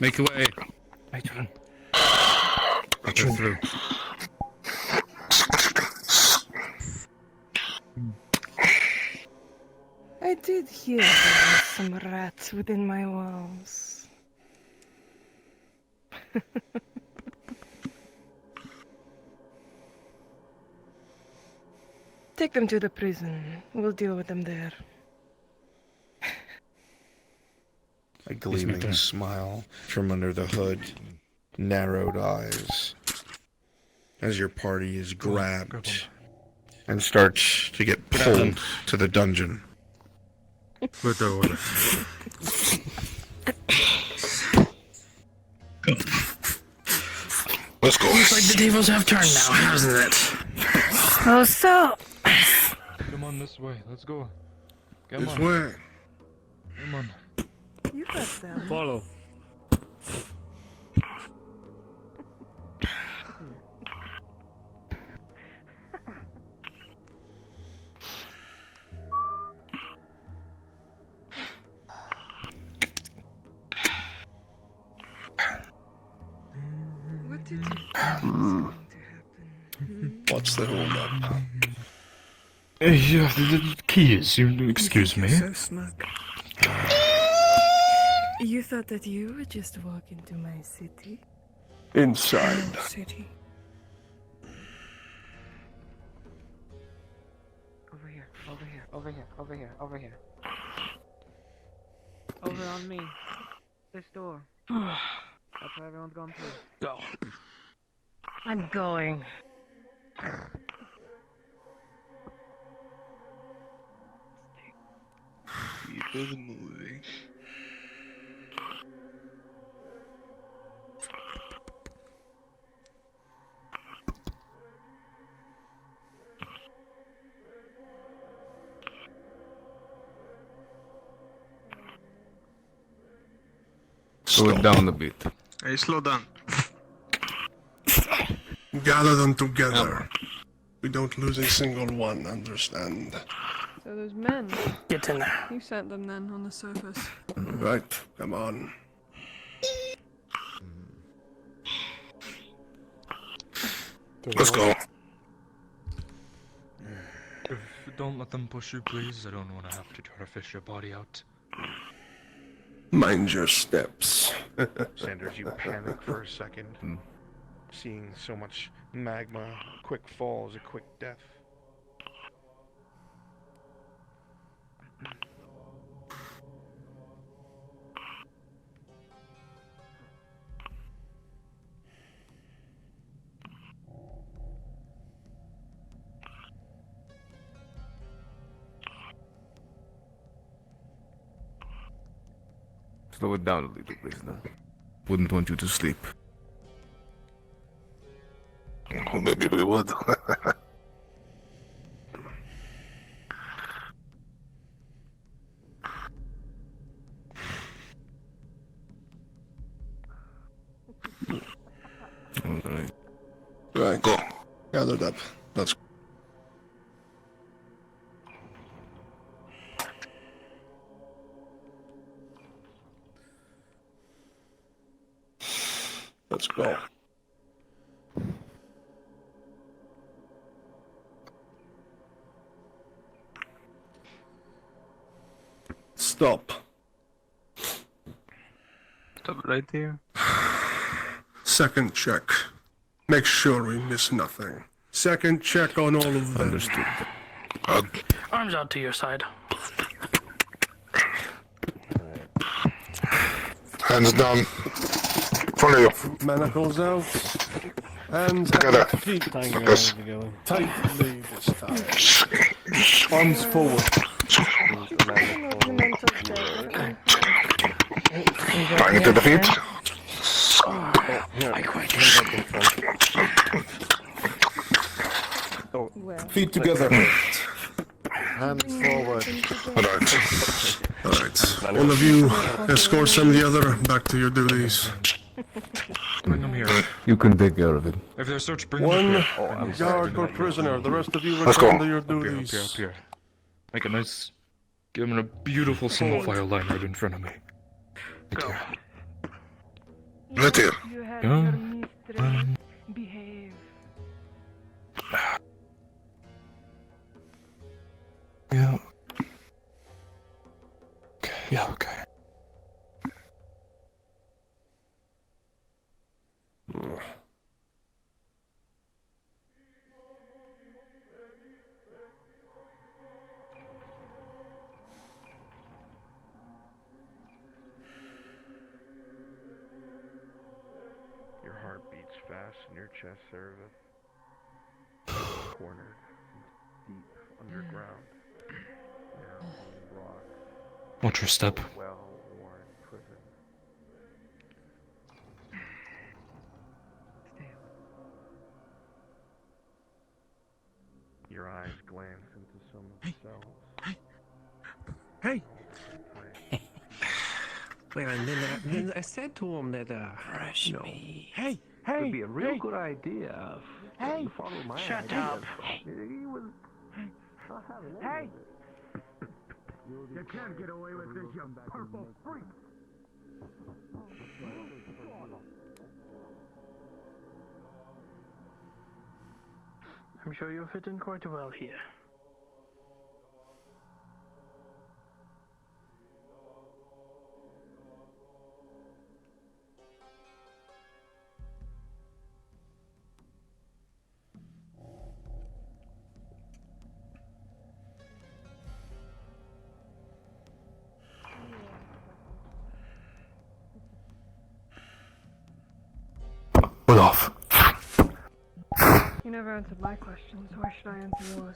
Make your way. My turn. Go through. I did hear there were some rats within my walls. Take them to the prison. We'll deal with them there. A gleaming smile from under the hood, narrowed eyes, as your party is grabbed and starts to get pulled to the dungeon. With the order. Let's go. Looks like the tables have turned now, hasn't it? Oh, so. Come on this way. Let's go. Come This on. way. Come on. You got them. Follow. What did you think was going to happen? What's the hold up? Yeah, the keys. You excuse me. So smug. You thought that you would just walk into my city? Inside. City. Over here, over here, over here, over here, over here. Over on me. This door. That's where everyone's gone through. Go. I'm going. Keep it moving. Slow it down a bit. Hey, slow down. Gather them together. We don't lose a single one, understand? So those men. Get in there. You sent them then on the surface. Right, come on. Let's go. Don't let them push you, please. I don't want to have to try to fish your body out. Mind your steps. Sanders, you panic for a second. Seeing so much magma, a quick fall is a quick death. Slow it down a little, please. No? Wouldn't want you to sleep. Well, maybe we would. Alright. Right, go. Gathered up. Let's Let's go. Stop. Stop right here. Second check. Make sure we miss nothing. Second check on all of them. Understood. Arms out to your side. Hands down. front of you. Manacles out. Hands Together. at feet. Yes. Tightly this time. Arms forward. Tying it to the feet. Feet together. Hands forward. Alright. One of you escort some the other back to your duties. Bring them here. You can take care of it. If they're searched, bring One them here. guard per prisoner. The rest of you Let's go. return to your Up here, duties. up here. Make a nice... Give them a beautiful single file line right in front of me. Thank you. Right here. You have Yeah. your mistress. Behave. Yeah. Okay, yeah, okay. Your heart beats fast in your chest, Seraph. Cornered, deep underground. Now on rock. Watch your step. Well-worn prison. Your eyes glance into some of the cells. Hey! Well, and then I said to him that, you know, hey, It'd be a real good idea if you follow my shut ideas. up. He was not having any of it. You can't get away with this, you purple freak! I'm sure you'll fit in quite well here. Pull off. You never answered my questions. Why should I answer yours?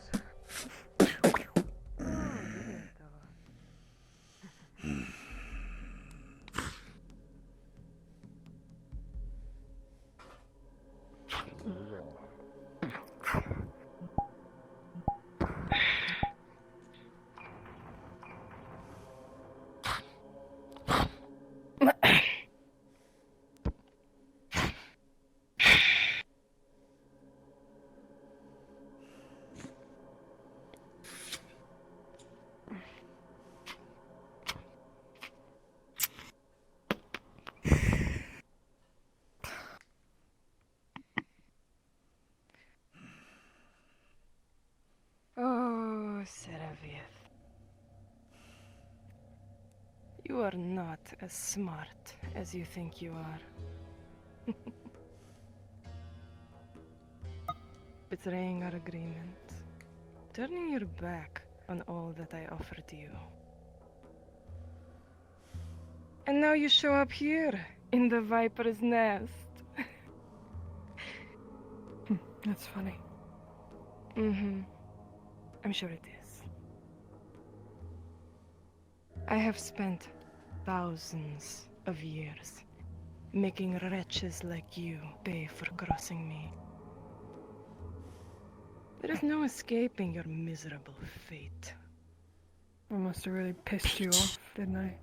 Oh, Seravieth. You are not as smart as you think you are. Betraying our agreement. Turning your back on all that I offered you. And now you show up here, in the Viper's nest. That's funny. Mm-hmm. I'm sure it is. I have spent thousands of years making wretches like you pay for crossing me. There is no escaping your miserable fate. I must have really pissed you off, didn't I?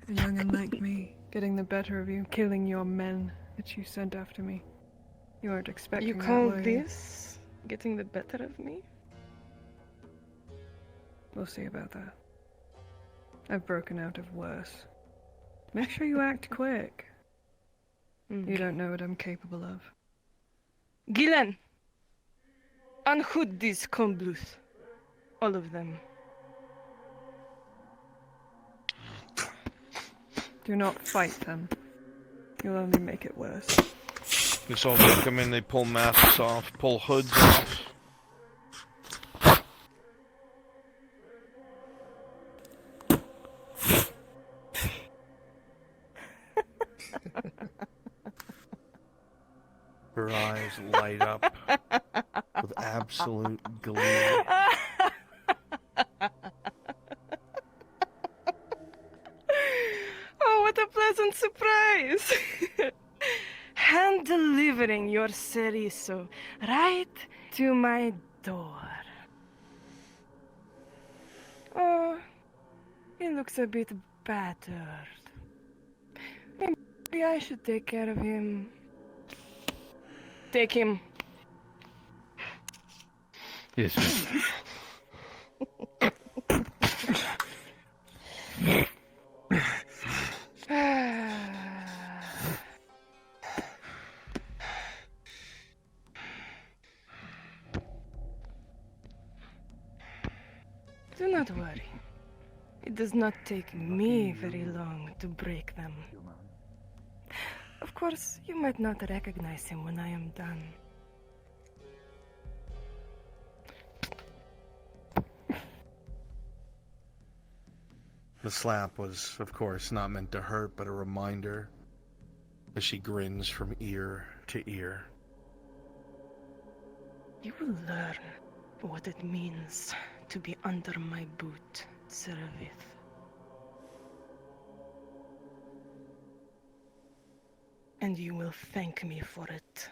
A young'un like me, getting the better of you, killing your men that you sent after me. You weren't expecting You that, call were you? this getting the better of me? We'll see about that. I've broken out of worse. Make sure you act quick. You don't know what I'm capable of. Gillen! Unhood these Combluth. All of them. Do not fight them. You'll only make it worse. The soldiers come in, they pull masks off, pull hoods off. Her eyes light up with absolute glee. Oh, what a pleasant surprise! Hand delivering your Ceriso right to my door. Oh, he looks a bit battered. Maybe I should take care of him. Take him. Yes, miss. Do not worry. It does not take me very long to break them. Of course, you might not recognize him when I am done. The slap was, of course, not meant to hurt, but a reminder as she grins from ear to ear. You will learn what it means to be under my boot, Servith. And you will thank me for it.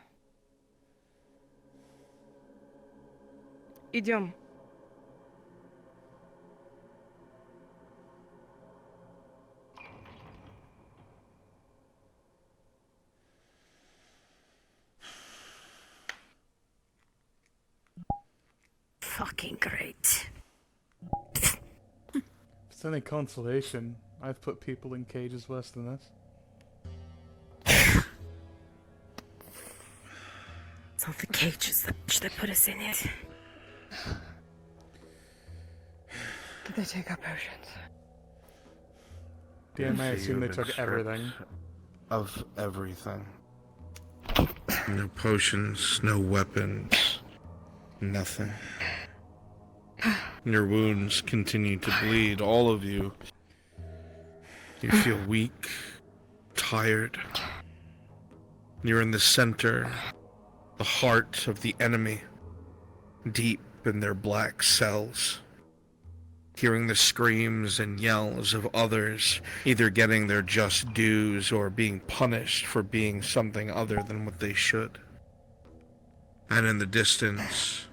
Idiom. Fucking great. If it's any consolation, I've put people in cages worse than this. It's not the cages that put us in it. Did they take our potions? Damn, I assume they took everything. Of everything. No potions, no weapons, nothing. Your wounds continue to bleed, all of you. You feel weak, tired. You're in the center, the heart of the enemy, deep in their black cells. Hearing the screams and yells of others, either getting their just dues or being punished for being something other than what they should. And in the distance,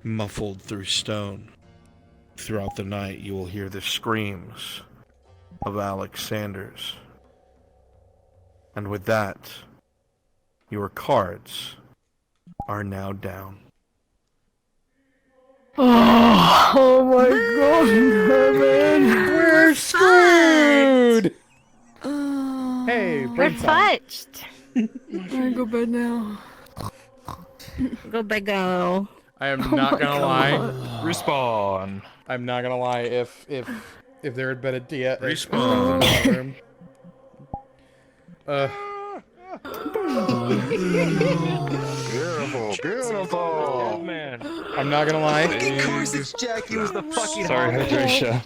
muffled through stone, throughout the night you will hear the screams of Alex Sanders. And with that, your cards are now down. Oh my god, man! We're screwed! Hey, We're brain cell. fudged. I go bed now. Go big go. I am not gonna lie. Respawn. I'm not gonna lie. If there had been a Dia Respawn. room, Beautiful. Man. I'm not gonna lie. Of course it's Jackie was the fucking Sorry, Hydration.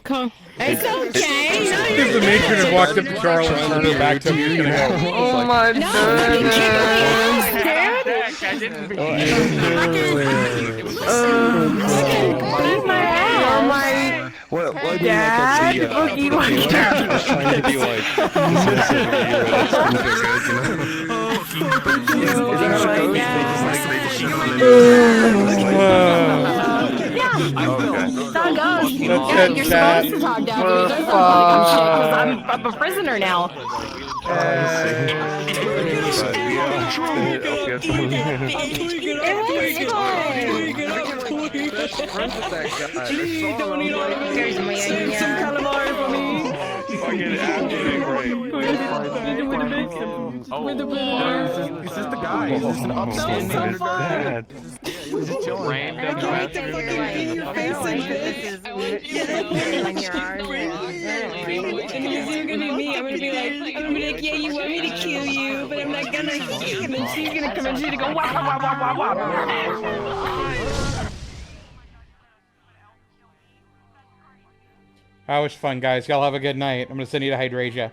It's okay. If the matron had walked up to Charles and turned her back to me, you know. Oh my god. I didn't be Well, why do you Dad, like I was trying to be like dismissive of you, that's Yeah, you're supposed to talk down. You just don't like I'm shit because I'm a prisoner now. Please don't eat all of it. Save some calamari for me. fucking absolutely great. Is this the guy? Is this an upstanding guy? Is it random And he's gonna be me. I'm gonna be like, yeah, you want me to kill you, but I'm not gonna. And then she's gonna come and she's gonna go, wah, wah, wah, wah, wah, wah. That was fun, guys. Y'all have a good night. I'm gonna send you to Hydrasia.